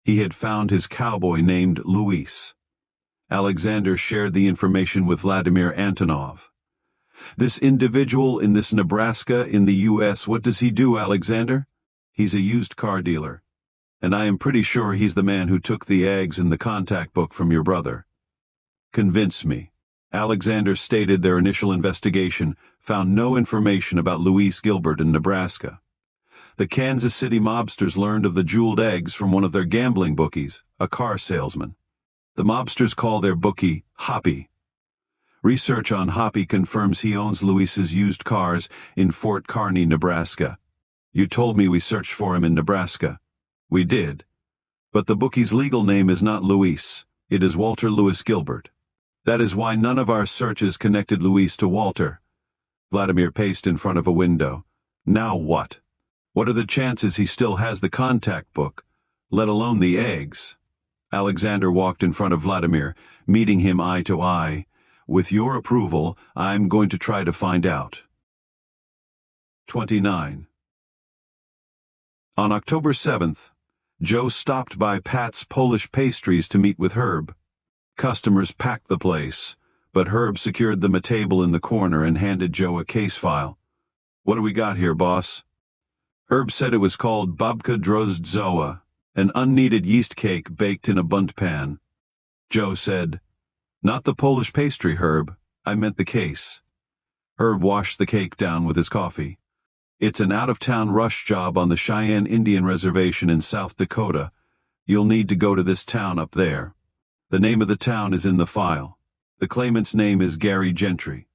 He had found his cowboy named Luis. Alexander shared the information with Vladimir Antonov. "This individual in this Nebraska in the U.S., what does he do, Alexander?" "He's a used car dealer. And I am pretty sure he's the man who took the eggs and the contact book from your brother." "Convince me." Alexander stated their initial investigation found no information about Luis Gilbert in Nebraska. The Kansas City mobsters learned of the jeweled eggs from one of their gambling bookies, a car salesman. The mobsters call their bookie Hoppy. Research on Hoppy confirms he owns Luis's used cars in Fort Kearney, Nebraska. "You told me we searched for him in Nebraska." "We did. But the bookie's legal name is not Luis, it is Walter Lewis Gilbert. That is why none of our searches connected Luis to Walter." Vladimir paced in front of a window. "Now what? What are the chances he still has the contact book, let alone the eggs?" Alexander walked in front of Vladimir, meeting him eye to eye. "With your approval, I'm going to try to find out." 29. On October 7th, Joe stopped by Pat's Polish Pastries to meet with Herb. Customers packed the place, but Herb secured them a table in the corner and handed Joe a case file. "What do we got here, boss?" Herb said it was called Babka Drozdzowa, an unkneaded yeast cake baked in a bundt pan. Joe said, "Not the Polish pastry, Herb. I meant the case." Herb washed the cake down with his coffee. "It's an out-of-town rush job on the Cheyenne Indian Reservation in South Dakota. You'll need to go to this town up there. The name of the town is in the file. The claimant's name is Gary Gentry.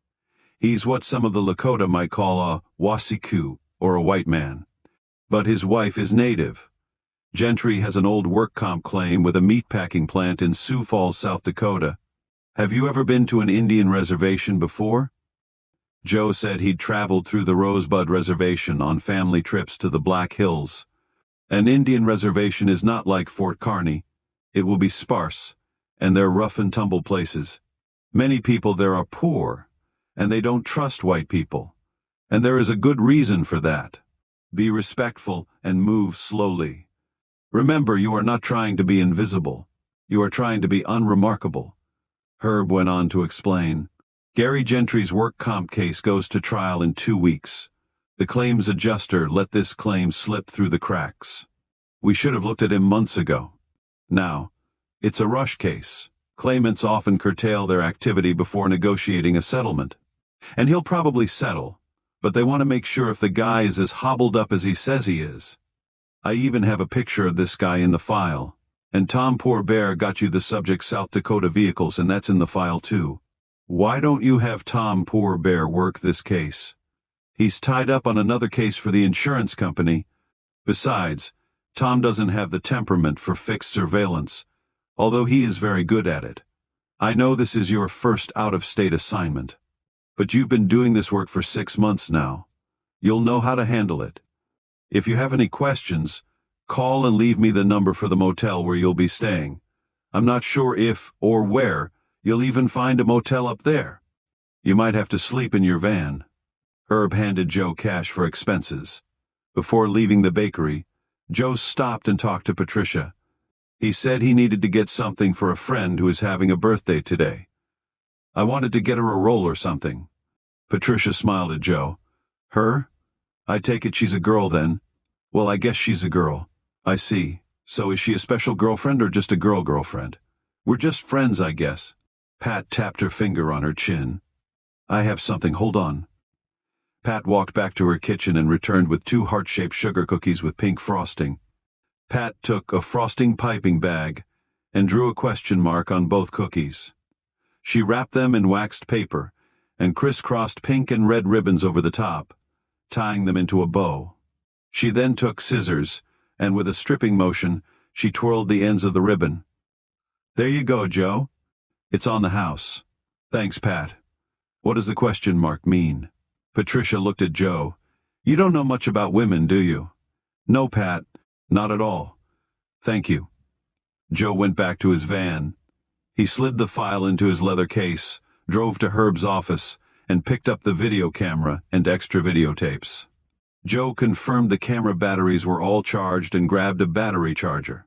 He's what some of the Lakota might call a Wasiku, or a white man. But his wife is native. Gentry has an old work comp claim with a meatpacking plant in Sioux Falls, South Dakota. Have you ever been to an Indian reservation before? Joe said he'd traveled through the Rosebud Reservation on family trips to the Black Hills. An Indian reservation is not like Fort Kearny. It will be sparse, and they're rough and tumble places. Many people there are poor, and they don't trust white people. And there is a good reason for that. Be respectful and move slowly. Remember, you are not trying to be invisible. You are trying to be unremarkable. Herb went on to explain. Gary Gentry's work comp case goes to trial in 2 weeks. The claims adjuster let this claim slip through the cracks. We should have looked at him months ago. Now, it's a rush case. Claimants often curtail their activity before negotiating a settlement. And he'll probably settle, but they want to make sure if the guy is as hobbled up as he says he is. I even have a picture of this guy in the file. And Tom Poor Bear got you the subject South Dakota vehicles, and that's in the file too. Why don't you have Tom Poor Bear work this case? He's tied up on another case for the insurance company. Besides, Tom doesn't have the temperament for fixed surveillance, although he is very good at it. I know this is your first out-of-state assignment, but you've been doing this work for 6 months now. You'll know how to handle it. If you have any questions, call and leave me the number for the motel where you'll be staying. I'm not sure if, or where, you'll even find a motel up there. You might have to sleep in your van. Herb handed Joe cash for expenses. Before leaving the bakery, Joe stopped and talked to Patricia. He said he needed to get something for a friend who is having a birthday today. I wanted to get her a roll or something. Patricia smiled at Joe. Her? I take it she's a girl then. Well, I guess she's a girl. I see. So is she a special girlfriend or just a girlfriend? We're just friends, I guess. Pat tapped her finger on her chin. I have something, hold on. Pat walked back to her kitchen and returned with 2 heart-shaped sugar cookies with pink frosting. Pat took a frosting piping bag and drew a question mark on both cookies. She wrapped them in waxed paper and crisscrossed pink and red ribbons over the top, tying them into a bow. She then took scissors, and with a stripping motion, she twirled the ends of the ribbon. There you go, Joe. It's on the house. Thanks, Pat. What does the question mark mean? Patricia looked at Joe. You don't know much about women, do you? No, Pat, not at all. Thank you. Joe went back to his van. He slid the file into his leather case, drove to Herb's office, and picked up the video camera and extra videotapes. Joe confirmed the camera batteries were all charged and grabbed a battery charger.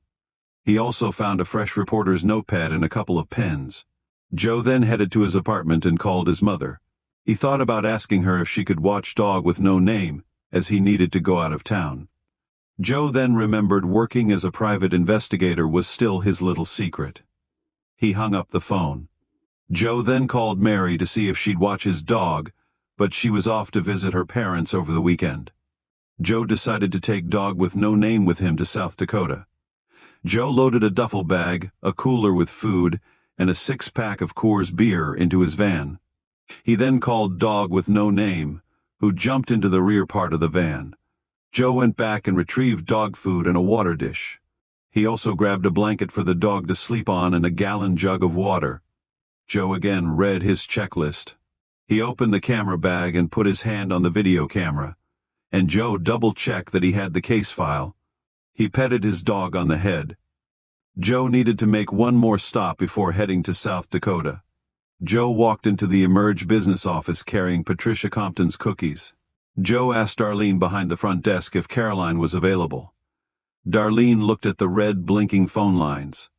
He also found a fresh reporter's notepad and a couple of pens. Joe then headed to his apartment and called his mother. He thought about asking her if she could watch Dog with No Name, as he needed to go out of town. Joe then remembered working as a private investigator was still his little secret. He hung up the phone. Joe then called Mary to see if she'd watch his dog, but she was off to visit her parents over the weekend. Joe decided to take Dog with No Name with him to South Dakota. Joe loaded a duffel bag, a cooler with food, and a 6-pack of Coors beer into his van. He then called Dog with No Name, who jumped into the rear part of the van. Joe went back and retrieved dog food and a water dish. He also grabbed a blanket for the dog to sleep on and a gallon jug of water. Joe again read his checklist. He opened the camera bag and put his hand on the video camera, and Joe double-checked that he had the case file. He petted his dog on the head. Joe needed to make one more stop before heading to South Dakota. Joe walked into the Emerge business office carrying Patricia Compton's cookies. Joe asked Darlene behind the front desk if Caroline was available. Darlene looked at the red blinking phone lines.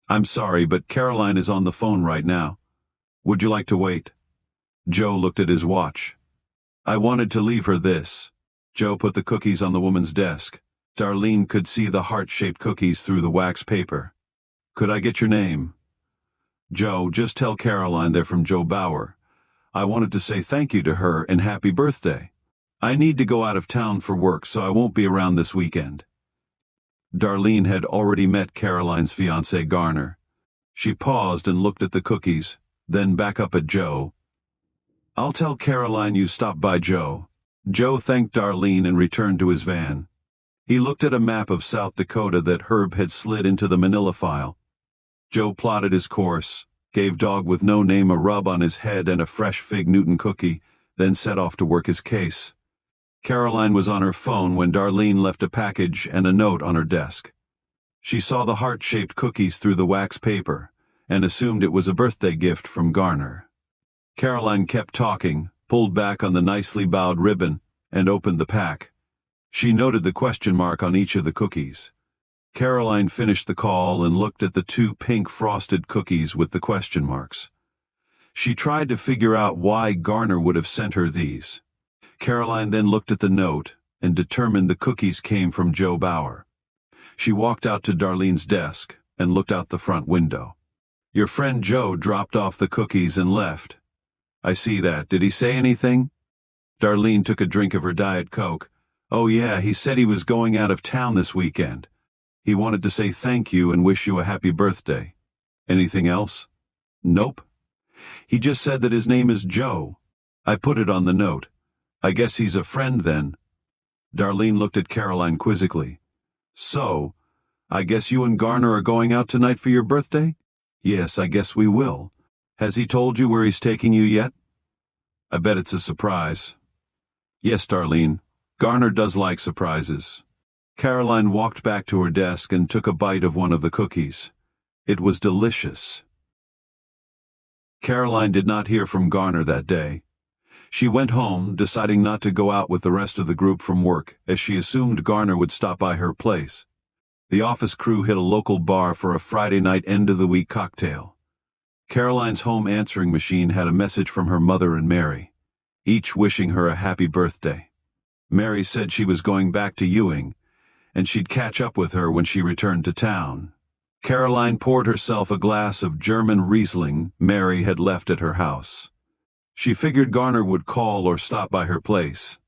I'm sorry, but Caroline is on the phone right now. Would you like to wait? Joe looked at his watch. I wanted to leave her this. Joe put the cookies on the woman's desk. Darlene could see the heart-shaped cookies through the wax paper. Could I get your name? Joe, just tell Caroline they're from Joe Bauer. I wanted to say thank you to her and happy birthday. I need to go out of town for work, so I won't be around this weekend. Darlene had already met Caroline's fiancé Garner. She paused and looked at the cookies, then back up at Joe. I'll tell Caroline you stopped by, Joe. Joe thanked Darlene and returned to his van. He looked at a map of South Dakota that Herb had slid into the manila file. Joe plotted his course, gave Dog with no name a rub on his head and a fresh Fig Newton cookie, then set off to work his case. Caroline was on her phone when Darlene left a package and a note on her desk. She saw the heart-shaped cookies through the wax paper and assumed it was a birthday gift from Garner. Caroline kept talking, pulled back on the nicely bowed ribbon, and opened the pack. She noted the question mark on each of the cookies. Caroline finished the call and looked at the two pink frosted cookies with the question marks. She tried to figure out why Garner would have sent her these. Caroline then looked at the note and determined the cookies came from Joe Bauer. She walked out to Darlene's desk and looked out the front window. "Your friend Joe dropped off the cookies and left." "I see that. Did he say anything?" Darlene took a drink of her Diet Coke. "Oh yeah, he said he was going out of town this weekend. He wanted to say thank you and wish you a happy birthday." "Anything else?" "Nope. He just said that his name is Joe. I put it on the note. I guess he's a friend then." Darlene looked at Caroline quizzically. "So, I guess you and Garner are going out tonight for your birthday?" "Yes, I guess we will. Has he told you where he's taking you yet?" "I bet it's a surprise." "Yes, Darlene. Garner does like surprises." Caroline walked back to her desk and took a bite of one of the cookies. It was delicious. Caroline did not hear from Garner that day. She went home, deciding not to go out with the rest of the group from work, as she assumed Garner would stop by her place. The office crew hit a local bar for a Friday night end-of-the-week cocktail. Caroline's home answering machine had a message from her mother and Mary, each wishing her a happy birthday. Mary said she was going back to Ewing, and she'd catch up with her when she returned to town. Caroline poured herself a glass of German Riesling Mary had left at her house. She figured Garner would call or stop by her place.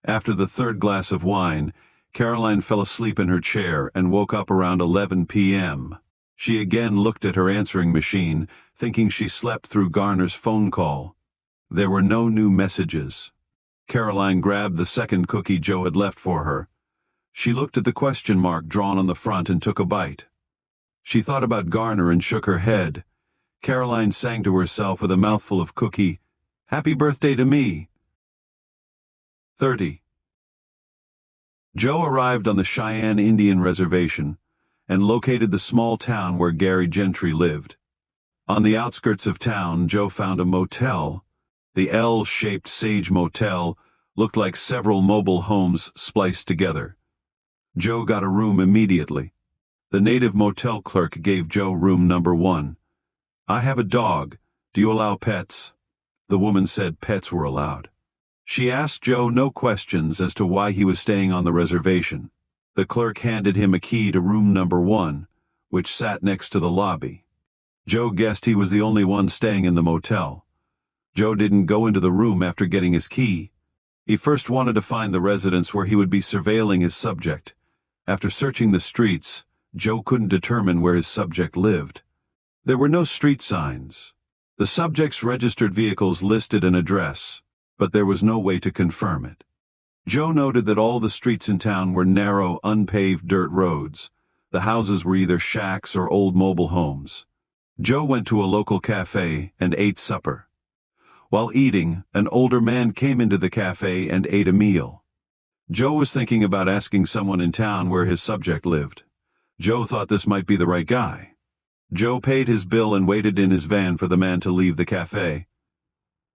After the third glass of wine, Caroline fell asleep in her chair and woke up around 11 p.m. She again looked at her answering machine, thinking she slept through Garner's phone call. There were no new messages. Caroline grabbed the second cookie Joe had left for her. She looked at the question mark drawn on the front and took a bite. She thought about Garner and shook her head. Caroline sang to herself with a mouthful of cookie, "Happy birthday to me." 30. Joe arrived on the Cheyenne Indian Reservation and located the small town where Gary Gentry lived. On the outskirts of town, Joe found a motel. The L-shaped Sage Motel looked like several mobile homes spliced together. Joe got a room immediately. The native motel clerk gave Joe room number 1. "I have a dog. Do you allow pets?" The woman said pets were allowed. She asked Joe no questions as to why he was staying on the reservation. The clerk handed him a key to room number 1, which sat next to the lobby. Joe guessed he was the only one staying in the motel. Joe didn't go into the room after getting his key. He first wanted to find the residence where he would be surveilling his subject. After searching the streets, Joe couldn't determine where his subject lived. There were no street signs. The subject's registered vehicles listed an address, but there was no way to confirm it. Joe noted that all the streets in town were narrow, unpaved dirt roads. The houses were either shacks or old mobile homes. Joe went to a local cafe and ate supper. While eating, an older man came into the cafe and ate a meal. Joe was thinking about asking someone in town where his subject lived. Joe thought this might be the right guy. Joe paid his bill and waited in his van for the man to leave the cafe.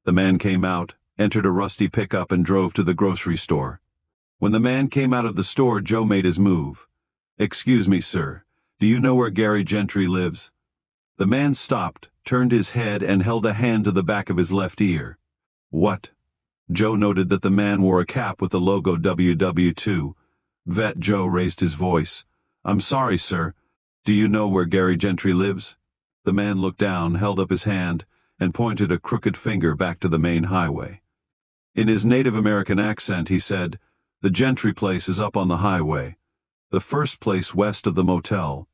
The man came out, entered a rusty pickup and drove to the grocery store. When the man came out of the store, Joe made his move. "Excuse me, sir. Do you know where Gary Gentry lives?" The man stopped, turned his head and held a hand to the back of his left ear. "What?" Joe noted that the man wore a cap with the logo WW2. Vet Joe raised his voice. "I'm sorry, sir. Do you know where Gary Gentry lives?" The man looked down, held up his hand, and pointed a crooked finger back to the main highway. In his Native American accent, he said, "The Gentry place is up on the highway. The first place west of the motel."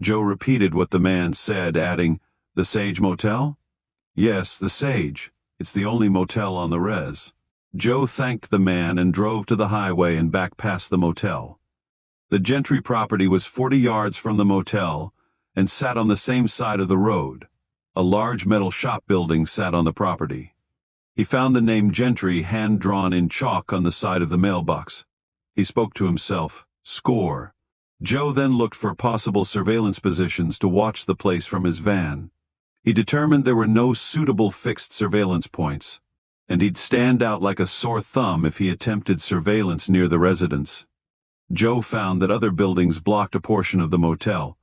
Joe repeated what the man said, adding, "The Sage Motel?" "Yes, the Sage. It's the only motel on the res." Joe thanked the man and drove to the highway and back past the motel. The Gentry property was 40 yards from the motel and sat on the same side of the road. A large metal shop building sat on the property. He found the name Gentry hand-drawn in chalk on the side of the mailbox. He spoke to himself. Score. Joe then looked for possible surveillance positions to watch the place from his van. He determined there were no suitable fixed surveillance points, and he'd stand out like a sore thumb if he attempted surveillance near the residence. Joe found that other buildings blocked a portion of the motel,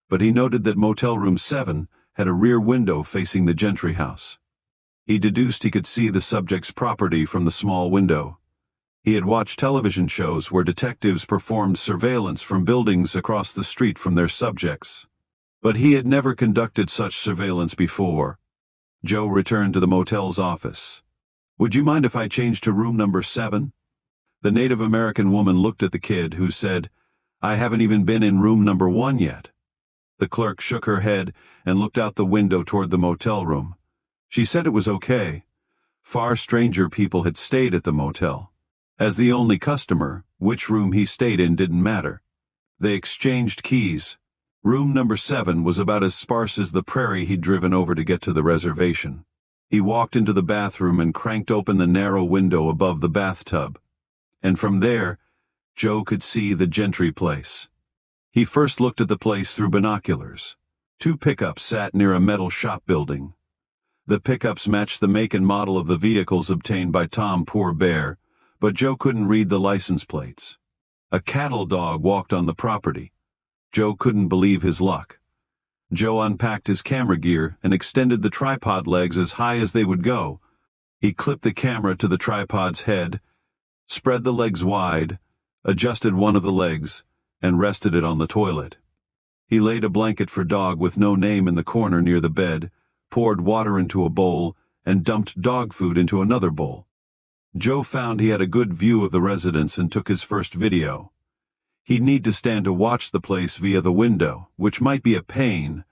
but he noted that Motel Room 7 had a rear window facing the Gentry house. He deduced he could see the subject's property from the small window. He had watched television shows where detectives performed surveillance from buildings across the street from their subjects, but he had never conducted such surveillance before. Joe returned to the motel's office. "Would you mind if I changed to room number 7? The Native American woman looked at the kid, who said, "I haven't even been in room number 1 yet." The clerk shook her head and looked out the window toward the motel room. She said it was okay. Far stranger people had stayed at the motel. As the only customer, which room he stayed in didn't matter. They exchanged keys. Room number 7 was about as sparse as the prairie he'd driven over to get to the reservation. He walked into the bathroom and cranked open the narrow window above the bathtub. And from there, Joe could see the Gentry place. He first looked at the place through binoculars. 2 pickups sat near a metal shop building. The pickups matched the make and model of the vehicles obtained by Tom Poor Bear, but Joe couldn't read the license plates. A cattle dog walked on the property. Joe couldn't believe his luck. Joe unpacked his camera gear and extended the tripod legs as high as they would go. He clipped the camera to the tripod's head, spread the legs wide, adjusted one of the legs, and rested it on the toilet. He laid a blanket for dog with no name in the corner near the bed, poured water into a bowl, and dumped dog food into another bowl. Joe found he had a good view of the residence and took his first video. He'd need to stand to watch the place via the window, which might be a pain,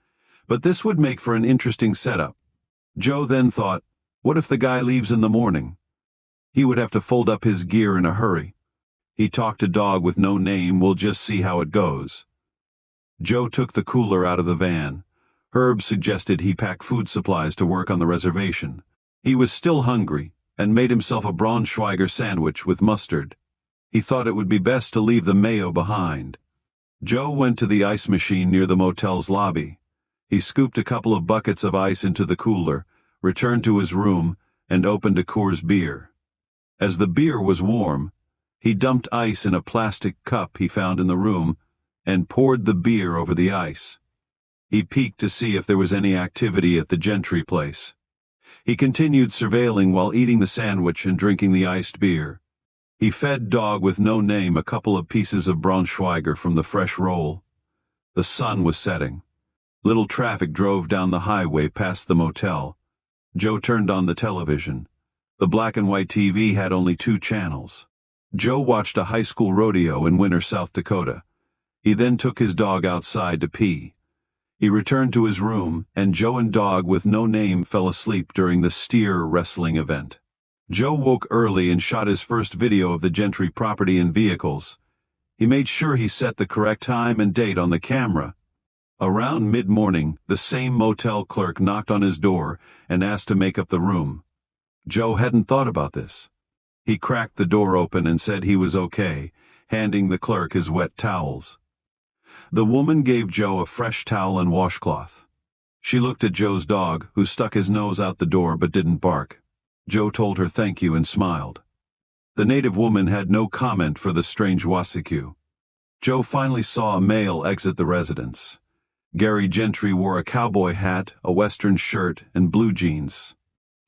but this would make for an interesting setup. Joe then thought, what if the guy leaves in the morning? He would have to fold up his gear in a hurry. He talked to dog with no name, we'll just see how it goes. Joe took the cooler out of the van. Herb suggested he pack food supplies to work on the reservation. He was still hungry, and made himself a Braunschweiger sandwich with mustard. He thought it would be best to leave the mayo behind. Joe went to the ice machine near the motel's lobby. He scooped a couple of buckets of ice into the cooler, returned to his room, and opened a Coors beer. As the beer was warm, he dumped ice in a plastic cup he found in the room, and poured the beer over the ice. He peeked to see if there was any activity at the Gentry place. He continued surveilling while eating the sandwich and drinking the iced beer. He fed dog with no name a couple of pieces of Braunschweiger from the fresh roll. The sun was setting. Little traffic drove down the highway past the motel. Joe turned on the television. The black and white TV had only 2 channels. Joe watched a high school rodeo in Winter, South Dakota. He then took his dog outside to pee. He returned to his room, and Joe and dog with no name fell asleep during the steer wrestling event. Joe woke early and shot his first video of the Gentry property and vehicles. He made sure he set the correct time and date on the camera. Around mid-morning, the same motel clerk knocked on his door and asked to make up the room. Joe hadn't thought about this. He cracked the door open and said he was okay, handing the clerk his wet towels. The woman gave Joe a fresh towel and washcloth. She looked at Joe's dog, who stuck his nose out the door but didn't bark. Joe told her thank you and smiled. The native woman had no comment for the strange Wasicue. Joe finally saw a male exit the residence. Gary Gentry wore a cowboy hat, a western shirt, and blue jeans.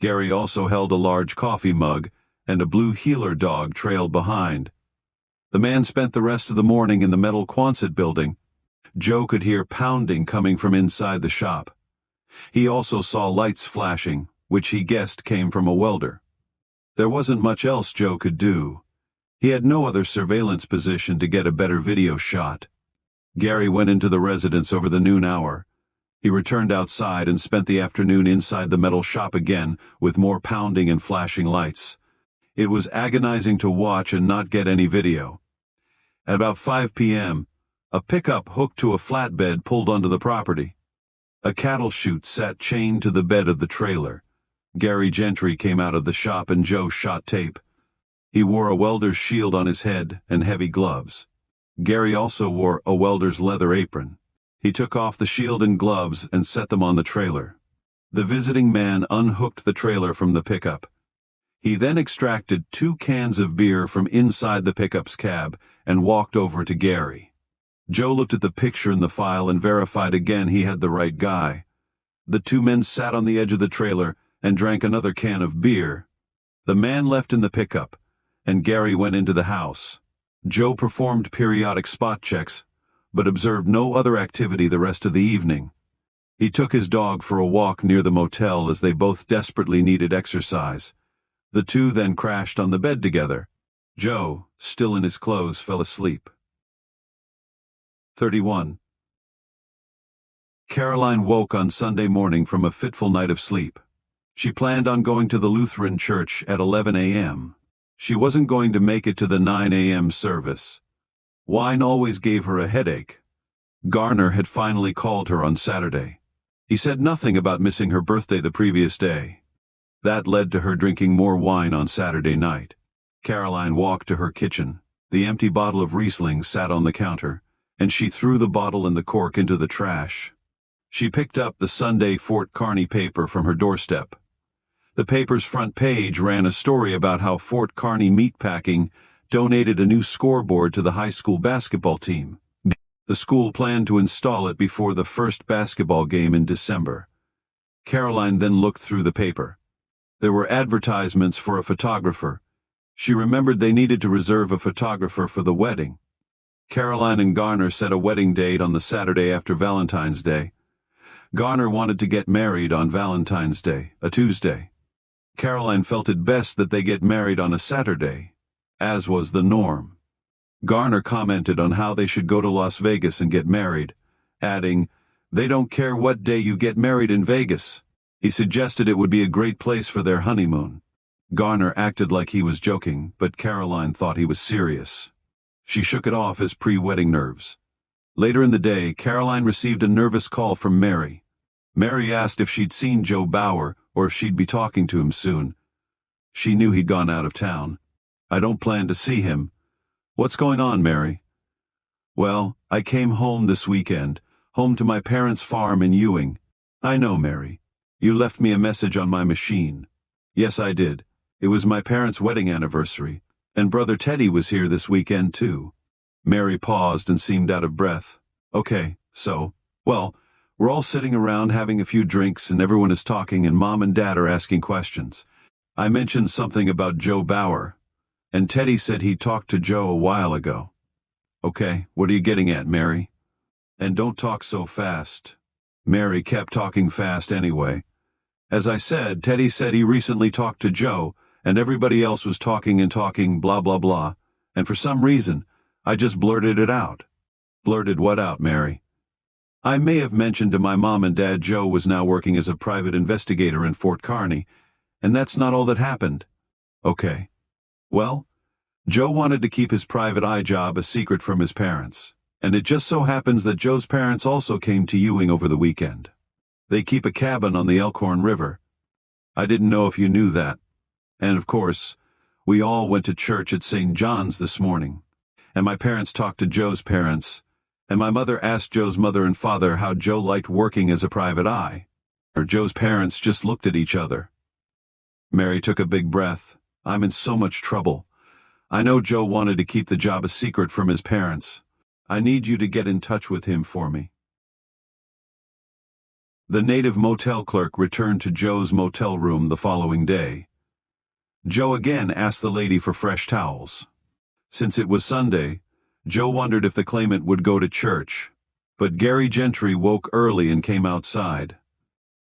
Gary also held a large coffee mug, and a blue heeler dog trailed behind. The man spent the rest of the morning in the metal Quonset building. Joe could hear pounding coming from inside the shop. He also saw lights flashing, which he guessed came from a welder. There wasn't much else Joe could do. He had no other surveillance position to get a better video shot. Gary went into the residence over the noon hour. He returned outside and spent the afternoon inside the metal shop again, with more pounding and flashing lights. It was agonizing to watch and not get any video. At about 5 p.m., a pickup hooked to a flatbed pulled onto the property. A cattle chute sat chained to the bed of the trailer. Gary Gentry came out of the shop and Joe shot tape. He wore a welder's shield on his head and heavy gloves. Gary also wore a welder's leather apron. He took off the shield and gloves and set them on the trailer. The visiting man unhooked the trailer from the pickup. He then extracted 2 cans of beer from inside the pickup's cab and walked over to Gary. Joe looked at the picture in the file and verified again he had the right guy. The 2 men sat on the edge of the trailer and drank another can of beer. The man left in the pickup, and Gary went into the house. Joe performed periodic spot checks, but observed no other activity the rest of the evening. He took his dog for a walk near the motel as they both desperately needed exercise. The 2 then crashed on the bed together. Joe, still in his clothes, fell asleep. 31. Caroline woke on Sunday morning from a fitful night of sleep. She planned on going to the Lutheran church at 11 a.m. She wasn't going to make it to the 9 a.m. service. Wine always gave her a headache. Garner had finally called her on Saturday. He said nothing about missing her birthday the previous day. That led to her drinking more wine on Saturday night. Caroline walked to her kitchen. The empty bottle of Riesling sat on the counter, and she threw the bottle and the cork into the trash. She picked up the Sunday Fort Kearny paper from her doorstep. The paper's front page ran a story about how Fort Kearny Meatpacking donated a new scoreboard to the high school basketball team. The school planned to install it before the first basketball game in December. Caroline then looked through the paper. There were advertisements for a photographer. She remembered they needed to reserve a photographer for the wedding. Caroline and Garner set a wedding date on the Saturday after Valentine's Day. Garner wanted to get married on Valentine's Day, a Tuesday. Caroline felt it best that they get married on a Saturday, as was the norm. Garner commented on how they should go to Las Vegas and get married, adding, "They don't care what day you get married in Vegas." He suggested it would be a great place for their honeymoon. Garner acted like he was joking, but Caroline thought he was serious. She shook it off as pre-wedding nerves. Later in the day, Caroline received a nervous call from Mary. Mary asked if she'd seen Joe Bauer or if she'd be talking to him soon. She knew he'd gone out of town. "I don't plan to see him." "What's going on, Mary?" "Well, I came home this weekend, home to my parents' farm in Ewing." "I know, Mary. You left me a message on my machine." "Yes, I did. It was my parents' wedding anniversary, and Brother Teddy was here this weekend, too." Mary paused and seemed out of breath. "Okay, so, well, we're all sitting around having a few drinks and everyone is talking and Mom and Dad are asking questions. I mentioned something about Joe Bauer, and Teddy said he talked to Joe a while ago." "Okay, what are you getting at, Mary?" "And don't talk so fast." Mary kept talking fast anyway. "As I said, Teddy said he recently talked to Joe, and everybody else was talking and talking, blah blah blah, and for some reason, I just blurted it out." "Blurted what out, Mary?" "I may have mentioned to my mom and dad Joe was now working as a private investigator in Fort Kearny, and that's not all that happened." "Okay. Well, Joe wanted to keep his private eye job a secret from his parents, and it just so happens that Joe's parents also came to Ewing over the weekend. They keep a cabin on the Elkhorn River. I didn't know if you knew that. And of course, we all went to church at St. John's this morning. And my parents talked to Joe's parents, and my mother asked Joe's mother and father how Joe liked working as a private eye. Or Joe's parents just looked at each other." Mary took a big breath. "I'm in so much trouble. I know Joe wanted to keep the job a secret from his parents. I need you to get in touch with him for me." The native motel clerk returned to Joe's motel room the following day. Joe again asked the lady for fresh towels. Since it was Sunday, Joe wondered if the claimant would go to church, but Gary Gentry woke early and came outside.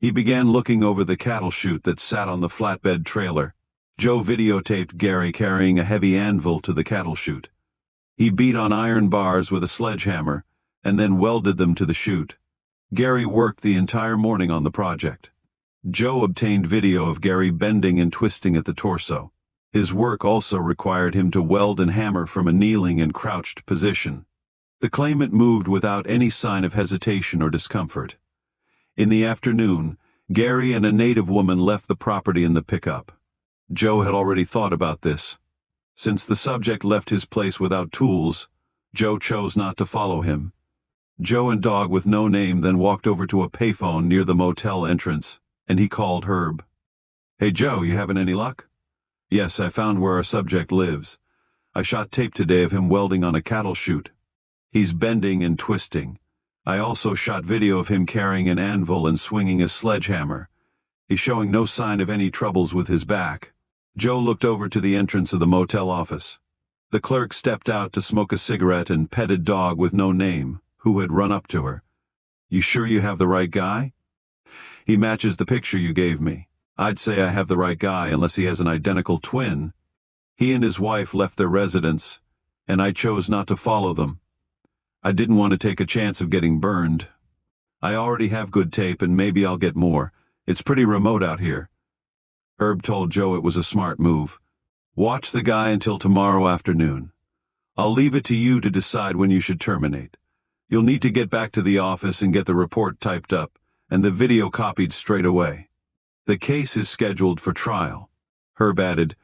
He began looking over the cattle chute that sat on the flatbed trailer. Joe videotaped Gary carrying a heavy anvil to the cattle chute. He beat on iron bars with a sledgehammer, and then welded them to the chute. Gary worked the entire morning on the project. Joe obtained video of Gary bending and twisting at the torso. His work also required him to weld and hammer from a kneeling and crouched position. The claimant moved without any sign of hesitation or discomfort. In the afternoon, Gary and a native woman left the property in the pickup. Joe had already thought about this. Since the subject left his place without tools, Joe chose not to follow him. Joe and dog with no name then walked over to a payphone near the motel entrance, and he called Herb. "Hey Joe, you having any luck?" "Yes, I found where our subject lives. I shot tape today of him welding on a cattle chute. He's bending and twisting. I also shot video of him carrying an anvil and swinging a sledgehammer. He's showing no sign of any troubles with his back." Joe looked over to the entrance of the motel office. The clerk stepped out to smoke a cigarette and petted dog with no name, who had run up to her. "You sure you have the right guy?" "He matches the picture you gave me. I'd say I have the right guy unless he has an identical twin. He and his wife left their residence, and I chose not to follow them. I didn't want to take a chance of getting burned. I already have good tape and maybe I'll get more. It's pretty remote out here." Herb told Joe it was a smart move. "Watch the guy until tomorrow afternoon. I'll leave it to you to decide when you should terminate. You'll need to get back to the office and get the report typed up, and the video copied straight away. The case is scheduled for trial." Herb added,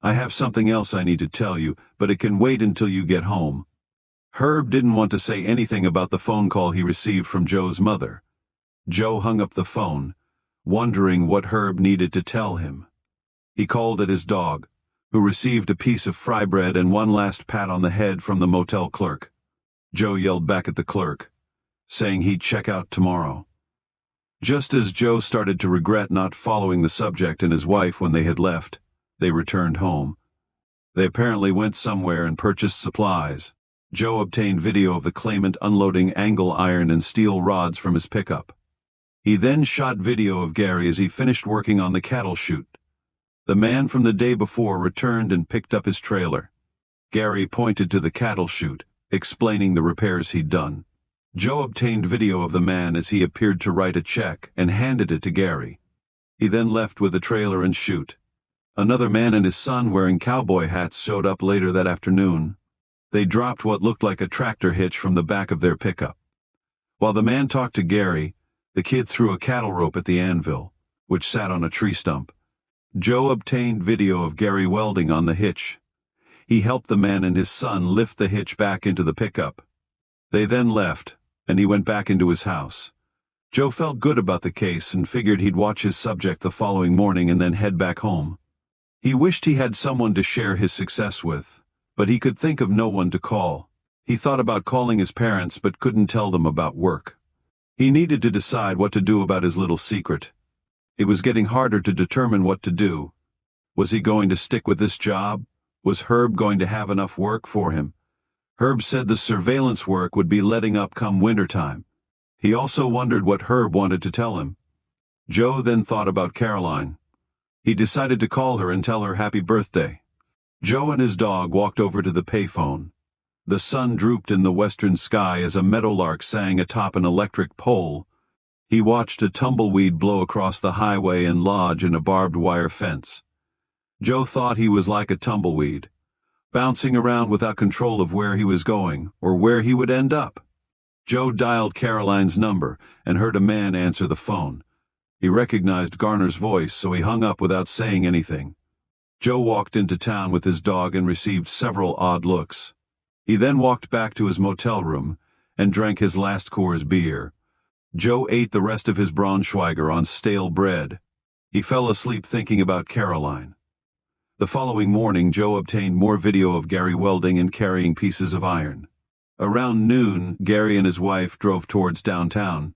"I have something else I need to tell you, but it can wait until you get home." Herb didn't want to say anything about the phone call he received from Joe's mother. Joe hung up the phone, wondering what Herb needed to tell him. He called at his dog, who received a piece of fry bread and one last pat on the head from the motel clerk. Joe yelled back at the clerk, saying he'd check out tomorrow. Just as Joe started to regret not following the subject and his wife when they had left, they returned home. They apparently went somewhere and purchased supplies. Joe obtained video of the claimant unloading angle iron and steel rods from his pickup. He then shot video of Gary as he finished working on the cattle chute. The man from the day before returned and picked up his trailer. Gary pointed to the cattle chute, explaining the repairs he'd done. Joe obtained video of the man as he appeared to write a check and handed it to Gary. He then left with the trailer and chute. Another man and his son wearing cowboy hats showed up later that afternoon. They dropped what looked like a tractor hitch from the back of their pickup. While the man talked to Gary, the kid threw a cattle rope at the anvil, which sat on a tree stump. Joe obtained video of Gary welding on the hitch. He helped the man and his son lift the hitch back into the pickup. They then left, and he went back into his house. Joe felt good about the case and figured he'd watch his subject the following morning and then head back home. He wished he had someone to share his success with, but he could think of no one to call. He thought about calling his parents but couldn't tell them about work. He needed to decide what to do about his little secret. It was getting harder to determine what to do. Was he going to stick with this job? Was Herb going to have enough work for him? Herb said the surveillance work would be letting up come wintertime. He also wondered what Herb wanted to tell him. Joe then thought about Caroline. He decided to call her and tell her happy birthday. Joe and his dog walked over to the payphone. The sun drooped in the western sky as a meadowlark sang atop an electric pole. He watched a tumbleweed blow across the highway and lodge in a barbed wire fence. Joe thought he was like a tumbleweed, bouncing around without control of where he was going or where he would end up. Joe dialed Caroline's number and heard a man answer the phone. He recognized Garner's voice, so he hung up without saying anything. Joe walked into town with his dog and received several odd looks. He then walked back to his motel room and drank his last Coors beer. Joe ate the rest of his Braunschweiger on stale bread. He fell asleep thinking about Caroline. The following morning, Joe obtained more video of Gary welding and carrying pieces of iron. Around noon, Gary and his wife drove towards downtown.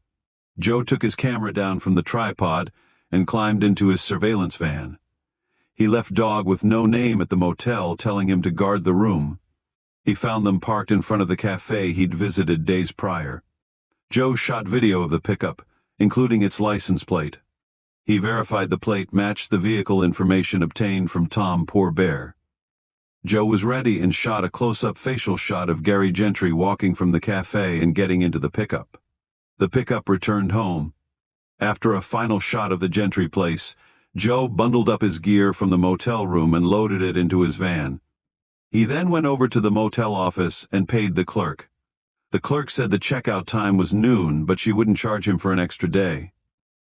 Joe took his camera down from the tripod and climbed into his surveillance van. He left dog with no name at the motel, telling him to guard the room. He found them parked in front of the cafe he'd visited days prior. Joe shot video of the pickup, including its license plate. He verified the plate matched the vehicle information obtained from Tom Poor Bear. Joe was ready and shot a close-up facial shot of Gary Gentry walking from the cafe and getting into the pickup. The pickup returned home. After a final shot of the Gentry place, Joe bundled up his gear from the motel room and loaded it into his van. He then went over to the motel office and paid the clerk. The clerk said the checkout time was noon, but she wouldn't charge him for an extra day.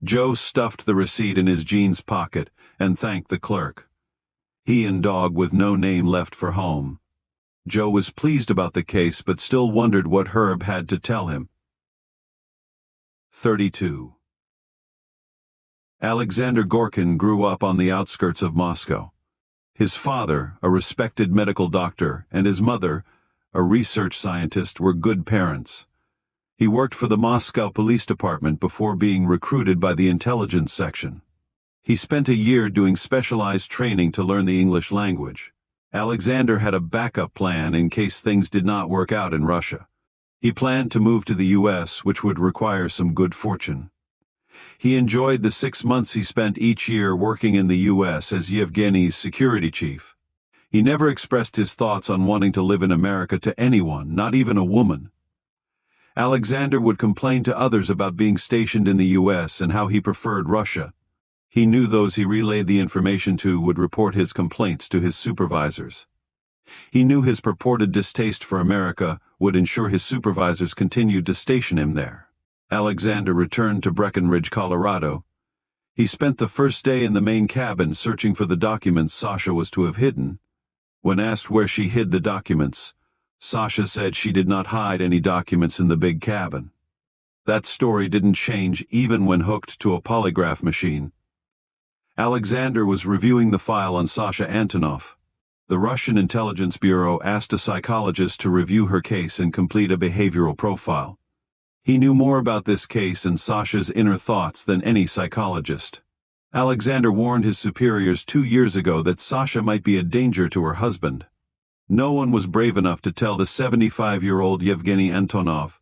Joe stuffed the receipt in his jeans pocket and thanked the clerk. He and dog with no name left for home. Joe was pleased about the case but still wondered what Herb had to tell him. 32. Alexander Gorkin grew up on the outskirts of Moscow. His father, a respected medical doctor, and his mother, a research scientist, were good parents. He worked for the Moscow Police Department before being recruited by the intelligence section. He spent a year doing specialized training to learn the English language. Alexander had a backup plan in case things did not work out in Russia. He planned to move to the U.S., which would require some good fortune. He enjoyed the 6 months he spent each year working in the U.S. as Yevgeny's security chief. He never expressed his thoughts on wanting to live in America to anyone, not even a woman. Alexander would complain to others about being stationed in the U.S. and how he preferred Russia. He knew those he relayed the information to would report his complaints to his supervisors. He knew his purported distaste for America would ensure his supervisors continued to station him there. Alexander returned to Breckenridge, Colorado. He spent the first day in the main cabin searching for the documents Sasha was to have hidden. When asked where she hid the documents, Sasha said she did not hide any documents in the big cabin. That story didn't change even when hooked to a polygraph machine. Alexander was reviewing the file on Sasha Antonov. The Russian Intelligence Bureau asked a psychologist to review her case and complete a behavioral profile. He knew more about this case and Sasha's inner thoughts than any psychologist. Alexander warned his superiors 2 years ago that Sasha might be a danger to her husband. No one was brave enough to tell the 75-year-old Yevgeny Antonov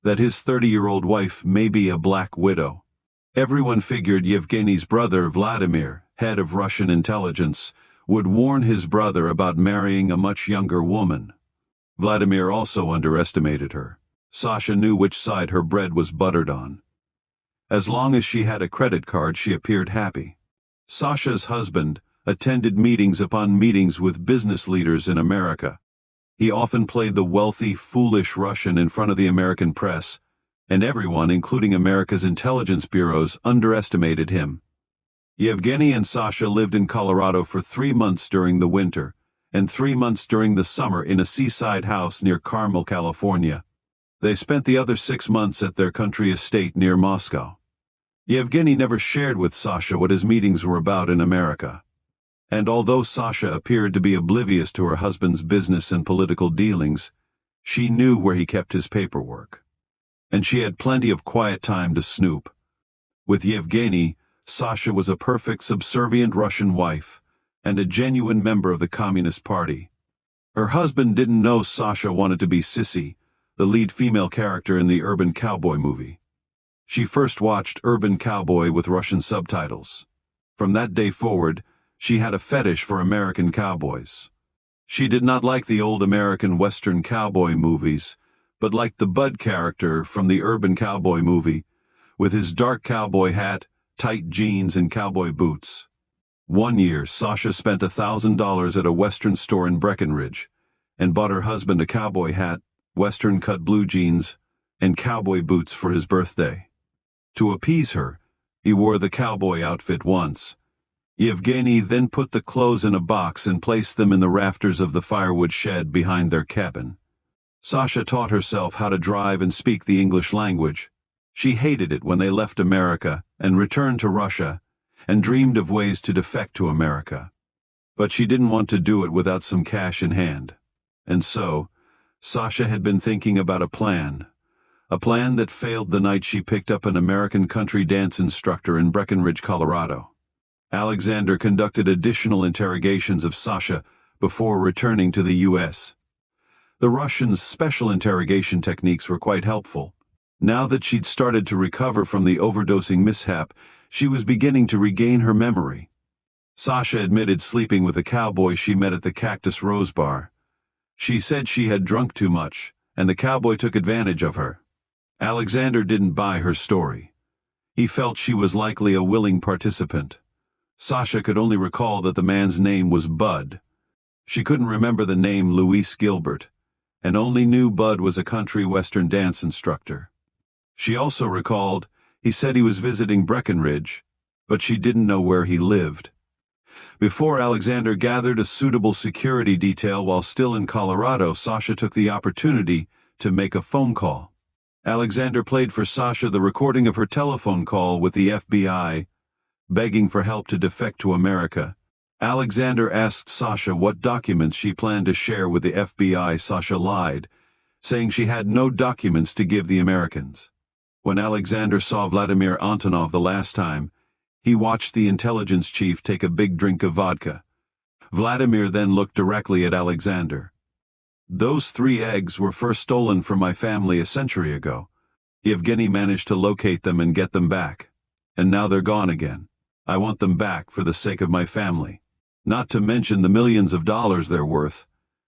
that his 30-year-old wife may be a black widow. Everyone figured Yevgeny's brother Vladimir, head of Russian intelligence, would warn his brother about marrying a much younger woman. Vladimir also underestimated her. Sasha knew which side her bread was buttered on. As long as she had a credit card, she appeared happy. Sasha's husband attended meetings upon meetings with business leaders in America. He often played the wealthy, foolish Russian in front of the American press, and everyone, including America's intelligence bureaus, underestimated him. Yevgeny and Sasha lived in Colorado for 3 months during the winter, and 3 months during the summer in a seaside house near Carmel, California. They spent the other 6 months at their country estate near Moscow. Yevgeny never shared with Sasha what his meetings were about in America. And although Sasha appeared to be oblivious to her husband's business and political dealings, she knew where he kept his paperwork. And she had plenty of quiet time to snoop. With Yevgeny, Sasha was a perfect subservient Russian wife, and a genuine member of the Communist Party. Her husband didn't know Sasha wanted to be Sissy, the lead female character in the Urban Cowboy movie. She first watched Urban Cowboy with Russian subtitles. From that day forward, she had a fetish for American cowboys. She did not like the old American Western cowboy movies, but liked the Bud character from the Urban Cowboy movie, with his dark cowboy hat, tight jeans, and cowboy boots. One year, Sasha spent $1,000 at a Western store in Breckenridge, and bought her husband a cowboy hat, Western cut blue jeans, and cowboy boots for his birthday. To appease her, he wore the cowboy outfit once. Yevgeny then put the clothes in a box and placed them in the rafters of the firewood shed behind their cabin. Sasha taught herself how to drive and speak the English language. She hated it when they left America and returned to Russia, and dreamed of ways to defect to America. But she didn't want to do it without some cash in hand. And so, Sasha had been thinking about a plan that failed the night she picked up an American country dance instructor in Breckenridge, Colorado. Alexander conducted additional interrogations of Sasha before returning to the U.S. The Russians' special interrogation techniques were quite helpful. Now that she'd started to recover from the overdosing mishap, she was beginning to regain her memory. Sasha admitted sleeping with a cowboy she met at the Cactus Rose Bar. She said she had drunk too much, and the cowboy took advantage of her. Alexander didn't buy her story. He felt she was likely a willing participant. Sasha could only recall that the man's name was Bud. She couldn't remember the name Luis Gilbert, and only knew Bud was a country western dance instructor. She also recalled he said he was visiting Breckenridge, but she didn't know where he lived. Before Alexander gathered a suitable security detail while still in Colorado, Sasha took the opportunity to make a phone call. Alexander played for Sasha the recording of her telephone call with the FBI, begging for help to defect to America. Alexander asked Sasha what documents she planned to share with the FBI. Sasha lied, saying she had no documents to give the Americans. When Alexander saw Vladimir Antonov the last time, he watched the intelligence chief take a big drink of vodka. Vladimir then looked directly at Alexander. "Those 3 eggs were first stolen from my family a century ago. Yevgeny managed to locate them and get them back. And now they're gone again. I want them back for the sake of my family. Not to mention the millions of dollars they're worth.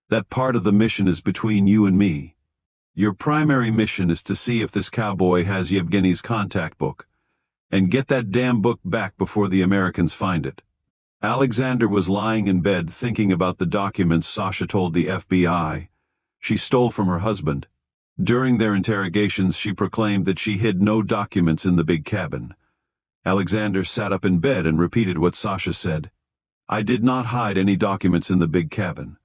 That part of the mission is between you and me. Your primary mission is to see if this cowboy has Yevgeny's contact book, and get that damn book back before the Americans find it." Alexander was lying in bed thinking about the documents Sasha told the FBI she stole from her husband. During their interrogations, she proclaimed that she hid no documents in the big cabin. Alexander sat up in bed and repeated what Sasha said. "I did not hide any documents in the big cabin."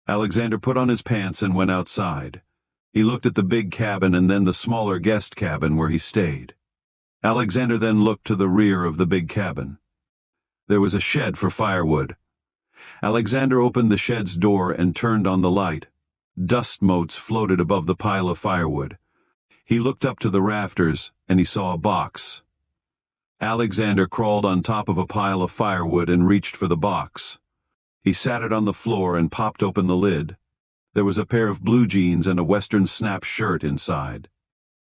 Alexander put on his pants and went outside. He looked at the big cabin and then the smaller guest cabin where he stayed. Alexander then looked to the rear of the big cabin. There was a shed for firewood. Alexander opened the shed's door and turned on the light. Dust motes floated above the pile of firewood. He looked up to the rafters and he saw a box. Alexander crawled on top of a pile of firewood and reached for the box. He sat it on the floor and popped open the lid. There was a pair of blue jeans and a western snap shirt inside.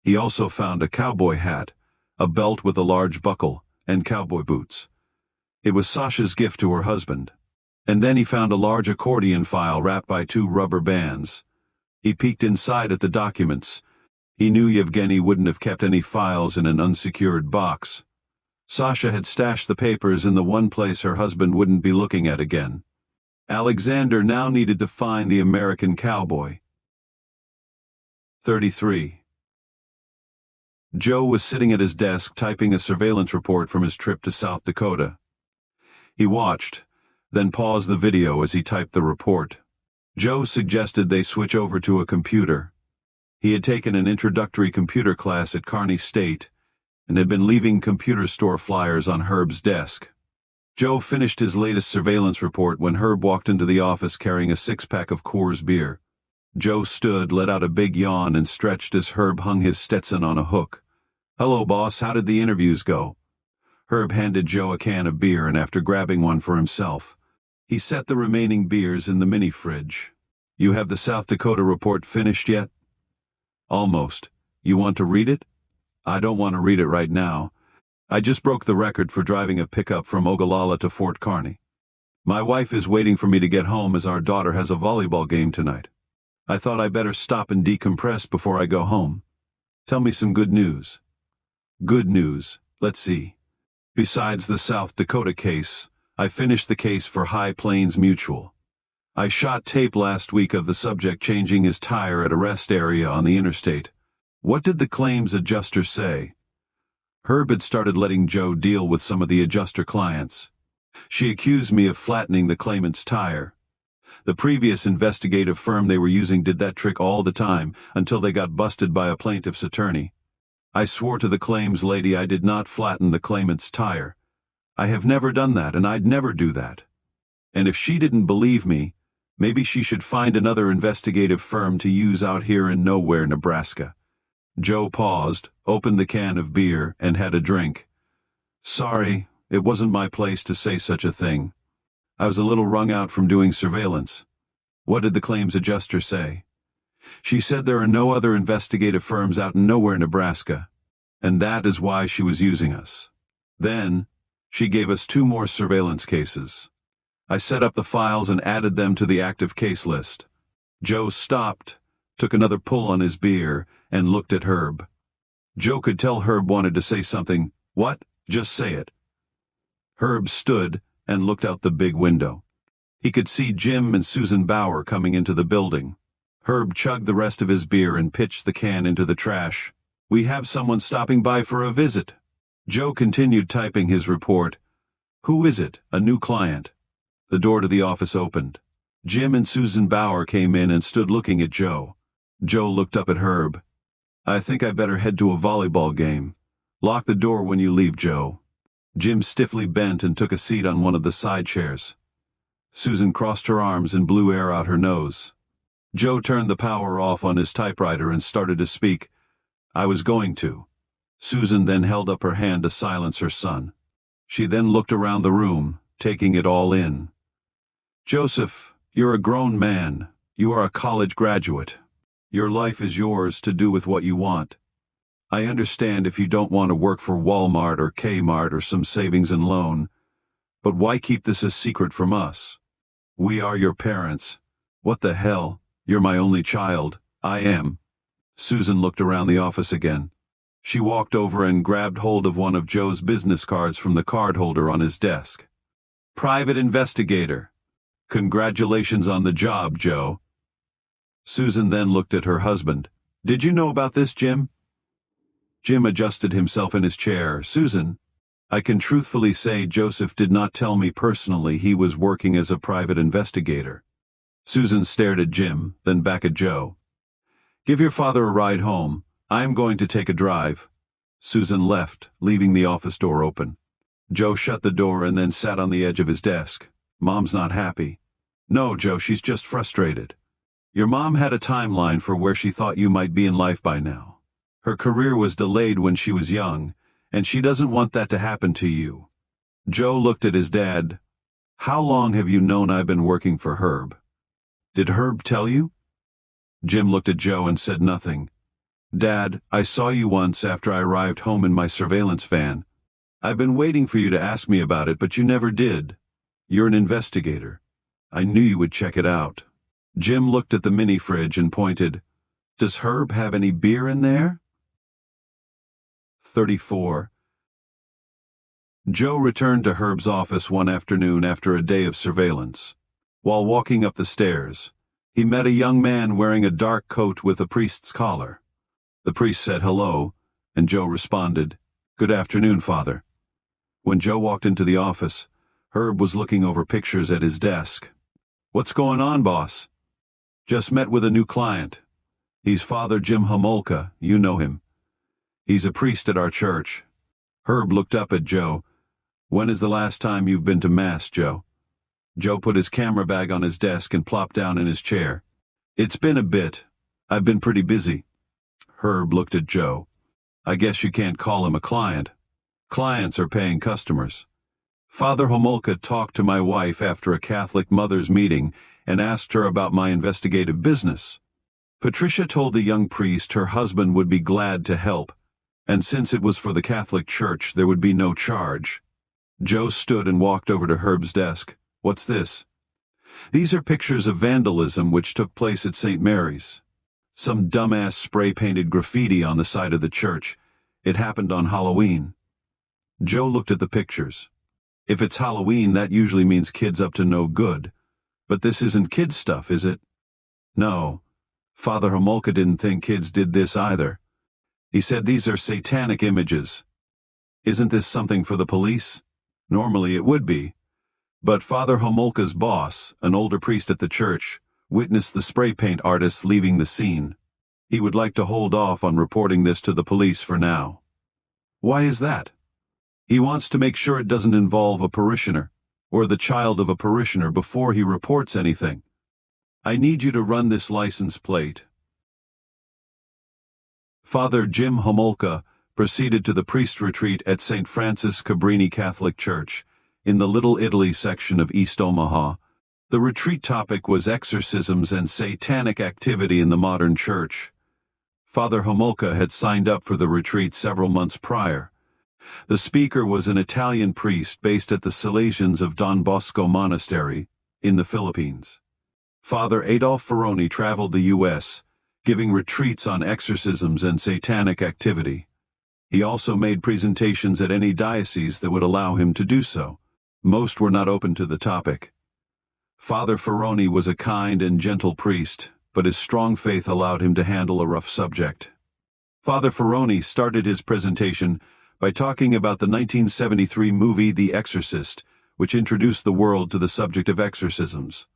He also found a cowboy hat, a belt with a large buckle, and cowboy boots. It was Sasha's gift to her husband. And then he found a large accordion file wrapped by 2 rubber bands. He peeked inside at the documents. He knew Yevgeny wouldn't have kept any files in an unsecured box. Sasha had stashed the papers in the one place her husband wouldn't be looking at again. Alexander now needed to find the American cowboy. 33. Joe was sitting at his desk typing a surveillance report from his trip to South Dakota. He watched, then paused the video as he typed the report. Joe suggested they switch over to a computer. He had taken an introductory computer class at Kearney State and had been leaving computer store flyers on Herb's desk. Joe finished his latest surveillance report when Herb walked into the office carrying a 6-pack of Coors beer. Joe stood, let out a big yawn, and stretched as Herb hung his Stetson on a hook. "Hello, boss, how did the interviews go?" Herb handed Joe a can of beer, and after grabbing one for himself, he set the remaining beers in the mini-fridge. "You have the South Dakota report finished yet?" "Almost. You want to read it?" "I don't want to read it right now. I just broke the record for driving a pickup from Ogallala to Fort Kearney. My wife is waiting for me to get home as our daughter has a volleyball game tonight. I thought I better stop and decompress before I go home. Tell me some good news." "Good news. Let's see. Besides the South Dakota case, I finished the case for High Plains Mutual. I shot tape last week of the subject changing his tire at a rest area on the interstate. What did the claims adjuster say?" Herb had started letting Joe deal with some of the adjuster clients. "She accused me of flattening the claimant's tire. The previous investigative firm they were using did that trick all the time until they got busted by a plaintiff's attorney. I swore to the claims lady I did not flatten the claimant's tire. I have never done that, and I'd never do that. And if she didn't believe me, maybe she should find another investigative firm to use out here in nowhere, Nebraska." Joe paused, opened the can of beer, and had a drink. "Sorry, it wasn't my place to say such a thing. I was a little wrung out from doing surveillance." "What did the claims adjuster say?" "She said there are no other investigative firms out in nowhere, Nebraska, and that is why she was using us. Then, she gave us 2 more surveillance cases. I set up the files and added them to the active case list." Joe stopped, took another pull on his beer, and looked at Herb. Joe could tell Herb wanted to say something. "What? Just say it." Herb stood and looked out the big window. He could see Jim and Susan Bauer coming into the building. Herb chugged the rest of his beer and pitched the can into the trash. "We have someone stopping by for a visit." Joe continued typing his report. "Who is it? A new client." The door to the office opened. Jim and Susan Bauer came in and stood looking at Joe. Joe looked up at Herb. "I think I better head to a volleyball game. Lock the door when you leave, Joe." Jim stiffly bent and took a seat on one of the side chairs. Susan crossed her arms and blew air out her nose. Joe turned the power off on his typewriter and started to speak. "I was going to." Susan then held up her hand to silence her son. She then looked around the room, taking it all in. "Joseph, you're a grown man. You are a college graduate. Your life is yours to do with what you want. I understand if you don't want to work for Walmart or Kmart or some savings and loan, but why keep this a secret from us? We are your parents. What the hell? You're my only child. I am." Susan looked around the office again. She walked over and grabbed hold of one of Joe's business cards from the card holder on his desk. "Private investigator. Congratulations on the job, Joe." Susan then looked at her husband. "Did you know about this, Jim?" Jim adjusted himself in his chair. "Susan, I can truthfully say Joseph did not tell me personally he was working as a private investigator." Susan stared at Jim, then back at Joe. "Give your father a ride home. I'm going to take a drive." Susan left, leaving the office door open. Joe shut the door and then sat on the edge of his desk. "Mom's not happy." "No, Joe, she's just frustrated. Your mom had a timeline for where she thought you might be in life by now. Her career was delayed when she was young, and she doesn't want that to happen to you." Joe looked at his dad. "How long have you known I've been working for Herb? Did Herb tell you?" Jim looked at Joe and said nothing. "Dad, I saw you once after I arrived home in my surveillance van. I've been waiting for you to ask me about it, but you never did. You're an investigator. I knew you would check it out." Jim looked at the mini fridge and pointed. "Does Herb have any beer in there?" 34. Joe returned to Herb's office one afternoon after a day of surveillance. While walking up the stairs, he met a young man wearing a dark coat with a priest's collar. The priest said hello, and Joe responded, "Good afternoon, Father." When Joe walked into the office, Herb was looking over pictures at his desk. "What's going on, boss?" "Just met with a new client. He's Father Jim Homolka, you know him. He's a priest at our church." Herb looked up at Joe. "When is the last time you've been to Mass, Joe?" Joe put his camera bag on his desk and plopped down in his chair. "It's been a bit. I've been pretty busy." Herb looked at Joe. "I guess you can't call him a client. Clients are paying customers. Father Homolka talked to my wife after a Catholic mothers' meeting and asked her about my investigative business. Patricia told the young priest her husband would be glad to help, and since it was for the Catholic Church, there would be no charge." Joe stood and walked over to Herb's desk. "What's this?" "These are pictures of vandalism which took place at St. Mary's. Some dumbass spray-painted graffiti on the side of the church. It happened on Halloween." Joe looked at the pictures. "If it's Halloween, that usually means kids up to no good. But this isn't kids' stuff, is it?" "No. Father Homolka didn't think kids did this either. He said these are satanic images." "Isn't this something for the police?" "Normally it would be. But Father Homolka's boss, an older priest at the church, witnessed the spray paint artists leaving the scene. He would like to hold off on reporting this to the police for now." "Why is that?" "He wants to make sure it doesn't involve a parishioner, or the child of a parishioner before he reports anything. I need you to run this license plate." Father Jim Homolka proceeded to the priest retreat at St. Francis Cabrini Catholic Church, in the Little Italy section of East Omaha. The retreat topic was exorcisms and satanic activity in the modern church. Father Homolka had signed up for the retreat several months prior. The speaker was an Italian priest based at the Salesians of Don Bosco Monastery, in the Philippines. Father Adolf Ferroni traveled the U.S., giving retreats on exorcisms and satanic activity. He also made presentations at any diocese that would allow him to do so. Most were not open to the topic. Father Ferroni was a kind and gentle priest, but his strong faith allowed him to handle a rough subject. Father Ferroni started his presentation by talking about the 1973 movie The Exorcist, which introduced the world to the subject of exorcisms.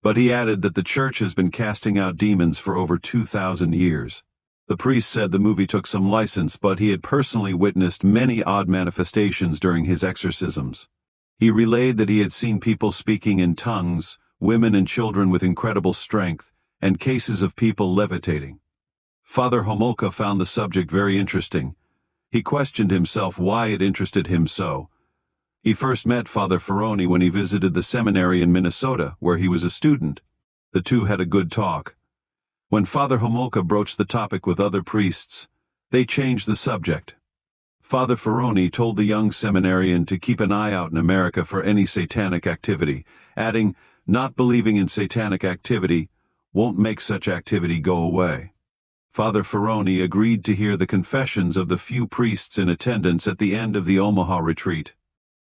But he added that the church has been casting out demons for over 2,000 years. The priest said the movie took some license, but he had personally witnessed many odd manifestations during his exorcisms. He relayed that he had seen people speaking in tongues, women and children with incredible strength, and cases of people levitating. Father Homolka found the subject very interesting. He questioned himself why it interested him so. He first met Father Ferroni when he visited the seminary in Minnesota, where he was a student. The two had a good talk. When Father Homolka broached the topic with other priests, they changed the subject. Father Ferroni told the young seminarian to keep an eye out in America for any satanic activity, adding, "Not believing in satanic activity won't make such activity go away." Father Ferroni agreed to hear the confessions of the few priests in attendance at the end of the Omaha retreat.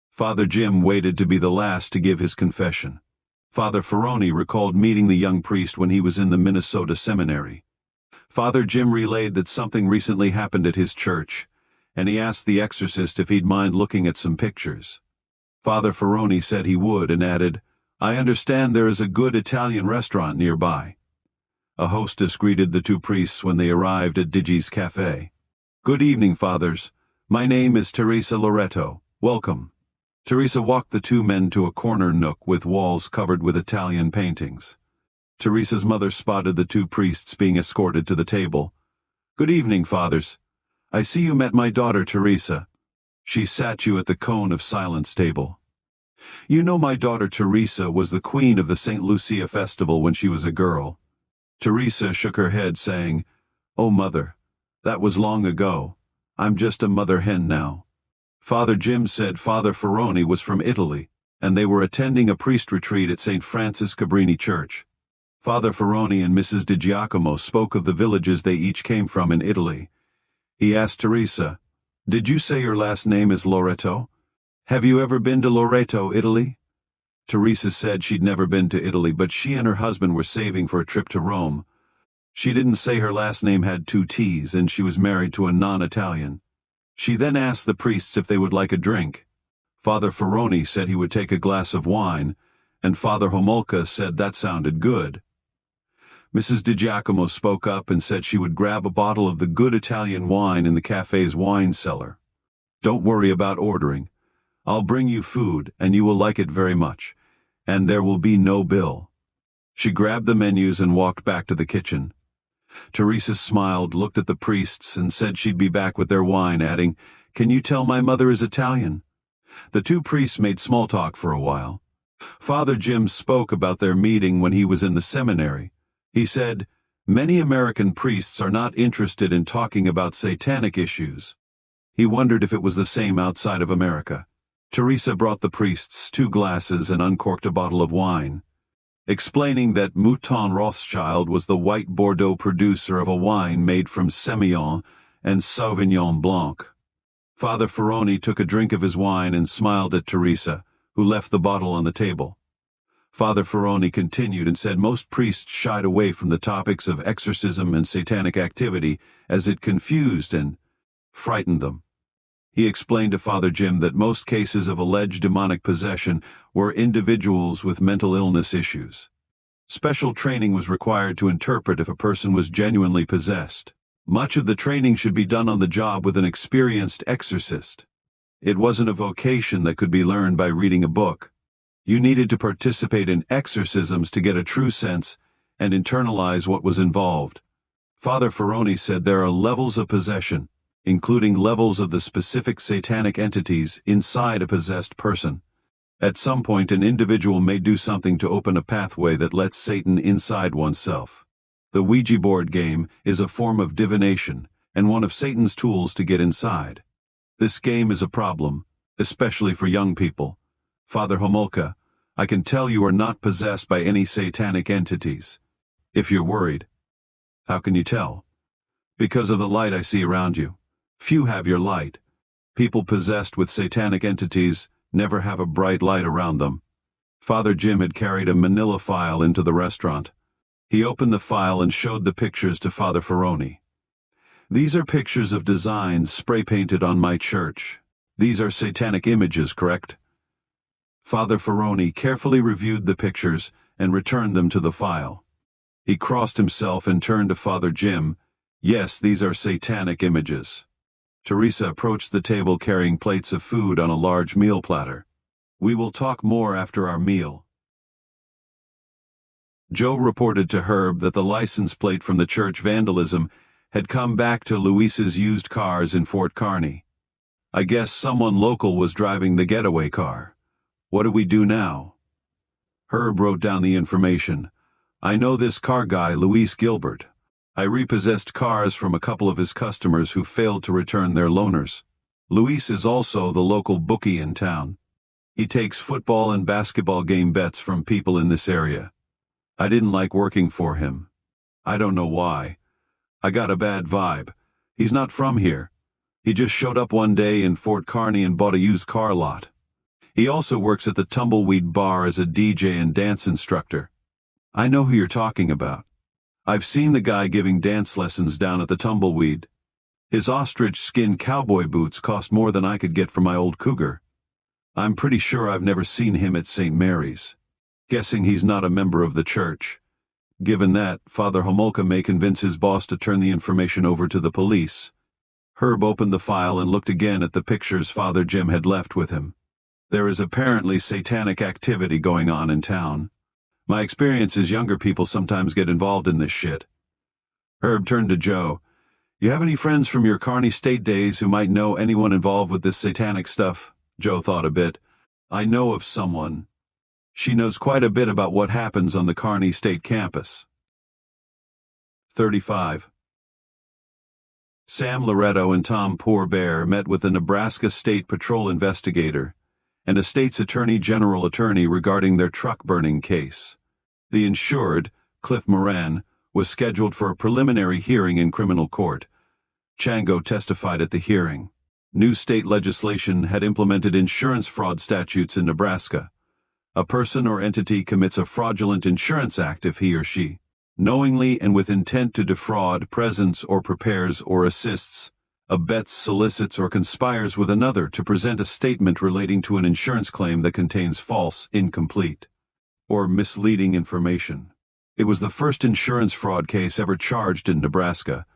Father Jim waited to be the last to give his confession. Father Ferroni recalled meeting the young priest when he was in the Minnesota seminary. Father Jim relayed that something recently happened at his church, and he asked the exorcist if he'd mind looking at some pictures. Father Ferroni said he would and added, "I understand there is a good Italian restaurant nearby." A hostess greeted the two priests when they arrived at Digi's Cafe. "Good evening, fathers. My name is Teresa Loreto. Welcome." Teresa walked the two men to a corner nook with walls covered with Italian paintings. Teresa's mother spotted the two priests being escorted to the table. "Good evening, fathers. I see you met my daughter Teresa. She sat you at the Cone of Silence table. You know my daughter Teresa was the queen of the St. Lucia festival when she was a girl." Teresa shook her head, saying, "Oh, mother, that was long ago. I'm just a mother hen now." Father Jim said Father Ferroni was from Italy, and they were attending a priest retreat at St. Francis Cabrini Church. Father Ferroni and Mrs. Di Giacomo spoke of the villages they each came from in Italy. He asked Teresa, "Did you say your last name is Loreto? Have you ever been to Loreto, Italy?" Teresa said she'd never been to Italy, but she and her husband were saving for a trip to Rome. She didn't say her last name had 2 T's and she was married to a non-Italian. She then asked the priests if they would like a drink. Father Ferroni said he would take a glass of wine, and Father Homolka said that sounded good. Mrs. Di Giacomo spoke up and said she would grab a bottle of the good Italian wine in the cafe's wine cellar. "Don't worry about ordering. I'll bring you food and you will like it very much, and there will be no bill." She grabbed the menus and walked back to the kitchen. Teresa smiled, looked at the priests, and said she'd be back with their wine, adding, "Can you tell my mother is Italian?" The two priests made small talk for a while. Father Jim spoke about their meeting when he was in the seminary. He said, "Many American priests are not interested in talking about satanic issues." He wondered if it was the same outside of America. Teresa brought the priests 2 glasses and uncorked a bottle of wine, explaining that Mouton Rothschild was the white Bordeaux producer of a wine made from Semillon and Sauvignon Blanc. Father Ferroni took a drink of his wine and smiled at Teresa, who left the bottle on the table. Father Ferroni continued and said most priests shied away from the topics of exorcism and satanic activity as it confused and frightened them. He explained to Father Jim that most cases of alleged demonic possession were individuals with mental illness issues. Special training was required to interpret if a person was genuinely possessed. Much of the training should be done on the job with an experienced exorcist. It wasn't a vocation that could be learned by reading a book. You needed to participate in exorcisms to get a true sense and internalize what was involved. Father Ferroni said there are levels of possession, including levels of the specific satanic entities inside a possessed person. At some point an individual may do something to open a pathway that lets Satan inside oneself. The Ouija board game is a form of divination and one of Satan's tools to get inside. This game is a problem, especially for young people. Father Homolka, I can tell you are not possessed by any satanic entities. If you're worried. How can you tell? Because of the light I see around you. Few have your light. People possessed with satanic entities never have a bright light around them. Father Jim had carried a manila file into the restaurant. He opened the file and showed the pictures to Father Ferroni. "These are pictures of designs spray-painted on my church. These are satanic images, correct?" Father Ferroni carefully reviewed the pictures and returned them to the file. He crossed himself and turned to Father Jim. "Yes, these are satanic images." Teresa approached the table carrying plates of food on a large meal platter. "We will talk more after our meal." Joe reported to Herb that the license plate from the church vandalism had come back to Luis's used cars in Fort Kearny. "I guess someone local was driving the getaway car. What do we do now?" Herb wrote down the information. "I know this car guy, Luis Gilbert. I repossessed cars from a couple of his customers who failed to return their loaners. Luis is also the local bookie in town. He takes football and basketball game bets from people in this area. I didn't like working for him. I don't know why. I got a bad vibe. He's not from here. He just showed up one day in Fort Kearny and bought a used car lot. He also works at the Tumbleweed Bar as a DJ and dance instructor. I know who you're talking about. I've seen the guy giving dance lessons down at the Tumbleweed. His ostrich skin cowboy boots cost more than I could get for my old cougar. I'm pretty sure I've never seen him at St. Mary's. Guessing he's not a member of the church. Given that, Father Homolka may convince his boss to turn the information over to the police." Herb opened the file and looked again at the pictures Father Jim had left with him. "There is apparently satanic activity going on in town. My experience is younger people sometimes get involved in this shit." Herb turned to Joe. "You have any friends from your Kearny State days who might know anyone involved with this satanic stuff?" Joe thought a bit. "I know of someone. She knows quite a bit about what happens on the Kearny State campus." 35. Sam Loretto and Tom Poorbear met with the Nebraska State Patrol investigator and a state's attorney general attorney regarding their truck burning case. The insured, Cliff Moran, was scheduled for a preliminary hearing in criminal court. Chango testified at the hearing. New state legislation had implemented insurance fraud statutes in Nebraska. A person or entity commits a fraudulent insurance act if he or she, knowingly and with intent to defraud, presents or prepares or assists, abets, solicits or conspires with another to present a statement relating to an insurance claim that contains false, incomplete, or misleading information. It was the first insurance fraud case ever charged in Nebraska.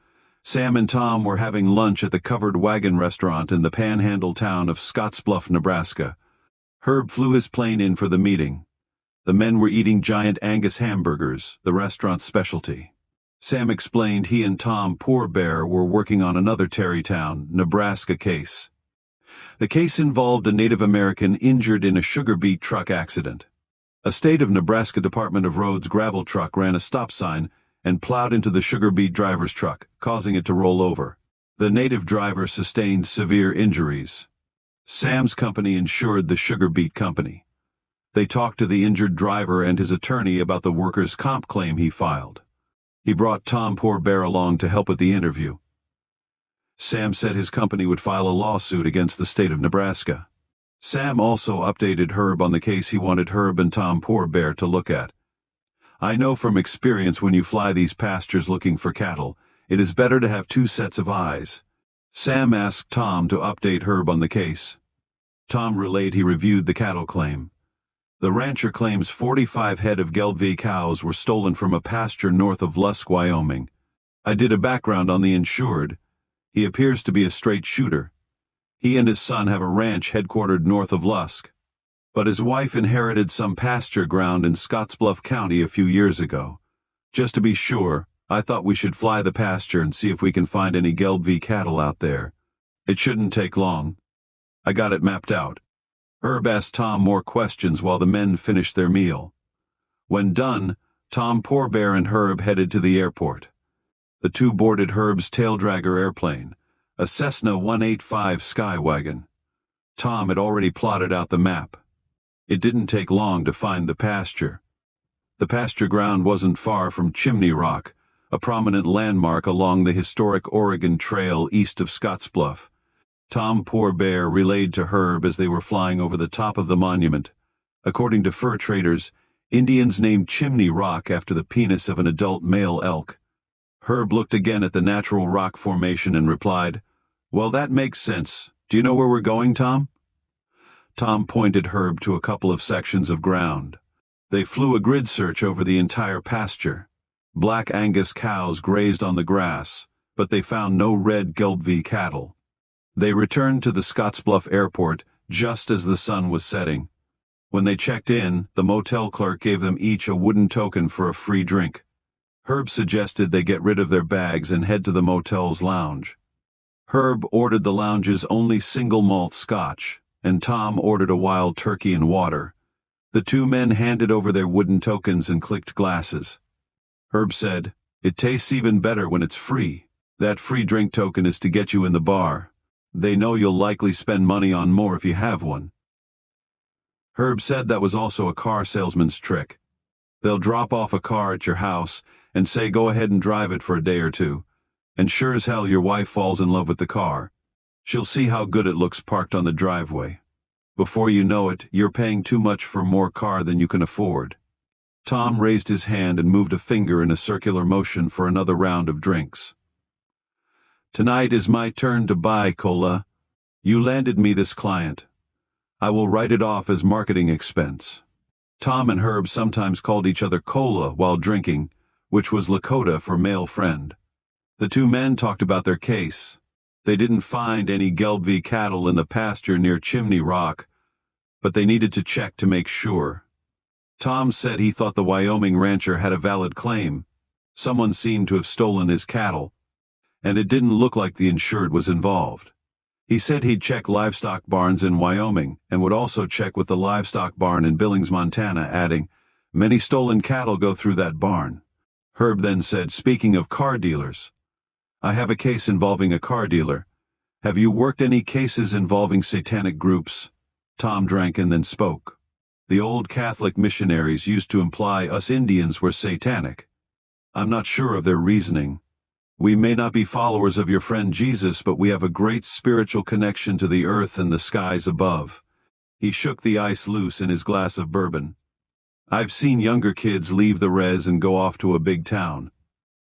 Sam and Tom were having lunch at the Covered Wagon restaurant in the panhandle town of Scottsbluff, Nebraska. Herb flew his plane in for the meeting. The men were eating giant Angus hamburgers, the restaurant's specialty. Sam explained he and Tom Poorbear were working on another Terrytown, Nebraska case. The case involved a Native American injured in a sugar beet truck accident. A state of Nebraska Department of Roads gravel truck ran a stop sign and plowed into the sugar beet driver's truck, causing it to roll over. The native driver sustained severe injuries. Sam's company insured the sugar beet company. They talked to the injured driver and his attorney about the workers' comp claim he filed. He brought Tom Poorbear along to help with the interview. Sam said his company would file a lawsuit against the state of Nebraska. Sam also updated Herb on the case he wanted Herb and Tom Poorbear to look at. "I know from experience when you fly these pastures looking for cattle, it is better to have two sets of eyes." Sam asked Tom to update Herb on the case. Tom relayed he reviewed the cattle claim. The rancher claims 45 head of Gelbvieh cows were stolen from a pasture north of Lusk, Wyoming. "I did a background on the insured. He appears to be a straight shooter. He and his son have a ranch headquartered north of Lusk. But his wife inherited some pasture ground in Scottsbluff County a few years ago. Just to be sure, I thought we should fly the pasture and see if we can find any Gelbvieh cattle out there. It shouldn't take long. I got it mapped out." Herb asked Tom more questions while the men finished their meal. When done, Tom Poorbear and Herb headed to the airport. The two boarded Herb's taildragger airplane, a Cessna 185 Skywagon. Tom had already plotted out the map. It didn't take long to find the pasture. The pasture ground wasn't far from Chimney Rock, a prominent landmark along the historic Oregon Trail east of Scottsbluff. Tom Poor Bear relayed to Herb as they were flying over the top of the monument. According to fur traders, Indians named Chimney Rock after the penis of an adult male elk. Herb looked again at the natural rock formation and replied, "Well, that makes sense. Do you know where we're going, Tom?" Tom pointed Herb to a couple of sections of ground. They flew a grid search over the entire pasture. Black Angus cows grazed on the grass, but they found no red Gelbvieh cattle. They returned to the Scottsbluff airport just as the sun was setting. When they checked in, the motel clerk gave them each a wooden token for a free drink. Herb suggested they get rid of their bags and head to the motel's lounge. Herb ordered the lounge's only single malt scotch, and Tom ordered a wild turkey and water. The two men handed over their wooden tokens and clicked glasses. Herb said, "It tastes even better when it's free. That free drink token is to get you in the bar. They know you'll likely spend money on more if you have one." Herb said that was also a car salesman's trick. They'll drop off a car at your house and say go ahead and drive it for a day or two, and sure as hell your wife falls in love with the car. She'll see how good it looks parked on the driveway. Before you know it, you're paying too much for more car than you can afford. Tom raised his hand and moved a finger in a circular motion for another round of drinks. "Tonight is my turn to buy, Cola. You landed me this client. I will write it off as marketing expense." Tom and Herb sometimes called each other Cola while drinking, which was Lakota for male friend. The two men talked about their case. They didn't find any Gelbvieh cattle in the pasture near Chimney Rock, but they needed to check to make sure. Tom said he thought the Wyoming rancher had a valid claim. Someone seemed to have stolen his cattle, and it didn't look like the insured was involved. He said he'd check livestock barns in Wyoming and would also check with the livestock barn in Billings, Montana, adding, "Many stolen cattle go through that barn." Herb then said, "Speaking of car dealers, I have a case involving a car dealer. Have you worked any cases involving satanic groups?" Tom drank and then spoke. "The old Catholic missionaries used to imply us Indians were satanic. I'm not sure of their reasoning. We may not be followers of your friend Jesus, but we have a great spiritual connection to the earth and the skies above." He shook the ice loose in his glass of bourbon. "I've seen younger kids leave the res and go off to a big town.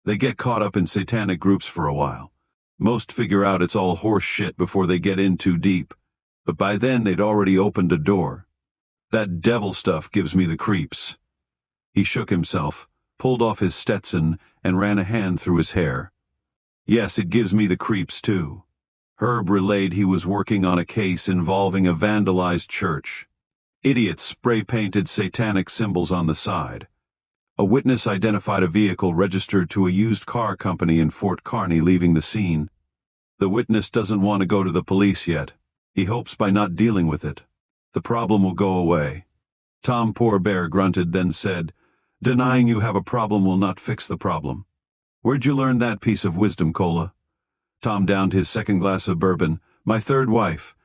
They get caught up in satanic groups for a while. Most figure out it's all horse shit before they get in too deep, but by then they'd already opened a door. That devil stuff gives me the creeps." He shook himself, pulled off his Stetson, and ran a hand through his hair. "Yes, it gives me the creeps too." Herb relayed he was working on a case involving a vandalized church. Idiots spray-painted satanic symbols on the side. A witness identified a vehicle registered to a used car company in Fort Kearny leaving the scene. The witness doesn't want to go to the police yet. He hopes by not dealing with it, the problem will go away. Tom Poor Bear grunted, then said, "Denying you have a problem will not fix the problem. Where'd you learn that piece of wisdom, Cola?" Tom downed his second glass of bourbon. "My third wife."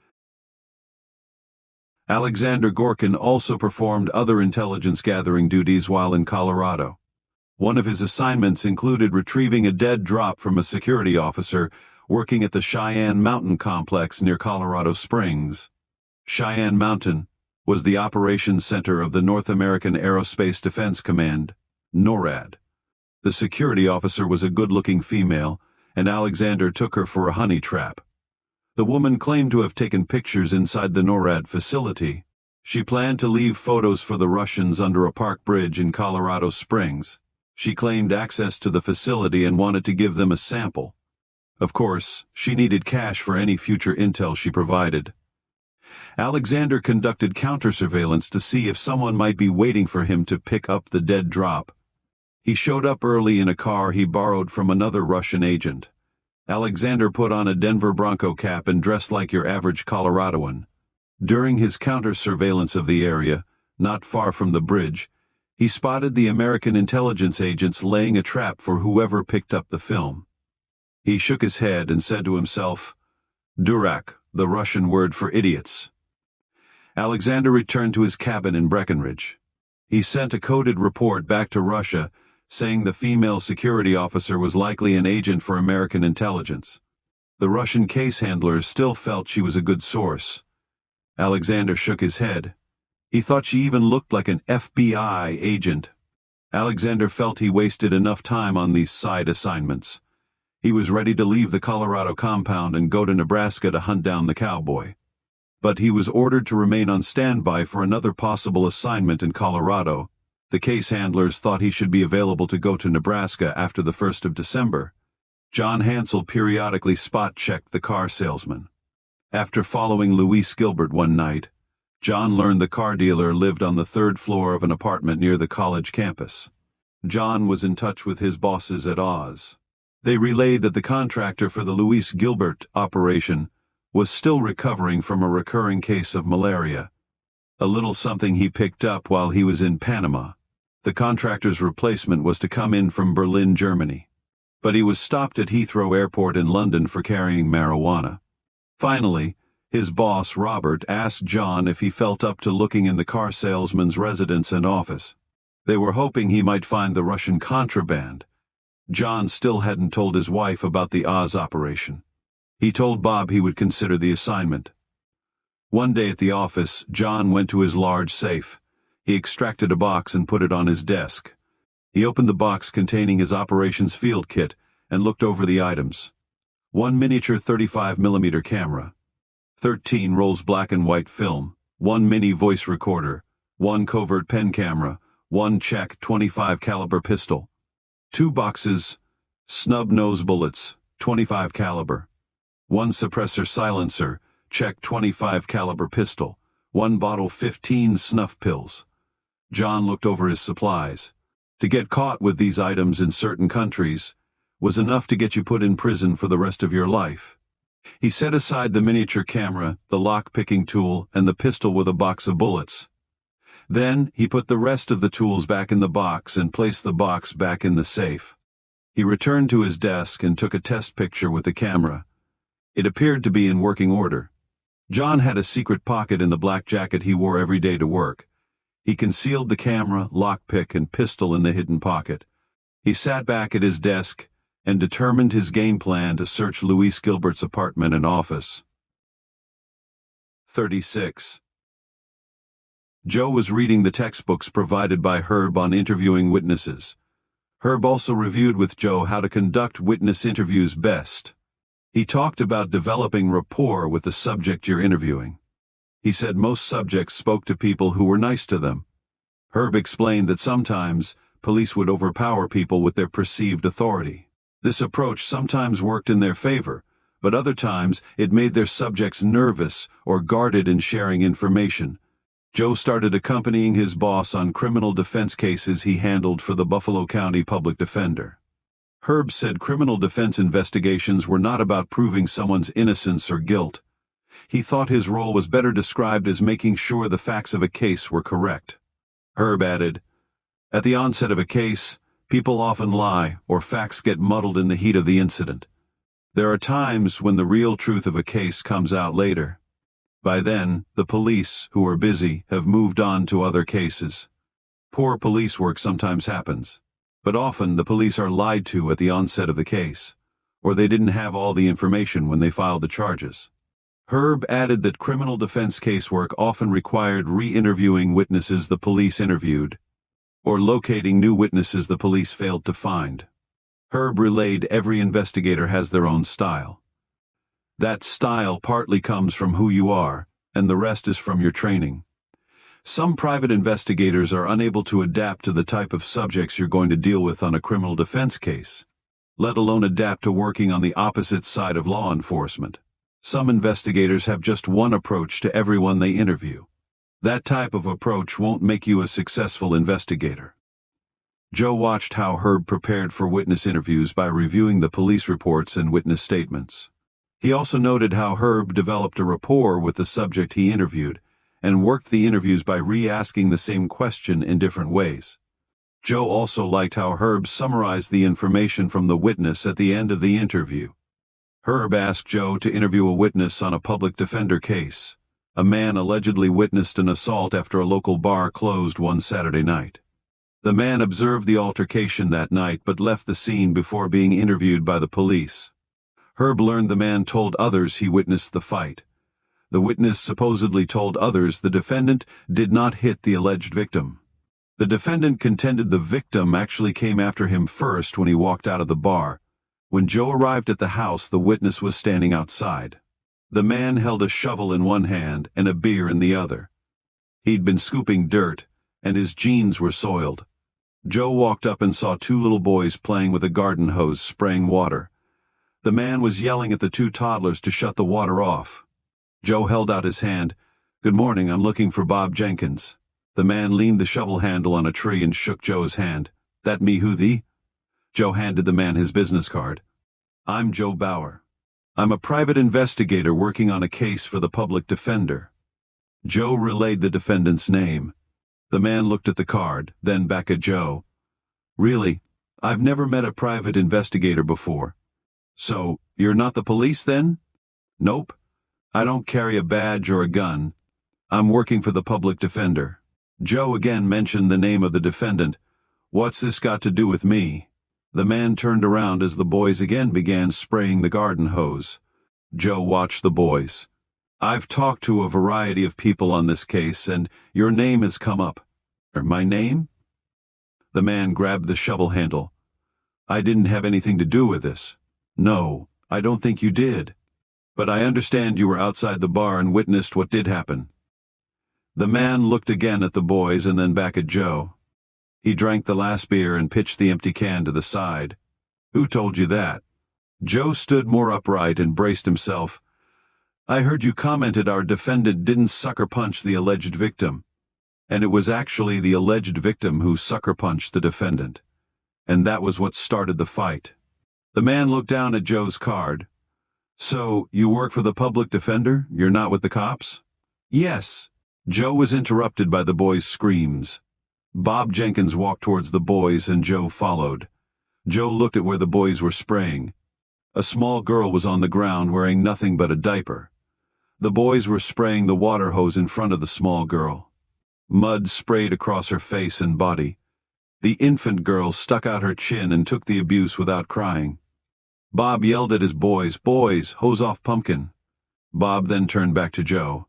Alexander Gorkin also performed other intelligence gathering duties while in Colorado. One of his assignments included retrieving a dead drop from a security officer working at the Cheyenne Mountain Complex near Colorado Springs. Cheyenne Mountain was the operations center of the North American Aerospace Defense Command, NORAD. The security officer was a good-looking female, and Alexander took her for a honey trap. The woman claimed to have taken pictures inside the NORAD facility. She planned to leave photos for the Russians under a park bridge in Colorado Springs. She claimed access to the facility and wanted to give them a sample. Of course, she needed cash for any future intel she provided. Alexander conducted counter-surveillance to see if someone might be waiting for him to pick up the dead drop. He showed up early in a car he borrowed from another Russian agent. Alexander put on a Denver Bronco cap and dressed like your average Coloradoan. During his counter-surveillance of the area, not far from the bridge, he spotted the American intelligence agents laying a trap for whoever picked up the film. He shook his head and said to himself, "Durak, the Russian word for idiots." Alexander returned to his cabin in Breckenridge. He sent a coded report back to Russia, saying the female security officer was likely an agent for American intelligence. The Russian case handlers still felt she was a good source. Alexander shook his head. He thought she even looked like an FBI agent. Alexander felt he wasted enough time on these side assignments. He was ready to leave the Colorado compound and go to Nebraska to hunt down the cowboy. But he was ordered to remain on standby for another possible assignment in Colorado. The case handlers thought he should be available to go to Nebraska after the 1st of December. John Hansel periodically spot-checked the car salesman. After following Luis Gilbert one night, John learned the car dealer lived on the 3rd floor of an apartment near the college campus. John was in touch with his bosses at Oz. They relayed that the contractor for the Luis Gilbert operation was still recovering from a recurring case of malaria, a little something he picked up while he was in Panama. The contractor's replacement was to come in from Berlin, Germany. But he was stopped at Heathrow Airport in London for carrying marijuana. Finally, his boss, Robert, asked John if he felt up to looking in the car salesman's residence and office. They were hoping he might find the Russian contraband. John still hadn't told his wife about the Oz operation. He told Bob he would consider the assignment. One day at the office, John went to his large safe. He extracted a box and put it on his desk. He opened the box containing his operations field kit and looked over the items. 1 miniature 35mm camera, 13 rolls black and white film, 1 mini voice recorder, 1 covert pen camera, 1 Czech .25 caliber pistol, 2 boxes, snub nose bullets, .25 caliber, 1 suppressor silencer, Czech .25 caliber pistol, 1 bottle 15 snuff pills. John looked over his supplies. To get caught with these items in certain countries was enough to get you put in prison for the rest of your life. He set aside the miniature camera, the lock-picking tool, and the pistol with a box of bullets. Then he put the rest of the tools back in the box and placed the box back in the safe. He returned to his desk and took a test picture with the camera. It appeared to be in working order. John had a secret pocket in the black jacket he wore every day to work. He concealed the camera, lockpick, and pistol in the hidden pocket. He sat back at his desk and determined his game plan to search Luis Gilbert's apartment and office. 36. Joe was reading the textbooks provided by Herb on interviewing witnesses. Herb also reviewed with Joe how to conduct witness interviews best. He talked about developing rapport with the subject you're interviewing. He said most subjects spoke to people who were nice to them. Herb explained that sometimes police would overpower people with their perceived authority. This approach sometimes worked in their favor, but other times it made their subjects nervous or guarded in sharing information. Joe started accompanying his boss on criminal defense cases he handled for the Buffalo County Public Defender. Herb said criminal defense investigations were not about proving someone's innocence or guilt. He thought his role was better described as making sure the facts of a case were correct. Herb added, "At the onset of a case, people often lie or facts get muddled in the heat of the incident. There are times when the real truth of a case comes out later. By then, the police, who are busy, have moved on to other cases. Poor police work sometimes happens, but often the police are lied to at the onset of the case, or they didn't have all the information when they filed the charges." Herb added that criminal defense casework often required re-interviewing witnesses the police interviewed, or locating new witnesses the police failed to find. Herb relayed every investigator has their own style. That style partly comes from who you are, and the rest is from your training. Some private investigators are unable to adapt to the type of subjects you're going to deal with on a criminal defense case, let alone adapt to working on the opposite side of law enforcement. Some investigators have just one approach to everyone they interview. That type of approach won't make you a successful investigator. Joe watched how Herb prepared for witness interviews by reviewing the police reports and witness statements. He also noted how Herb developed a rapport with the subject he interviewed and worked the interviews by re-asking the same question in different ways. Joe also liked how Herb summarized the information from the witness at the end of the interview. Herb asked Joe to interview a witness on a public defender case. A man allegedly witnessed an assault after a local bar closed one Saturday night. The man observed the altercation that night but left the scene before being interviewed by the police. Herb learned the man told others he witnessed the fight. The witness supposedly told others the defendant did not hit the alleged victim. The defendant contended the victim actually came after him first when he walked out of the bar. When Joe arrived at the house, the witness was standing outside. The man held a shovel in one hand and a beer in the other. He'd been scooping dirt, and his jeans were soiled. Joe walked up and saw two little boys playing with a garden hose spraying water. The man was yelling at the two toddlers to shut the water off. Joe held out his hand. "Good morning, I'm looking for Bob Jenkins." The man leaned the shovel handle on a tree and shook Joe's hand. "That me who thee?" Joe handed the man his business card. "I'm Joe Bauer. I'm a private investigator working on a case for the public defender." Joe relayed the defendant's name. The man looked at the card, then back at Joe. "Really? I've never met a private investigator before." "So, you're not the police then?" "Nope. I don't carry a badge or a gun. I'm working for the public defender." Joe again mentioned the name of the defendant. "What's this got to do with me?" The man turned around as the boys again began spraying the garden hose. Joe watched the boys. "I've talked to a variety of people on this case, and your name has come up." "My name?" The man grabbed the shovel handle. "I didn't have anything to do with this." "No, I don't think you did. But I understand you were outside the bar and witnessed what did happen." The man looked again at the boys and then back at Joe. He drank the last beer and pitched the empty can to the side. "Who told you that?" Joe stood more upright and braced himself. "I heard you commented our defendant didn't sucker punch the alleged victim. And it was actually the alleged victim who sucker punched the defendant. And that was what started the fight." The man looked down at Joe's card. "So, you work for the public defender? You're not with the cops?" "Yes." Joe was interrupted by the boys' screams. Bob Jenkins walked towards the boys and Joe followed. Joe looked at where the boys were spraying. A small girl was on the ground wearing nothing but a diaper. The boys were spraying the water hose in front of the small girl. Mud sprayed across her face and body. The infant girl stuck out her chin and took the abuse without crying. Bob yelled at his boys, "Boys, hose off Pumpkin." Bob then turned back to Joe.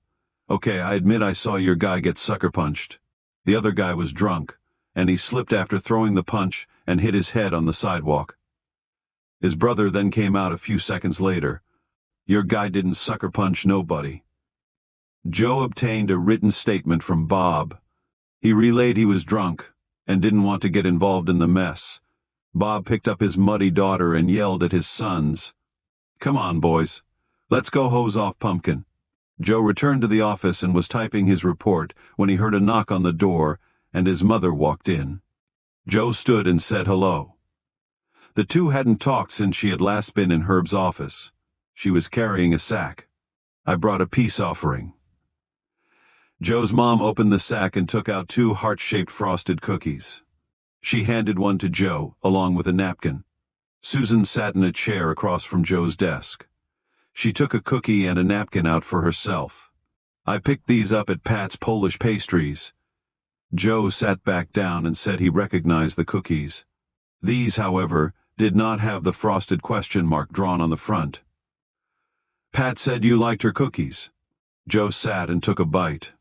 "Okay, I admit I saw your guy get sucker punched. The other guy was drunk, and he slipped after throwing the punch and hit his head on the sidewalk. His brother then came out a few seconds later. Your guy didn't sucker punch nobody." Joe obtained a written statement from Bob. He relayed he was drunk and didn't want to get involved in the mess. Bob picked up his muddy daughter and yelled at his sons. "Come on, boys. Let's go hose off Pumpkin." Joe returned to the office and was typing his report when he heard a knock on the door and his mother walked in. Joe stood and said hello. The two hadn't talked since she had last been in Herb's office. She was carrying a sack. "I brought a peace offering." Joe's mom opened the sack and took out two heart-shaped frosted cookies. She handed one to Joe, along with a napkin. Susan sat in a chair across from Joe's desk. She took a cookie and a napkin out for herself. "I picked these up at Pat's Polish Pastries." Joe sat back down and said he recognized the cookies. These, however, did not have the frosted question mark drawn on the front. "Pat said you liked her cookies." Joe sat and took a bite.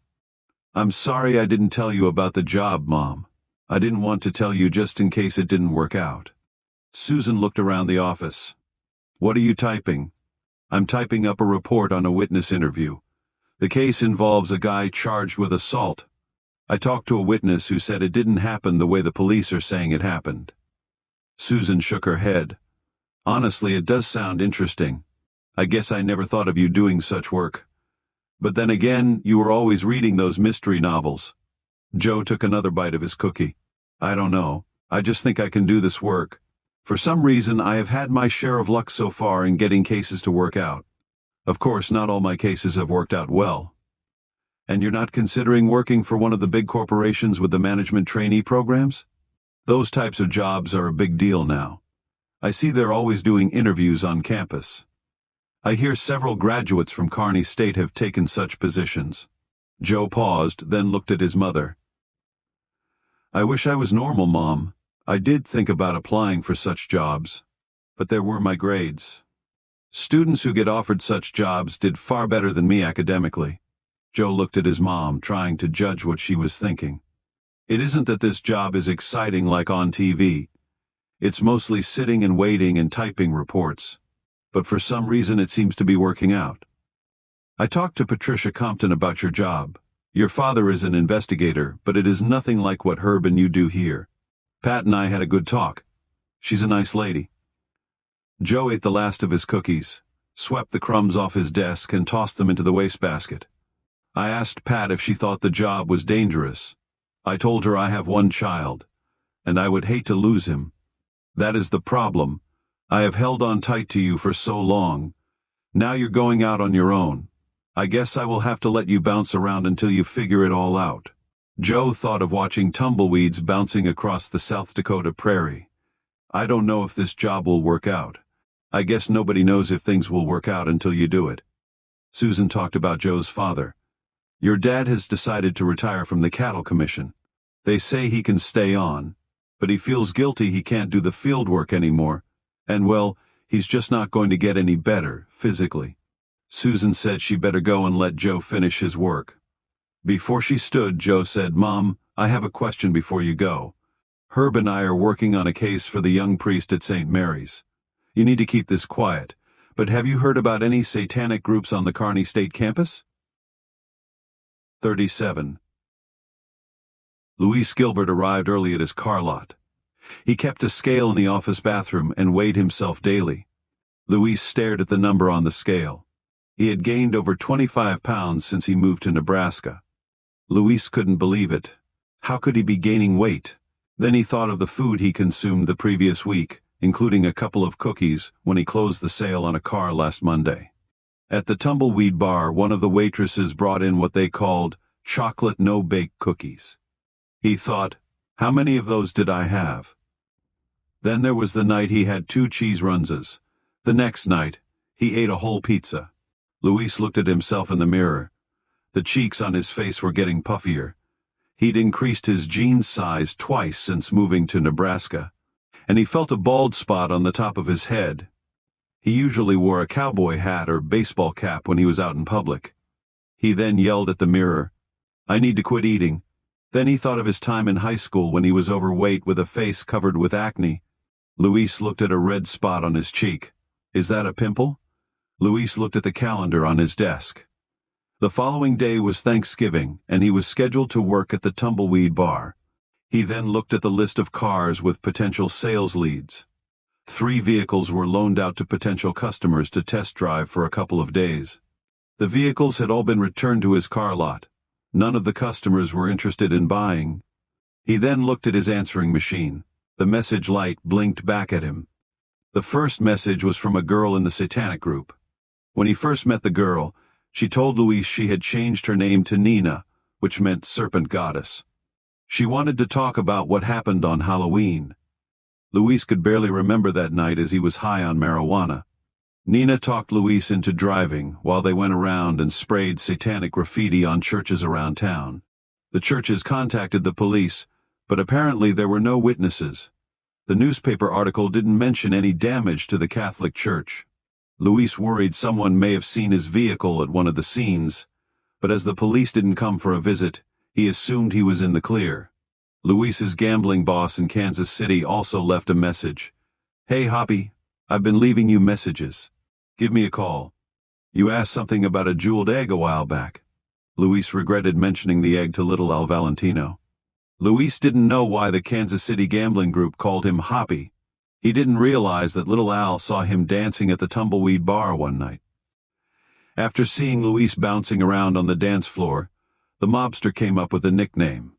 "I'm sorry I didn't tell you about the job, Mom. I didn't want to tell you just in case it didn't work out." Susan looked around the office. "What are you typing?" "I'm typing up a report on a witness interview. The case involves a guy charged with assault. I talked to a witness who said it didn't happen the way the police are saying it happened." Susan shook her head. "Honestly, it does sound interesting. I guess I never thought of you doing such work. But then again, you were always reading those mystery novels." Joe took another bite of his cookie. "I don't know. I just think I can do this work. For some reason, I have had my share of luck so far in getting cases to work out. Of course, not all my cases have worked out well." "And you're not considering working for one of the big corporations with the management trainee programs? Those types of jobs are a big deal now. I see they're always doing interviews on campus. I hear several graduates from Kearney State have taken such positions." Joe paused, then looked at his mother. "I wish I was normal, Mom. I did think about applying for such jobs, but there were my grades." Students who get offered such jobs did far better than me academically. Joe looked at his mom, trying to judge what she was thinking. It isn't that this job is exciting like on TV. It's mostly sitting and waiting and typing reports. But for some reason it seems to be working out. I talked to Patricia Compton about your job. Your father is an investigator, but it is nothing like what Herb and you do here. Pat and I had a good talk. She's a nice lady. Joe ate the last of his cookies, swept the crumbs off his desk and tossed them into the wastebasket. I asked Pat if she thought the job was dangerous. I told her I have one child, and I would hate to lose him. That is the problem. I have held on tight to you for so long. Now you're going out on your own. I guess I will have to let you bounce around until you figure it all out. Joe thought of watching tumbleweeds bouncing across the South Dakota prairie. I don't know if this job will work out. I guess nobody knows if things will work out until you do it. Susan talked about Joe's father. Your dad has decided to retire from the Cattle Commission. They say he can stay on, but he feels guilty he can't do the field work anymore, and well, he's just not going to get any better, physically. Susan said she better go and let Joe finish his work. Before she stood, Joe said, Mom, I have a question before you go. Herb and I are working on a case for the young priest at St. Mary's. You need to keep this quiet, but have you heard about any satanic groups on the Kearney State campus? 37. Luis Gilbert arrived early at his car lot. He kept a scale in the office bathroom and weighed himself daily. Luis stared at the number on the scale. He had gained over 25 pounds since he moved to Nebraska. Luis couldn't believe it. How could he be gaining weight? Then he thought of the food he consumed the previous week, including a couple of cookies, when he closed the sale on a car last Monday. At the Tumbleweed Bar, one of the waitresses brought in what they called chocolate no-bake cookies. He thought, how many of those did I have? Then there was the night he had 2 cheese runzas. The next night, he ate a whole pizza. Luis looked at himself in the mirror. The cheeks on his face were getting puffier. He'd increased his jeans size twice since moving to Nebraska, and he felt a bald spot on the top of his head. He usually wore a cowboy hat or baseball cap when he was out in public. He then yelled at the mirror, I need to quit eating. Then he thought of his time in high school when he was overweight with a face covered with acne. Luis looked at a red spot on his cheek. Is that a pimple? Luis looked at the calendar on his desk. The following day was Thanksgiving, and he was scheduled to work at the Tumbleweed Bar. He then looked at the list of cars with potential sales leads. 3 vehicles were loaned out to potential customers to test drive for a couple of days. The vehicles had all been returned to his car lot. None of the customers were interested in buying. He then looked at his answering machine. The message light blinked back at him. The first message was from a girl in the satanic group. When he first met the girl, she told Luis she had changed her name to Nina, which meant serpent goddess. She wanted to talk about what happened on Halloween. Luis could barely remember that night as he was high on marijuana. Nina talked Luis into driving while they went around and sprayed satanic graffiti on churches around town. The churches contacted the police, but apparently there were no witnesses. The newspaper article didn't mention any damage to the Catholic Church. Luis worried someone may have seen his vehicle at one of the scenes, but as the police didn't come for a visit, he assumed he was in the clear. Luis's gambling boss in Kansas City also left a message. Hey Hoppy, I've been leaving you messages. Give me a call. You asked something about a jeweled egg a while back. Luis regretted mentioning the egg to little Al Valentino. Luis didn't know why the Kansas City gambling group called him Hoppy. He didn't realize that little Al saw him dancing at the Tumbleweed Bar one night. After seeing Luis bouncing around on the dance floor, the mobster came up with a nickname.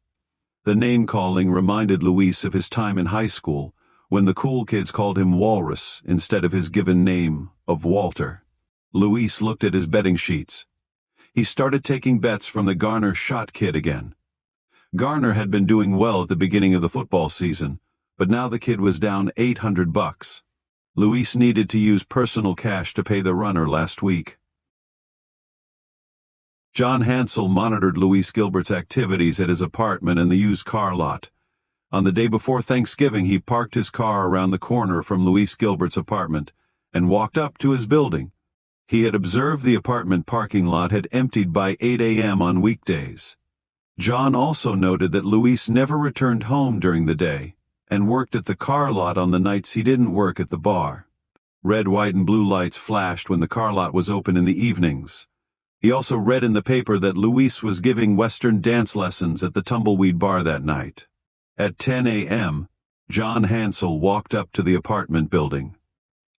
The name-calling reminded Luis of his time in high school, when the cool kids called him Walrus instead of his given name of Walter. Luis looked at his betting sheets. He started taking bets from the Garner shot kid again. Garner had been doing well at the beginning of the football season, but now the kid was down $800. Luis needed to use personal cash to pay the runner last week. John Hansel monitored Luis Gilbert's activities at his apartment and the used car lot. On the day before Thanksgiving, he parked his car around the corner from Luis Gilbert's apartment and walked up to his building. He had observed the apartment parking lot had emptied by 8 a.m. on weekdays. John also noted that Luis never returned home during the day, and worked at the car lot on the nights he didn't work at the bar. Red, white, and blue lights flashed when the car lot was open in the evenings. He also read in the paper that Luis was giving Western dance lessons at the Tumbleweed Bar that night. At 10 a.m., John Hansel walked up to the apartment building.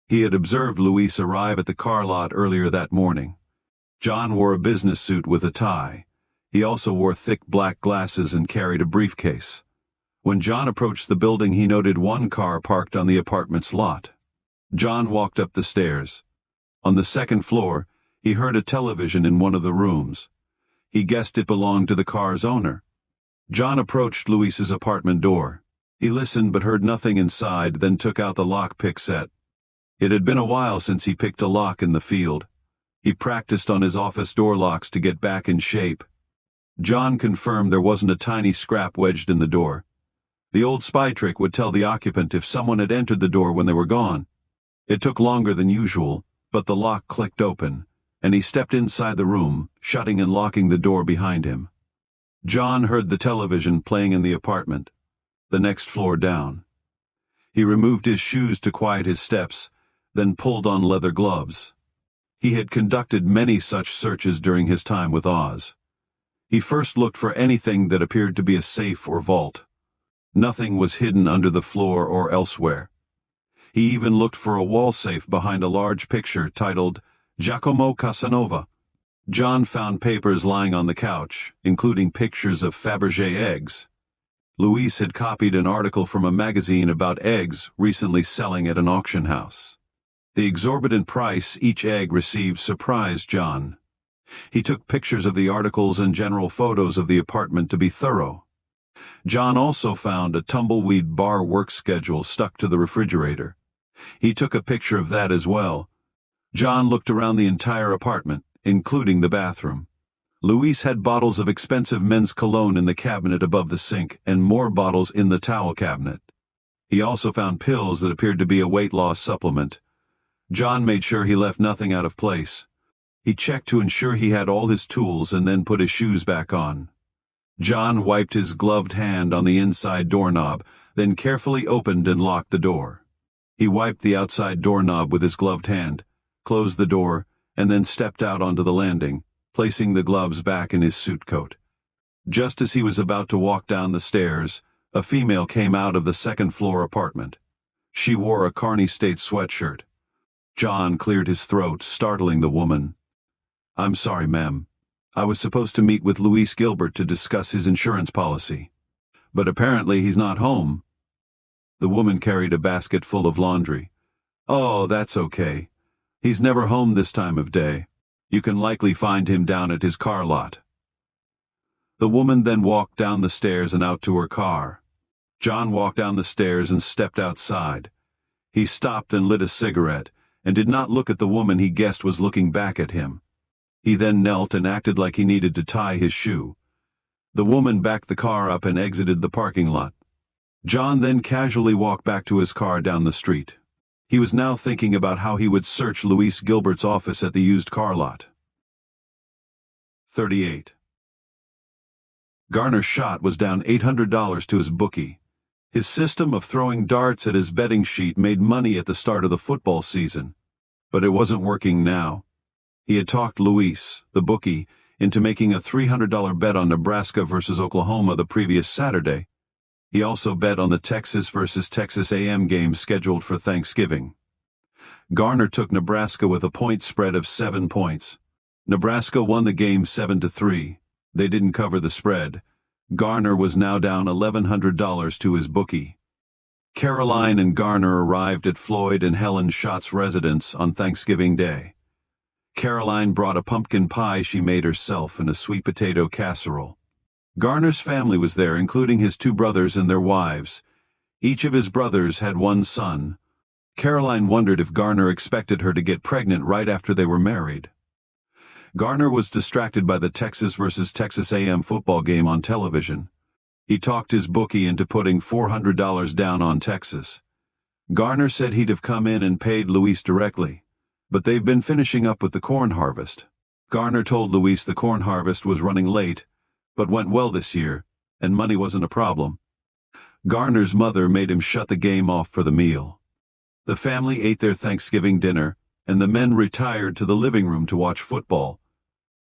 He had observed Luis arrive at the car lot earlier that morning. John wore a business suit with a tie. He also wore thick black glasses and carried a briefcase. When John approached the building, he noted one car parked on the apartment's lot. John walked up the stairs. On the second floor, he heard a television in one of the rooms. He guessed it belonged to the car's owner. John approached Luis's apartment door. He listened but heard nothing inside, then took out the lock-pick set. It had been a while since he picked a lock in the field. He practiced on his office door locks to get back in shape. John confirmed there wasn't a tiny scrap wedged in the door. The old spy trick would tell the occupant if someone had entered the door when they were gone. It took longer than usual, but the lock clicked open, and he stepped inside the room, shutting and locking the door behind him. John heard the television playing in the apartment, the next floor down. He removed his shoes to quiet his steps, then pulled on leather gloves. He had conducted many such searches during his time with Oz. He first looked for anything that appeared to be a safe or vault. Nothing was hidden under the floor or elsewhere. He even looked for a wall safe behind a large picture titled Giacomo Casanova. John found papers lying on the couch, including pictures of Fabergé eggs. Luis had copied an article from a magazine about eggs recently selling at an auction house. The exorbitant price each egg received surprised John. He took pictures of the articles and general photos of the apartment to be thorough. John also found a Tumbleweed Bar work schedule stuck to the refrigerator. He took a picture of that as well. John looked around the entire apartment, including the bathroom. Luis had bottles of expensive men's cologne in the cabinet above the sink and more bottles in the towel cabinet. He also found pills that appeared to be a weight loss supplement. John made sure he left nothing out of place. He checked to ensure he had all his tools and then put his shoes back on. John wiped his gloved hand on the inside doorknob, then carefully opened and locked the door. He wiped the outside doorknob with his gloved hand, closed the door, and then stepped out onto the landing, placing the gloves back in his suit coat. Just as he was about to walk down the stairs, a female came out of the second-floor apartment. She wore a Kearney State sweatshirt. John cleared his throat, startling the woman. "I'm sorry, ma'am. I was supposed to meet with Luis Gilbert to discuss his insurance policy. But apparently he's not home." The woman carried a basket full of laundry. "Oh, that's okay. He's never home this time of day. You can likely find him down at his car lot." The woman then walked down the stairs and out to her car. John walked down the stairs and stepped outside. He stopped and lit a cigarette, and did not look at the woman he guessed was looking back at him. He then knelt and acted like he needed to tie his shoe. The woman backed the car up and exited the parking lot. John then casually walked back to his car down the street. He was now thinking about how he would search Luis Gilbert's office at the used car lot. 38. Garner Schott was down $800 to his bookie. His system of throwing darts at his betting sheet made money at the start of the football season, but it wasn't working now. He had talked Luis, the bookie, into making a $300 bet on Nebraska versus Oklahoma the previous Saturday. He also bet on the Texas versus Texas A&M game scheduled for Thanksgiving. Garner took Nebraska with a point spread of 7 points. Nebraska won the game 7-3. They didn't cover the spread. Garner was now down $1,100 to his bookie. Caroline and Garner arrived at Floyd and Helen Schott's residence on Thanksgiving Day. Caroline brought a pumpkin pie she made herself and a sweet potato casserole. Garner's family was there, including his 2 brothers and their wives. Each of his brothers had 1 son. Caroline wondered if Garner expected her to get pregnant right after they were married. Garner was distracted by the Texas versus Texas A&M football game on television. He talked his bookie into putting $400 down on Texas. Garner said he'd have come in and paid Luis directly, but they've been finishing up with the corn harvest. Garner told Luis the corn harvest was running late, but went well this year, and money wasn't a problem. Garner's mother made him shut the game off for the meal. The family ate their Thanksgiving dinner, and the men retired to the living room to watch football.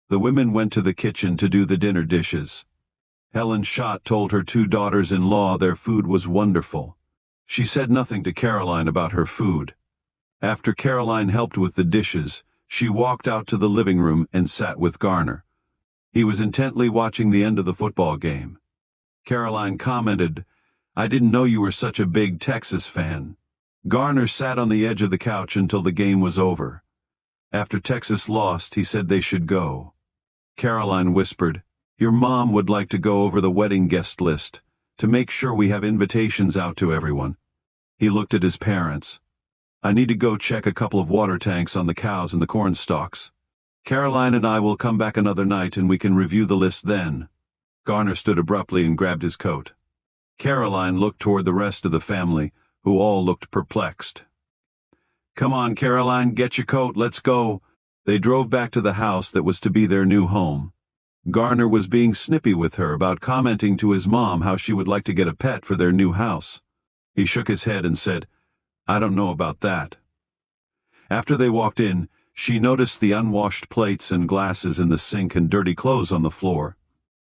The women went to the kitchen to do the dinner dishes. Helen Schott told her 2 daughters-in-law their food was wonderful. She said nothing to Caroline about her food. After Caroline helped with the dishes, she walked out to the living room and sat with Garner. He was intently watching the end of the football game. Caroline commented, "I didn't know you were such a big Texas fan." Garner sat on the edge of the couch until the game was over. After Texas lost, he said they should go. Caroline whispered, "Your mom would like to go over the wedding guest list, to make sure we have invitations out to everyone." He looked at his parents. "I need to go check a couple of water tanks on the cows and the corn stalks. Caroline and I will come back another night and we can review the list then." Garner stood abruptly and grabbed his coat. Caroline looked toward the rest of the family, who all looked perplexed. "Come on, Caroline, get your coat, let's go." They drove back to the house that was to be their new home. Garner was being snippy with her about commenting to his mom how she would like to get a pet for their new house. He shook his head and said, "I don't know about that." After they walked in, she noticed the unwashed plates and glasses in the sink and dirty clothes on the floor.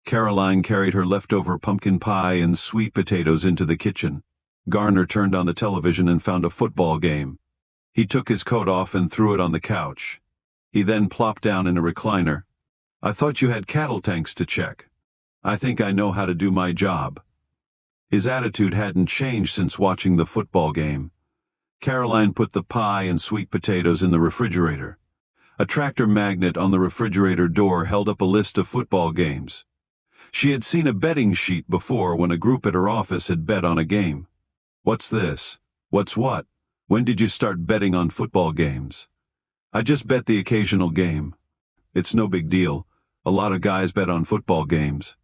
Caroline carried her leftover pumpkin pie and sweet potatoes into the kitchen. Garner turned on the television and found a football game. He took his coat off and threw it on the couch. He then plopped down in a recliner. "I thought you had cattle tanks to check. I think I know how to do my job." His attitude hadn't changed since watching the football game. Caroline put the pie and sweet potatoes in the refrigerator. A tractor magnet on the refrigerator door held up a list of football games. She had seen a betting sheet before when a group at her office had bet on a game. "What's this? What's what? When did you start betting on football games?" "I just bet the occasional game." "It's no big deal. A lot of guys bet on football games."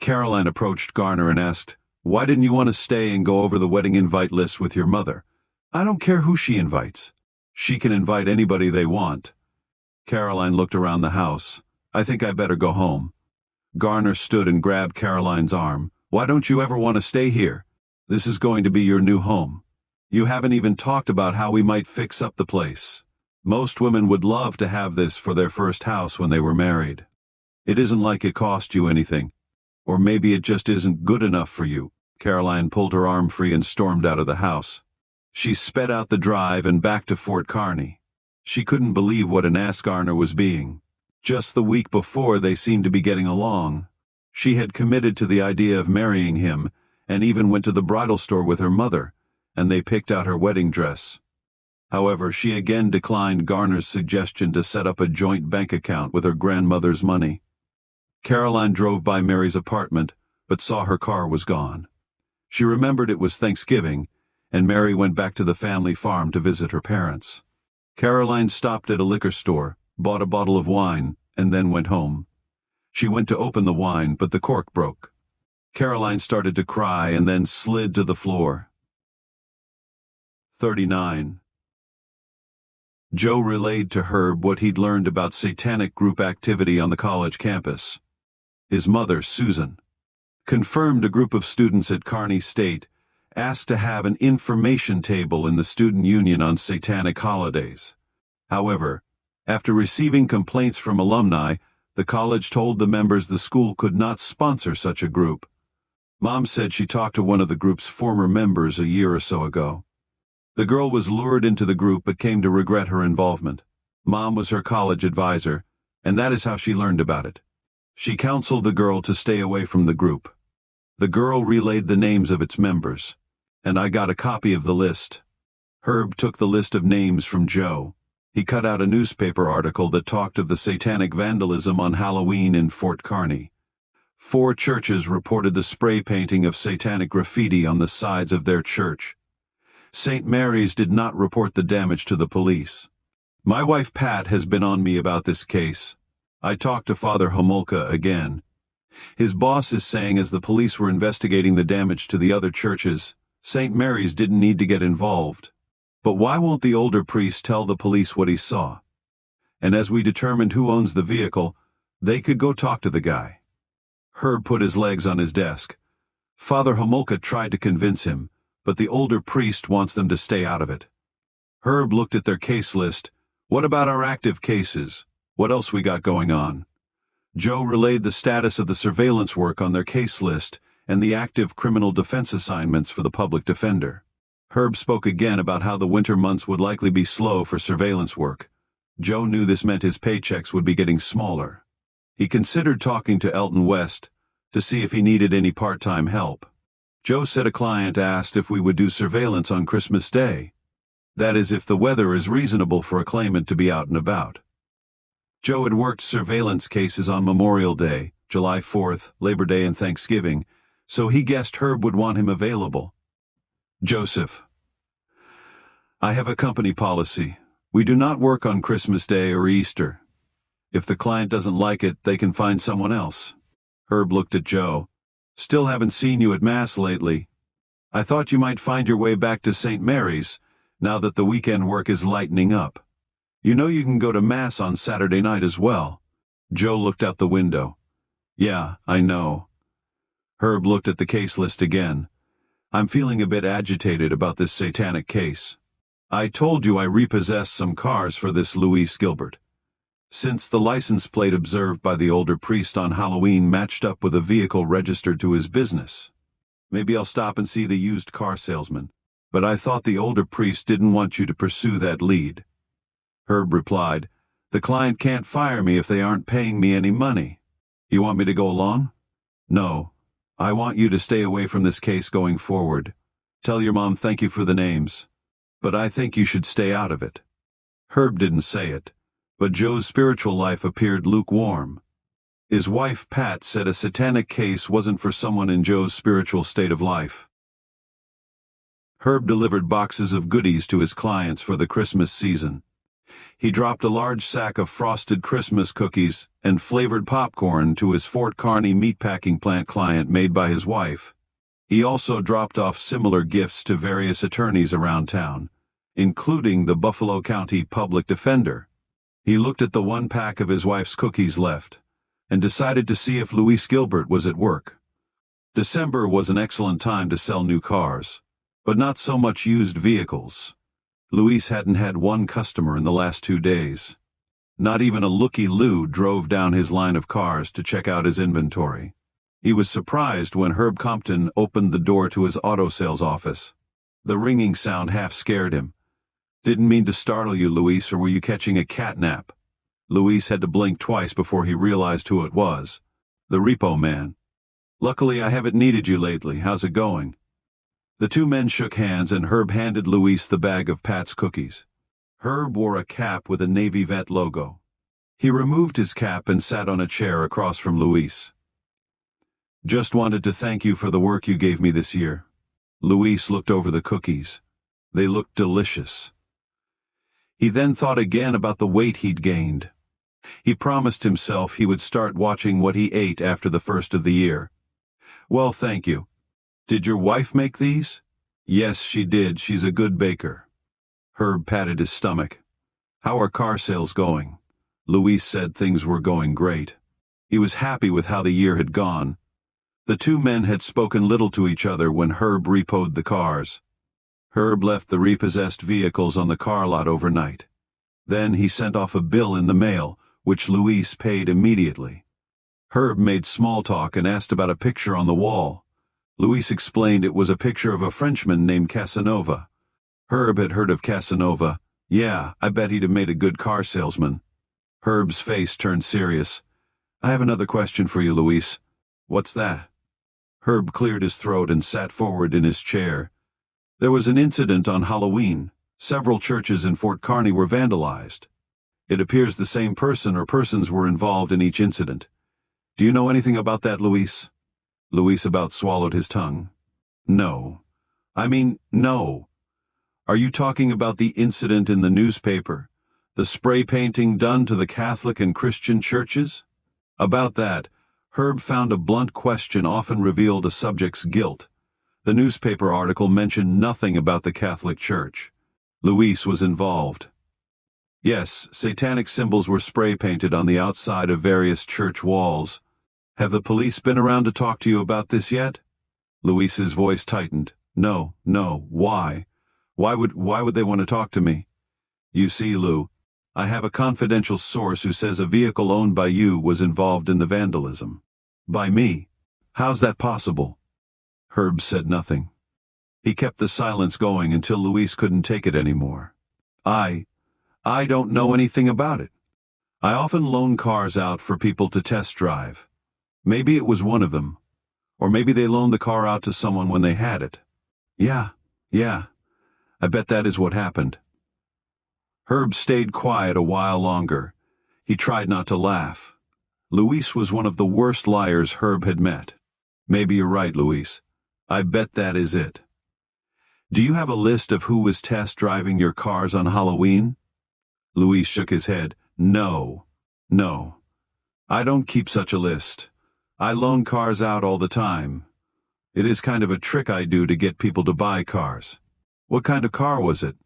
Caroline approached Garner and asked, "Why didn't you want to stay and go over the wedding invite list with your mother?" "I don't care who she invites. She can invite anybody they want." Caroline looked around the house. "I think I better go home." Garner stood and grabbed Caroline's arm. "Why don't you ever want to stay here? This is going to be your new home. You haven't even talked about how we might fix up the place. Most women would love to have this for their first house when they were married. It isn't like it cost you anything. Or maybe it just isn't good enough for you." Caroline pulled her arm free and stormed out of the house. She sped out the drive and back to Fort Kearny. She couldn't believe what an ass Garner was being. Just the week before they seemed to be getting along. She had committed to the idea of marrying him, and even went to the bridal store with her mother, and they picked out her wedding dress. However, she again declined Garner's suggestion to set up a joint bank account with her grandmother's money. Caroline drove by Mary's apartment, but saw her car was gone. She remembered it was Thanksgiving, and Mary went back to the family farm to visit her parents. Caroline stopped at a liquor store, bought a bottle of wine, and then went home. She went to open the wine, but the cork broke. Caroline started to cry and then slid to the floor. 39. Joe relayed to Herb what he'd learned about satanic group activity on the college campus. His mother, Susan, confirmed a group of students at Kearny State asked to have an information table in the student union on satanic holidays. However, after receiving complaints from alumni, the college told the members the school could not sponsor such a group. Mom said she talked to one of the group's former members a year or so ago. The girl was lured into the group but came to regret her involvement. Mom was her college advisor, and that is how she learned about it. She counseled the girl to stay away from the group. The girl relayed the names of its members, and I got a copy of the list. Herb took the list of names from Joe. He cut out a newspaper article that talked of the satanic vandalism on Halloween in Fort Kearny. 4 churches reported the spray painting of satanic graffiti on the sides of their church. St. Mary's did not report the damage to the police. My wife Pat has been on me about this case. I talked to Father Homolka again. His boss is saying as the police were investigating the damage to the other churches, St. Mary's didn't need to get involved. But why won't the older priest tell the police what he saw? And as we determined who owns the vehicle, they could go talk to the guy. Herb put his legs on his desk. Father Homolka tried to convince him, but the older priest wants them to stay out of it. Herb looked at their case list. What about our active cases? What else we got going on? Joe relayed the status of the surveillance work on their case list and the active criminal defense assignments for the public defender. Herb spoke again about how the winter months would likely be slow for surveillance work. Joe knew this meant his paychecks would be getting smaller. He considered talking to Elton West to see if he needed any part-time help. Joe said a client asked if we would do surveillance on Christmas Day. That is, if the weather is reasonable for a claimant to be out and about. Joe had worked surveillance cases on Memorial Day, July 4th, Labor Day and Thanksgiving, so he guessed Herb would want him available. Joseph: I have a company policy. We do not work on Christmas Day or Easter. If the client doesn't like it, they can find someone else. Herb looked at Joe. Still haven't seen you at Mass lately. I thought you might find your way back to St. Mary's, now that the weekend work is lightening up. You know you can go to Mass on Saturday night as well. Joe looked out the window. Yeah, I know. Herb looked at the case list again. I'm feeling a bit agitated about this satanic case. I told you I repossessed some cars for this Luis Gilbert. Since the license plate observed by the older priest on Halloween matched up with a vehicle registered to his business. Maybe I'll stop and see the used car salesman. But I thought the older priest didn't want you to pursue that lead. Herb replied, The client can't fire me if they aren't paying me any money. You want me to go along? No. I want you to stay away from this case going forward. Tell your mom thank you for the names. But I think you should stay out of it. Herb didn't say it, but Joe's spiritual life appeared lukewarm. His wife Pat said a satanic case wasn't for someone in Joe's spiritual state of life. Herb delivered boxes of goodies to his clients for the Christmas season. He dropped a large sack of frosted Christmas cookies and flavored popcorn to his Fort Kearny meatpacking plant client made by his wife. He also dropped off similar gifts to various attorneys around town, including the Buffalo County Public Defender. He looked at the one pack of his wife's cookies left and decided to see if Luis Gilbert was at work. December was an excellent time to sell new cars, but not so much used vehicles. Luis hadn't had one customer in the last 2 days. Not even a looky-loo drove down his line of cars to check out his inventory. He was surprised when Herb Compton opened the door to his auto sales office. The ringing sound half scared him. Didn't mean to startle you, Luis, or were you catching a cat nap? Luis had to blink twice before he realized who it was. The repo man. Luckily I haven't needed you lately. How's it going? The two men shook hands and Herb handed Luis the bag of Pat's cookies. Herb wore a cap with a Navy vet logo. He removed his cap and sat on a chair across from Luis. Just wanted to thank you for the work you gave me this year. Luis looked over the cookies. They looked delicious. He then thought again about the weight he'd gained. He promised himself he would start watching what he ate after the first of the year. Well, thank you. Did your wife make these? Yes, she did. She's a good baker. Herb patted his stomach. How are car sales going? Luis said things were going great. He was happy with how the year had gone. The two men had spoken little to each other when Herb repoed the cars. Herb left the repossessed vehicles on the car lot overnight. Then he sent off a bill in the mail, which Luis paid immediately. Herb made small talk and asked about a picture on the wall. Luis explained it was a picture of a Frenchman named Casanova. Herb had heard of Casanova. Yeah, I bet he'd have made a good car salesman. Herb's face turned serious. I have another question for you, Luis. What's that? Herb cleared his throat and sat forward in his chair. There was an incident on Halloween. Several churches in Fort Kearny were vandalized. It appears the same person or persons were involved in each incident. Do you know anything about that, Luis? Luis about swallowed his tongue. No. No. Are you talking about the incident in the newspaper? The spray painting done to the Catholic and Christian churches? About that, Herb found a blunt question often revealed a subject's guilt. The newspaper article mentioned nothing about the Catholic Church. Luis was involved. Yes, satanic symbols were spray-painted on the outside of various church walls. Have the police been around to talk to you about this yet? Luis's voice tightened. No, why? Why would they want to talk to me? You see, Lou, I have a confidential source who says a vehicle owned by you was involved in the vandalism. By me? How's that possible? Herb said nothing. He kept the silence going until Luis couldn't take it anymore. I don't know anything about it. I often loan cars out for people to test drive. Maybe it was one of them. Or maybe they loaned the car out to someone when they had it. Yeah. I bet that is what happened. Herb stayed quiet a while longer. He tried not to laugh. Luis was one of the worst liars Herb had met. Maybe you're right, Luis. I bet that is it. Do you have a list of who was test driving your cars on Halloween? Luis shook his head. No. I don't keep such a list. I loan cars out all the time. It is kind of a trick I do to get people to buy cars. What kind of car was it?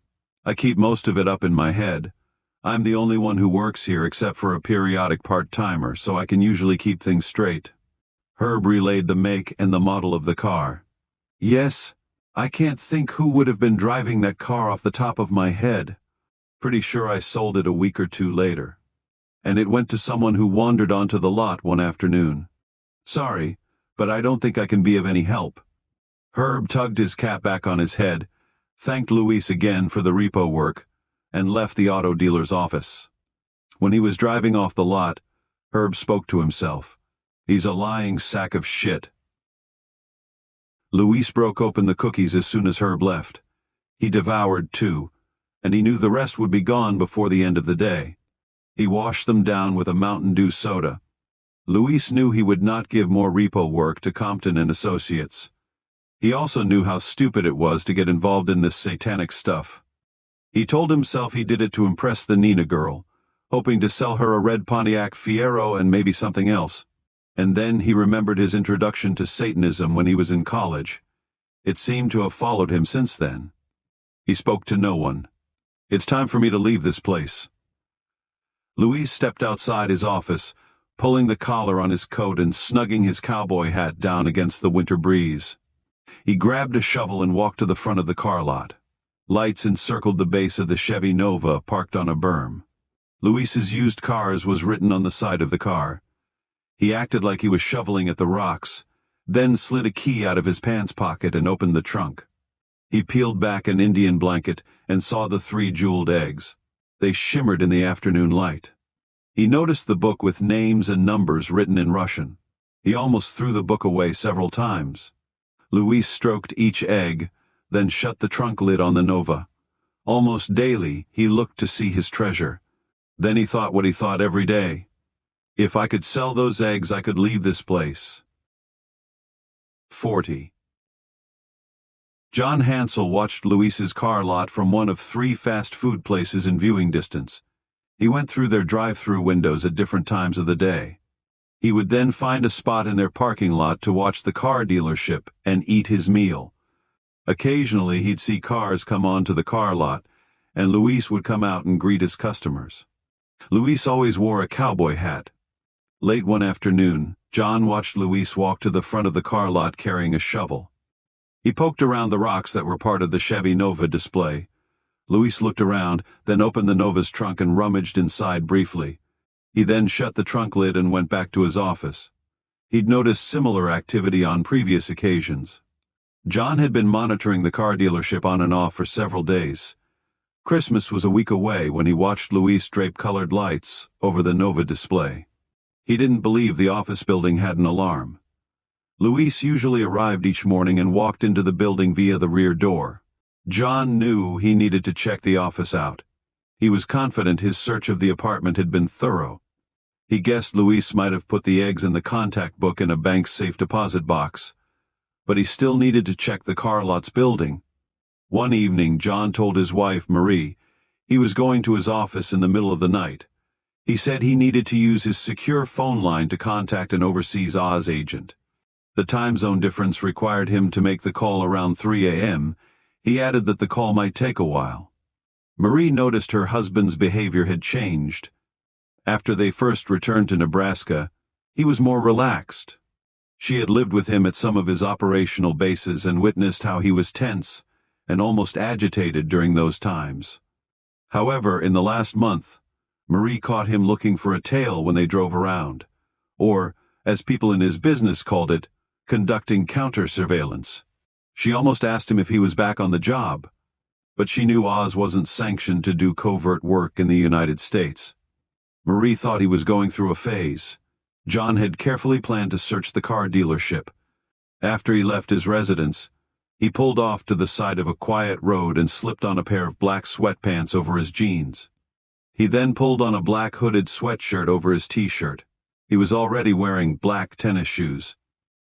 I keep most of it up in my head. I'm the only one who works here except for a periodic part-timer, so I can usually keep things straight. Herb relayed the make and the model of the car. Yes, I can't think who would have been driving that car off the top of my head. Pretty sure I sold it a week or two later. And it went to someone who wandered onto the lot one afternoon. Sorry, but I don't think I can be of any help. Herb tugged his cap back on his head, thanked Luis again for the repo work, and left the auto dealer's office. When he was driving off the lot, Herb spoke to himself. He's a lying sack of shit. Luis broke open the cookies as soon as Herb left. He devoured two, and he knew the rest would be gone before the end of the day. He washed them down with a Mountain Dew soda. Luis knew he would not give more repo work to Compton and Associates. He also knew how stupid it was to get involved in this satanic stuff. He told himself he did it to impress the Nina girl, hoping to sell her a red Pontiac Fiero and maybe something else. And then he remembered his introduction to Satanism when he was in college. It seemed to have followed him since then. He spoke to no one. It's time for me to leave this place. Luis stepped outside his office, pulling the collar on his coat and snugging his cowboy hat down against the winter breeze. He grabbed a shovel and walked to the front of the car lot. Lights encircled the base of the Chevy Nova parked on a berm. Luis's used cars was written on the side of the car. He acted like he was shoveling at the rocks, then slid a key out of his pants pocket and opened the trunk. He peeled back an Indian blanket and saw the 3 jeweled eggs. They shimmered in the afternoon light. He noticed the book with names and numbers written in Russian. He almost threw the book away several times. Luis stroked each egg, then shut the trunk lid on the Nova. Almost daily, he looked to see his treasure. Then he thought what he thought every day. If I could sell those eggs, I could leave this place. 40. John Hansel watched Luis's car lot from one of 3 fast food places in viewing distance. He went through their drive-through windows at different times of the day. He would then find a spot in their parking lot to watch the car dealership and eat his meal. Occasionally he'd see cars come onto the car lot, and Luis would come out and greet his customers. Luis always wore a cowboy hat. Late one afternoon, John watched Luis walk to the front of the car lot carrying a shovel. He poked around the rocks that were part of the Chevy Nova display. Luis looked around, then opened the Nova's trunk and rummaged inside briefly. He then shut the trunk lid and went back to his office. He'd noticed similar activity on previous occasions. John had been monitoring the car dealership on and off for several days. Christmas was a week away when he watched Luis drape colored lights over the Nova display. He didn't believe the office building had an alarm. Luis usually arrived each morning and walked into the building via the rear door. John knew he needed to check the office out. He was confident his search of the apartment had been thorough. He guessed Luis might have put the eggs in the contact book in a bank's safe deposit box. But he still needed to check the car lot's building. One evening, John told his wife, Marie, he was going to his office in the middle of the night. He said he needed to use his secure phone line to contact an overseas Oz agent. The time zone difference required him to make the call around 3 a.m. He added that the call might take a while. Marie noticed her husband's behavior had changed. After they first returned to Nebraska, he was more relaxed. She had lived with him at some of his operational bases and witnessed how he was tense and almost agitated during those times. However, in the last month, Marie caught him looking for a tail when they drove around, or, as people in his business called it, conducting counter-surveillance. She almost asked him if he was back on the job, but she knew Oz wasn't sanctioned to do covert work in the United States. Marie thought he was going through a phase. John had carefully planned to search the car dealership. After he left his residence, he pulled off to the side of a quiet road and slipped on a pair of black sweatpants over his jeans. He then pulled on a black hooded sweatshirt over his t-shirt. He was already wearing black tennis shoes.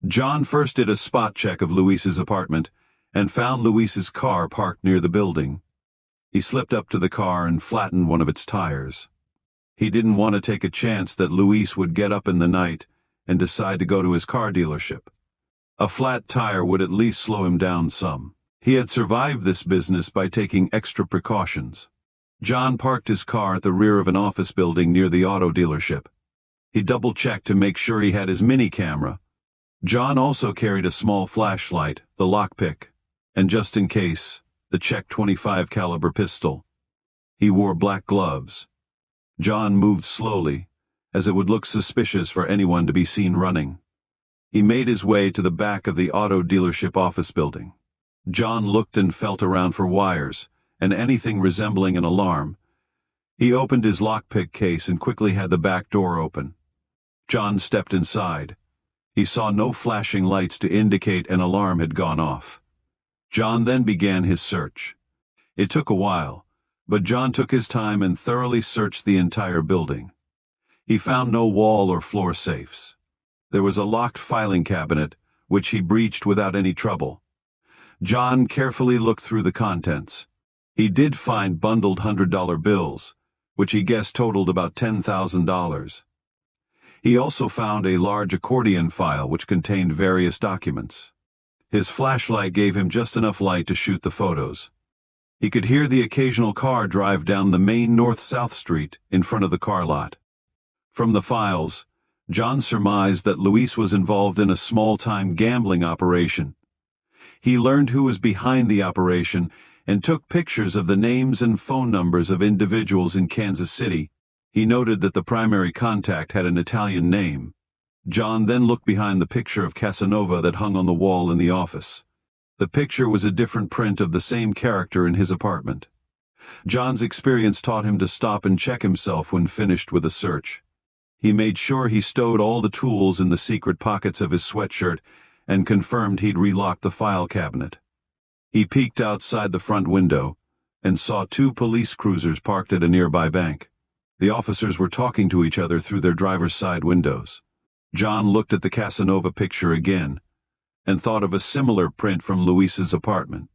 John first did a spot check of Luis's apartment and found Luis's car parked near the building. He slipped up to the car and flattened one of its tires. He didn't want to take a chance that Luis would get up in the night and decide to go to his car dealership. A flat tire would at least slow him down some. He had survived this business by taking extra precautions. John parked his car at the rear of an office building near the auto dealership. He double-checked to make sure he had his mini camera. John also carried a small flashlight, the lockpick, and just in case, the Czech .25 caliber pistol. He wore black gloves. John moved slowly, as it would look suspicious for anyone to be seen running. He made his way to the back of the auto dealership office building. John looked and felt around for wires and anything resembling an alarm. He opened his lockpick case and quickly had the back door open. John stepped inside. He saw no flashing lights to indicate an alarm had gone off. John then began his search. It took a while, but John took his time and thoroughly searched the entire building. He found no wall or floor safes. There was a locked filing cabinet, which he breached without any trouble. John carefully looked through the contents. He did find bundled $100 bills, which he guessed totaled about $10,000. He also found a large accordion file which contained various documents. His flashlight gave him just enough light to shoot the photos. He could hear the occasional car drive down the main north-south street in front of the car lot. From the files, John surmised that Luis was involved in a small-time gambling operation. He learned who was behind the operation and took pictures of the names and phone numbers of individuals in Kansas City. He noted that the primary contact had an Italian name. John then looked behind the picture of Casanova that hung on the wall in the office. The picture was a different print of the same character in his apartment. John's experience taught him to stop and check himself when finished with a search. He made sure he stowed all the tools in the secret pockets of his sweatshirt and confirmed he'd relocked the file cabinet. He peeked outside the front window and saw two police cruisers parked at a nearby bank. The officers were talking to each other through their driver's side windows. John looked at the Casanova picture again and thought of a similar print from Luis's apartment.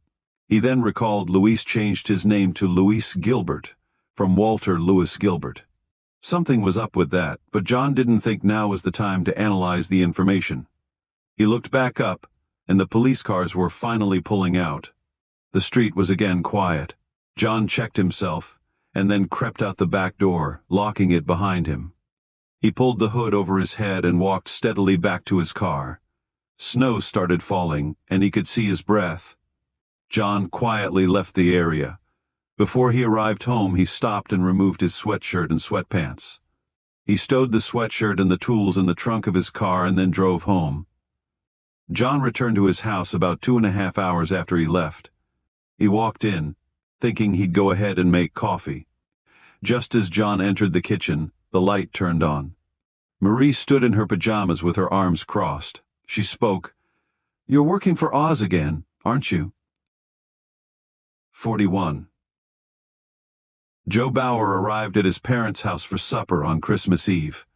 He then recalled Luis changed his name to Luis Gilbert from Walter Louis Gilbert. Something was up with that, but John didn't think now was the time to analyze the information. He looked back up, and the police cars were finally pulling out. The street was again quiet. John checked himself, and then crept out the back door, locking it behind him. He pulled the hood over his head and walked steadily back to his car. Snow started falling, and he could see his breath. John quietly left the area. Before he arrived home, he stopped and removed his sweatshirt and sweatpants. He stowed the sweatshirt and the tools in the trunk of his car and then drove home. John returned to his house about 2.5 hours after he left. He walked in, thinking he'd go ahead and make coffee. Just as John entered the kitchen, the light turned on. Marie stood in her pajamas with her arms crossed. She spoke. "You're working for Oz again, aren't you?" 41. Joe Bauer arrived at his parents' house for supper on Christmas Eve.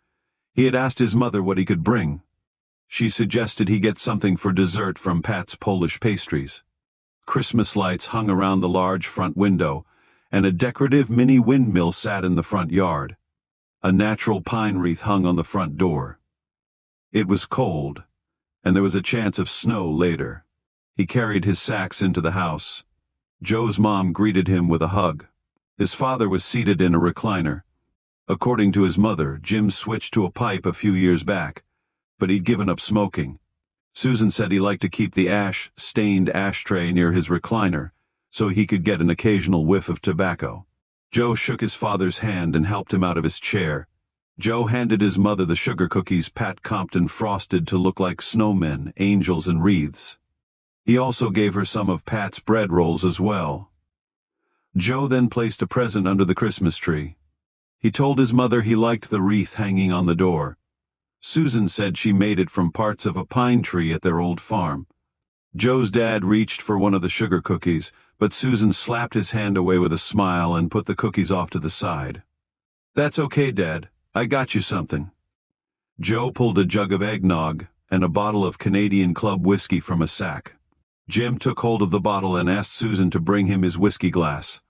He had asked his mother what he could bring. She suggested he get something for dessert from Pat's Polish Pastries. Christmas lights hung around the large front window, and a decorative mini windmill sat in the front yard. A natural pine wreath hung on the front door. It was cold, and there was a chance of snow later. He carried his sacks into the house. Joe's mom greeted him with a hug. His father was seated in a recliner. According to his mother, Jim switched to a pipe a few years back, but he'd given up smoking. Susan said he liked to keep the ash-stained ashtray near his recliner, so he could get an occasional whiff of tobacco. Joe shook his father's hand and helped him out of his chair. Joe handed his mother the sugar cookies Pat Compton frosted to look like snowmen, angels, and wreaths. He also gave her some of Pat's bread rolls as well. Joe then placed a present under the Christmas tree. He told his mother he liked the wreath hanging on the door. Susan said she made it from parts of a pine tree at their old farm. Joe's dad reached for one of the sugar cookies, but Susan slapped his hand away with a smile and put the cookies off to the side. "That's okay, Dad. I got you something." Joe pulled a jug of eggnog and a bottle of Canadian Club whiskey from a sack. Jim took hold of the bottle and asked Susan to bring him his whiskey glass.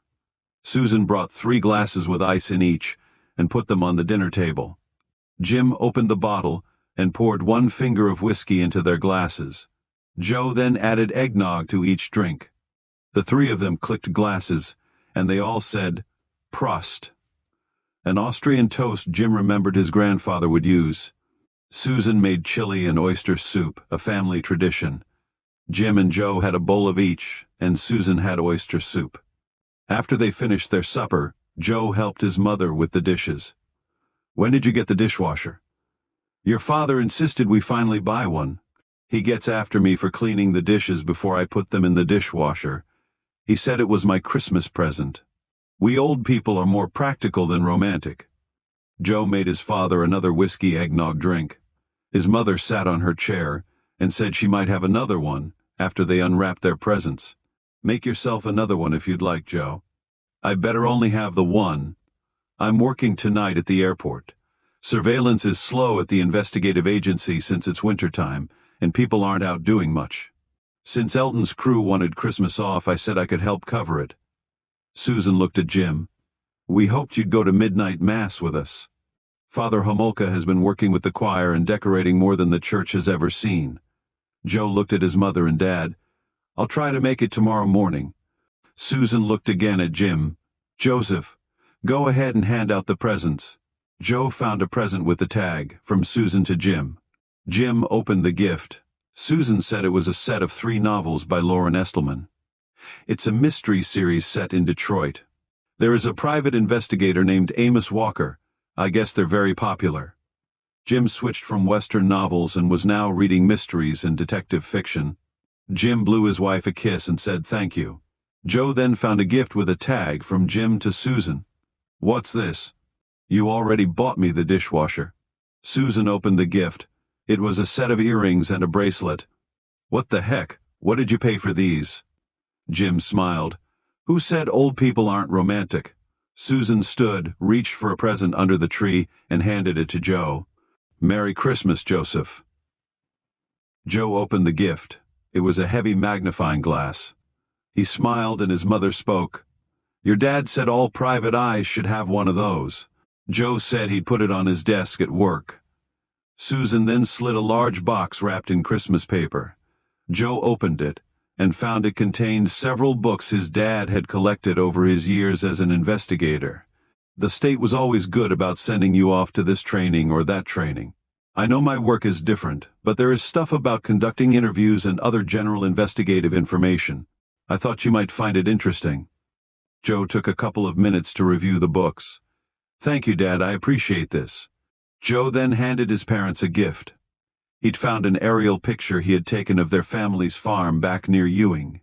Susan brought 3 glasses with ice in each and put them on the dinner table. Jim opened the bottle and poured 1 finger of whiskey into their glasses. Joe then added eggnog to each drink. The 3 of them clicked glasses, and they all said, "Prost," an Austrian toast Jim remembered his grandfather would use. Susan made chili and oyster soup, a family tradition. Jim and Joe had a bowl of each, and Susan had oyster soup. After they finished their supper, Joe helped his mother with the dishes. "When did you get the dishwasher?" "Your father insisted we finally buy one. He gets after me for cleaning the dishes before I put them in the dishwasher. He said it was my Christmas present. We old people are more practical than romantic." Joe made his father another whiskey eggnog drink. His mother sat on her chair and said she might have another one after they unwrapped their presents. "Make yourself another one if you'd like, Joe." "I better only have the one. I'm working tonight at the airport. Surveillance is slow at the investigative agency since it's wintertime, and people aren't out doing much. Since Elton's crew wanted Christmas off, I said I could help cover it." Susan looked at Jim. "We hoped you'd go to midnight mass with us. Father Homolka has been working with the choir and decorating more than the church has ever seen." Joe looked at his mother and dad. "I'll try to make it tomorrow morning." Susan looked again at Jim. "Joseph, go ahead and hand out the presents." Joe found a present with the tag, from Susan to Jim. Jim opened the gift. Susan said it was a set of 3 novels by Lauren Estelman. It's a mystery series set in Detroit. There is a private investigator named Amos Walker. I guess they're very popular. Jim switched from Western novels and was now reading mysteries and detective fiction. Jim blew his wife a kiss and said thank you. Joe then found a gift with a tag from Jim to Susan. "What's this?" "You already bought me the dishwasher." Susan opened the gift. It was a set of earrings and a bracelet. "What the heck? What did you pay for these?" Jim smiled. "Who said old people aren't romantic?" Susan stood, reached for a present under the tree, and handed it to Joe. "Merry Christmas, Joseph." Joe opened the gift. It was a heavy magnifying glass. He smiled and his mother spoke. "Your dad said all private eyes should have one of those." Joe said he'd put it on his desk at work. Susan then slid a large box wrapped in Christmas paper. Joe opened it and found it contained several books his dad had collected over his years as an investigator. The state was always good about sending you off to this training or that training. I know my work is different, but there is stuff about conducting interviews and other general investigative information. I thought you might find it interesting. Joe took a couple of minutes to review the books. "Thank you, Dad, I appreciate this." Joe then handed his parents a gift. He'd found an aerial picture he had taken of their family's farm back near Ewing.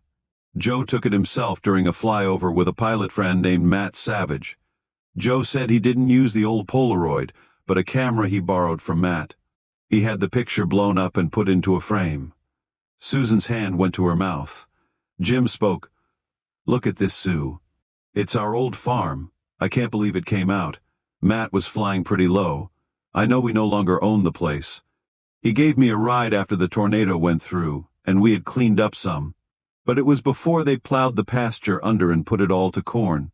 Joe took it himself during a flyover with a pilot friend named Matt Savage. Joe said he didn't use the old Polaroid, but a camera he borrowed from Matt. He had the picture blown up and put into a frame. Susan's hand went to her mouth. Jim spoke. "Look at this, Sue. It's our old farm. I can't believe it came out. Matt was flying pretty low. I know we no longer own the place. He gave me a ride after the tornado went through, and we had cleaned up some. But it was before they plowed the pasture under and put it all to corn.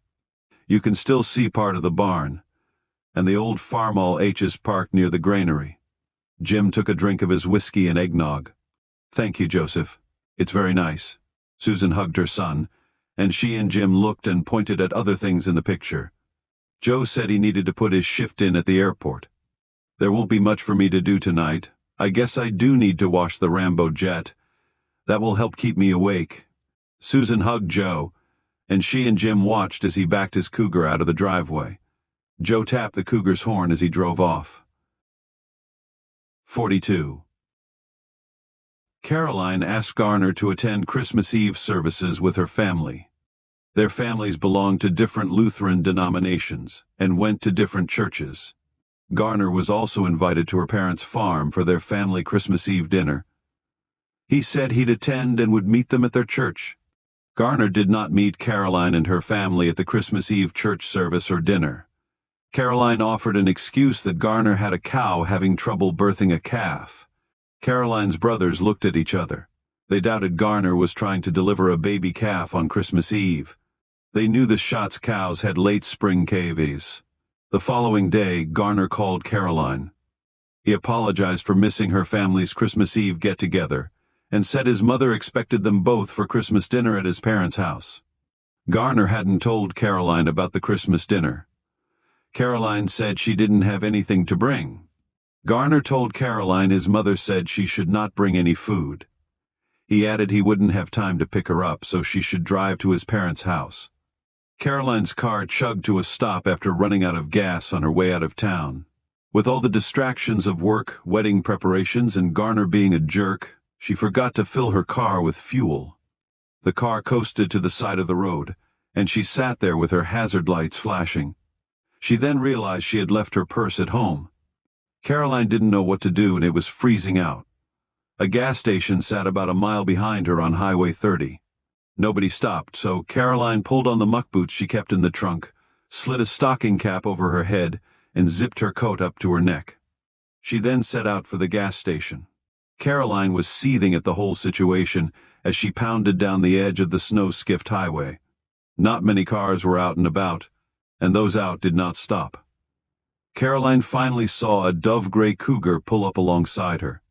You can still see part of the barn, and the old farmall H's parked near the granary." Jim took a drink of his whiskey and eggnog. Thank you, Joseph. It's very nice. Susan hugged her son, and she and Jim looked and pointed at other things in the picture. Joe said he needed to put his shift in at the airport. There won't be much for me to do tonight. I guess I do need to wash the Rambo jet. That will help keep me awake. Susan hugged Joe, and she and Jim watched as he backed his Cougar out of the driveway. Joe tapped the Cougar's horn as he drove off. 42. Caroline asked Garner to attend Christmas Eve services with her family. Their families belonged to different Lutheran denominations and went to different churches. Garner was also invited to her parents' farm for their family Christmas Eve dinner. He said he'd attend and would meet them at their church. Garner did not meet Caroline and her family at the Christmas Eve church service or dinner. Caroline offered an excuse that Garner had a cow having trouble birthing a calf. Caroline's brothers looked at each other. They doubted Garner was trying to deliver a baby calf on Christmas Eve. They knew the Schatz cows had late spring calves. The following day, Garner called Caroline. He apologized for missing her family's Christmas Eve get-together and said his mother expected them both for Christmas dinner at his parents' house. Garner hadn't told Caroline about the Christmas dinner. Caroline said she didn't have anything to bring. Garner told Caroline his mother said she should not bring any food. He added he wouldn't have time to pick her up, so she should drive to his parents' house. Caroline's car chugged to a stop after running out of gas on her way out of town. With all the distractions of work, wedding preparations, and Garner being a jerk, she forgot to fill her car with fuel. The car coasted to the side of the road, and she sat there with her hazard lights flashing. She then realized she had left her purse at home. Caroline didn't know what to do, and it was freezing out. A gas station sat about a mile behind her on Highway 30. Nobody stopped, so Caroline pulled on the muck boots she kept in the trunk, slid a stocking cap over her head, and zipped her coat up to her neck. She then set out for the gas station. Caroline was seething at the whole situation as she pounded down the edge of the snow-skiffed highway. Not many cars were out and about, and those out did not stop. Caroline finally saw a dove-gray Cougar pull up alongside her.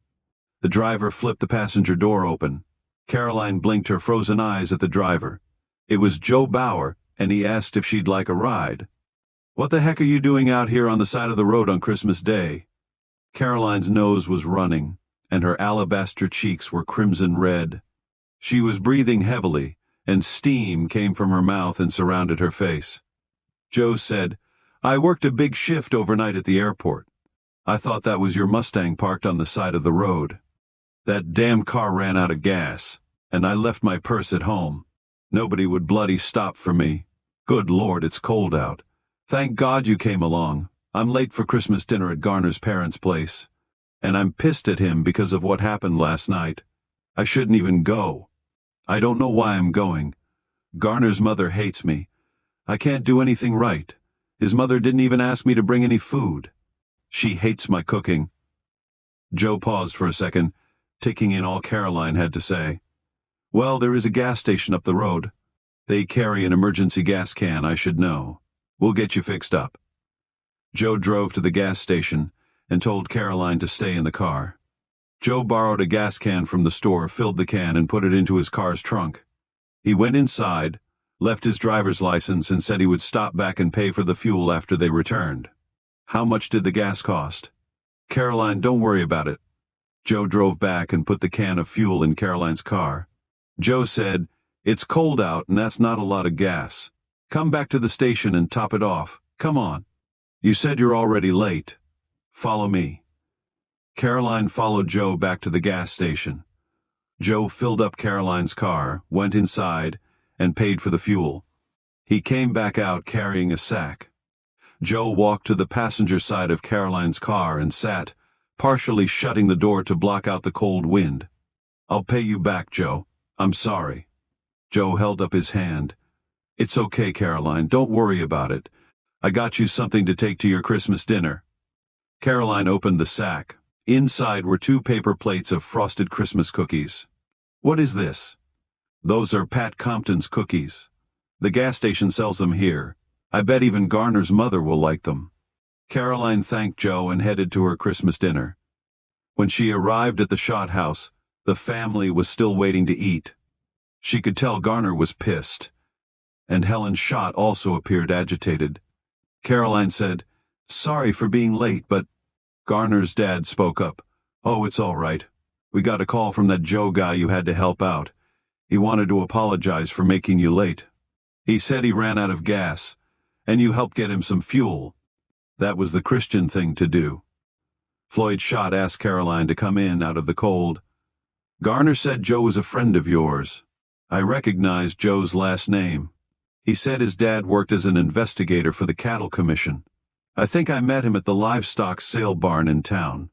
The driver flipped the passenger door open. Caroline blinked her frozen eyes at the driver. It was Joe Bauer, and he asked if she'd like a ride. "What the heck are you doing out here on the side of the road on Christmas Day?" Caroline's nose was running, and her alabaster cheeks were crimson red. She was breathing heavily, and steam came from her mouth and surrounded her face. Joe said, "I worked a big shift overnight at the airport. I thought that was your Mustang parked on the side of the road. That damn car ran out of gas, and I left my purse at home. Nobody would bloody stop for me. Good Lord, it's cold out. Thank God you came along. I'm late for Christmas dinner at Garner's parents' place. And I'm pissed at him because of what happened last night. I shouldn't even go. I don't know why I'm going. Garner's mother hates me. I can't do anything right. His mother didn't even ask me to bring any food. She hates my cooking." Joe paused for a second, taking in all Caroline had to say. "Well, there is a gas station up the road. They carry an emergency gas can, I should know. We'll get you fixed up." Joe drove to the gas station and told Caroline to stay in the car. Joe borrowed a gas can from the store, filled the can, and put it into his car's trunk. He went inside, left his driver's license, and said he would stop back and pay for the fuel after they returned. "How much did the gas cost?" "Caroline, don't worry about it." Joe drove back and put the can of fuel in Caroline's car. Joe said, "It's cold out and that's not a lot of gas. Come back to the station and top it off. Come on. You said you're already late. Follow me." Caroline followed Joe back to the gas station. Joe filled up Caroline's car, went inside, and paid for the fuel. He came back out carrying a sack. Joe walked to the passenger side of Caroline's car and sat, partially shutting the door to block out the cold wind. "I'll pay you back, Joe. I'm sorry." Joe held up his hand. "It's okay, Caroline. Don't worry about it. I got you something to take to your Christmas dinner." Caroline opened the sack. Inside were 2 paper plates of frosted Christmas cookies. "What is this?" "Those are Pat Compton's cookies. The gas station sells them here. I bet even Garner's mother will like them." Caroline thanked Joe and headed to her Christmas dinner. When she arrived at the Schott house, The family was still waiting to eat. She could tell Garner was pissed, and Helen Schott also appeared agitated. Caroline said, "Sorry for being late, but—" Garner's dad spoke up. "Oh, it's all right. We got a call from that Joe guy you had to help out. He wanted to apologize for making you late. He said he ran out of gas, and you helped get him some fuel. That was the Christian thing to do." Floyd Schott asked Caroline to come in out of the cold. "Garner said Joe was a friend of yours. I recognized Joe's last name. He said his dad worked as an investigator for the Cattle Commission. I think I met him at the livestock sale barn in town."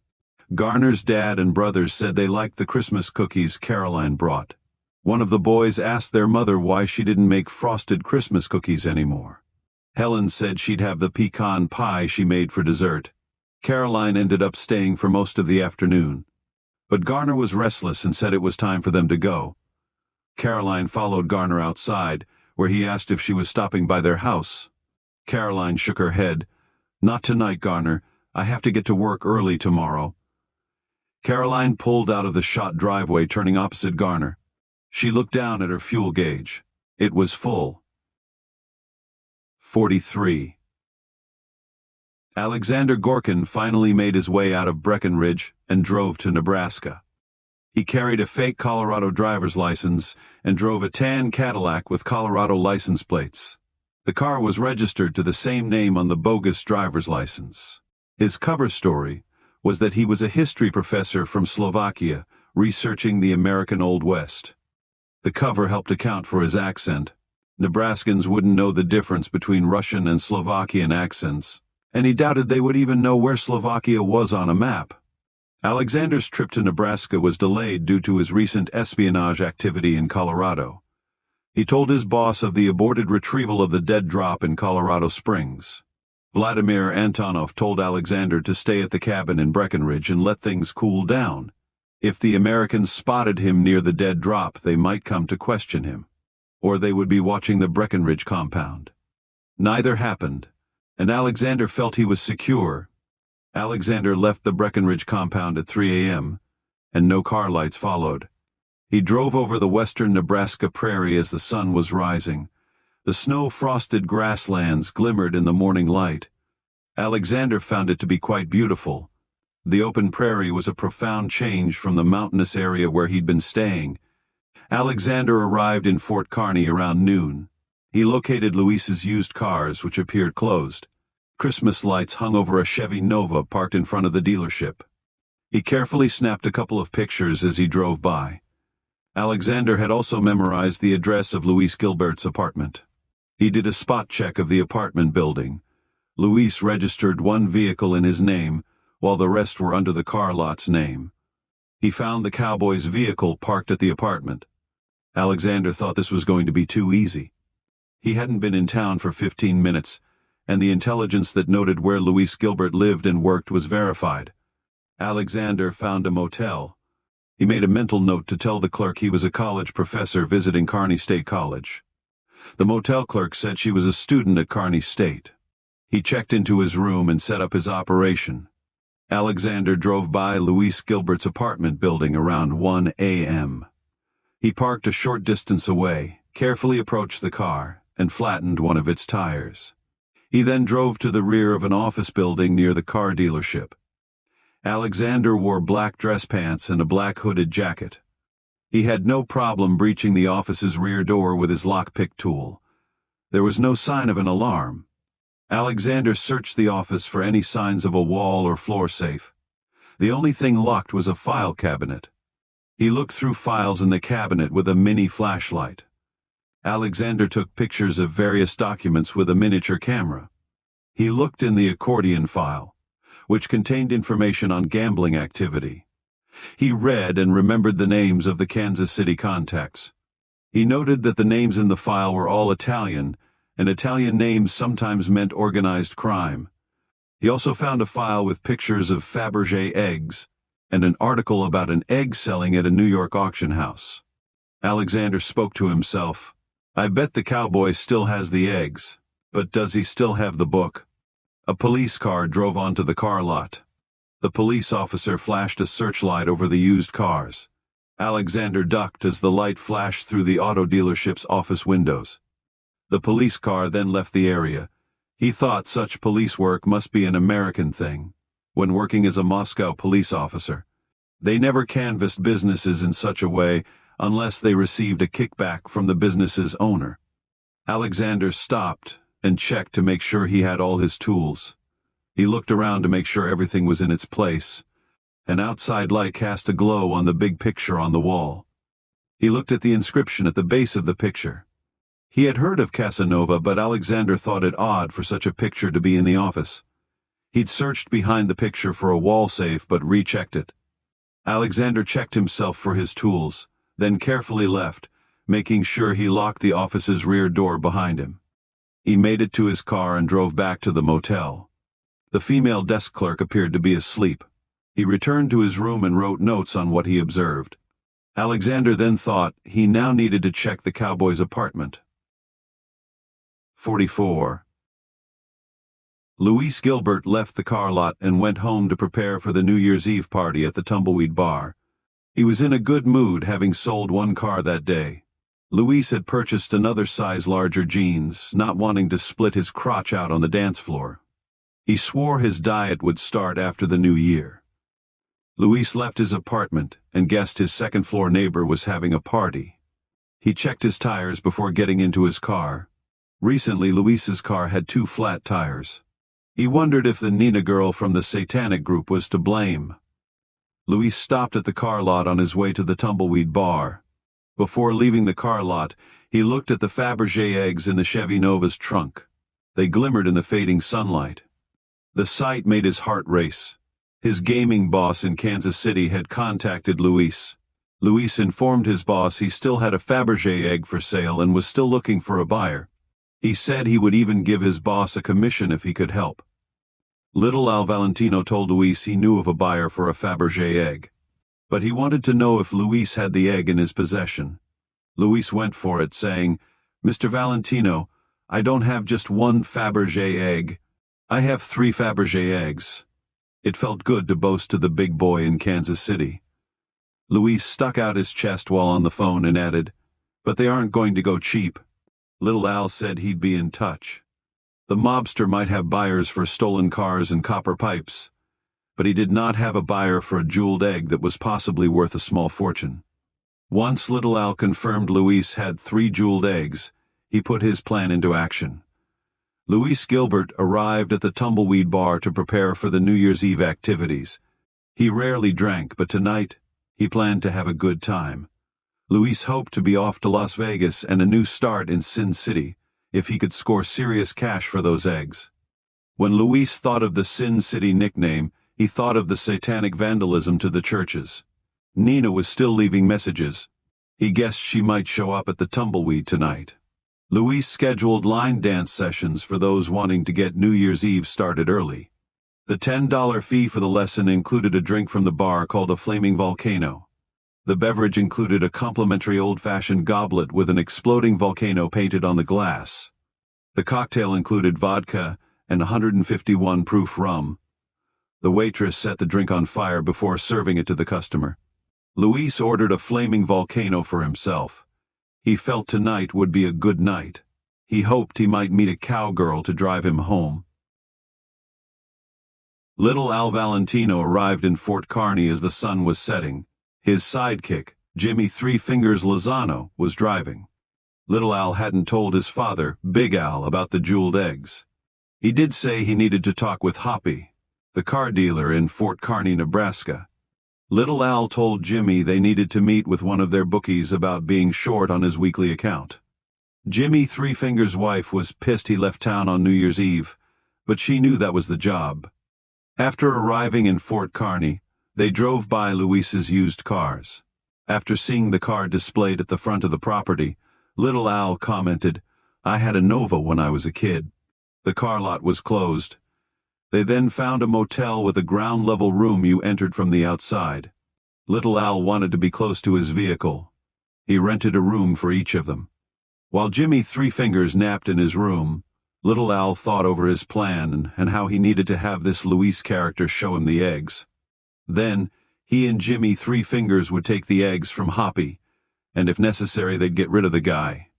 Garner's dad and brothers said they liked the Christmas cookies Caroline brought. One of the boys asked their mother why she didn't make frosted Christmas cookies anymore. Helen said she'd have the pecan pie she made for dessert. Caroline ended up staying for most of the afternoon. But Garner was restless and said it was time for them to go. Caroline followed Garner outside, where he asked if she was stopping by their house. Caroline shook her head. "Not tonight, Garner. I have to get to work early tomorrow." Caroline pulled out of the Schott driveway, turning opposite Garner. She looked down at her fuel gauge. It was full. 43. Alexander Gorkin finally made his way out of Breckenridge and drove to Nebraska. He carried a fake Colorado driver's license and drove a tan Cadillac with Colorado license plates. The car was registered to the same name on the bogus driver's license. His cover story was that he was a history professor from Slovakia, researching the American Old West. The cover helped account for his accent. Nebraskans wouldn't know the difference between Russian and Slovakian accents, and he doubted they would even know where Slovakia was on a map. Alexander's trip to Nebraska was delayed due to his recent espionage activity in Colorado. He told his boss of the aborted retrieval of the dead drop in Colorado Springs. Vladimir Antonov told Alexander to stay at the cabin in Breckenridge and let things cool down. If the Americans spotted him near the dead drop, they might come to question him, or they would be watching the Breckenridge compound. Neither happened, and Alexander felt he was secure. Alexander left the Breckenridge compound at 3 a.m., and no car lights followed. He drove over the western Nebraska prairie as the sun was rising. The snow-frosted grasslands glimmered in the morning light. Alexander found it to be quite beautiful. The open prairie was a profound change from the mountainous area where he'd been staying. Alexander arrived in Fort Kearny around noon. He located Luis's used cars, which appeared closed. Christmas lights hung over a Chevy Nova parked in front of the dealership. He carefully snapped a couple of pictures as he drove by. Alexander had also memorized the address of Luis Gilbert's apartment. He did a spot check of the apartment building. Luis registered one vehicle in his name, while the rest were under the car lot's name. He found the cowboy's vehicle parked at the apartment. Alexander thought this was going to be too easy. He hadn't been in town for 15 minutes, and the intelligence that noted where Luis Gilbert lived and worked was verified. Alexander found a motel. He made a mental note to tell the clerk he was a college professor visiting Kearny State College. The motel clerk said she was a student at Kearny State. He checked into his room and set up his operation. Alexander drove by Luis Gilbert's apartment building around 1 a.m. He parked a short distance away, carefully approached the car, and flattened one of its tires. He then drove to the rear of an office building near the car dealership. Alexander wore black dress pants and a black hooded jacket. He had no problem breaching the office's rear door with his lockpick tool. There was no sign of an alarm. Alexander searched the office for any signs of a wall or floor safe. The only thing locked was a file cabinet. He looked through files in the cabinet with a mini flashlight. Alexander took pictures of various documents with a miniature camera. He looked in the accordion file, which contained information on gambling activity. He read and remembered the names of the Kansas City contacts. He noted that the names in the file were all Italian, and Italian names sometimes meant organized crime. He also found a file with pictures of Fabergé eggs and an article about an egg selling at a New York auction house. Alexander spoke to himself. I bet the cowboy still has the eggs, but does he still have the book? A police car drove onto the car lot. The police officer flashed a searchlight over the used cars. Alexander ducked as the light flashed through the auto dealership's office windows. The police car then left the area. He thought such police work must be an American thing. When working as a Moscow police officer, they never canvassed businesses in such a way unless they received a kickback from the business's owner. Alexander stopped and checked to make sure he had all his tools. He looked around to make sure everything was in its place. An outside light cast a glow on the big picture on the wall. He looked at the inscription at the base of the picture. He had heard of Casanova, but Alexander thought it odd for such a picture to be in the office. He'd searched behind the picture for a wall safe but rechecked it. Alexander checked himself for his tools, then carefully left, making sure he locked the office's rear door behind him. He made it to his car and drove back to the motel. The female desk clerk appeared to be asleep. He returned to his room and wrote notes on what he observed. Alexander then thought he now needed to check the cowboy's apartment. 44. Luis Gilbert left the car lot and went home to prepare for the New Year's Eve party at the Tumbleweed Bar. He was in a good mood, having sold one car that day. Luis had purchased another size larger jeans, not wanting to split his crotch out on the dance floor. He swore his diet would start after the new year. Luis left his apartment and guessed his second-floor neighbor was having a party. He checked his tires before getting into his car. Recently, Luis's car had 2 flat tires. He wondered if the Nina girl from the satanic group was to blame. Luis stopped at the car lot on his way to the Tumbleweed Bar. Before leaving the car lot, he looked at the Fabergé eggs in the Chevy Nova's trunk. They glimmered in the fading sunlight. The sight made his heart race. His gaming boss in Kansas City had contacted Luis. Luis informed his boss he still had a Fabergé egg for sale and was still looking for a buyer. He said he would even give his boss a commission if he could help. Little Al Valentino told Luis he knew of a buyer for a Fabergé egg. But he wanted to know if Luis had the egg in his possession. Luis went for it, saying, "Mr. Valentino, I don't have just one Fabergé egg. I have 3 Fabergé eggs." It felt good to boast to the big boy in Kansas City. Luis stuck out his chest while on the phone and added, "But they aren't going to go cheap." Little Al said he'd be in touch. The mobster might have buyers for stolen cars and copper pipes, but he did not have a buyer for a jeweled egg that was possibly worth a small fortune. Once Little Al confirmed Luis had 3 jeweled eggs, he put his plan into action. Luis Gilbert arrived at the Tumbleweed Bar to prepare for the New Year's Eve activities. He rarely drank, but tonight, he planned to have a good time. Luis hoped to be off to Las Vegas and a new start in Sin City, if he could score serious cash for those eggs. When Luis thought of the Sin City nickname, he thought of the satanic vandalism to the churches. Nina was still leaving messages. He guessed she might show up at the Tumbleweed tonight. Luis scheduled line dance sessions for those wanting to get New Year's Eve started early. The $10 fee for the lesson included a drink from the bar called a flaming volcano. The beverage included a complimentary old-fashioned goblet with an exploding volcano painted on the glass. The cocktail included vodka and 151 proof rum. The waitress set the drink on fire before serving it to the customer. Luis ordered a flaming volcano for himself. He felt tonight would be a good night. He hoped he might meet a cowgirl to drive him home. Little Al Valentino arrived in Fort Kearny as the sun was setting. His sidekick, Jimmy Three Fingers Lozano, was driving. Little Al hadn't told his father, Big Al, about the jeweled eggs. He did say he needed to talk with Hoppy, the car dealer in Fort Kearny, Nebraska. Little Al told Jimmy they needed to meet with one of their bookies about being short on his weekly account. Jimmy Three Fingers' wife was pissed he left town on New Year's Eve, but she knew that was the job. After arriving in Fort Kearny, they drove by Luis's used cars. After seeing the car displayed at the front of the property, Little Al commented, "I had a Nova when I was a kid." The car lot was closed. They then found a motel with a ground-level room you entered from the outside. Little Al wanted to be close to his vehicle. He rented a room for each of them. While Jimmy Three Fingers napped in his room, Little Al thought over his plan and how he needed to have this Luis character show him the eggs. Then, He and Jimmy Three Fingers would take the eggs from Hoppy, and if necessary they'd get rid of the guy.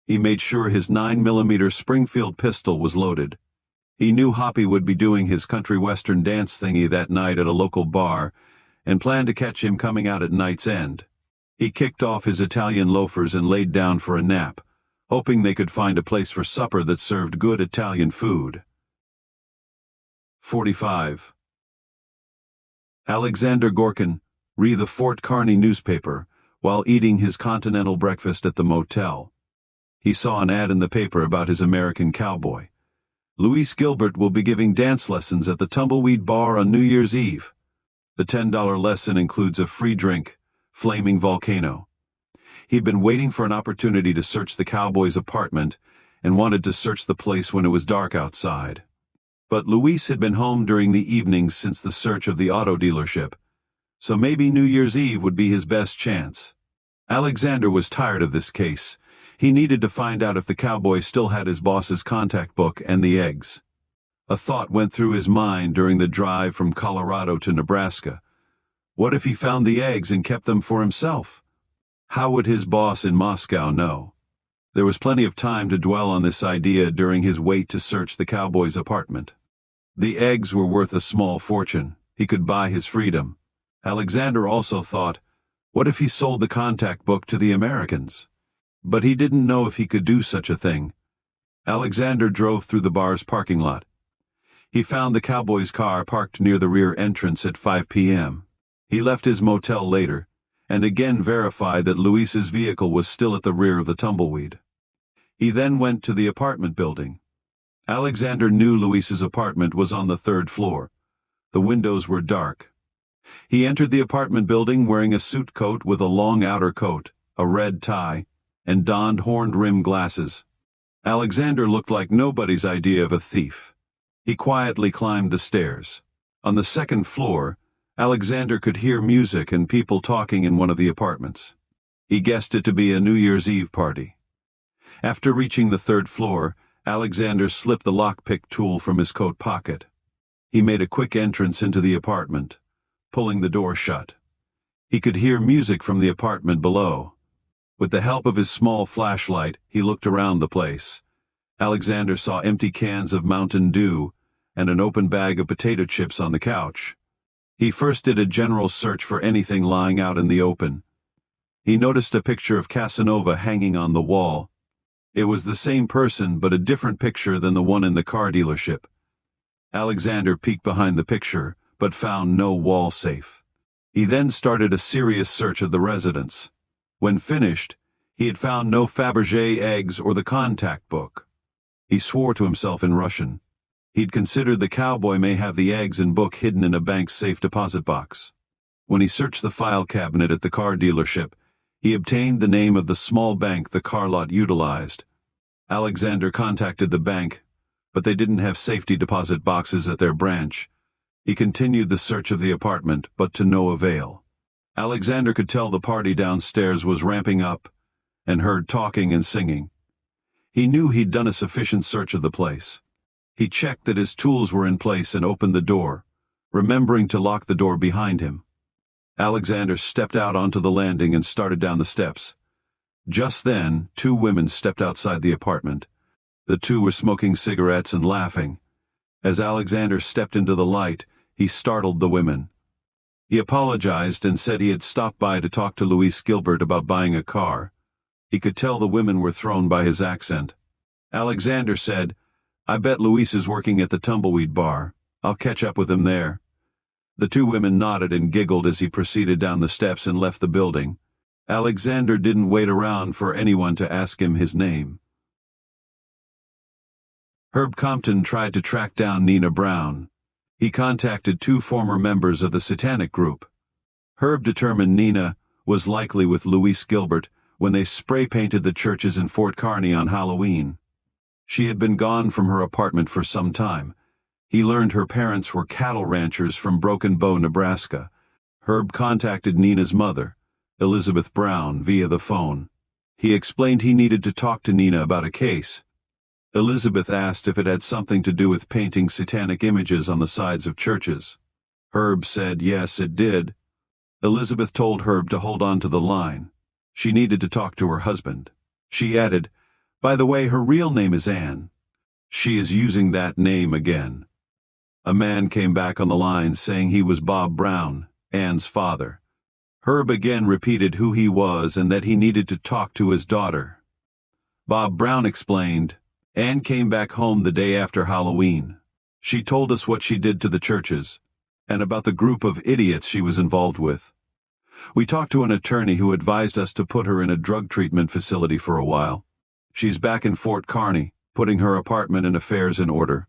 He made sure his 9mm Springfield pistol was loaded. He knew Hoppy would be doing his country western dance thingy that night at a local bar, and planned to catch him coming out at night's end. He kicked off his Italian loafers and laid down for a nap, hoping they could find a place for supper that served good Italian food. 45. Alexander Gorkin read the Fort Kearny newspaper while eating his continental breakfast at the motel. He saw an ad in the paper about his American cowboy. Luis Gilbert will be giving dance lessons at the Tumbleweed Bar on New Year's Eve. The $10 lesson includes a free drink, Flaming Volcano. He'd been waiting for an opportunity to search the cowboy's apartment and wanted to search the place when it was dark outside. But Luis had been home during the evenings since the search of the auto dealership, so maybe New Year's Eve would be his best chance. Alexander was tired of this case. He needed to find out if the cowboy still had his boss's contact book and the eggs. A thought went through his mind during the drive from Colorado to Nebraska. What if he found the eggs and kept them for himself? How would his boss in Moscow know? There was plenty of time to dwell on this idea during his wait to search the cowboy's apartment. The eggs were worth a small fortune. He could buy his freedom. Alexander also thought, what if he sold the contact book to the Americans? But he didn't know if he could do such a thing. Alexander drove through the bar's parking lot. He found the cowboy's car parked near the rear entrance at 5 p.m. He left his motel later, and again verified that Luis's vehicle was still at the rear of the Tumbleweed. He then went to the apartment building. Alexander knew Luis's apartment was on the 3rd floor. The windows were dark. He entered the apartment building wearing a suit coat with a long outer coat, a red tie, and donned horned-rimmed glasses. Alexander looked like nobody's idea of a thief. He quietly climbed the stairs. On the 2nd floor, Alexander could hear music and people talking in one of the apartments. He guessed it to be a New Year's Eve party. After reaching the 3rd floor, Alexander slipped the lockpick tool from his coat pocket. He made a quick entrance into the apartment, pulling the door shut. He could hear music from the apartment below. With the help of his small flashlight, he looked around the place. Alexander saw empty cans of Mountain Dew and an open bag of potato chips on the couch. He first did a general search for anything lying out in the open. He noticed a picture of Casanova hanging on the wall. It was the same person, but a different picture than the one in the car dealership. Alexander peeked behind the picture, but found no wall safe. He then started a serious search of the residence. When finished, he had found no Fabergé eggs or the contact book. He swore to himself in Russian. He'd considered the cowboy may have the eggs and book hidden in a bank's safe deposit box. When he searched the file cabinet at the car dealership, he obtained the name of the small bank the car lot utilized. Alexander contacted the bank, but they didn't have safety deposit boxes at their branch. He continued the search of the apartment, but to no avail. Alexander could tell the party downstairs was ramping up, and heard talking and singing. He knew he'd done a sufficient search of the place. He checked that his tools were in place and opened the door, remembering to lock the door behind him. Alexander stepped out onto the landing and started down the steps. Just then, 2 women stepped outside the apartment. The 2 were smoking cigarettes and laughing. As Alexander stepped into the light, he startled the women. He apologized and said he had stopped by to talk to Luis Gilbert about buying a car. He could tell the women were thrown by his accent. Alexander said, "I bet Luis is working at the Tumbleweed Bar. I'll catch up with him there." The 2 women nodded and giggled as he proceeded down the steps and left the building. Alexander didn't wait around for anyone to ask him his name. Herb Compton tried to track down Nina Brown. He contacted 2 former members of the Satanic group. Herb determined Nina was likely with Luis Gilbert when they spray-painted the churches in Fort Kearny on Halloween. She had been gone from her apartment for some time. He learned her parents were cattle ranchers from Broken Bow, Nebraska. Herb contacted Nina's mother, Elizabeth Brown, via the phone. He explained he needed to talk to Nina about a case. Elizabeth asked if it had something to do with painting satanic images on the sides of churches. Herb said yes, it did. Elizabeth told Herb to hold on to the line. She needed to talk to her husband. She added, "By the way, her real name is Anne." "She is using that name again." A man came back on the line saying he was Bob Brown, Anne's father. Herb again repeated who he was and that he needed to talk to his daughter. Bob Brown explained, "Anne came back home the day after Halloween. She told us what she did to the churches, and about the group of idiots she was involved with. We talked to an attorney who advised us to put her in a drug treatment facility for a while. She's back in Fort Kearny, putting her apartment and affairs in order.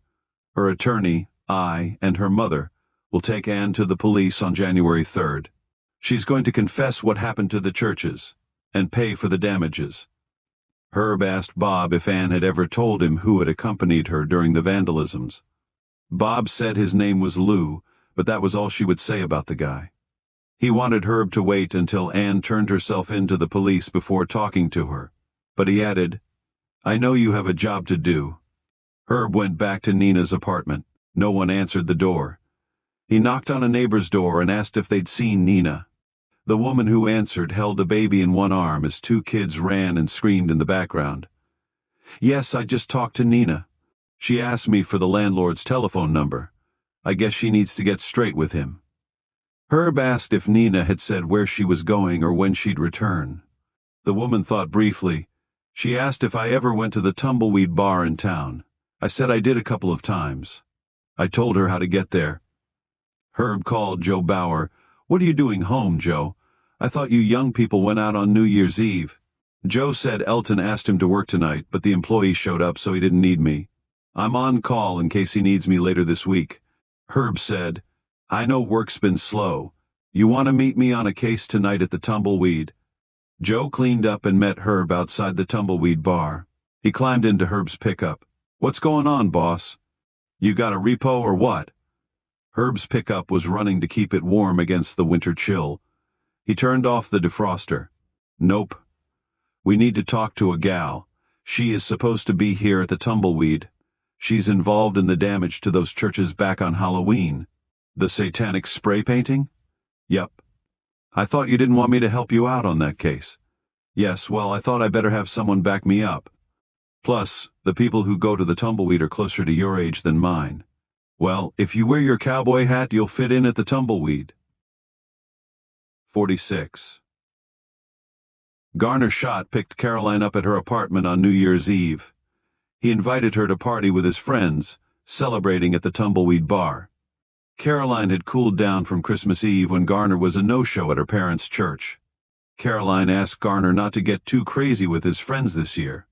Her attorney, I, and her mother will take Anne to the police on January 3rd. She's going to confess what happened to the churches and pay for the damages." Herb asked Bob if Anne had ever told him who had accompanied her during the vandalisms. Bob said his name was Lou, but that was all she would say about the guy. He wanted Herb to wait until Anne turned herself in to the police before talking to her, but he added, "I know you have a job to do." Herb went back to Nina's apartment. No one answered the door. He knocked on a neighbor's door and asked if they'd seen Nina. The woman who answered held a baby in one arm as two kids ran and screamed in the background. "Yes, I just talked to Nina. She asked me for the landlord's telephone number. I guess she needs to get straight with him." Herb asked if Nina had said where she was going or when she'd return. The woman thought briefly. "She asked if I ever went to the Tumbleweed bar in town. I said I did a couple of times. I told her how to get there." Herb called Joe Bauer. "What are you doing home, Joe? I thought you young people went out on New Year's Eve." Joe said Elton asked him to work tonight, but the employee showed up so he didn't need me. "I'm on call in case he needs me later this week." Herb said, "I know work's been slow. You want to meet me on a case tonight at the Tumbleweed?" Joe cleaned up and met Herb outside the Tumbleweed bar. He climbed into Herb's pickup. "What's going on, boss? You got a repo or what?" Herb's pickup was running to keep it warm against the winter chill. He turned off the defroster. "Nope. We need to talk to a gal. She is supposed to be here at the Tumbleweed. She's involved in the damage to those churches back on Halloween." "The satanic spray painting?" "Yep. I thought you didn't want me to help you out on that case." "Yes, well, I thought I better have someone back me up. Plus, the people who go to the Tumbleweed are closer to your age than mine." "Well, if you wear your cowboy hat, you'll fit in at the Tumbleweed." 46. Garner Schott picked Caroline up at her apartment on New Year's Eve. He invited her to party with his friends, celebrating at the Tumbleweed bar. Caroline had cooled down from Christmas Eve when Garner was a no-show at her parents' church. Caroline asked Garner not to get too crazy with his friends this year.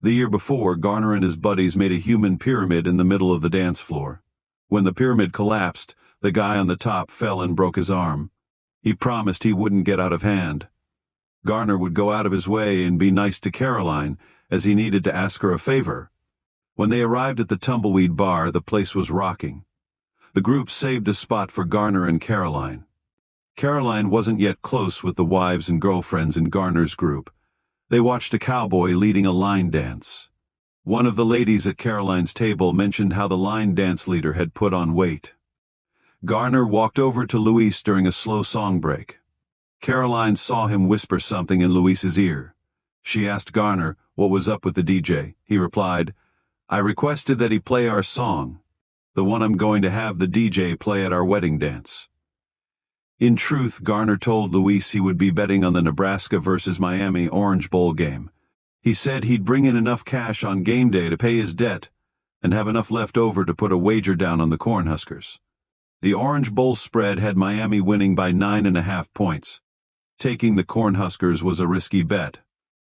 The year before, Garner and his buddies made a human pyramid in the middle of the dance floor. When the pyramid collapsed, the guy on the top fell and broke his arm. He promised he wouldn't get out of hand. Garner would go out of his way and be nice to Caroline, as he needed to ask her a favor. When they arrived at the Tumbleweed bar, the place was rocking. The group saved a spot for Garner and Caroline. Caroline wasn't yet close with the wives and girlfriends in Garner's group. They watched a cowboy leading a line dance. One of the ladies at Caroline's table mentioned how the line dance leader had put on weight. Garner walked over to Luis during a slow song break. Caroline saw him whisper something in Luis's ear. She asked Garner what was up with the DJ. He replied, "I requested that he play our song, the one I'm going to have the DJ play at our wedding dance." In truth, Garner told Luis he would be betting on the Nebraska versus Miami Orange Bowl game. He said he'd bring in enough cash on game day to pay his debt and have enough left over to put a wager down on the Cornhuskers. The Orange Bowl spread had Miami winning by 9.5 points. Taking the Cornhuskers was a risky bet.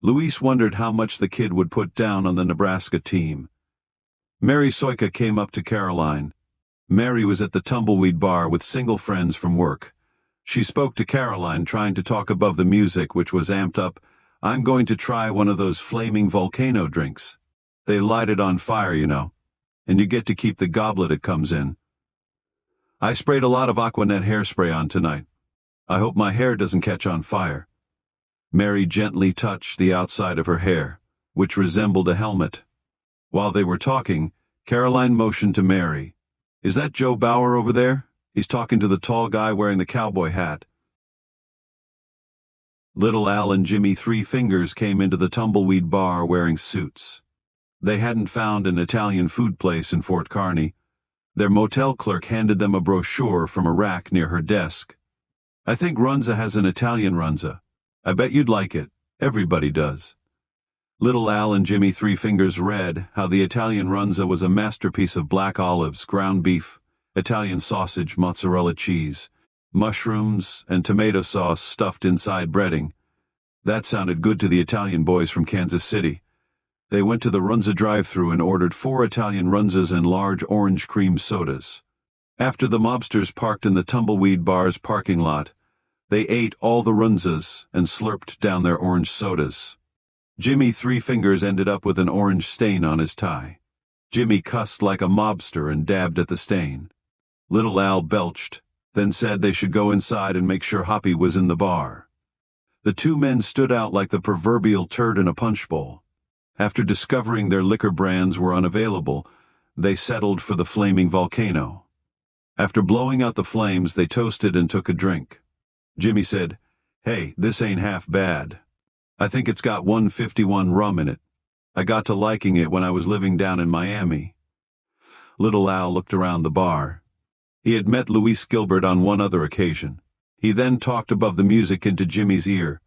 Luis wondered how much the kid would put down on the Nebraska team. Mary Soika came up to Caroline. Mary was at the Tumbleweed bar with single friends from work. She spoke to Caroline, trying to talk above the music, which was amped up. "I'm going to try one of those flaming volcano drinks. They light it on fire, you know. And you get to keep the goblet it comes in. I sprayed a lot of Aquanet hairspray on tonight. I hope my hair doesn't catch on fire." Mary gently touched the outside of her hair, which resembled a helmet. While they were talking, Caroline motioned to Mary. "Is that Joe Bauer over there? He's talking to the tall guy wearing the cowboy hat." Little Al and Jimmy Three Fingers came into the Tumbleweed Bar wearing suits. They hadn't found an Italian food place in Fort Kearny. Their motel clerk handed them a brochure from a rack near her desk. "I think Runza has an Italian Runza. I bet you'd like it. Everybody does." Little Al and Jimmy Three Fingers read how the Italian Runza was a masterpiece of black olives, ground beef, Italian sausage, mozzarella cheese, mushrooms, and tomato sauce stuffed inside breading. That sounded good to the Italian boys from Kansas City. They went to the Runza drive-thru and ordered 4 Italian Runzas and large orange cream sodas. After the mobsters parked in the Tumbleweed Bar's parking lot, they ate all the Runzas and slurped down their orange sodas. Jimmy Three Fingers ended up with an orange stain on his tie. Jimmy cussed like a mobster and dabbed at the stain. Little Al belched, then said they should go inside and make sure Hoppy was in the bar. The two men stood out like the proverbial turd in a punch bowl. After discovering their liquor brands were unavailable, they settled for the Flaming Volcano. After blowing out the flames, they toasted and took a drink. Jimmy said, "Hey, this ain't half bad. I think it's got 151 rum in it. I got to liking it when I was living down in Miami." Little Al looked around the bar. He had met Luis Gilbert on one other occasion. He then talked above the music into Jimmy's ear.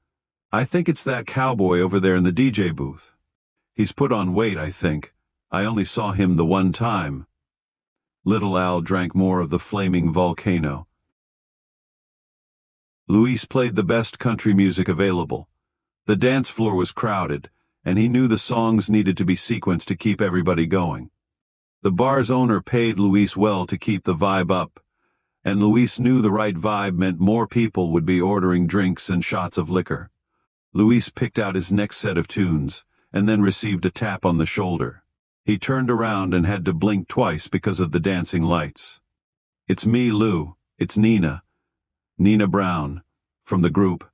"I think it's that cowboy over there in the DJ booth. He's put on weight, I think. I only saw him the one time." Little Al drank more of the Flaming Volcano. Luis played the best country music available. The dance floor was crowded, and he knew the songs needed to be sequenced to keep everybody going. The bar's owner paid Luis well to keep the vibe up, and Luis knew the right vibe meant more people would be ordering drinks and shots of liquor. Luis picked out his next set of tunes, and then received a tap on the shoulder. He turned around and had to blink twice because of the dancing lights. "It's me, Lou. It's Nina. Nina Brown," from the group.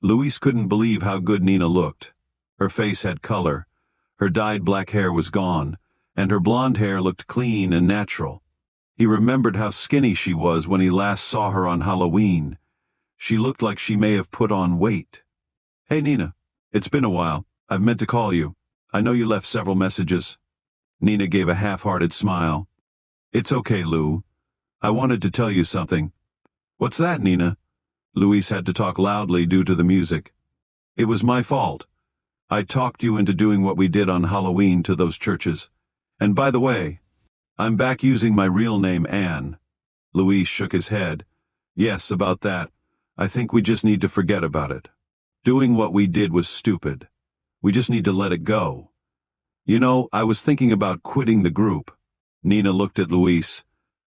Luis couldn't believe how good Nina looked. Her face had color, her dyed black hair was gone, and her blonde hair looked clean and natural. He remembered how skinny she was when he last saw her on Halloween. She looked like she may have put on weight. "Hey Nina, it's been a while. I've meant to call you. I know you left several messages." Nina gave a half-hearted smile. "It's okay, Lou. I wanted to tell you something." "What's that, Nina?" Luis had to talk loudly due to the music. "It was my fault. I talked you into doing what we did on Halloween to those churches. And by the way, I'm back using my real name, Anne." Luis shook his head. "Yes, about that. I think we just need to forget about it. Doing what we did was stupid. We just need to let it go. You know, I was thinking about quitting the group." Nina looked at Luis.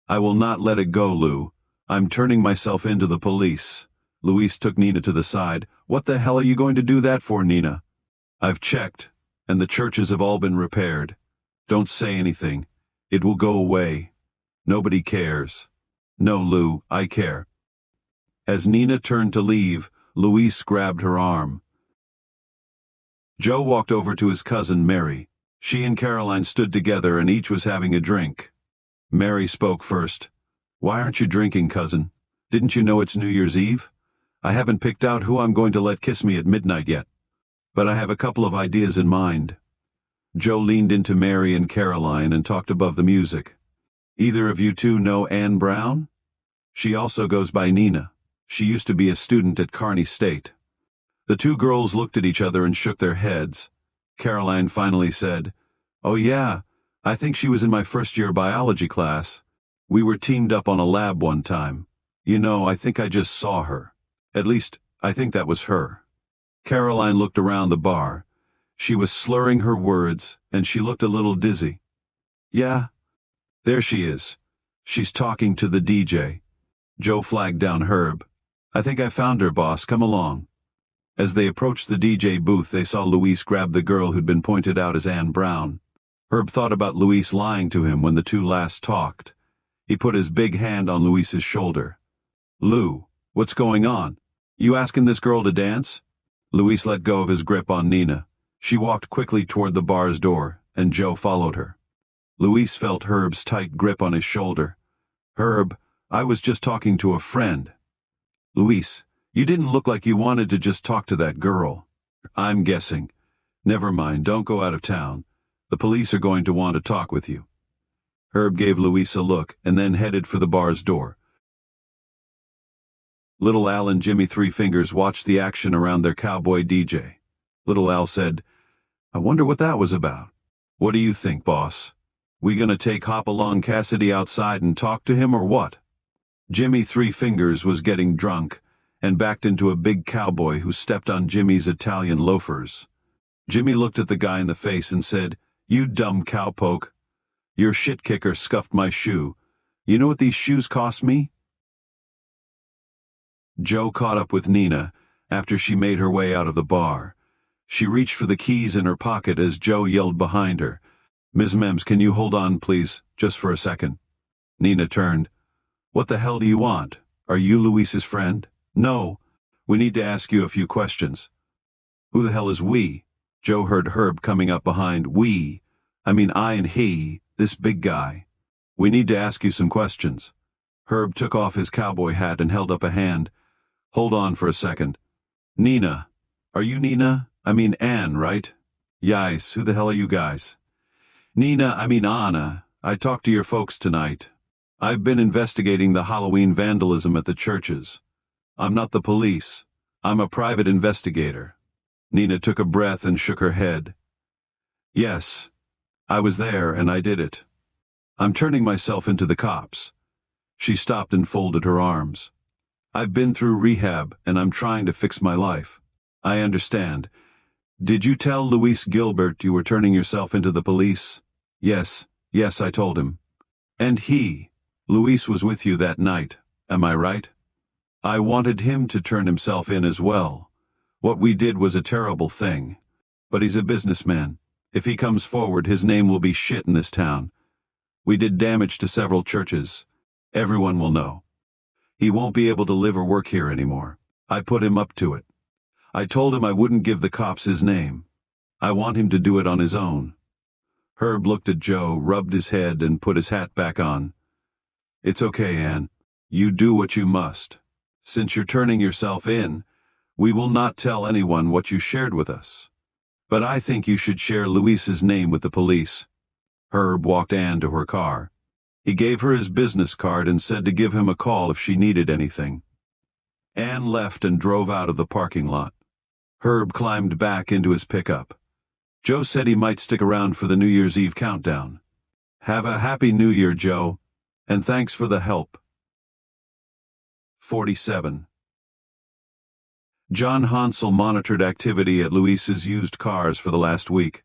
"I will not let it go, Lou. I'm turning myself into the police." Luis took Nina to the side. "What the hell are you going to do that for, Nina?" "I've checked, and the churches have all been repaired. Don't say anything. It will go away. Nobody cares." "No, Lou, I care." As Nina turned to leave, Luis grabbed her arm. Joe walked over to his cousin Mary. She and Caroline stood together and each was having a drink. Mary spoke first. "Why aren't you drinking, cousin? Didn't you know it's New Year's Eve? I haven't picked out who I'm going to let kiss me at midnight yet. But I have a couple of ideas in mind." Joe leaned into Mary and Caroline and talked above the music. "Either of you two know Anne Brown? She also goes by Nina. She used to be a student at Kearny State." The two girls looked at each other and shook their heads. Caroline finally said, "Oh yeah, I think she was in my first-year biology class. We were teamed up on a lab one time. You know, I think I just saw her. At least, I think that was her." Caroline looked around the bar. She was slurring her words, and she looked a little dizzy. "Yeah, there she is. She's talking to the DJ." Joe flagged down Herb. "I think I found her, boss. Come along." As they approached the DJ booth, they saw Luis grab the girl who'd been pointed out as Anne Brown. Herb thought about Luis lying to him when the two last talked. He put his big hand on Luis's shoulder. "Lou, what's going on? You asking this girl to dance?" Luis let go of his grip on Nina. She walked quickly toward the bar's door, and Joe followed her. Luis felt Herb's tight grip on his shoulder. "Herb, I was just talking to a friend." "Luis, You didn't look like you wanted to just talk to that girl. I'm guessing. Never mind, don't go out of town. The police are going to want to talk with you. Herb gave Luis a look and then headed for the bar's door. Little Al and Jimmy Three Fingers watched the action around their cowboy DJ. Little Al said, "I wonder what that was about." "What do you think, boss? We gonna take Hop-Along Cassidy outside and talk to him or what?" Jimmy Three Fingers was getting drunk and backed into a big cowboy who stepped on Jimmy's Italian loafers. Jimmy looked at the guy in the face and said, "You dumb cowpoke. Your shit kicker scuffed my shoe. You know what these shoes cost me?" Joe caught up with Nina after she made her way out of the bar. She reached for the keys in her pocket as Joe yelled behind her, "Ms. Mems, can you hold on, please, just for a second?" Nina turned. "What the hell do you want? Are you Luis's friend?" "No. We need to ask you a few questions." "Who the hell is we?" Joe heard Herb coming up behind. "We? I mean I and he, this big guy. We need to ask you some questions." Herb took off his cowboy hat and held up a hand. "Hold on for a second. Nina. Are you Nina? I mean Ann, right?" "Yais, who the hell are you guys?" "Nina, I mean Anna. I talked to your folks tonight. I've been investigating the Halloween vandalism at the churches. I'm not the police. I'm a private investigator." Nina took a breath and shook her head. "Yes, I was there and I did it. I'm turning myself into the cops." She stopped and folded her arms. "I've been through rehab and I'm trying to fix my life." "I understand. Did you tell Luis Gilbert you were turning yourself into the police?" Yes, I told him." "And Luis was with you that night, am I right?" "I wanted him to turn himself in as well. What we did was a terrible thing. But he's a businessman. If he comes forward, his name will be shit in this town. We did damage to several churches. Everyone will know. He won't be able to live or work here anymore. I put him up to it. I told him I wouldn't give the cops his name. I want him to do it on his own." Herb looked at Joe, rubbed his head, and put his hat back on. "It's okay, Ann. You do what you must. Since you're turning yourself in, we will not tell anyone what you shared with us. But I think you should share Luis's name with the police." Herb walked Ann to her car. He gave her his business card and said to give him a call if she needed anything. Ann left and drove out of the parking lot. Herb climbed back into his pickup. Joe said he might stick around for the New Year's Eve countdown. "Have a happy New Year, Joe, and thanks for the help." 47. John Hansel monitored activity at Luis's used cars for the last week.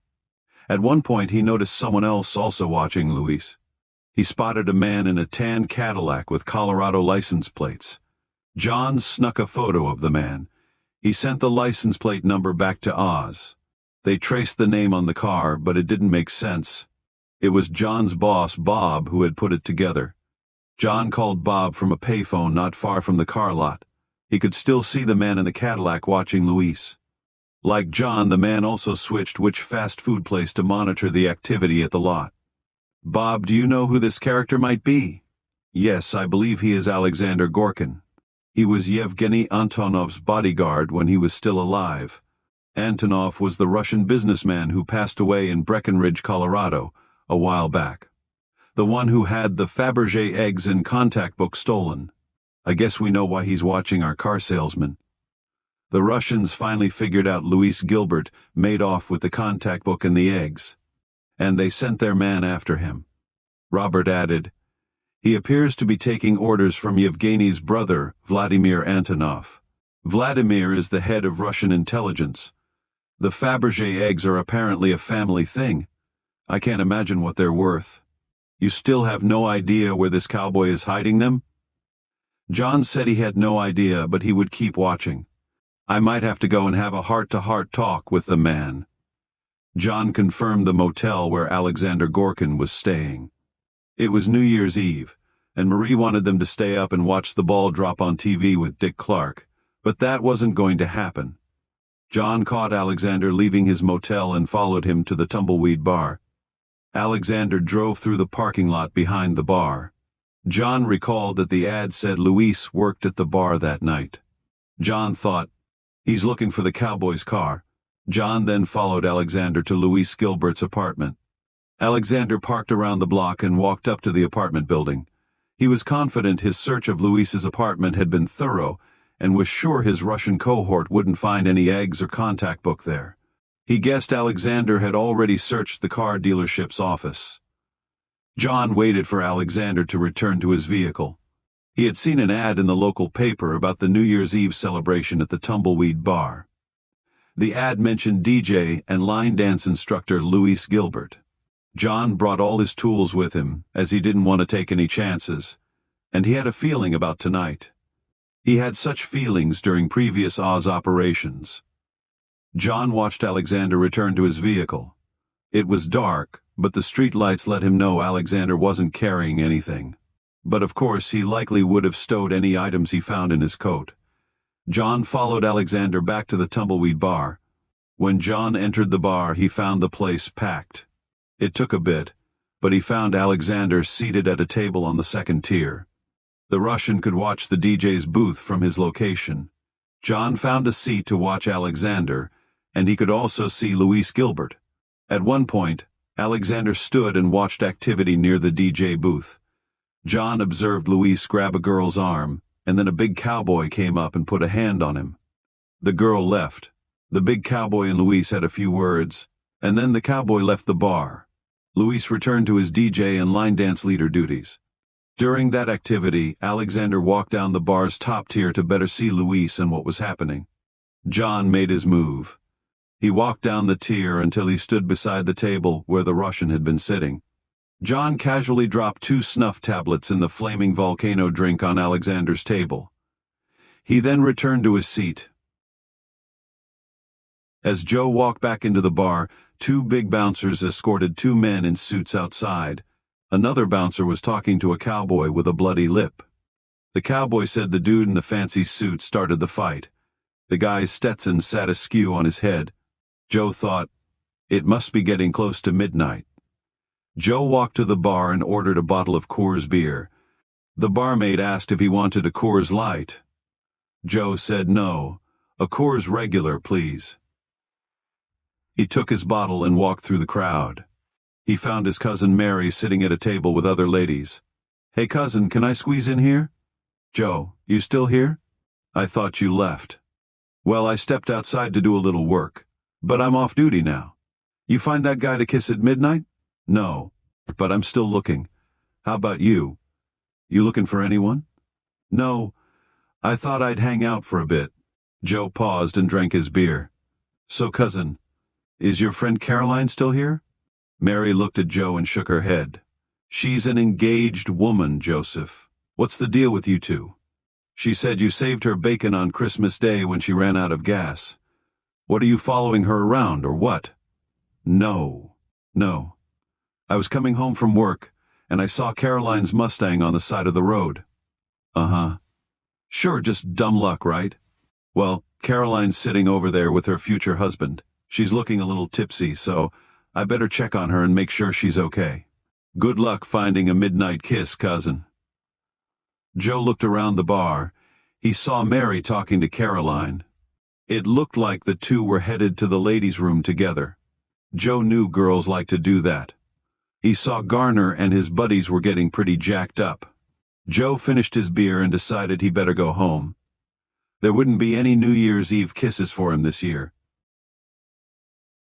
At one point he noticed someone else also watching Luis. He spotted a man in a tan Cadillac with Colorado license plates. John snuck a photo of the man. He sent the license plate number back to Oz. They traced the name on the car, but it didn't make sense. It was John's boss, Bob, who had put it together. John called Bob from a payphone not far from the car lot. He could still see the man in the Cadillac watching Luis. Like John, the man also switched which fast food place to monitor the activity at the lot. "Bob, do you know who this character might be?" "Yes, I believe he is Alexander Gorkin. He was Yevgeny Antonov's bodyguard when he was still alive. Antonov was the Russian businessman who passed away in Breckenridge, Colorado, a while back. The one who had the Fabergé eggs and contact book stolen. I guess we know why he's watching our car salesman." The Russians finally figured out Luis Gilbert made off with the contact book and the eggs, and they sent their man after him. Robert added, "He appears to be taking orders from Yevgeny's brother, Vladimir Antonov. Vladimir is the head of Russian intelligence. The Fabergé eggs are apparently a family thing. I can't imagine what they're worth. You still have no idea where this cowboy is hiding them?" John said he had no idea, but he would keep watching. "I might have to go and have a heart-to-heart talk with the man." John confirmed the motel where Alexander Gorkin was staying. It was New Year's Eve, and Marie wanted them to stay up and watch the ball drop on TV with Dick Clark, but that wasn't going to happen. John caught Alexander leaving his motel and followed him to the Tumbleweed Bar. Alexander drove through the parking lot behind the bar. John recalled that the ad said Luis worked at the bar that night. John thought, "He's looking for the cowboy's car." John then followed Alexander to Luis Gilbert's apartment. Alexander parked around the block and walked up to the apartment building. He was confident his search of Luis's apartment had been thorough and was sure his Russian cohort wouldn't find any eggs or contact book there. He guessed Alexander had already searched the car dealership's office. John waited for Alexander to return to his vehicle. He had seen an ad in the local paper about the New Year's Eve celebration at the Tumbleweed Bar. The ad mentioned DJ and line dance instructor Luis Gilbert. John brought all his tools with him, as he didn't want to take any chances, and he had a feeling about tonight. He had such feelings during previous Oz operations. John watched Alexander return to his vehicle. It was dark, but the street lights let him know Alexander wasn't carrying anything. But of course he likely would have stowed any items he found in his coat. John followed Alexander back to the Tumbleweed Bar. When John entered the bar, he found the place packed. It took a bit, but he found Alexander seated at a table on the second tier. The Russian could watch the DJ's booth from his location. John found a seat to watch Alexander, and he could also see Luis Gilbert. At one point, Alexander stood and watched activity near the DJ booth. John observed Luis grab a girl's arm, and then a big cowboy came up and put a hand on him. The girl left. The big cowboy and Luis had a few words, and then the cowboy left the bar. Luis returned to his DJ and line dance leader duties. During that activity, Alexander walked down the bar's top tier to better see Luis and what was happening. John made his move. He walked down the tier until he stood beside the table where the Russian had been sitting. John casually dropped 2 snuff tablets in the flaming volcano drink on Alexander's table. He then returned to his seat. As Joe walked back into the bar, 2 big bouncers escorted 2 men in suits outside. Another bouncer was talking to a cowboy with a bloody lip. The cowboy said the dude in the fancy suit started the fight. The guy's Stetson sat askew on his head. Joe thought, it must be getting close to midnight. Joe walked to the bar and ordered a bottle of Coors beer. The barmaid asked if he wanted a Coors Light. Joe said no, a Coors Regular, please. He took his bottle and walked through the crowd. He found his cousin Mary sitting at a table with other ladies. "Hey cousin, can I squeeze in here?" "Joe, you still here? I thought you left." "Well, I stepped outside to do a little work, but I'm off duty now." "You find that guy to kiss at midnight?" "No, but I'm still looking. How about you? You looking for anyone?" "No, I thought I'd hang out for a bit." Joe paused and drank his beer. "So cousin, is your friend Caroline still here?" Mary looked at Joe and shook her head. "She's an engaged woman, Joseph. What's the deal with you two?" "She said you saved her bacon on Christmas Day when she ran out of gas. What, are you following her around, or what?" No. I was coming home from work, and I saw Caroline's Mustang on the side of the road." "Uh-huh. Sure, just dumb luck, right? Well, Caroline's sitting over there with her future husband. She's looking a little tipsy, so I better check on her and make sure she's okay. Good luck finding a midnight kiss, cousin." Joe looked around the bar. He saw Mary talking to Caroline. It looked like the two were headed to the ladies' room together. Joe knew girls like to do that. He saw Garner and his buddies were getting pretty jacked up. Joe finished his beer and decided he better go home. There wouldn't be any New Year's Eve kisses for him this year.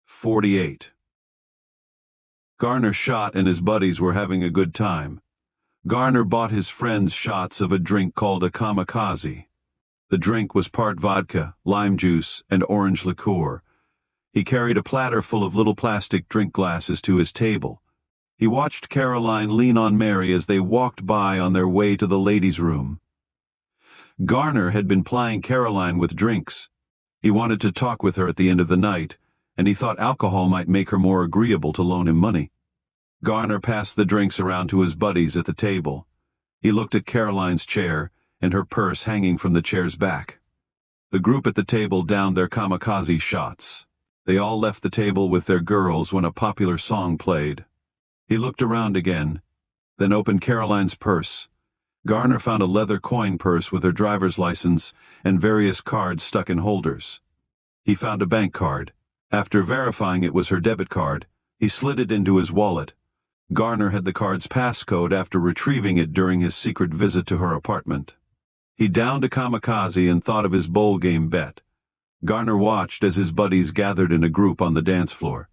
48. Garner shot and his buddies were having a good time. Garner bought his friends shots of a drink called a kamikaze. The drink was part vodka, lime juice, and orange liqueur. He carried a platter full of little plastic drink glasses to his table. He watched Caroline lean on Mary as they walked by on their way to the ladies' room. Garner had been plying Caroline with drinks. He wanted to talk with her at the end of the night, and he thought alcohol might make her more agreeable to loan him money. Garner passed the drinks around to his buddies at the table. He looked at Caroline's chair and her purse hanging from the chair's back. The group at the table downed their kamikaze shots. They all left the table with their girls when a popular song played. He looked around again, then opened Caroline's purse. Garner found a leather coin purse with her driver's license and various cards stuck in holders. He found a bank card. After verifying it was her debit card, he slid it into his wallet. Garner had the card's passcode after retrieving it during his secret visit to her apartment. He downed a kamikaze and thought of his bowl game bet. Garner watched as his buddies gathered in a group on the dance floor.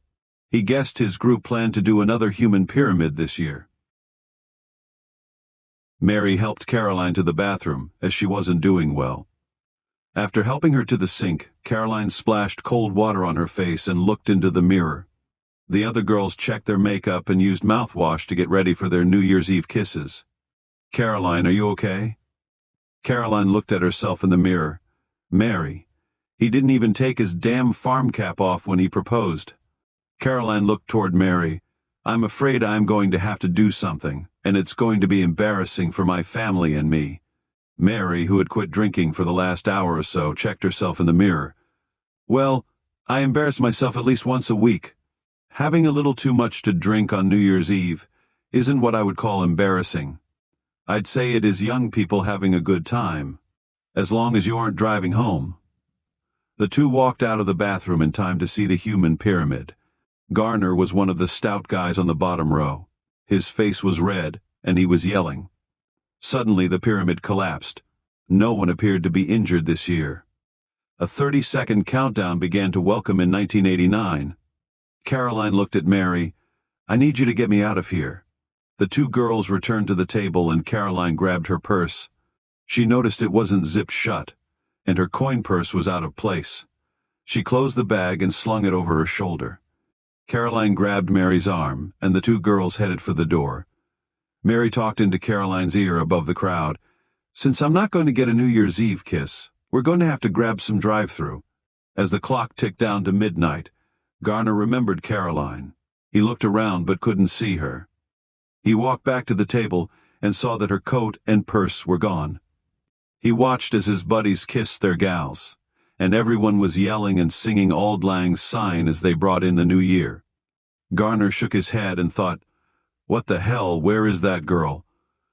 He guessed his group planned to do another human pyramid this year. Mary helped Caroline to the bathroom, as she wasn't doing well. After helping her to the sink, Caroline splashed cold water on her face and looked into the mirror. The other girls checked their makeup and used mouthwash to get ready for their New Year's Eve kisses. "Caroline, are you okay?" Caroline looked at herself in the mirror. Mary. He didn't even take his damn farm cap off when he proposed. Caroline looked toward Mary. "I'm afraid I'm going to have to do something, and it's going to be embarrassing for my family and me." Mary, who had quit drinking for the last hour or so, checked herself in the mirror. "Well, I embarrass myself at least once a week. Having a little too much to drink on New Year's Eve isn't what I would call embarrassing. I'd say it is young people having a good time, as long as you aren't driving home." The two walked out of the bathroom in time to see the human pyramid. Garner was one of the stout guys on the bottom row. His face was red, and he was yelling. Suddenly the pyramid collapsed. No one appeared to be injured this year. A 30-second countdown began to welcome in 1989. Caroline looked at Mary. "I need you to get me out of here." The two girls returned to the table and Caroline grabbed her purse. She noticed it wasn't zipped shut, and her coin purse was out of place. She closed the bag and slung it over her shoulder. Caroline grabbed Mary's arm, and the two girls headed for the door. Mary talked into Caroline's ear above the crowd. "Since I'm not going to get a New Year's Eve kiss, we're going to have to grab some drive-thru." As the clock ticked down to midnight, Garner remembered Caroline. He looked around but couldn't see her. He walked back to the table and saw that her coat and purse were gone. He watched as his buddies kissed their gals, and everyone was yelling and singing Auld Lang Syne as they brought in the new year. Garner shook his head and thought, "What the hell, where is that girl?"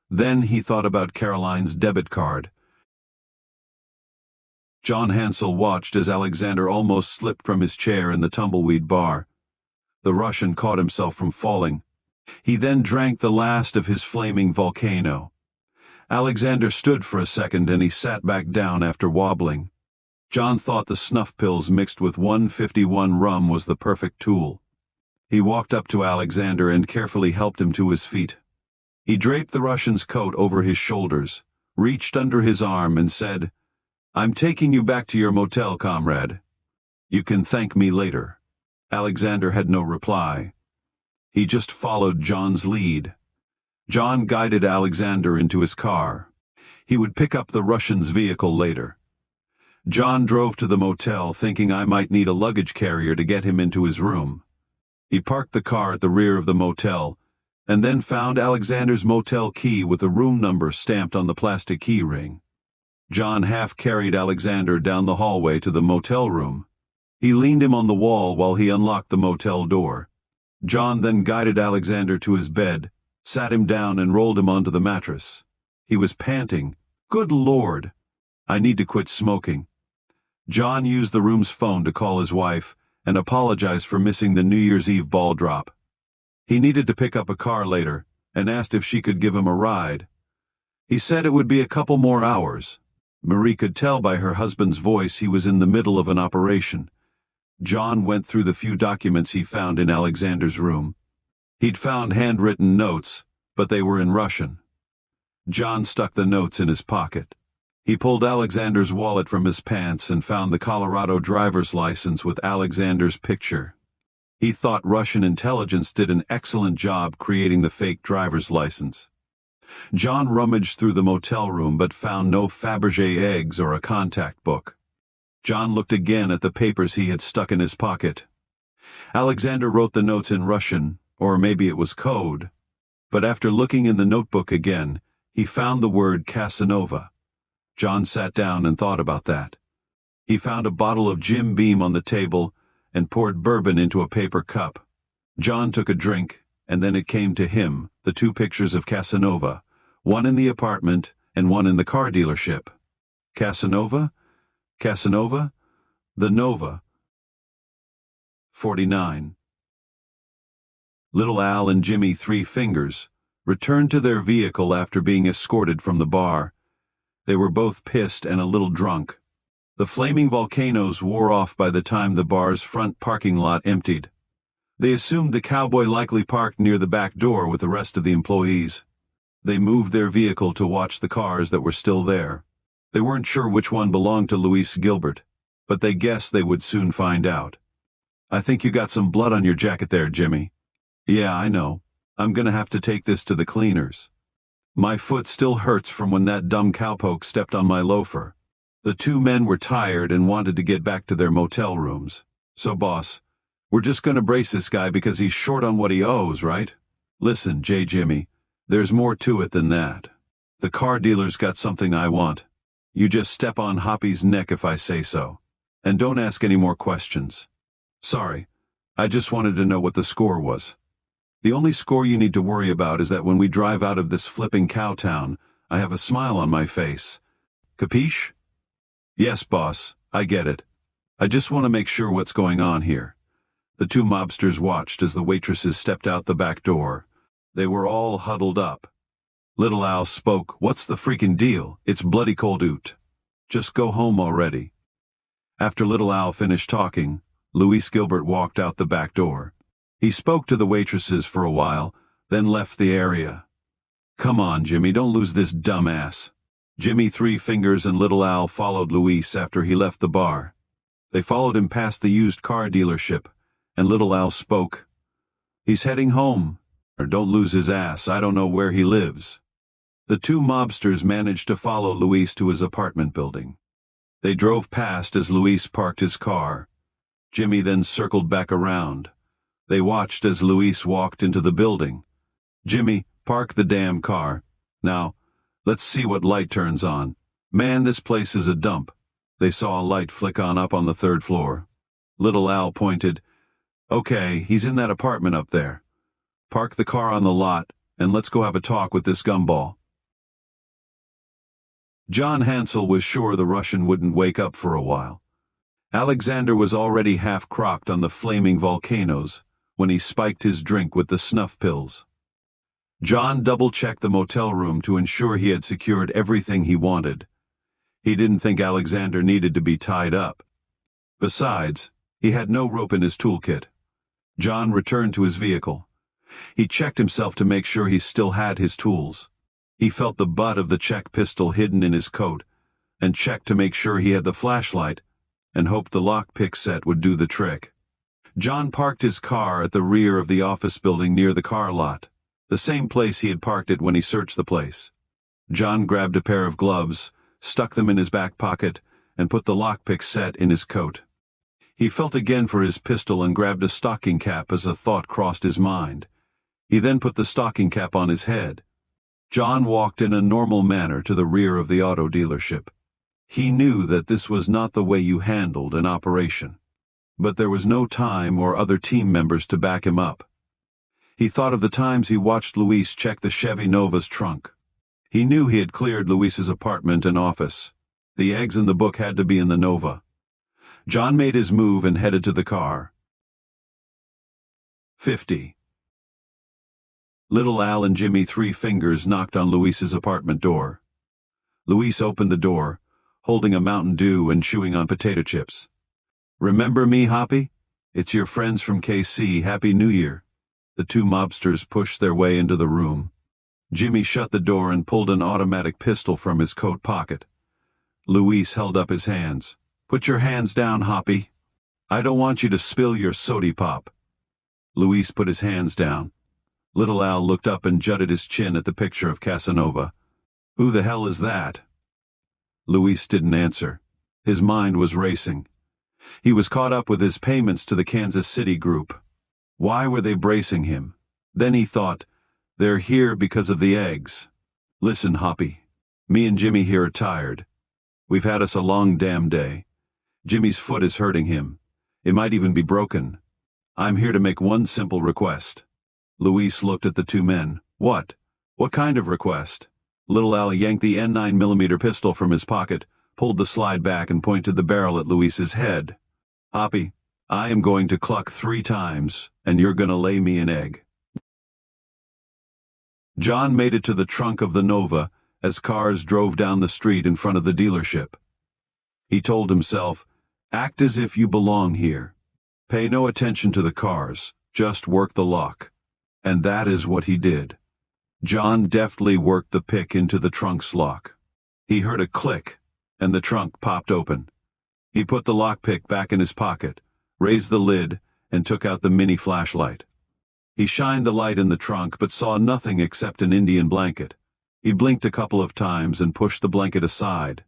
Then he thought about Caroline's debit card. John Hansel watched as Alexander almost slipped from his chair in the tumbleweed bar. The Russian caught himself from falling. He then drank the last of his flaming volcano. Alexander stood for a second and he sat back down after wobbling. John thought the snuff pills mixed with 151 rum was the perfect tool. He walked up to Alexander and carefully helped him to his feet. He draped the Russian's coat over his shoulders, reached under his arm and said, "I'm taking you back to your motel, comrade. You can thank me later." Alexander had no reply. He just followed John's lead. John guided Alexander into his car. He would pick up the Russian's vehicle later. John drove to the motel thinking I might need a luggage carrier to get him into his room. He parked the car at the rear of the motel, and then found Alexander's motel key with the room number stamped on the plastic key ring. John half-carried Alexander down the hallway to the motel room. He leaned him on the wall while he unlocked the motel door. John then guided Alexander to his bed, sat him down and rolled him onto the mattress. He was panting. "Good Lord! I need to quit smoking." John used the room's phone to call his wife and apologize for missing the New Year's Eve ball drop. He needed to pick up a car later and asked if she could give him a ride. He said it would be a couple more hours. Marie could tell by her husband's voice he was in the middle of an operation. John went through the few documents he found in Alexander's room. He'd found handwritten notes, but they were in Russian. John stuck the notes in his pocket. He pulled Alexander's wallet from his pants and found the Colorado driver's license with Alexander's picture. He thought Russian intelligence did an excellent job creating the fake driver's license. John rummaged through the motel room but found no Fabergé eggs or a contact book. John looked again at the papers he had stuck in his pocket. Alexander wrote the notes in Russian, or maybe it was code. But after looking in the notebook again, he found the word Casanova. John sat down and thought about that. He found a bottle of Jim Beam on the table and poured bourbon into a paper cup. John took a drink, and then it came to him, the two pictures of Casanova, One in the apartment and one in the car dealership. Casanova? Casanova? The Nova. 49. Little Al and Jimmy Three Fingers returned to their vehicle after being escorted from the bar. They were both pissed and a little drunk. The flaming volcanoes wore off by the time the bar's front parking lot emptied. They assumed the cowboy likely parked near the back door with the rest of the employees. They moved their vehicle to watch the cars that were still there. They weren't sure which one belonged to Luis Gilbert, but they guessed they would soon find out. "I think you got some blood on your jacket there, Jimmy." "Yeah, I know. I'm gonna have to take this to the cleaners. My foot still hurts from when that dumb cowpoke stepped on my loafer." The two men were tired and wanted to get back to their motel rooms. "So, boss, we're just gonna brace this guy because he's short on what he owes, right?" "Listen, Jimmy, there's more to it than that. The car dealer's got something I want. You just step on Hoppy's neck if I say so. And don't ask any more questions." "Sorry, I just wanted to know what the score was." "The only score you need to worry about is that when we drive out of this flipping cow town, I have a smile on my face. Capiche?" "Yes, boss, I get it. I just want to make sure what's going on here." The two mobsters watched as the waitresses stepped out the back door. They were all huddled up. Little Al spoke. "What's the freaking deal? It's bloody cold out. Just go home already." After Little Al finished talking, Luis Gilbert walked out the back door. He spoke to the waitresses for a while, then left the area. "Come on, Jimmy, don't lose this dumbass." Jimmy Three Fingers and Little Al followed Luis after he left the bar. They followed him past the used car dealership, and Little Al spoke. "He's heading home. Or don't lose his ass, I don't know where he lives." The two mobsters managed to follow Luis to his apartment building. They drove past as Luis parked his car. Jimmy then circled back around. They watched as Luis walked into the building. "Jimmy, park the damn car. Now, let's see what light turns on. Man, this place is a dump." They saw a light flick on up on the third floor. Little Al pointed. "Okay, he's in that apartment up there. Park the car on the lot, and let's go have a talk with this gumball." John Hansel was sure the Russian wouldn't wake up for a while. Alexander was already half-crocked on the flaming volcanoes when he spiked his drink with the snuff pills. John double-checked the motel room to ensure he had secured everything he wanted. He didn't think Alexander needed to be tied up. Besides, he had no rope in his toolkit. John returned to his vehicle. He checked himself to make sure he still had his tools. He felt the butt of the Czech pistol hidden in his coat, and checked to make sure he had the flashlight, and hoped the lockpick set would do the trick. John parked his car at the rear of the office building near the car lot, the same place he had parked it when he searched the place. John grabbed a pair of gloves, stuck them in his back pocket, and put the lockpick set in his coat. He felt again for his pistol and grabbed a stocking cap as a thought crossed his mind. He then put the stocking cap on his head. John walked in a normal manner to the rear of the auto dealership. He knew that this was not the way you handled an operation. But there was no time or other team members to back him up. He thought of the times he watched Luis check the Chevy Nova's trunk. He knew he had cleared Luis's apartment and office. The eggs in the book had to be in the Nova. John made his move and headed to the car. 50. Little Al and Jimmy Three Fingers knocked on Luis's apartment door. Luis opened the door, holding a Mountain Dew and chewing on potato chips. "Remember me, Hoppy? It's your friends from KC. Happy New Year." The two mobsters pushed their way into the room. Jimmy shut the door and pulled an automatic pistol from his coat pocket. Luis held up his hands. "Put your hands down, Hoppy. I don't want you to spill your sody pop." Luis put his hands down. Little Al looked up and jutted his chin at the picture of Casanova. "Who the hell is that?" Luis didn't answer. His mind was racing. He was caught up with his payments to the Kansas City group. Why were they bracing him? Then he thought, they're here because of the eggs. "Listen, Hoppy. Me and Jimmy here are tired. We've had us a long damn day. Jimmy's foot is hurting him. It might even be broken. I'm here to make one simple request." Luis looked at the two men. "What? What kind of request?" Little Al yanked the N9mm pistol from his pocket, pulled the slide back and pointed the barrel at Luis's head. "Hoppy, I am going to cluck 3 times, and you're gonna lay me an egg." John made it to the trunk of the Nova as cars drove down the street in front of the dealership. He told himself, "Act as if you belong here. Pay no attention to the cars, just work the lock." And that is what he did. John deftly worked the pick into the trunk's lock. He heard a click, and the trunk popped open. He put the lockpick back in his pocket, raised the lid, and took out the mini flashlight. He shined the light in the trunk but saw nothing except an Indian blanket. He blinked a couple of times and pushed the blanket aside.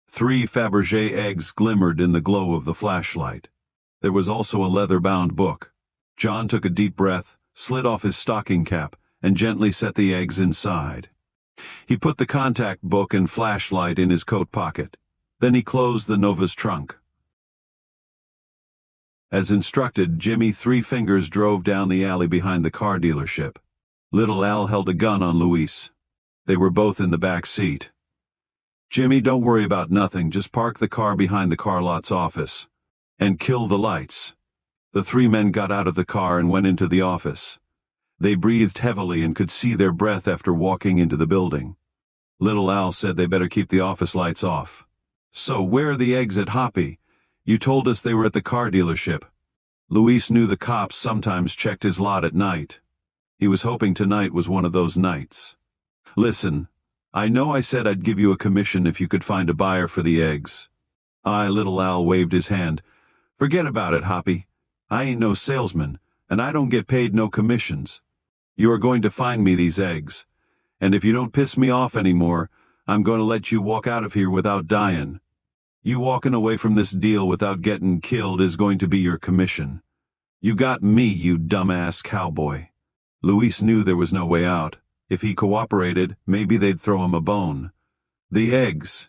3 Fabergé eggs glimmered in the glow of the flashlight. There was also a leather-bound book. John took a deep breath, slid off his stocking cap, and gently set the eggs inside. He put the contact book and flashlight in his coat pocket. Then he closed the Nova's trunk. As instructed, Jimmy Three Fingers drove down the alley behind the car dealership. Little Al held a gun on Luis. They were both in the back seat. "Jimmy, don't worry about nothing, just park the car behind the car lot's office. And kill the lights." The 3 men got out of the car and went into the office. They breathed heavily and could see their breath after walking into the building. Little Al said they better keep the office lights off. "So where are the eggs at Hoppy? You told us they were at the car dealership." Luis knew the cops sometimes checked his lot at night. He was hoping tonight was one of those nights. "Listen, I know I said I'd give you a commission if you could find a buyer for the eggs." Little Al waved his hand. "Forget about it, Hoppy. I ain't no salesman, and I don't get paid no commissions. You are going to find me these eggs, and if you don't piss me off anymore, I'm going to let you walk out of here without dying. You walking away from this deal without getting killed is going to be your commission. You got me, you dumbass cowboy." Luis knew there was no way out. If he cooperated, maybe they'd throw him a bone. The eggs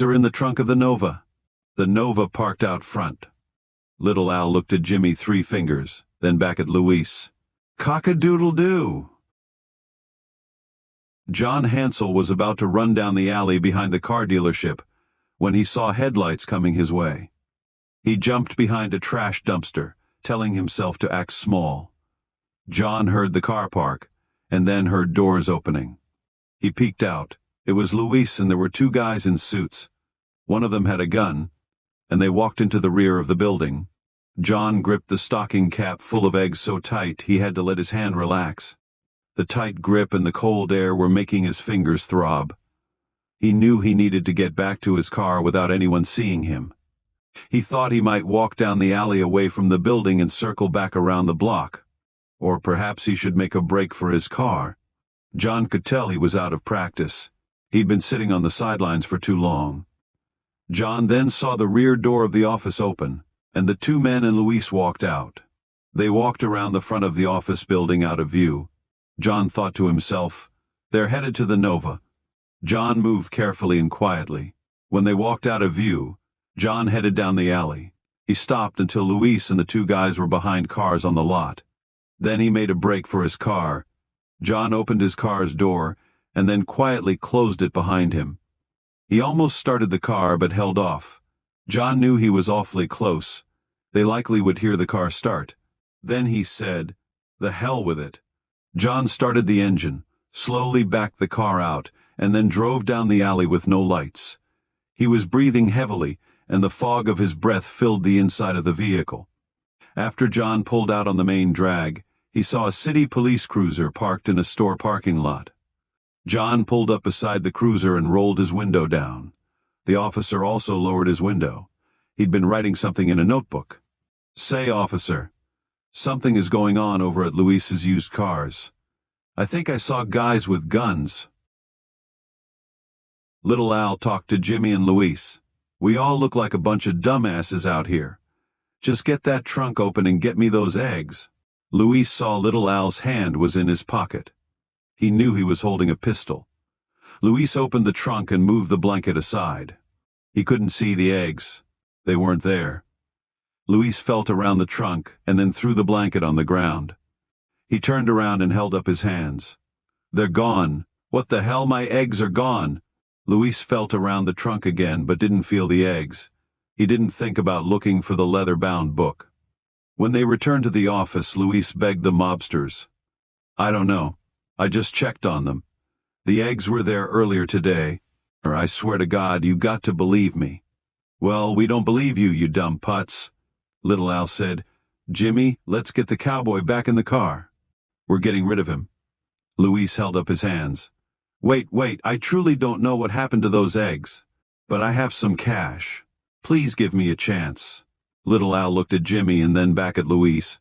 are in the trunk of the Nova." The Nova parked out front. Little Al looked at Jimmy Three Fingers, then back at Luis. "Cock-a-doodle-doo." John Hansel was about to run down the alley behind the car dealership when he saw headlights coming his way. He jumped behind a trash dumpster, telling himself to act small. John heard the car park, and then heard doors opening. He peeked out. It was Luis, and there were 2 guys in suits. One of them had a gun, and they walked into the rear of the building. John gripped the stocking cap full of eggs so tight he had to let his hand relax. The tight grip and the cold air were making his fingers throb. He knew he needed to get back to his car without anyone seeing him. He thought he might walk down the alley away from the building and circle back around the block. Or perhaps he should make a break for his car. John could tell he was out of practice. He'd been sitting on the sidelines for too long. John then saw the rear door of the office open, and the 2 men and Luis walked out. They walked around the front of the office building out of view. John thought to himself, "They're headed to the Nova." John moved carefully and quietly. When they walked out of view, John headed down the alley. He stopped until Luis and the 2 guys were behind cars on the lot. Then he made a break for his car. John opened his car's door, and then quietly closed it behind him. He almost started the car but held off. John knew he was awfully close. They likely would hear the car start. Then he said, "The hell with it." John started the engine, slowly backed the car out, and then drove down the alley with no lights. He was breathing heavily, and the fog of his breath filled the inside of the vehicle. After John pulled out on the main drag, he saw a city police cruiser parked in a store parking lot. John pulled up beside the cruiser and rolled his window down. The officer also lowered his window. He'd been writing something in a notebook. "Say, officer, something is going on over at Luis's used cars. I think I saw guys with guns." Little Al talked to Jimmy and Luis. "We all look like a bunch of dumbasses out here. Just get that trunk open and get me those eggs." Luis saw Little Al's hand was in his pocket. He knew he was holding a pistol. Luis opened the trunk and moved the blanket aside. He couldn't see the eggs. They weren't there. Luis felt around the trunk and then threw the blanket on the ground. He turned around and held up his hands. "They're gone," What the hell, my eggs are gone. Luis felt around the trunk again but didn't feel the eggs. He didn't think about looking for the leather-bound book. When they returned to the office, Luis begged the mobsters. I don't know. I just checked on them. The eggs were there earlier today. Or I swear to God, you got to believe me. Well, we don't believe you, you dumb putz. Little Al said, Jimmy, let's get the cowboy back in the car. We're getting rid of him. Luis held up his hands. Wait, I truly don't know what happened to those eggs. But I have some cash. Please give me a chance. Little Al looked at Jimmy and then back at Luis.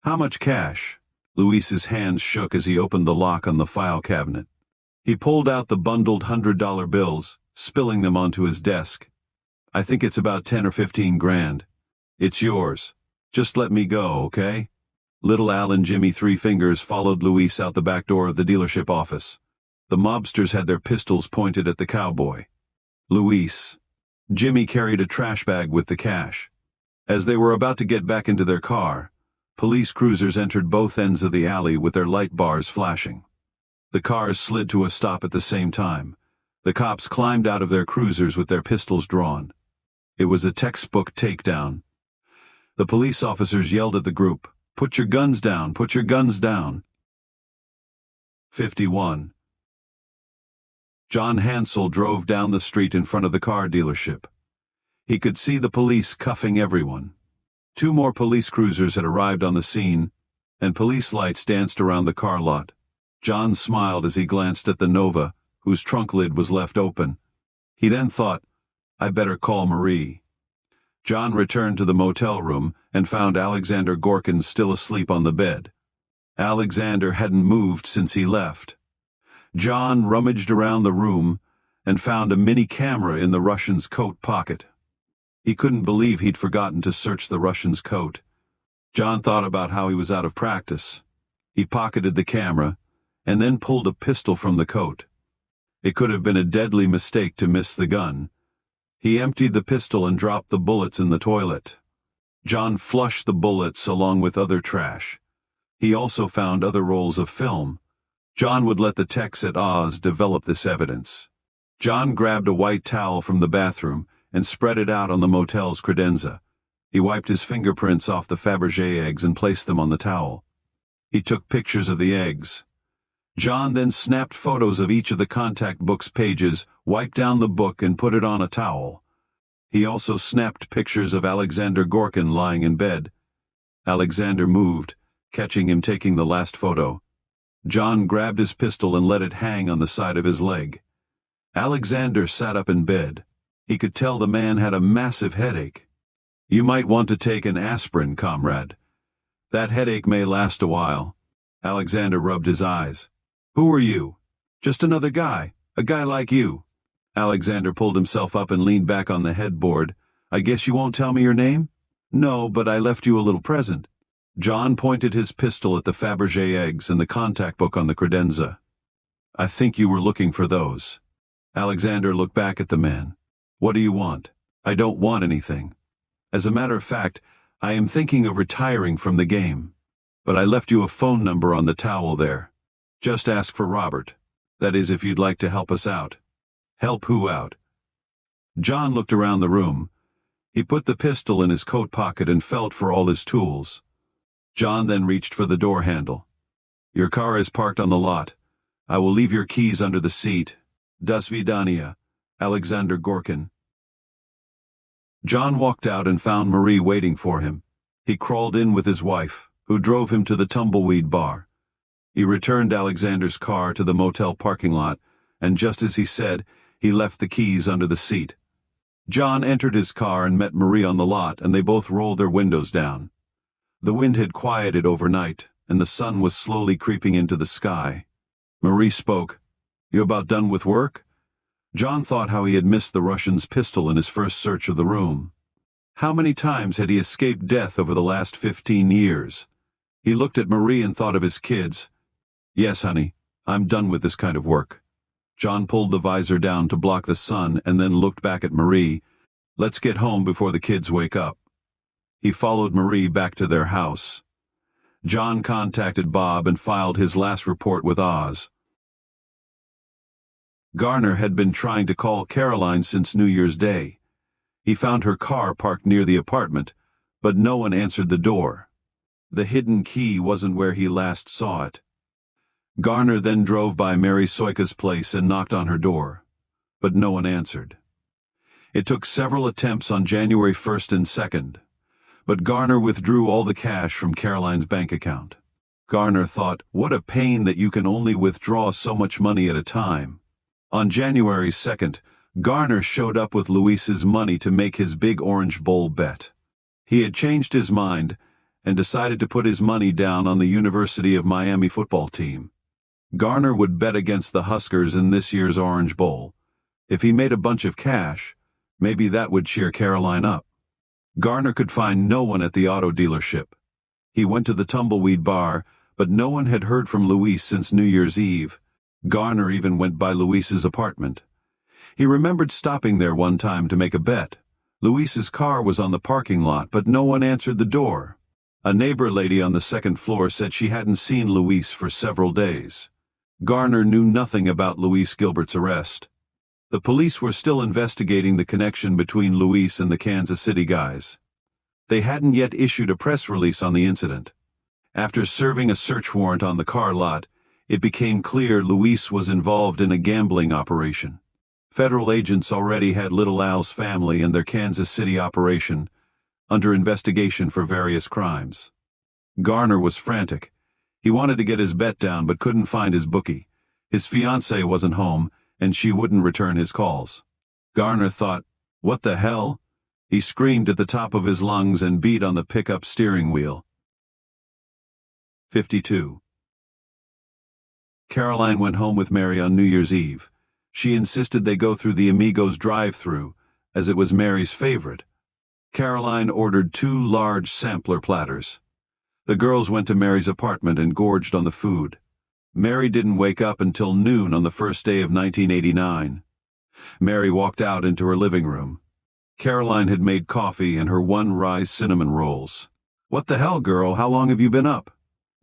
How much cash? Luis's hands shook as he opened the lock on the file cabinet. He pulled out the bundled $100 bills, spilling them onto his desk. I think it's about 10 or 15 grand. It's yours. Just let me go, okay? Little Al and Jimmy Three Fingers followed Luis out the back door of the dealership office. The mobsters had their pistols pointed at the cowboy. Luis. Jimmy carried a trash bag with the cash. As they were about to get back into their car, police cruisers entered both ends of the alley with their light bars flashing. The cars slid to a stop at the same time. The cops climbed out of their cruisers with their pistols drawn. It was a textbook takedown. The police officers yelled at the group, "Put your guns down, put your guns down." 51. John Hansel drove down the street in front of the car dealership. He could see the police cuffing everyone. 2 more police cruisers had arrived on the scene, and police lights danced around the car lot. John smiled as he glanced at the Nova, whose trunk lid was left open. He then thought, I better call Marie. John returned to the motel room and found Alexander Gorkin still asleep on the bed. Alexander hadn't moved since he left. John rummaged around the room and found a mini camera in the Russian's coat pocket. He couldn't believe he'd forgotten to search the Russian's coat. John thought about how he was out of practice. He pocketed the camera and then pulled a pistol from the coat. It could have been a deadly mistake to miss the gun. He emptied the pistol and dropped the bullets in the toilet. John flushed the bullets along with other trash. He also found other rolls of film. John would let the techs at Oz develop this evidence. John grabbed a white towel from the bathroom and spread it out on the motel's credenza. He wiped his fingerprints off the Fabergé eggs and placed them on the towel. He took pictures of the eggs. John then snapped photos of each of the contact book's pages, wiped down the book and put it on a towel. He also snapped pictures of Alexander Gorkin lying in bed. Alexander moved, catching him taking the last photo. John grabbed his pistol and let it hang on the side of his leg. Alexander sat up in bed. He could tell the man had a massive headache. You might want to take an aspirin, comrade. That headache may last a while. Alexander rubbed his eyes. Who are you? Just another guy, a guy like you. Alexander pulled himself up and leaned back on the headboard. I guess you won't tell me your name? No, but I left you a little present. John pointed his pistol at the Fabergé eggs and the contact book on the credenza. I think you were looking for those. Alexander looked back at the man. What do you want? I don't want anything. As a matter of fact, I am thinking of retiring from the game. But I left you a phone number on the towel there. Just ask for Robert. That is, if you'd like to help us out. Help who out? John looked around the room. He put the pistol in his coat pocket and felt for all his tools. John then reached for the door handle. Your car is parked on the lot. I will leave your keys under the seat. Das Vidania, Alexander Gorkin. John walked out and found Marie waiting for him. He crawled in with his wife, who drove him to the Tumbleweed Bar. He returned Alexander's car to the motel parking lot, and just as he said, he left the keys under the seat. John entered his car and met Marie on the lot, and they both rolled their windows down. The wind had quieted overnight, and the sun was slowly creeping into the sky. Marie spoke. You about done with work? John thought how he had missed the Russian's pistol in his first search of the room. How many times had he escaped death over the last 15 years? He looked at Marie and thought of his kids. Yes, honey, I'm done with this kind of work. John pulled the visor down to block the sun and then looked back at Marie. Let's get home before the kids wake up. He followed Marie back to their house. John contacted Bob and filed his last report with Oz. Garner had been trying to call Caroline since New Year's Day. He found her car parked near the apartment, but no one answered the door. The hidden key wasn't where he last saw it. Garner then drove by Mary Soika's place and knocked on her door, but no one answered. It took several attempts on January 1st and 2nd, but Garner withdrew all the cash from Caroline's bank account. Garner thought, what a pain that you can only withdraw so much money at a time. On January 2nd, Garner showed up with Luis's money to make his big Orange Bowl bet. He had changed his mind and decided to put his money down on the University of Miami football team. Garner would bet against the Huskers in this year's Orange Bowl. If he made a bunch of cash, maybe that would cheer Caroline up. Garner could find no one at the auto dealership. He went to the Tumbleweed bar, but no one had heard from Luis since New Year's Eve. Garner even went by Luis's apartment. He remembered stopping there one time to make a bet. Luis's car was on the parking lot, but no one answered the door. A neighbor lady on the second floor said she hadn't seen Luis for several days. Garner knew nothing about Luis Gilbert's arrest. The police were still investigating the connection between Luis and the Kansas City guys. They hadn't yet issued a press release on the incident. After serving a search warrant on the car lot, it became clear Luis was involved in a gambling operation. Federal agents already had Little Al's family and their Kansas City operation under investigation for various crimes. Garner was frantic. He wanted to get his bet down but couldn't find his bookie. His fiancée wasn't home, and she wouldn't return his calls. Garner thought, what the hell? He screamed at the top of his lungs and beat on the pickup steering wheel. 52. Caroline went home with Mary on New Year's Eve. She insisted they go through the Amigos drive-thru, as it was Mary's favorite. Caroline ordered 2 large sampler platters. The girls went to Mary's apartment and gorged on the food. Mary didn't wake up until noon on the first day of 1989. Mary walked out into her living room. Caroline had made coffee and her 1 rise cinnamon rolls. What the hell, girl, how long have you been up?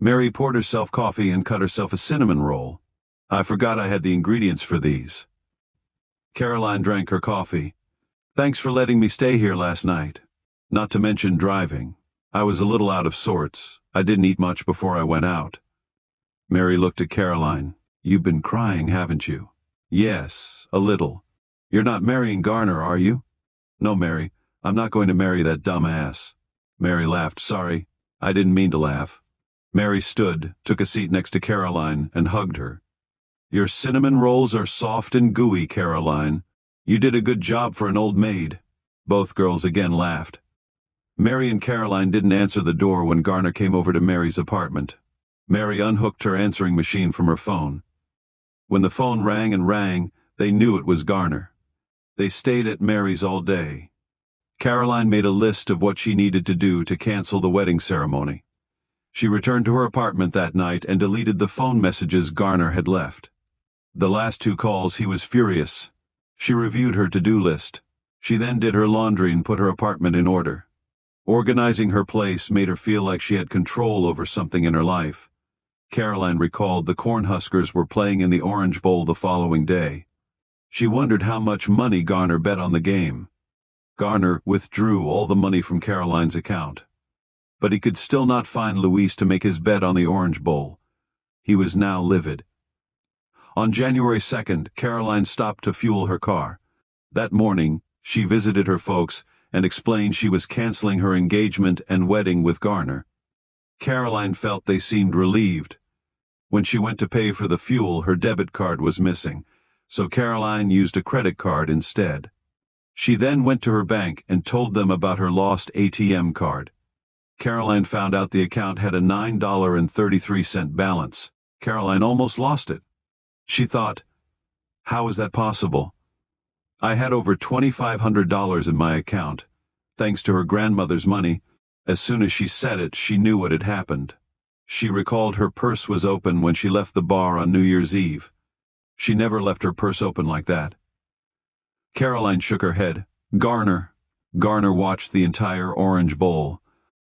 Mary poured herself coffee and cut herself a cinnamon roll. I forgot I had the ingredients for these. Caroline drank her coffee. Thanks for letting me stay here last night. Not to mention driving. I was a little out of sorts. I didn't eat much before I went out. Mary looked at Caroline. You've been crying, haven't you? Yes, a little. You're not marrying Garner, are you? No, Mary. I'm not going to marry that dumb ass. Mary laughed. Sorry. I didn't mean to laugh. Mary stood, took a seat next to Caroline, and hugged her. Your cinnamon rolls are soft and gooey, Caroline. You did a good job for an old maid. Both girls again laughed. Mary and Caroline didn't answer the door when Garner came over to Mary's apartment. Mary unhooked her answering machine from her phone. When the phone rang and rang, they knew it was Garner. They stayed at Mary's all day. Caroline made a list of what she needed to do to cancel the wedding ceremony. She returned to her apartment that night and deleted the phone messages Garner had left. The last 2 calls, he was furious. She reviewed her to-do list. She then did her laundry and put her apartment in order. Organizing her place made her feel like she had control over something in her life. Caroline recalled the Cornhuskers were playing in the Orange Bowl the following day. She wondered how much money Garner bet on the game. Garner withdrew all the money from Caroline's account. But he could still not find Luis to make his bet on the Orange Bowl. He was now livid. On January 2nd, Caroline stopped to fuel her car. That morning, she visited her folks and explained she was canceling her engagement and wedding with Garner. Caroline felt they seemed relieved. When she went to pay for the fuel, her debit card was missing, so Caroline used a credit card instead. She then went to her bank and told them about her lost ATM card. Caroline found out the account had a $9.33 balance. Caroline almost lost it. She thought, how is that possible? I had over $2,500 in my account, thanks to her grandmother's money. As soon as she said it, she knew what had happened. She recalled her purse was open when she left the bar on New Year's Eve. She never left her purse open like that. Caroline shook her head. Garner watched the entire Orange Bowl.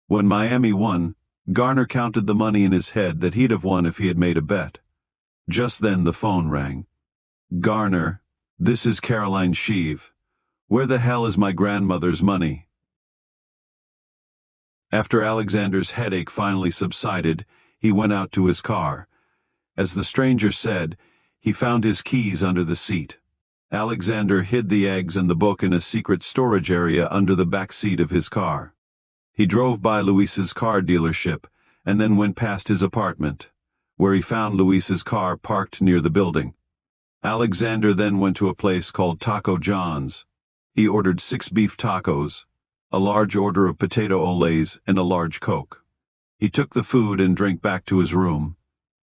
When Miami won, Garner counted the money in his head that he'd have won if he had made a bet. Just then the phone rang. Garner, this is Caroline Sheave. Where the hell is my grandmother's money? After Alexander's headache finally subsided, he went out to his car. As the stranger said, he found his keys under the seat. Alexander hid the eggs and the book in a secret storage area under the back seat of his car. He drove by Luis's car dealership and then went past his apartment, where he found Luis's car parked near the building. Alexander then went to a place called Taco John's. He ordered 6 beef tacos, a large order of potato olays, and a large Coke. He took the food and drink back to his room.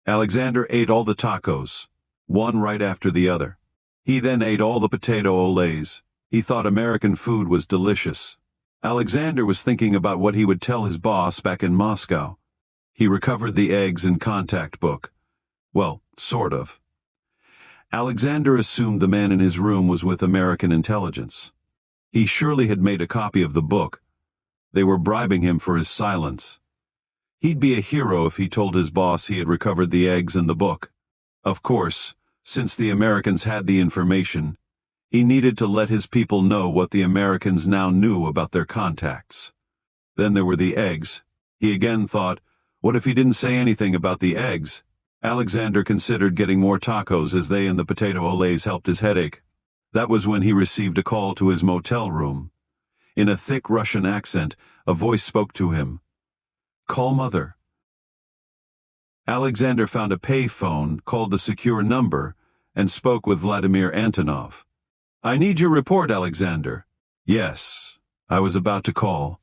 Alexander ate all the tacos, one right after the other. He then ate all the potato olays. He thought American food was delicious. Alexander was thinking about what he would tell his boss back in Moscow. He recovered the eggs and contact book. Well, sort of. Alexander assumed the man in his room was with American intelligence. He surely had made a copy of the book. They were bribing him for his silence. He'd be a hero if he told his boss he had recovered the eggs and the book. Of course, since the Americans had the information, he needed to let his people know what the Americans now knew about their contacts. Then there were the eggs. He again thought, what if he didn't say anything about the eggs? Alexander considered getting more tacos as they and the potato olays helped his headache. That was when he received a call to his motel room. In a thick Russian accent, a voice spoke to him. Call Mother. Alexander found a pay phone, called the secure number, and spoke with Vladimir Antonov. I need your report, Alexander. Yes, I was about to call.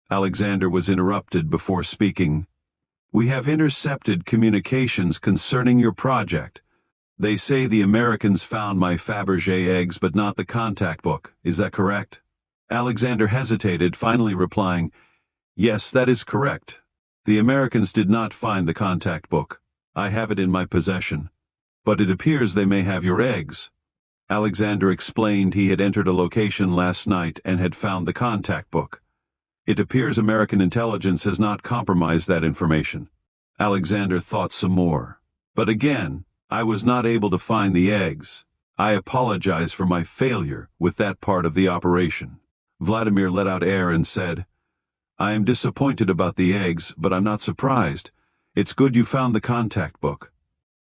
Alexander was interrupted before speaking. We have intercepted communications concerning your project. They say the Americans found my Fabergé eggs but not the contact book. Is that correct? Alexander hesitated, finally replying, Yes, that is correct. The Americans did not find the contact book. I have it in my possession. But it appears they may have your eggs. Alexander explained he had entered a location last night and had found the contact book. It appears American intelligence has not compromised that information. Alexander thought some more. But again, I was not able to find the eggs. I apologize for my failure with that part of the operation. Vladimir let out air and said, I am disappointed about the eggs, but I'm not surprised. It's good you found the contact book.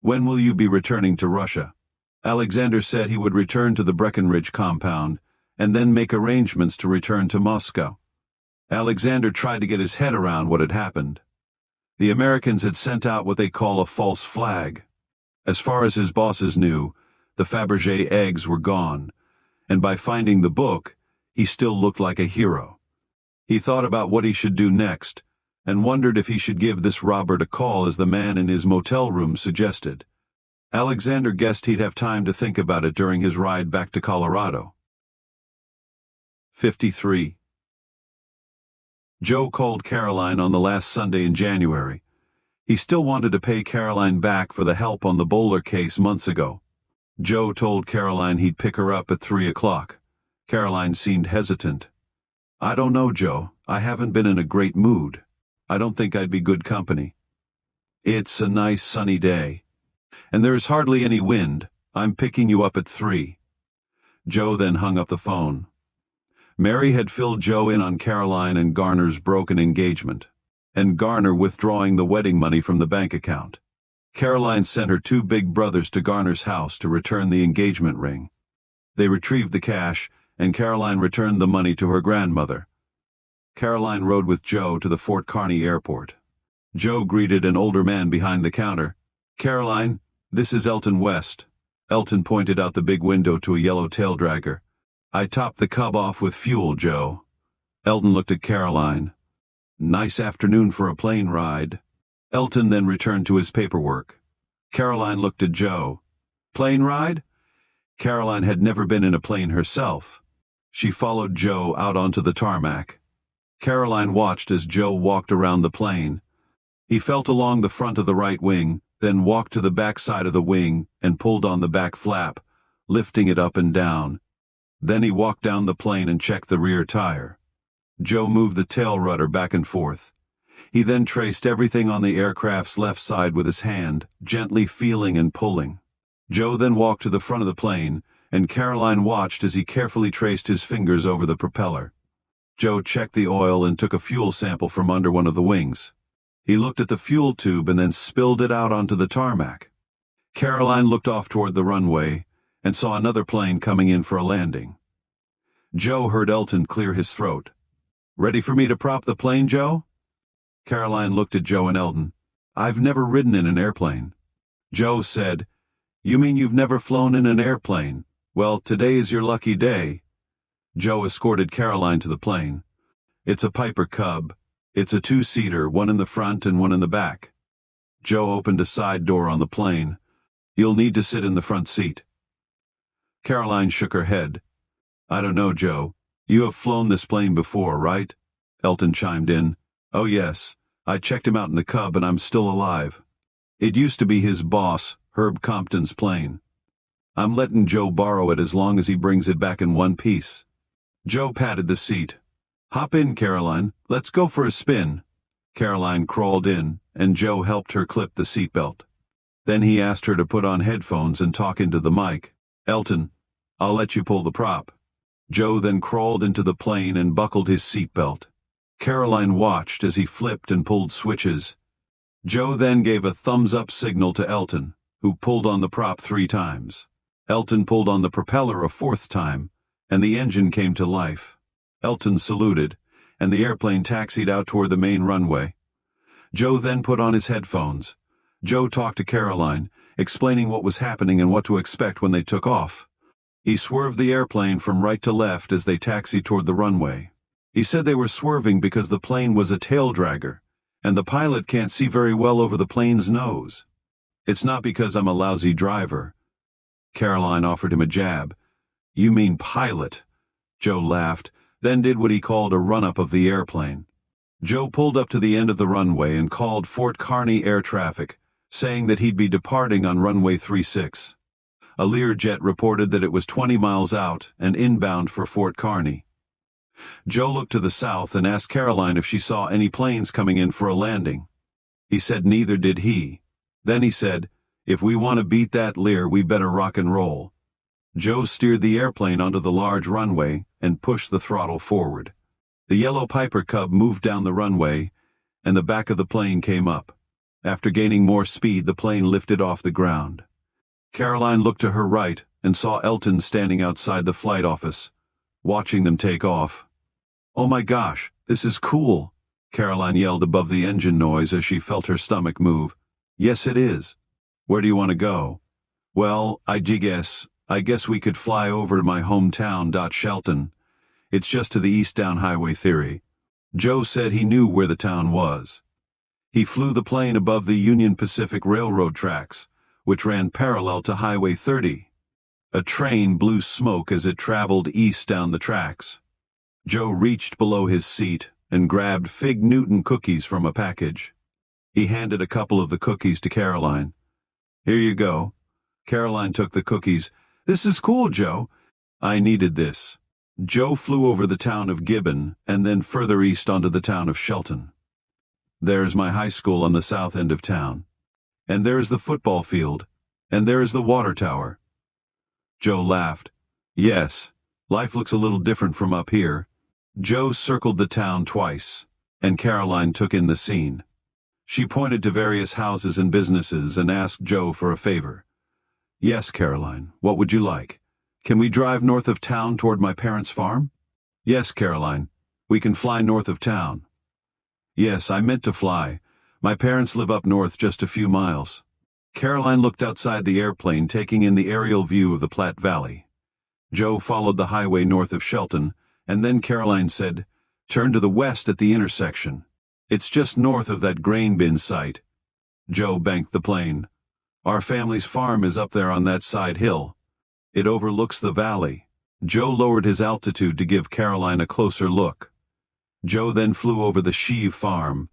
When will you be returning to Russia? Alexander said he would return to the Breckenridge compound, and then make arrangements to return to Moscow. Alexander tried to get his head around what had happened. The Americans had sent out what they call a false flag. As far as his bosses knew, the Fabergé eggs were gone, and by finding the book, he still looked like a hero. He thought about what he should do next, and wondered if he should give this Robert a call as the man in his motel room suggested. Alexander guessed he'd have time to think about it during his ride back to Colorado. 53. Joe called Caroline on the last Sunday in January. He still wanted to pay Caroline back for the help on the bowler case months ago. Joe told Caroline he'd pick her up at 3 o'clock. Caroline seemed hesitant. I don't know, Joe. I haven't been in a great mood. I don't think I'd be good company. It's a nice sunny day. And there's hardly any wind. I'm picking you up at 3. Joe then hung up the phone. Mary had filled Joe in on Caroline and Garner's broken engagement, and Garner withdrawing the wedding money from the bank account. Caroline sent her 2 big brothers to Garner's house to return the engagement ring. They retrieved the cash, and Caroline returned the money to her grandmother. Caroline rode with Joe to the Fort Kearny airport. Joe greeted an older man behind the counter. Caroline, this is Elton West. Elton pointed out the big window to a yellow taildragger. I topped the Cub off with fuel, Joe. Elton looked at Caroline. Nice afternoon for a plane ride. Elton then returned to his paperwork. Caroline looked at Joe. Plane ride? Caroline had never been in a plane herself. She followed Joe out onto the tarmac. Caroline watched as Joe walked around the plane. He felt along the front of the right wing, then walked to the back side of the wing and pulled on the back flap, lifting it up and down. Then he walked down the plane and checked the rear tire. Joe moved the tail rudder back and forth. He then traced everything on the aircraft's left side with his hand, gently feeling and pulling. Joe then walked to the front of the plane, and Caroline watched as he carefully traced his fingers over the propeller. Joe checked the oil and took a fuel sample from under one of the wings. He looked at the fuel tube and then spilled it out onto the tarmac. Caroline looked off toward the runway and saw another plane coming in for a landing. Joe heard Elton clear his throat. "Ready for me to prop the plane, Joe?" Caroline looked at Joe and Elton. "I've never ridden in an airplane." Joe said, "You mean you've never flown in an airplane? Well, today is your lucky day." Joe escorted Caroline to the plane. "It's a Piper Cub. It's a two-seater, one in the front and one in the back." Joe opened a side door on the plane. "You'll need to sit in the front seat." Caroline shook her head. "I don't know, Joe. You have flown this plane before, right?" Elton chimed in. "Oh yes, I checked him out in the Cub and I'm still alive. It used to be his boss, Herb Compton's plane. I'm letting Joe borrow it as long as he brings it back in one piece." Joe patted the seat. "Hop in, Caroline. Let's go for a spin." Caroline crawled in, and Joe helped her clip the seatbelt. Then he asked her to put on headphones and talk into the mic. "Elton, I'll let you pull the prop." Joe then crawled into the plane and buckled his seatbelt. Caroline watched as he flipped and pulled switches. Joe then gave a thumbs-up signal to Elton, who pulled on the prop 3 times. Elton pulled on the propeller a 4th time, and the engine came to life. Elton saluted, and the airplane taxied out toward the main runway. Joe then put on his headphones. Joe talked to Caroline, explaining what was happening and what to expect when they took off. He swerved the airplane from right to left as they taxied toward the runway. He said they were swerving because the plane was a tail dragger, and the pilot can't see very well over the plane's nose. "It's not because I'm a lousy driver." Caroline offered him a jab. "You mean pilot." Joe laughed, then did what he called a run-up of the airplane. Joe pulled up to the end of the runway and called Fort Kearny air traffic, saying that he'd be departing on runway 36. A Learjet reported that it was 20 miles out and inbound for Fort Kearny. Joe looked to the south and asked Caroline if she saw any planes coming in for a landing. He said neither did he. Then he said, "If we want to beat that Lear, we better rock and roll." Joe steered the airplane onto the large runway and pushed the throttle forward. The yellow Piper Cub moved down the runway, and the back of the plane came up. After gaining more speed, the plane lifted off the ground. Caroline looked to her right and saw Elton standing outside the flight office, watching them take off. "Oh my gosh, this is cool," Caroline yelled above the engine noise as she felt her stomach move. "Yes, it is. Where do you want to go?" "Well, I guess we could fly over to my hometown, Shelton. It's just to the east down Highway 30. Joe said he knew where the town was. He flew the plane above the Union Pacific Railroad tracks, which ran parallel to Highway 30. A train blew smoke as it traveled east down the tracks. Joe reached below his seat and grabbed Fig Newton cookies from a package. He handed a couple of the cookies to Caroline. "Here you go." Caroline took the cookies. "This is cool, Joe. I needed this." Joe flew over the town of Gibbon and then further east onto the town of Shelton. "There's my high school on the south end of town. And there's the football field. And there's the water tower." Joe laughed. "Yes, life looks a little different from up here." Joe circled the town twice, and Caroline took in the scene. She pointed to various houses and businesses and asked Joe for a favor. "Yes, Caroline, what would you like? Can we drive north of town toward my parents' farm?" "Yes, Caroline, we can fly north of town." "Yes, I meant to fly. My parents live up north just a few miles." Caroline looked outside the airplane, taking in the aerial view of the Platte Valley. Joe followed the highway north of Shelton, and then Caroline said, "Turn to the west at the intersection. It's just north of that grain bin site." Joe banked the plane. "Our family's farm is up there on that side hill. It overlooks the valley." Joe lowered his altitude to give Caroline a closer look. Joe then flew over the Sheave farm.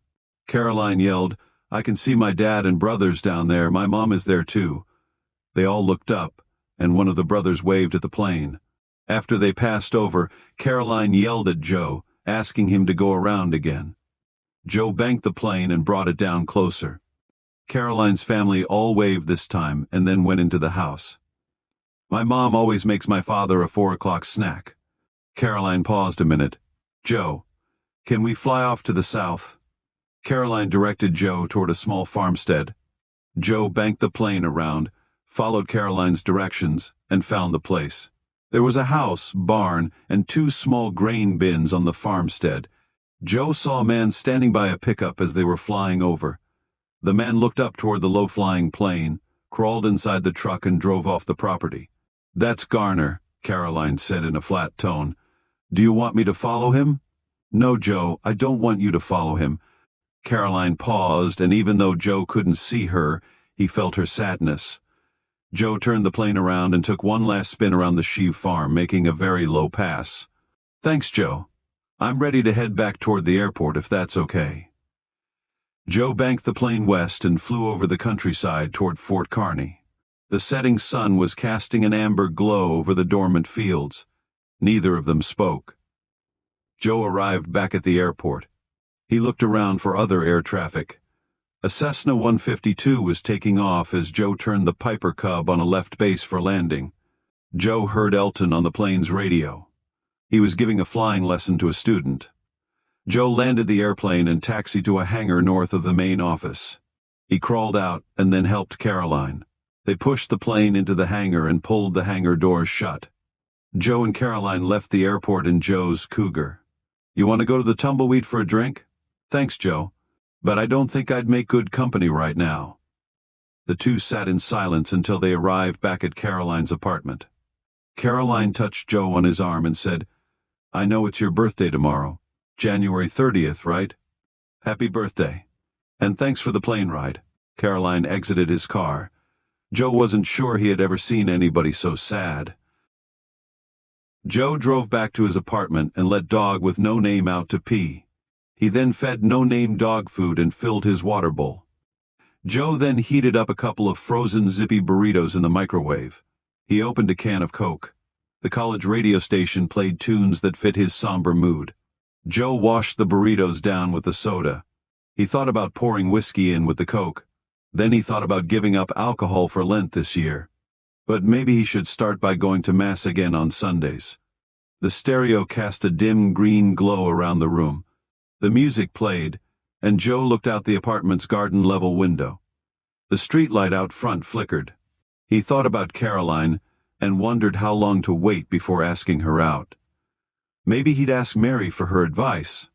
Caroline yelled, "I can see my dad and brothers down there. My mom is there too." They all looked up, and one of the brothers waved at the plane. After they passed over, Caroline yelled at Joe, asking him to go around again. Joe banked the plane and brought it down closer. Caroline's family all waved this time and then went into the house. My mom always makes my father a 4 o'clock snack. Caroline paused a minute. Joe, can we fly off to the south? Caroline directed Joe toward a small farmstead. Joe banked the plane around, followed Caroline's directions, and found the place. There was a house, barn, and 2 small grain bins on the farmstead. Joe saw a man standing by a pickup as they were flying over. The man looked up toward the low-flying plane, crawled inside the truck, and drove off the property. That's Garner, Caroline said in a flat tone. Do you want me to follow him? No, Joe, I don't want you to follow him. Caroline paused, and even though Joe couldn't see her, he felt her sadness. Joe turned the plane around and took one last spin around the sheave farm, making a very low pass. Thanks, Joe. I'm ready to head back toward the airport if that's okay. Joe banked the plane west and flew over the countryside toward Fort Kearny. The setting sun was casting an amber glow over the dormant fields. Neither of them spoke. Joe arrived back at the airport. He looked around for other air traffic. A Cessna 152 was taking off as Joe turned the Piper Cub on a left base for landing. Joe heard Elton on the plane's radio. He was giving a flying lesson to a student. Joe landed the airplane and taxied to a hangar north of the main office. He crawled out and then helped Caroline. They pushed the plane into the hangar and pulled the hangar doors shut. Joe and Caroline left the airport in Joe's Cougar. You want to go to the Tumbleweed for a drink? Thanks, Joe. But I don't think I'd make good company right now. The two sat in silence until they arrived back at Caroline's apartment. Caroline touched Joe on his arm and said, I know it's your birthday tomorrow. January 30th, right? Happy birthday. And thanks for the plane ride. Caroline exited his car. Joe wasn't sure he had ever seen anybody so sad. Joe drove back to his apartment and let Dog with no name out to pee. He then fed No Name dog food and filled his water bowl. Joe then heated up a couple of frozen zippy burritos in the microwave. He opened a can of Coke. The college radio station played tunes that fit his somber mood. Joe washed the burritos down with the soda. He thought about pouring whiskey in with the Coke. Then he thought about giving up alcohol for Lent this year. But maybe he should start by going to Mass again on Sundays. The stereo cast a dim green glow around the room. The music played, and Joe looked out the apartment's garden-level window. The streetlight out front flickered. He thought about Caroline and wondered how long to wait before asking her out. Maybe he'd ask Mary for her advice.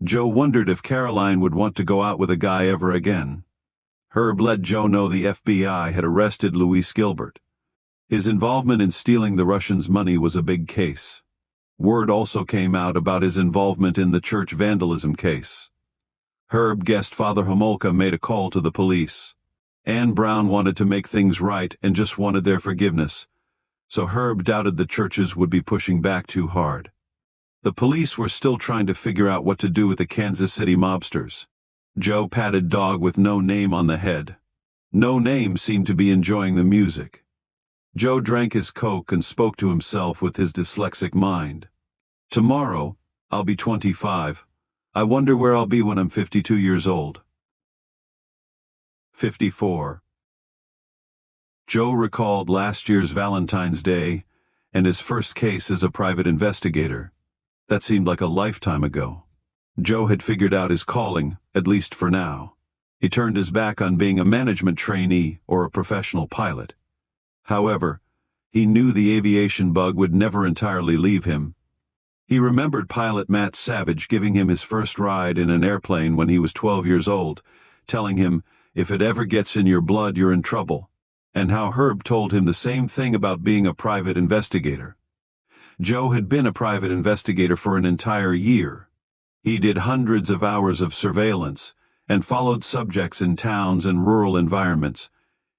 Joe wondered if Caroline would want to go out with a guy ever again. Herb let Joe know the FBI had arrested Luis Gilbert. His involvement in stealing the Russians' money was a big case. Word also came out about his involvement in the church vandalism case. Herb guessed Father Homolka made a call to the police. Ann Brown wanted to make things right and just wanted their forgiveness, so Herb doubted the churches would be pushing back too hard. The police were still trying to figure out what to do with the Kansas City mobsters. Joe patted Dog with No Name on the head. No Name seemed to be enjoying the music. Joe drank his Coke and spoke to himself with his dyslexic mind. Tomorrow, I'll be 25. I wonder where I'll be when I'm 52 years old. 54. Joe recalled last year's Valentine's Day and his first case as a private investigator. That seemed like a lifetime ago. Joe had figured out his calling, at least for now. He turned his back on being a management trainee or a professional pilot. However, he knew the aviation bug would never entirely leave him. He remembered pilot Matt Savage giving him his first ride in an airplane when he was 12 years old, telling him, if it ever gets in your blood, you're in trouble, and how Herb told him the same thing about being a private investigator. Joe had been a private investigator for an entire year. He did hundreds of hours of surveillance and followed subjects in towns and rural environments.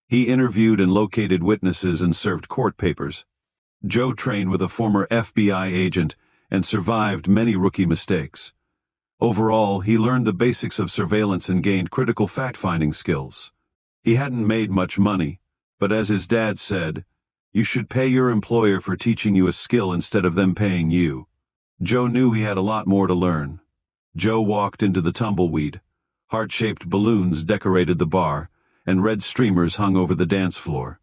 He interviewed and located witnesses and served court papers. Joe trained with a former FBI agent and survived many rookie mistakes. Overall, he learned the basics of surveillance and gained critical fact-finding skills. He hadn't made much money, but as his dad said, you should pay your employer for teaching you a skill instead of them paying you. Joe knew he had a lot more to learn. Joe walked into the Tumbleweed. Heart-shaped balloons decorated the bar, and red streamers hung over the dance floor.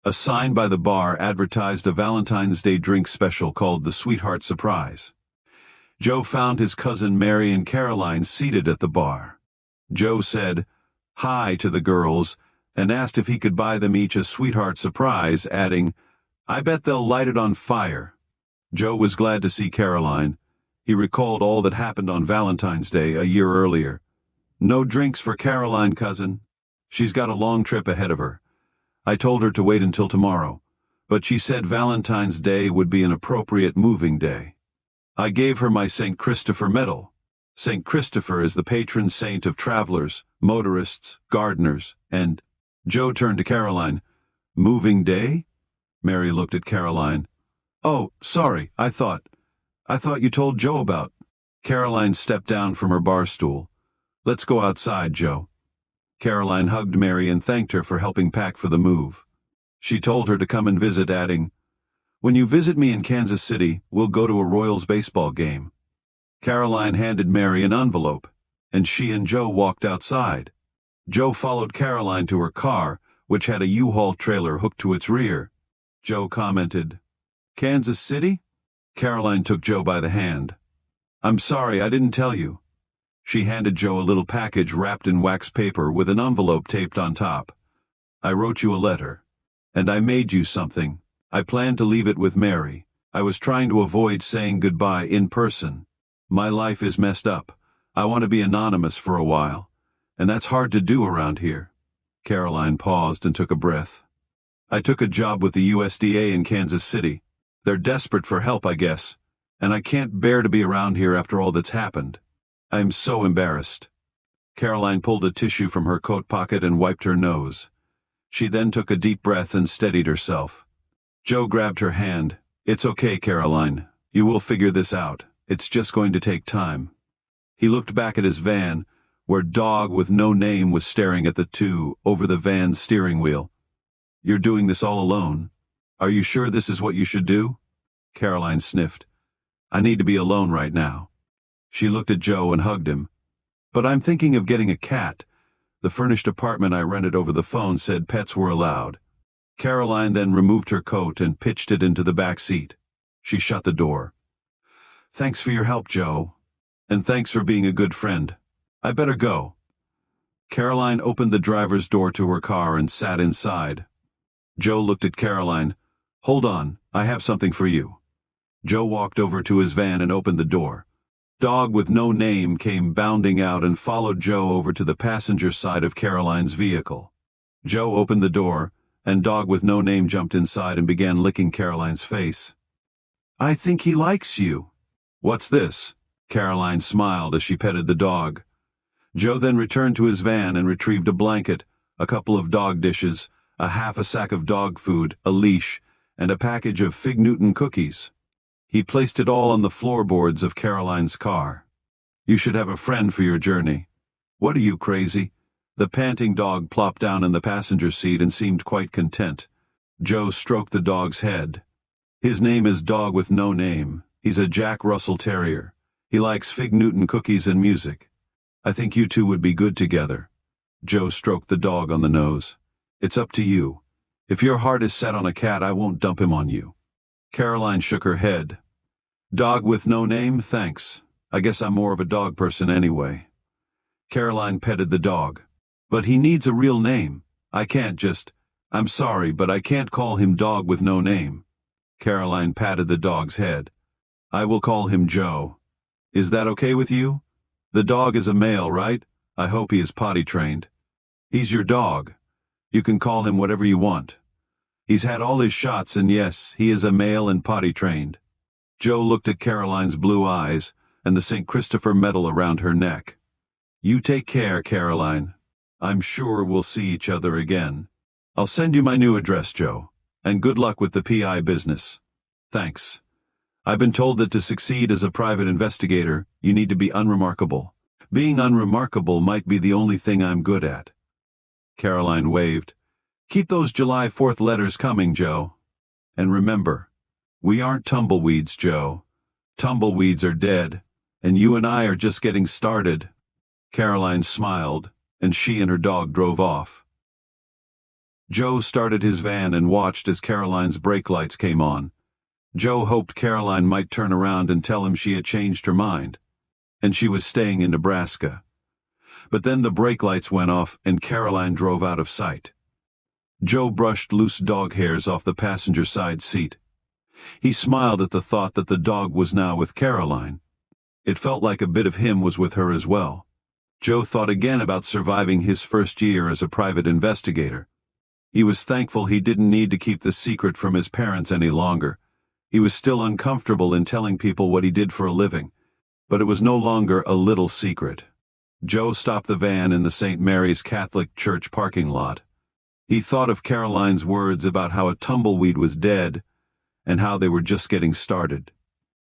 A sign by the bar advertised a Valentine's Day drink special called the Sweetheart Surprise. Joe found his cousin Mary and Caroline seated at the bar. Joe said hi to the girls and asked if he could buy them each a sweetheart surprise, adding, "I bet they'll light it on fire." Joe was glad to see Caroline. He recalled all that happened on Valentine's Day a year earlier. "No drinks for Caroline, cousin. She's got a long trip ahead of her. I told her to wait until tomorrow, but she said Valentine's Day would be an appropriate moving day. I gave her my St. Christopher medal. St. Christopher is the patron saint of travelers, motorists, gardeners, and—" Joe turned to Caroline. "Moving day?" Mary looked at Caroline. "Oh, sorry, I thought you told Joe about—" Caroline stepped down from her bar stool. "Let's go outside, Joe." Caroline hugged Mary and thanked her for helping pack for the move. She told her to come and visit, adding, "When you visit me in Kansas City, we'll go to a Royals baseball game." Caroline handed Mary an envelope, and she and Joe walked outside. Joe followed Caroline to her car, which had a U-Haul trailer hooked to its rear. Joe commented, "Kansas City?" Caroline took Joe by the hand. "I'm sorry, I didn't tell you." She handed Joe a little package wrapped in wax paper with an envelope taped on top. "I wrote you a letter. And I made you something. I planned to leave it with Mary. I was trying to avoid saying goodbye in person. My life is messed up. I want to be anonymous for a while. And that's hard to do around here." Caroline paused and took a breath. "I took a job with the USDA in Kansas City. They're desperate for help, I guess. And I can't bear to be around here after all that's happened. I am so embarrassed." Caroline pulled a tissue from her coat pocket and wiped her nose. She then took a deep breath and steadied herself. Joe grabbed her hand. "It's okay, Caroline. You will figure this out. It's just going to take time." He looked back at his van, where Dog with No Name was staring at the two over the van's steering wheel. "You're doing this all alone? Are you sure this is what you should do?" Caroline sniffed. "I need to be alone right now." She looked at Joe and hugged him. "But I'm thinking of getting a cat. The furnished apartment I rented over the phone said pets were allowed." Caroline then removed her coat and pitched it into the back seat. She shut the door. "Thanks for your help, Joe. And thanks for being a good friend. I better go." Caroline opened the driver's door to her car and sat inside. Joe looked at Caroline. "Hold on, I have something for you." Joe walked over to his van and opened the door. Dog with No Name came bounding out and followed Joe over to the passenger side of Caroline's vehicle. Joe opened the door, and Dog with No Name jumped inside and began licking Caroline's face. "I think he likes you." "What's this?" Caroline smiled as she petted the dog. Joe then returned to his van and retrieved a blanket, a couple of dog dishes, half a sack of dog food, a leash, and a package of Fig Newton cookies. He placed it all on the floorboards of Caroline's car. "You should have a friend for your journey." "What are you, crazy?" The panting dog plopped down in the passenger seat and seemed quite content. Joe stroked the dog's head. "His name is Dog with No Name. He's a Jack Russell Terrier. He likes Fig Newton cookies and music. I think you two would be good together." Joe stroked the dog on the nose. "It's up to you. If your heart is set on a cat, I won't dump him on you." Caroline shook her head. "Dog with No Name, thanks. I guess I'm more of a dog person anyway." Caroline petted the dog. "But he needs a real name. I can't just— I'm sorry, but I can't call him Dog with No Name." Caroline patted the dog's head. "I will call him Joe. Is that okay with you? The dog is a male, right? I hope he is potty trained." "He's your dog. You can call him whatever you want. He's had all his shots, and yes, he is a male and potty trained." Joe looked at Caroline's blue eyes and the St. Christopher medal around her neck. "You take care, Caroline. I'm sure we'll see each other again. I'll send you my new address, Joe. And good luck with the PI business." "Thanks. I've been told that to succeed as a private investigator, you need to be unremarkable. Being unremarkable might be the only thing I'm good at." Caroline waved. "Keep those July 4th letters coming, Joe. And remember, we aren't tumbleweeds, Joe. Tumbleweeds are dead, and you and I are just getting started." Caroline smiled, and she and her dog drove off. Joe started his van and watched as Caroline's brake lights came on. Joe hoped Caroline might turn around and tell him she had changed her mind, and she was staying in Nebraska. But then the brake lights went off and Caroline drove out of sight. Joe brushed loose dog hairs off the passenger side seat. He smiled at the thought that the dog was now with Caroline. It felt like a bit of him was with her as well. Joe thought again about surviving his first year as a private investigator. He was thankful he didn't need to keep the secret from his parents any longer. He was still uncomfortable in telling people what he did for a living, but it was no longer a little secret. Joe stopped the van in the St. Mary's Catholic Church parking lot. He thought of Caroline's words about how a tumbleweed was dead and how they were just getting started.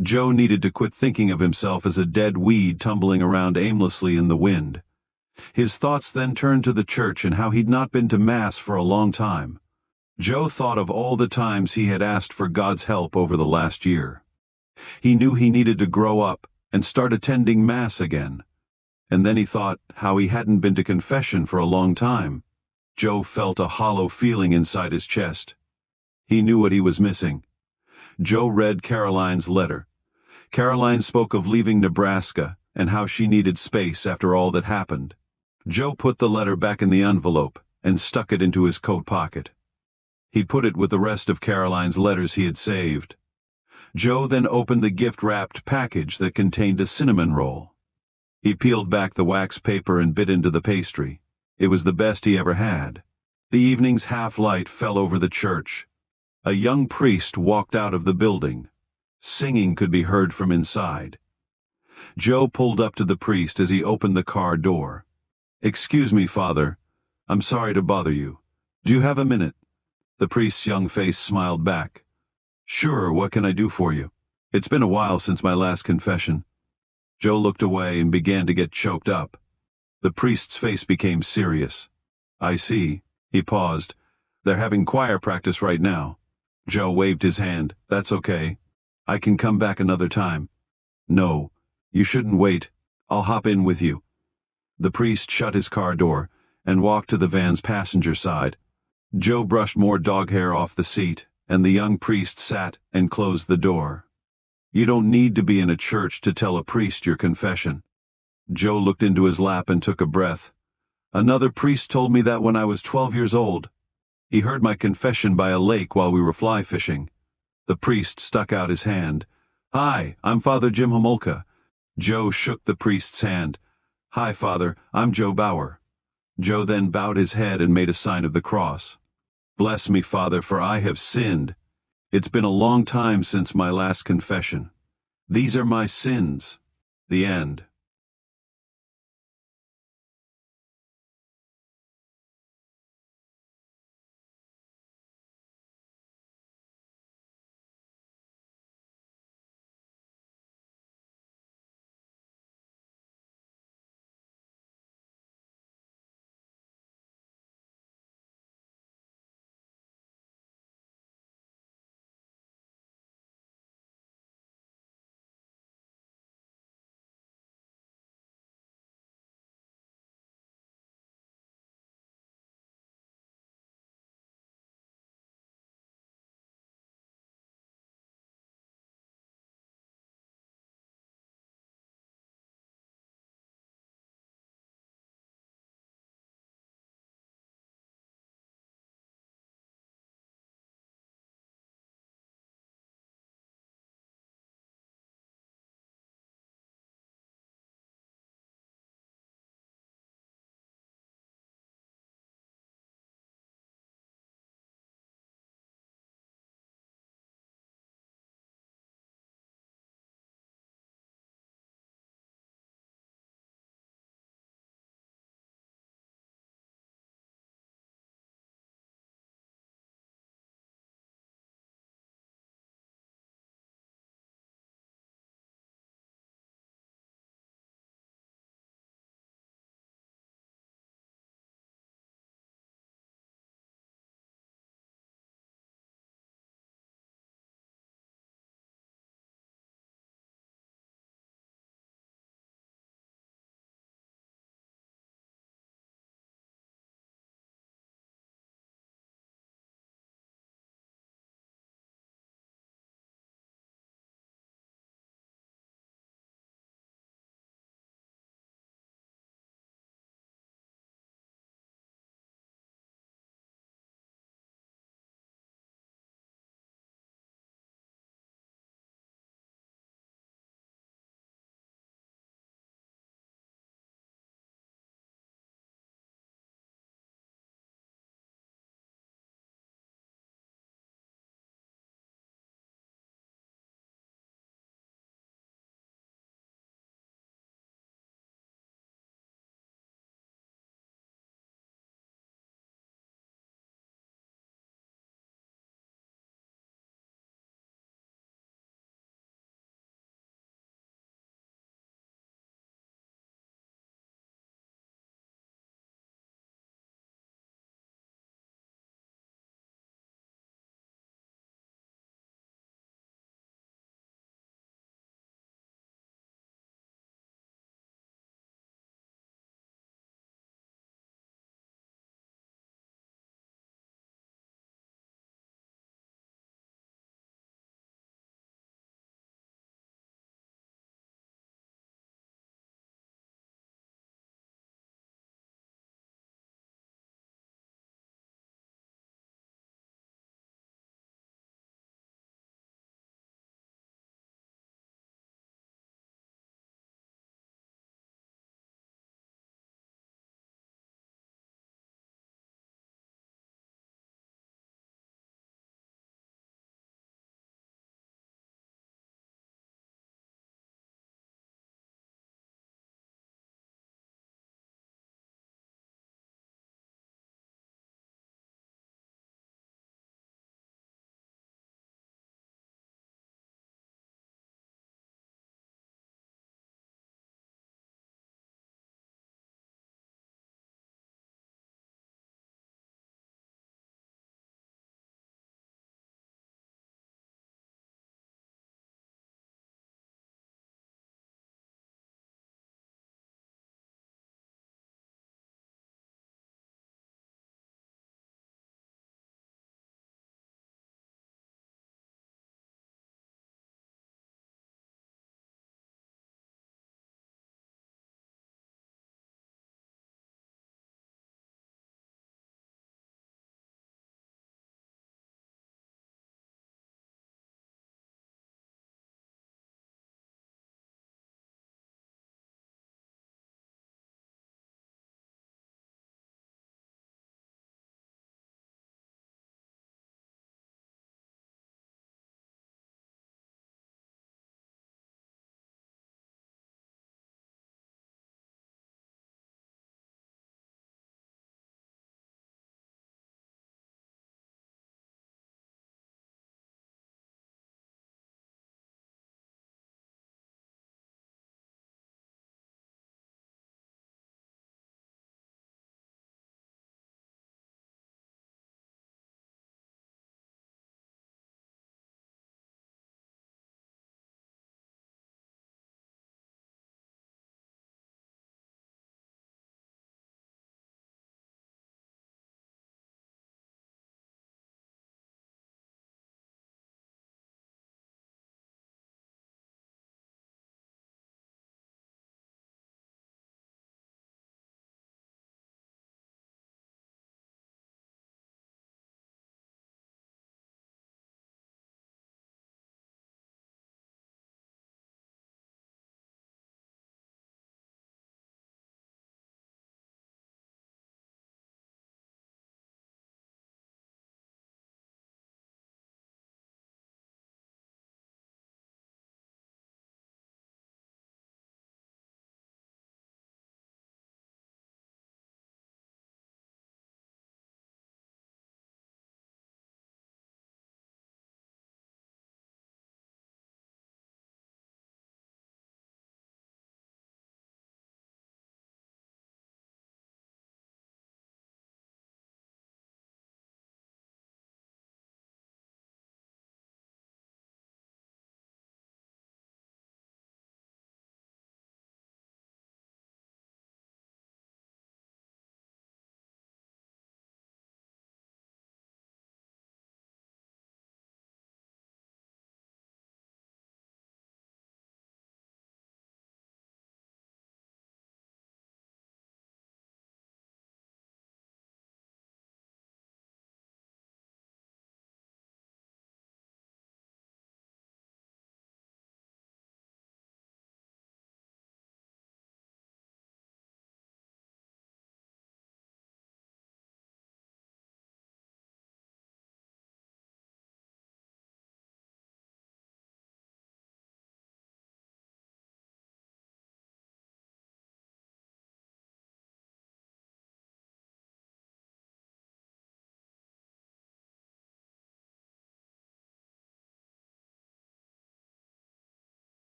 Joe needed to quit thinking of himself as a dead weed tumbling around aimlessly in the wind. His thoughts then turned to the church and how he'd not been to Mass for a long time. Joe thought of all the times he had asked for God's help over the last year. He knew he needed to grow up and start attending Mass again. And then he thought how he hadn't been to confession for a long time. Joe felt a hollow feeling inside his chest. He knew what he was missing. Joe read Caroline's letter. Caroline spoke of leaving Nebraska and how she needed space after all that happened. Joe put the letter back in the envelope and stuck it into his coat pocket. He put it with the rest of Caroline's letters he had saved. Joe then opened the gift-wrapped package that contained a cinnamon roll. He peeled back the wax paper and bit into the pastry. It was the best he ever had. The evening's half-light fell over the church. A young priest walked out of the building. Singing could be heard from inside. Joe pulled up to the priest as he opened the car door. "Excuse me, Father. I'm sorry to bother you. Do you have a minute?" The priest's young face smiled back. "Sure, what can I do for you? It's been a while since my last confession." Joe looked away and began to get choked up. The priest's face became serious. "I see." He paused. "They're having choir practice right now." Joe waved his hand. "That's okay. I can come back another time." "No, you shouldn't wait. I'll hop in with you." The priest shut his car door and walked to the van's passenger side. Joe brushed more dog hair off the seat, and the young priest sat and closed the door. "You don't need to be in a church to tell a priest your confession." Joe looked into his lap and took a breath. "Another priest told me that when I was 12 years old. He heard my confession by a lake while we were fly fishing." The priest stuck out his hand. "Hi, I'm Father Jim Homolka." Joe shook the priest's hand. "Hi, Father, I'm Joe Bauer." Joe then bowed his head and made a sign of the cross. "Bless me, Father, for I have sinned. It's been a long time since my last confession. These are my sins." The end.